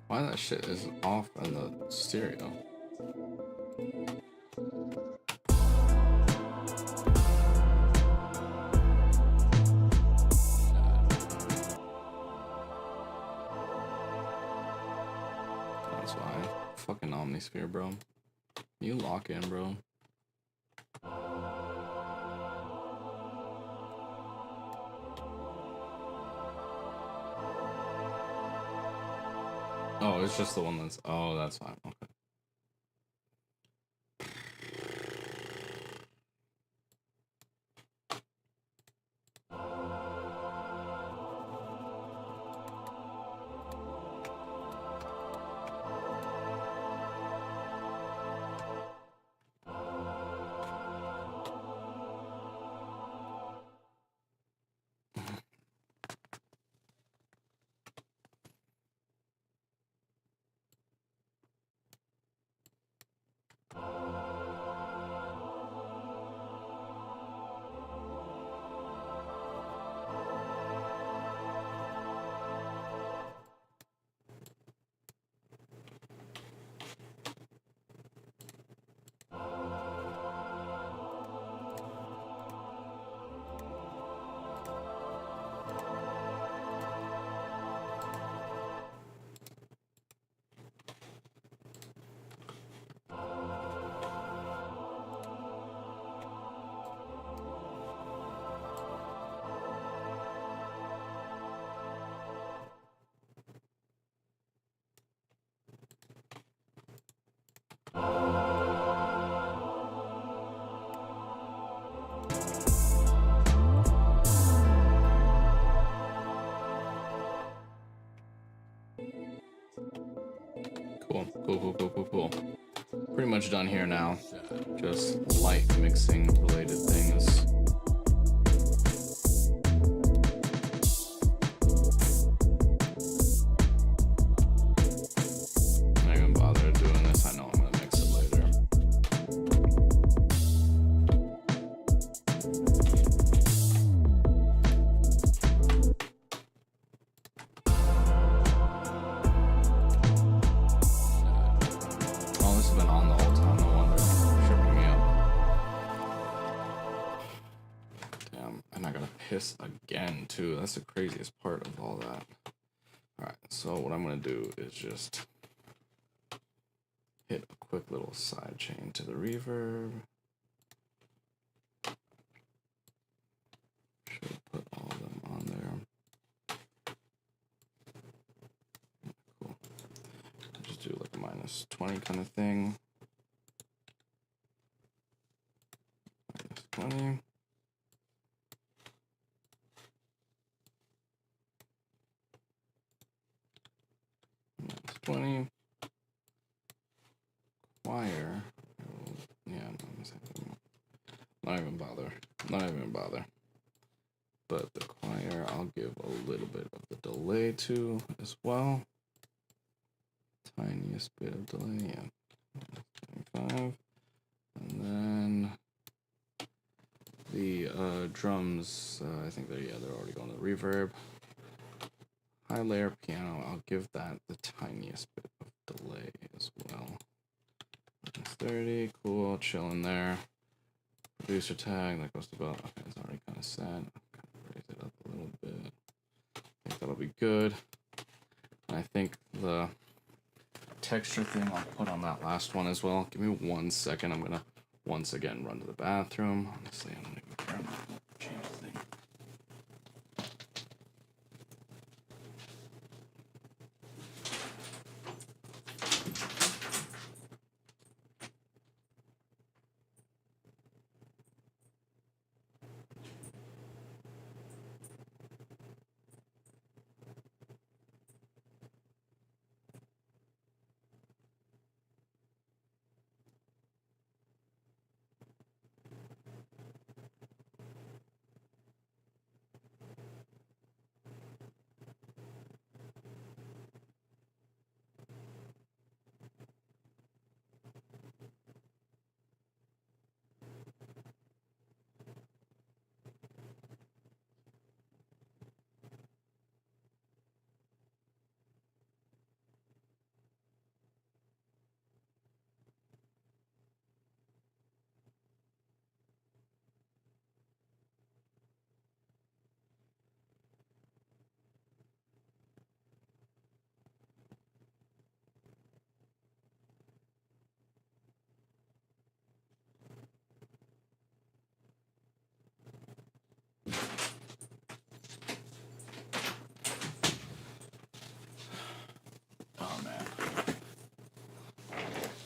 Why that shit is off in the stereo? That's why. Fucking Omnisphere, bro. You lock in, bro. Oh, it's just the one that's. Oh, that's fine. Okay. Cool. Pretty much done here now. Just light mixing related things. I'm not even bother doing this. I know I'm gonna mix it later. Oh, this has been on the whole time. No wonder. Tripping me up. Damn. And I gotta piss again, too. That's the craziest part of all that. Alright, so what I'm going to do is just hit a quick little side chain to the reverb. Should put all of them on there. Cool. I'll just do like a -20 kind of thing. -20. -20. Choir. Yeah, not even bother. But the choir, I'll give a little bit of the delay to as well. Tiniest bit of delay, yeah. 25. And then the drums, I think they're already going to the reverb. High layer piano, I'll give that the tiniest bit of delay as well. It's 30, cool, chilling there. Producer tag, that goes to about, okay, it's already kind of set. Raise it up a little bit. I think that'll be good. And I think the texture thing I'll put on that last one as well. Give me 1 second. I'm gonna once again run to the bathroom. Honestly, I'm gonna go grab my change thing.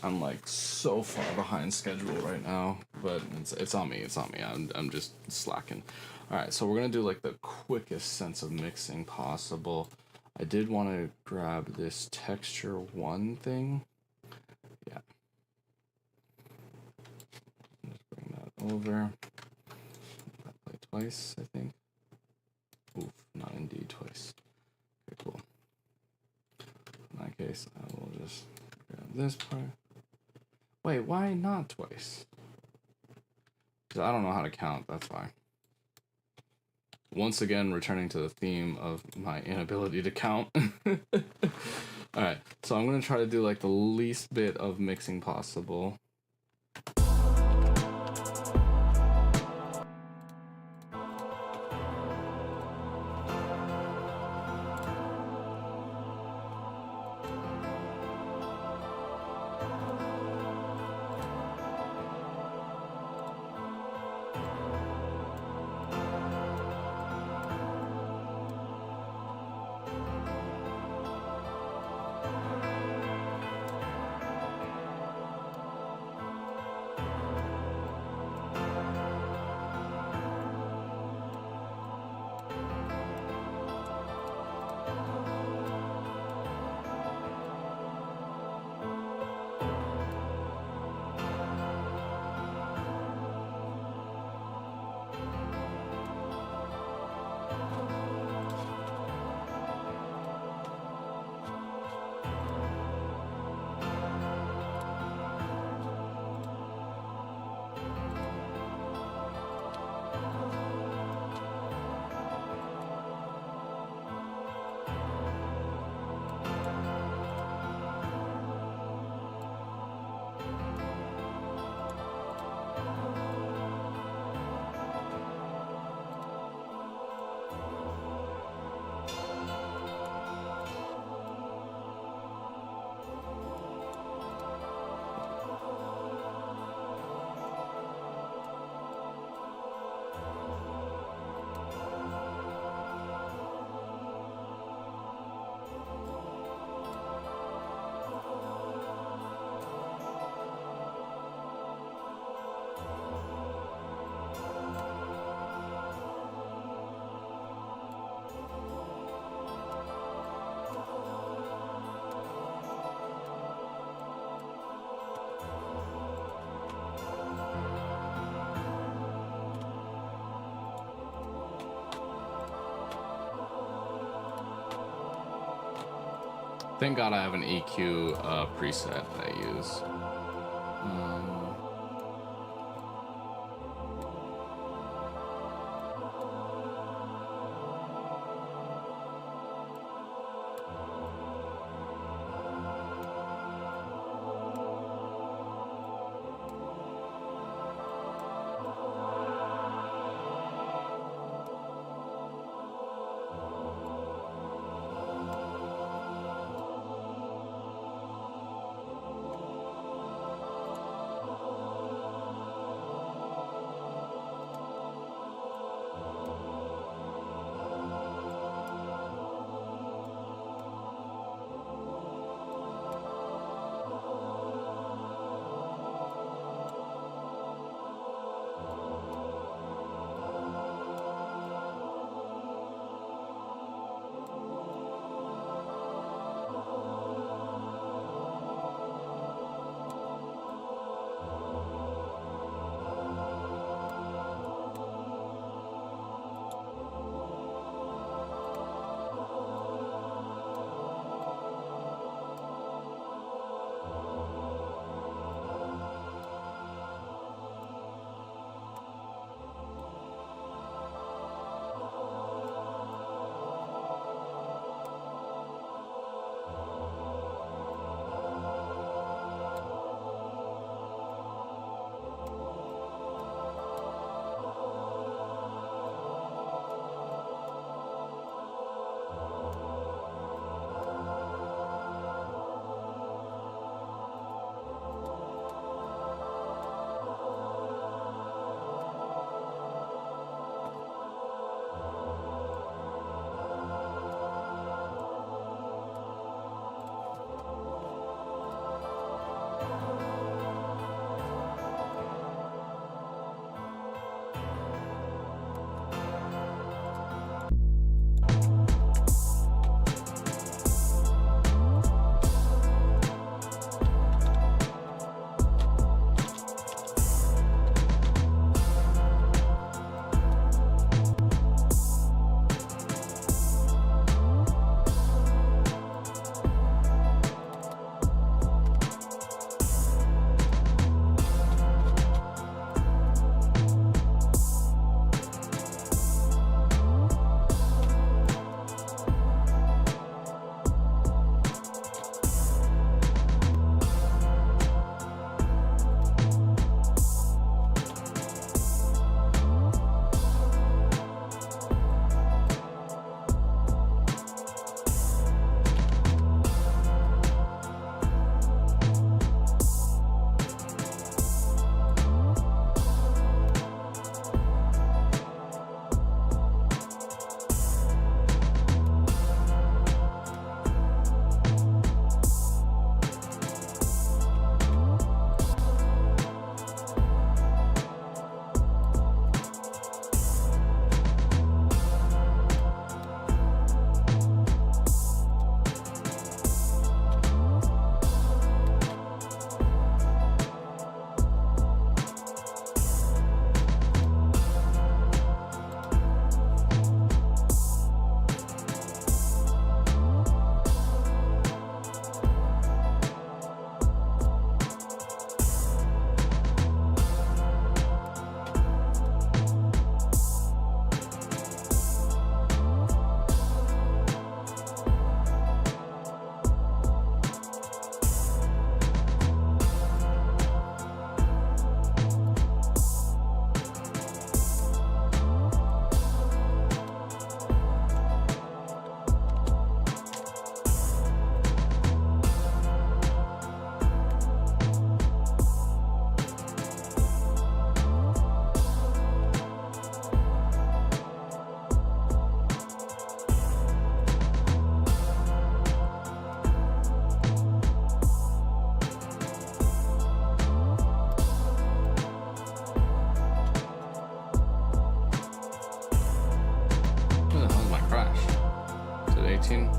I'm like so far behind schedule right now, but it's on me. It's on me. I'm just slacking. All right, so we're gonna do like the quickest sense of mixing possible. I did want to grab this texture one thing. Yeah. Just bring that over. Play twice, I think. Oof, not indeed twice. Okay, cool. In that case, I will just grab this part. Wait, why not twice? Because I don't know how to count, that's why. Once again, returning to the theme of my inability to count. Alright, so I'm going to try to do like the least bit of mixing possible. Thank God I have an EQ preset that I use. 18.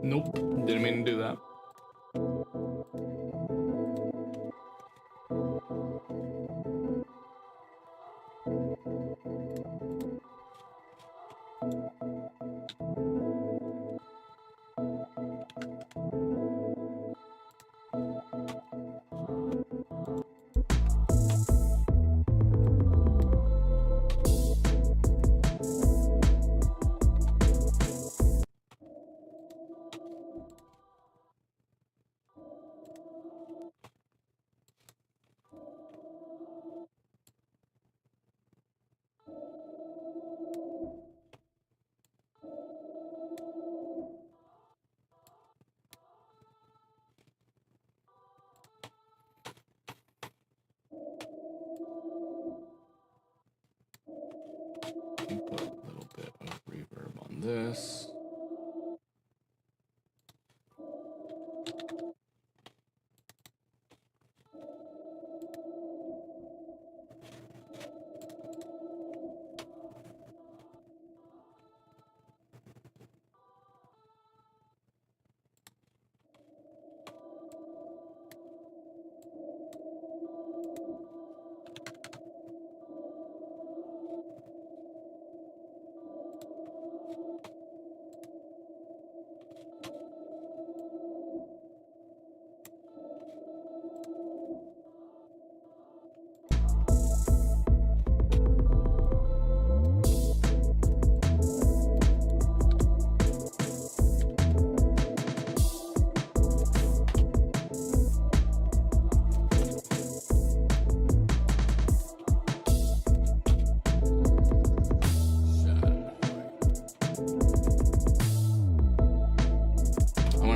Nope, didn't mean to do that. Put a little bit of reverb on this.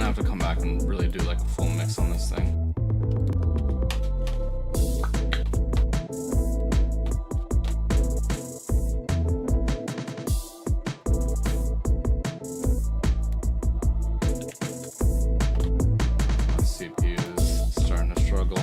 Have to come back and really do like a full mix on this thing. My CPU is starting to struggle.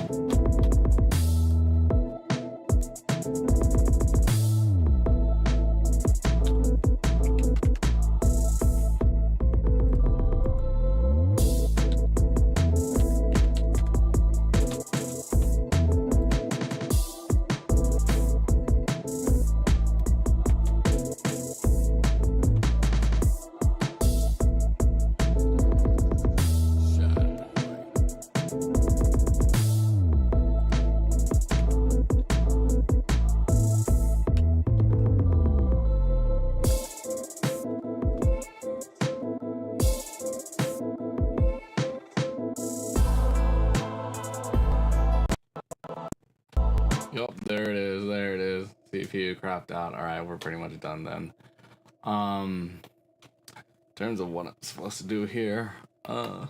Yup, there it is. There it is. CPU crapped out. All right, we're pretty much done then. In terms of what I'm supposed to do here, what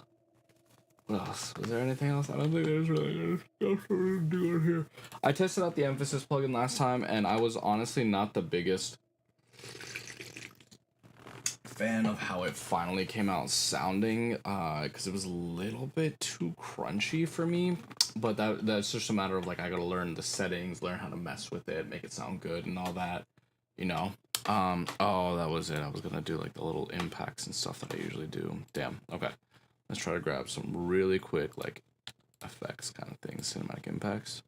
else? Was there anything else? I don't think there's really anything else to do in here. I tested out the emphasis plugin last time, and I was honestly not the biggest fan of how it finally came out sounding, because it was a little bit too crunchy for me. But that's just a matter of like I gotta learn the settings, learn how to mess with it, make it sound good, and all that, you know. Oh, that was it. I was gonna do like the little impacts and stuff that I usually do. Damn. Okay, let's try to grab some really quick like effects kind of things, cinematic impacts.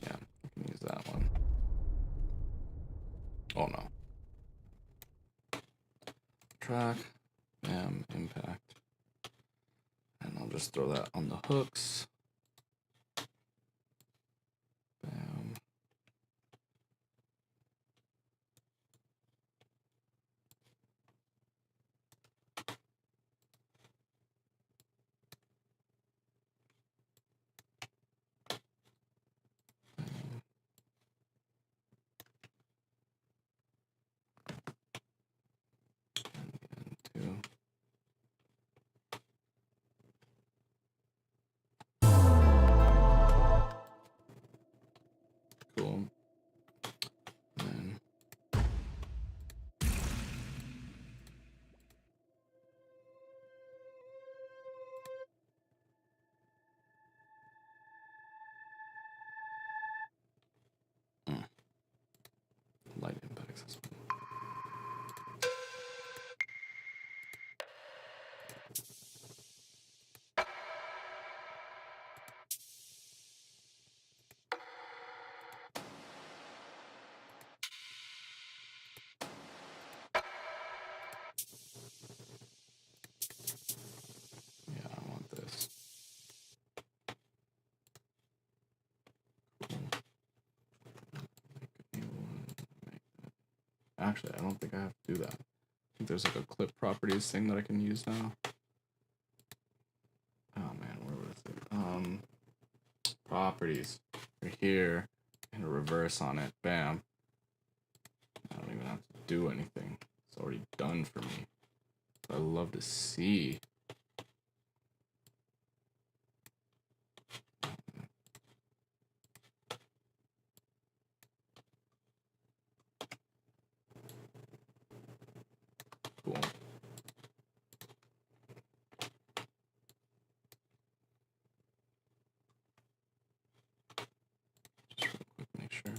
Yeah, I can use that one. Oh no. Track, bam, impact. And I'll just throw that on the hooks. Bam. Two. Cool. And light impacts as well. Yeah, I want this. Cool. Make a new one. Actually, I don't think I have to do that. I think there's like a clip properties thing that I can use now. Oh man, where was it? Properties. Right here, and a reverse on it. Bam. I don't even have to do anything. It's already done for me. I love to see. Cool. Just real quick, make sure.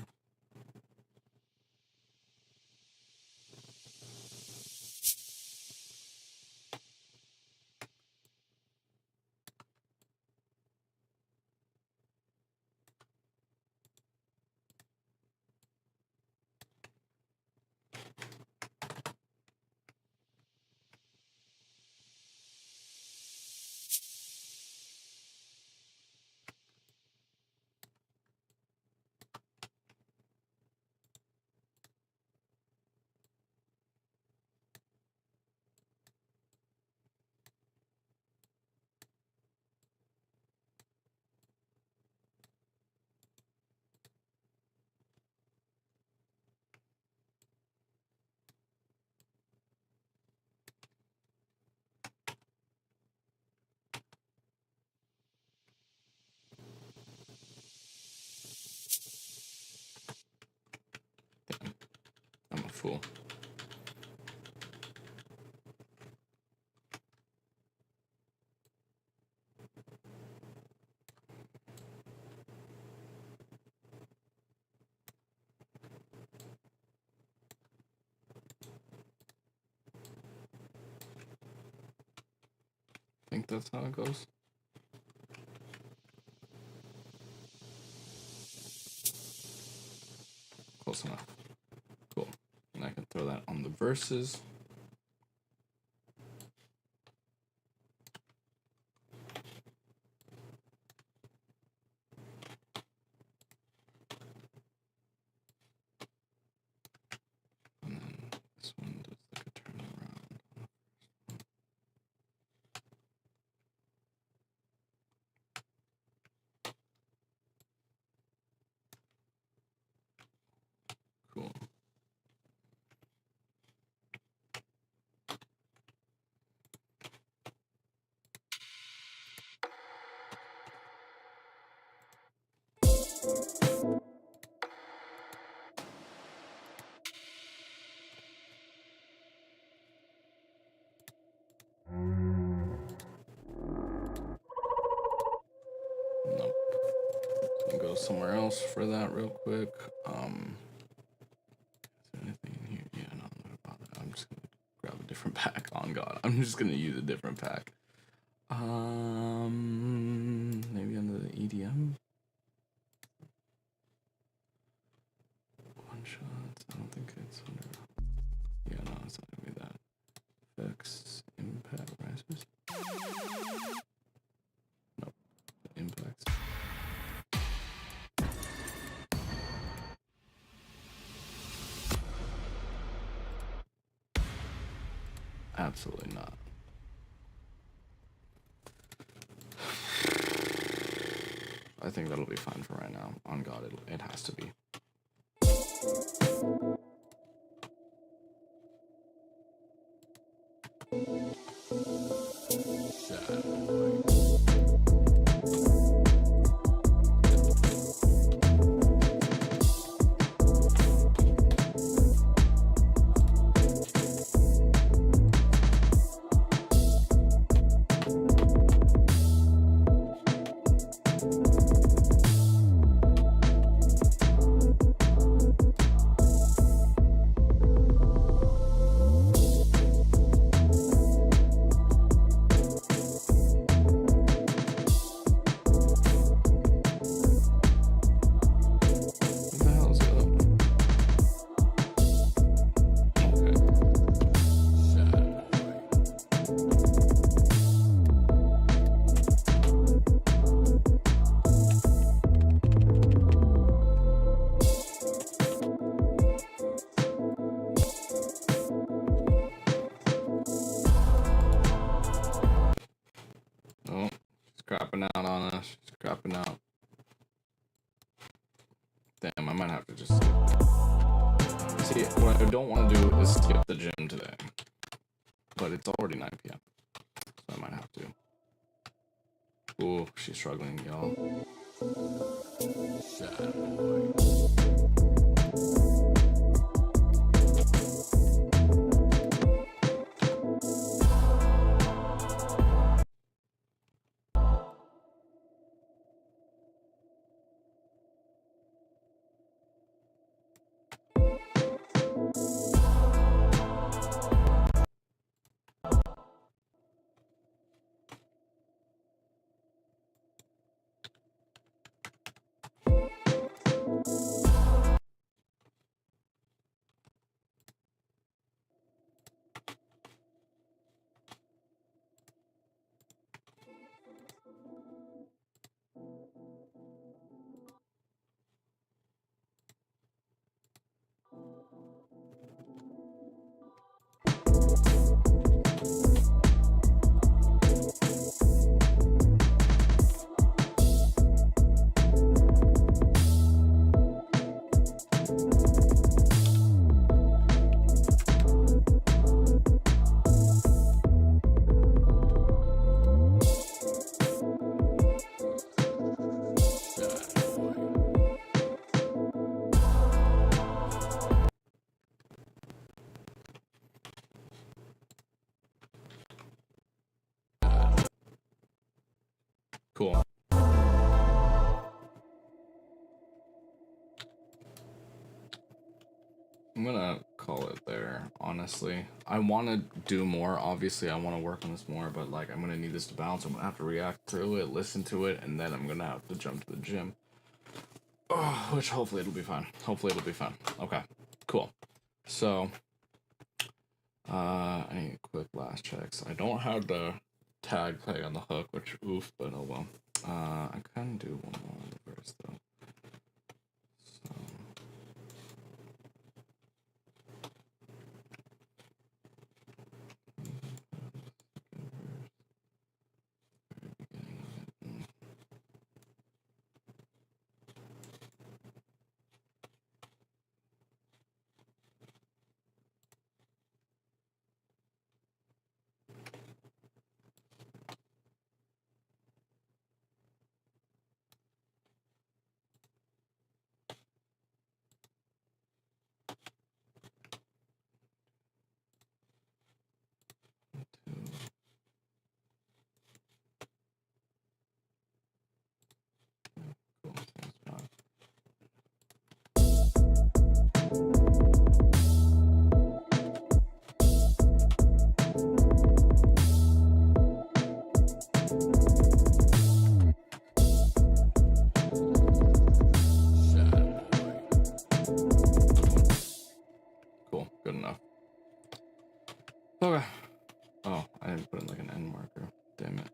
Damn, I'm a fool. I think that's how it goes. Close enough. Cool. And I can throw that on the verses. And then this one does like a turn around. go somewhere else for that real quick. Is there anything in here? Yeah, no, I'm not about that. I'm just gonna grab a different pack. On God, I'm just gonna use a different pack. Maybe under the EDM. One shots. I don't think it's under. Yeah, no, it's not gonna be that. Effects, impact, rises. Nope, impacts. Absolutely not. I think that'll be fine for right now. On God, it has to be. Oh, she's crapping out on us. She's crapping out. Damn, I might have to just skip. See, what I don't want to do is skip the gym today. But it's already 9 p.m. So I might have to. Ooh, she's struggling, y'all. Sad boy. Cool. I'm gonna call it there, honestly. I want to do more. Obviously, I want to work on this more, but like, I'm gonna need this to bounce. I'm gonna have to react to it, listen to it, and then I'm gonna have to jump to the gym. Oh, which hopefully it'll be fun. Hopefully it'll be fun. Okay, cool. So, I need quick last checks. I don't have the tag play on the hook, which oof, but oh well. I can do one more on the verse though. So. Okay. Oh, I didn't put in like an end marker. Damn it.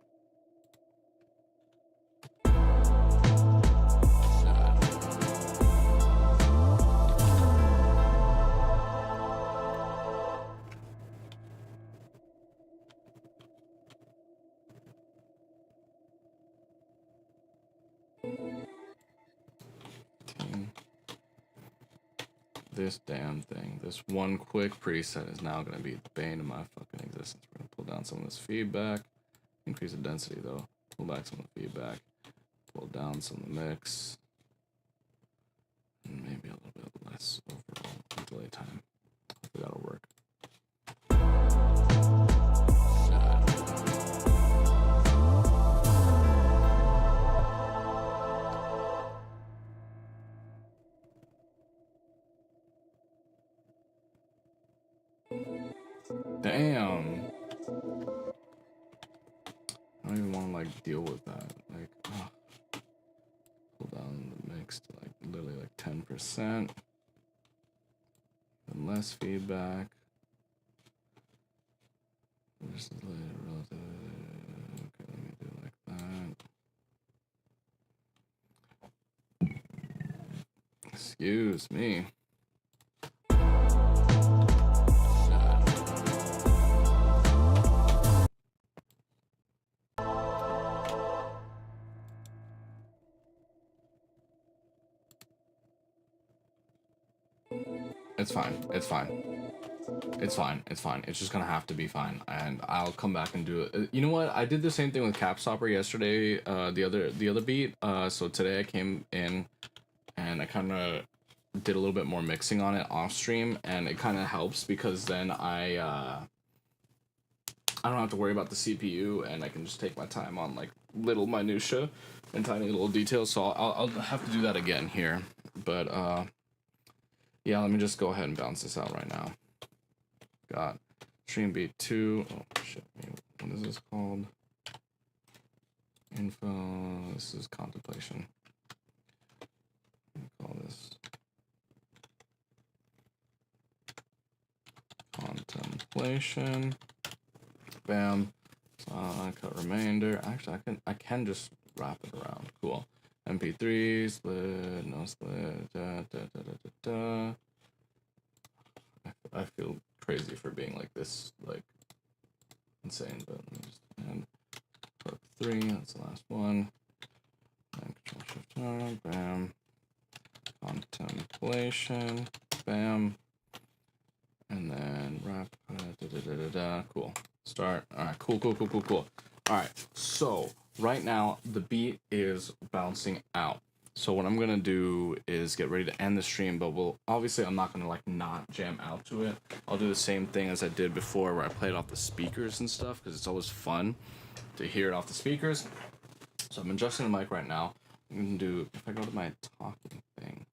This damn thing. This one quick preset is now gonna be the bane of my fucking existence. We're gonna pull down some of this feedback. Increase the density though. Pull back some of the feedback. Pull down some of the mix. And maybe a little bit less overall delay time. Hopefully that'll work. Damn. I don't even want to like deal with that. Like, pull down the mix to like literally like 10%. And less feedback. This is relative. Okay, let me do it like that. Excuse me. It's fine. It's fine. It's fine. It's fine. It's just gonna have to be fine, and I'll come back and do it. You know what? I did the same thing with Capstopper yesterday. The other beat. So today I came in, and I kind of did a little bit more mixing on it off stream, and it kind of helps because then I don't have to worry about the CPU, and I can just take my time on like little minutia and tiny little details. So I'll have to do that again here, but yeah, let me just go ahead and bounce this out right now. Got stream beat 2. Oh shit, what is this called? Info. This is contemplation. Let me call this contemplation. Bam. Cut remainder. Actually, I can just wrap it around. Cool. MP3 split, no split. I feel crazy for being like this, like insane. But let me just end. Hook 3. That's the last one. And Control Shift R. Bam. Contemplation. Bam. And then wrap. Cool. Start. All right. Cool. All right. So right now the beat is bouncing out. So what I'm gonna do is get ready to end the stream, but obviously I'm not gonna like not jam out to it. I'll do the same thing as I did before, where I play it off the speakers and stuff, because it's always fun to hear it off the speakers. So I'm adjusting the mic right now. I'm gonna do, if I go to my talking thing,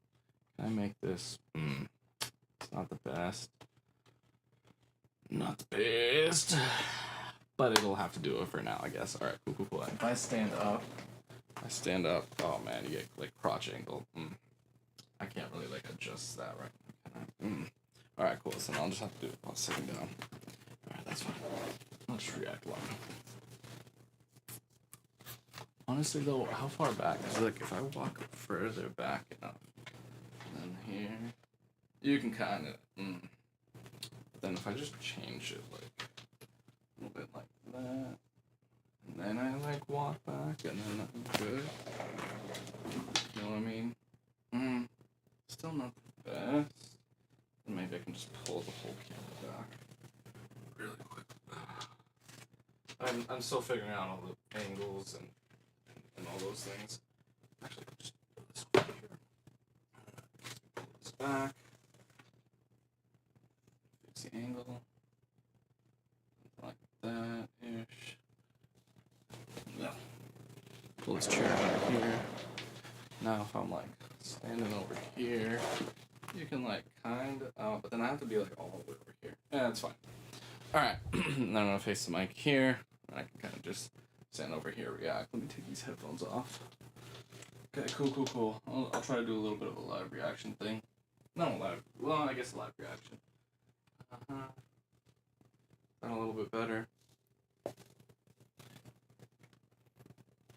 can I make this? It's not the best. Not the best. But it'll have to do it for now, I guess. All right, cool. If I stand up, oh man, you get like crotch angle. I can't really like adjust that right now. All right, cool. So now I'll just have to do it while sitting down. All right, that's fine. I'll just react long. Honestly though, how far back? Because like if I walk further back enough, then here, you can kind of. But then if I just change it like a little bit like that, and then I like walk back, and then I'm good. You know what I mean? Still not the best. And maybe I can just pull the whole camera back really quick. I'm still figuring out all the angles and all those things. Actually, I'll just put this over here. Pull this back. Fix the angle. Like that-ish. Yeah. Pull this chair over here. Now if I'm like standing over here, you can like kind of, but then I have to be like all the way over here. Yeah, that's fine. Alright, then I'm gonna face the mic here, and I can kind of just stand over here, react. Let me take these headphones off. Okay, cool. I'll try to do a little bit of a live reaction thing. Not a live, well, I guess a live reaction. that a little bit better.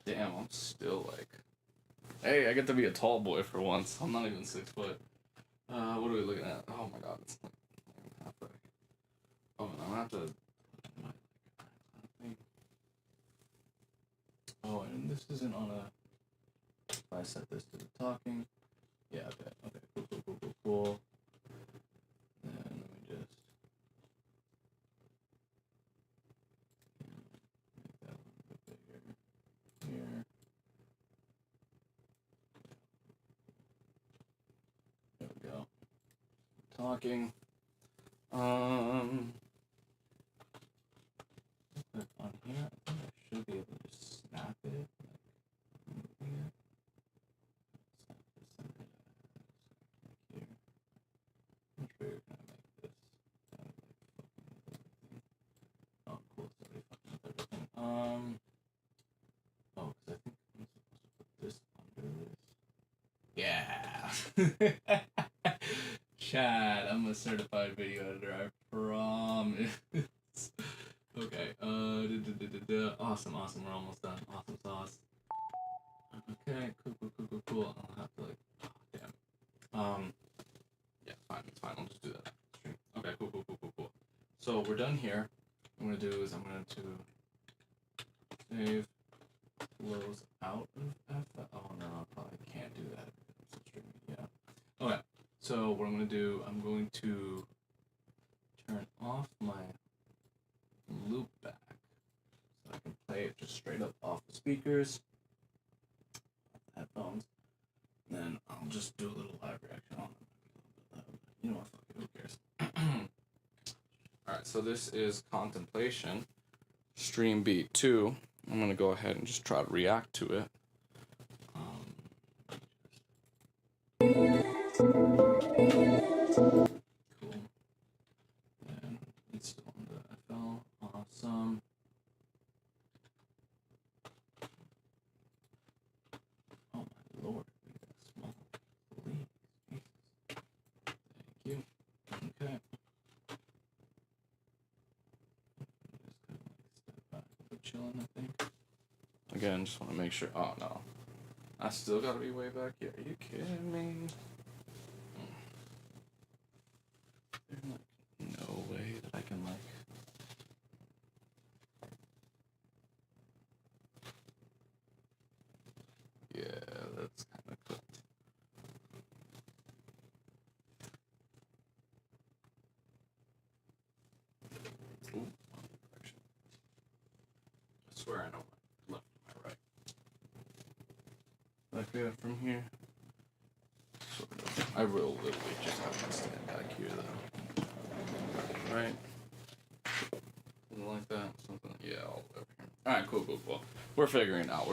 Damn, I'm still like... Hey, I get to be a tall boy for once. I'm not even 6 foot. What are we looking at? Oh my god, it's like halfway. Oh, and I'm gonna have to... Oh, and this isn't on a... If I set this to the talking... Yeah, okay, cool. And let me just... Make that a little bit bigger. Here. There we go. Talking. On here, I think I should be able to just snap it. Like, here. Snap this in there. Like here. Much bigger can I make this? Kind of like fucking with everything. Oh, cool. It's already fucking with everything. Oh, because I think I'm supposed to put this under this. Yeah. Chad, I'm a certified video editor, I promise. Okay, awesome, we're almost done. Awesome sauce. Okay, cool. I'll have to like, oh, damn. Yeah, it's fine, I'll just do that. Okay, cool. So we're done here. What I'm gonna do is I'm going to save, close out of F. Oh no, I probably can't do that because I'm streaming, yeah. Okay, so what I'm going to do, I'm going to turn off my loop back so I can play it just straight up off the speakers, off the headphones, and then I'll just do a little live reaction on it. You know what, fuck it, who cares? Alright, so this is Contemplation, Stream Beat 2. I'm going to go ahead and just try to react to it. Cool. And it's still on the FL. Awesome. Oh my lord, we got small leaves. Thank you. Okay. Just kind of like step back a bit, chilling, I think. Again, just want to make sure. Oh no. I still gotta be way back here. Are you kidding me? There's like no way that I can like. Yeah, that's kind of cooked. Ooh, wrong direction. I swear I know my left and my right. Like that from here. Sort of. I will literally just have to stand back here though. Right? Something like that. Something. Yeah, all the way over here. Alright, cool. We're figuring it out.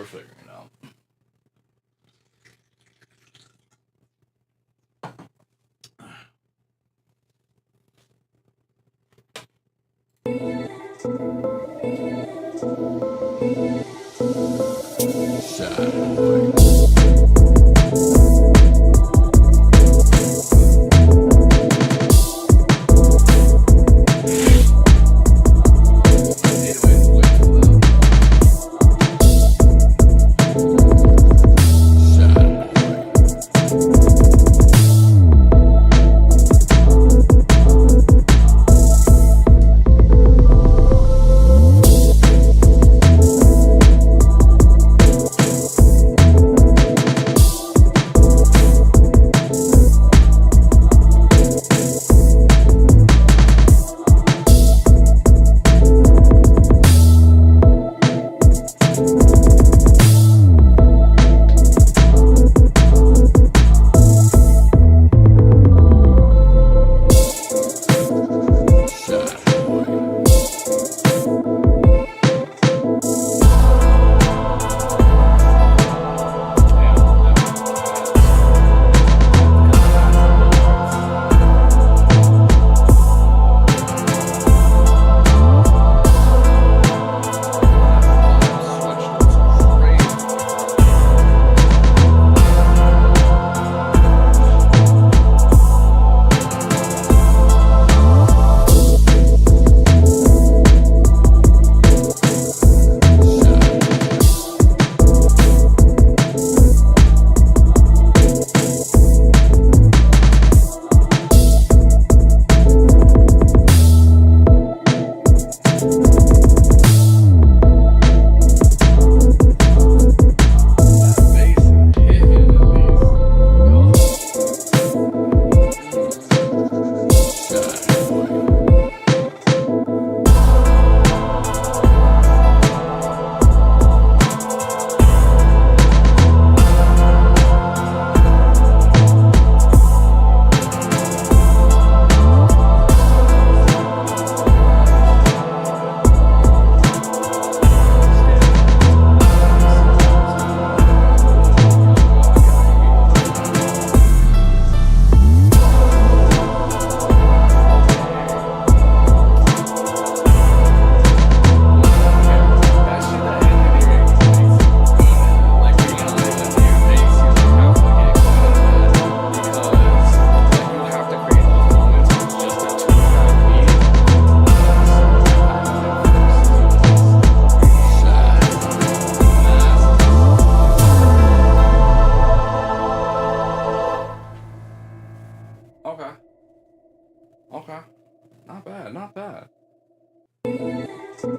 Well,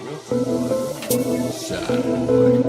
real quick though, sad boy.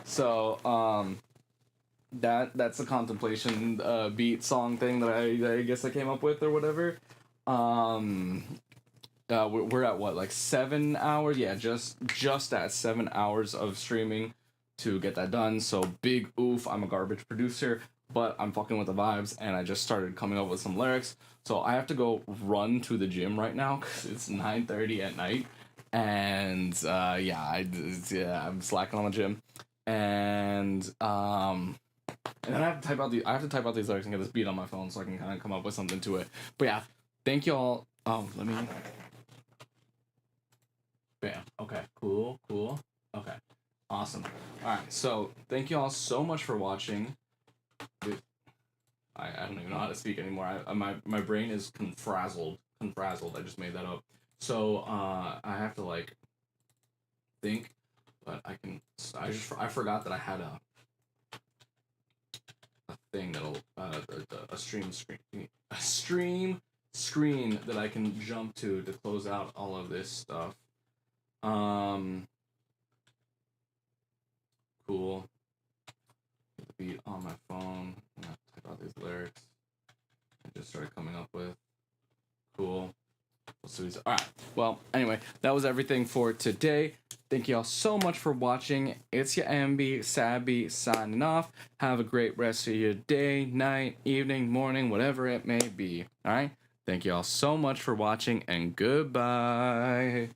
So that's the contemplation beat song thing that I guess I came up with or whatever. We're at what, like 7 hours? Yeah, just at 7 hours of streaming to get that done. So big oof, I'm a garbage producer, but I'm fucking with the vibes, and I just started coming up with some lyrics. So I have to go run to the gym right now because it's 9:30 at night, and I'm slacking on the gym, and then I have to type out these lyrics and get this beat on my phone so I can kind of come up with something to it. But yeah, thank y'all. Let me. Bam. Okay. Cool. Okay. Awesome. All right. So thank you all so much for watching. I don't even know how to speak anymore. My brain is confrazzled. I just made that up. So I have to like think, but I forgot that I had a thing that'll a stream screen that I can jump to close out all of this stuff. Cool. Beat on my phone. I'm gonna type out these lyrics I just started coming up with. Cool. All right. Well, anyway, that was everything for today. Thank you all so much for watching. It's your MB Sabby signing off. Have a great rest of your day, night, evening, morning, whatever it may be. All right. Thank you all so much for watching, and goodbye.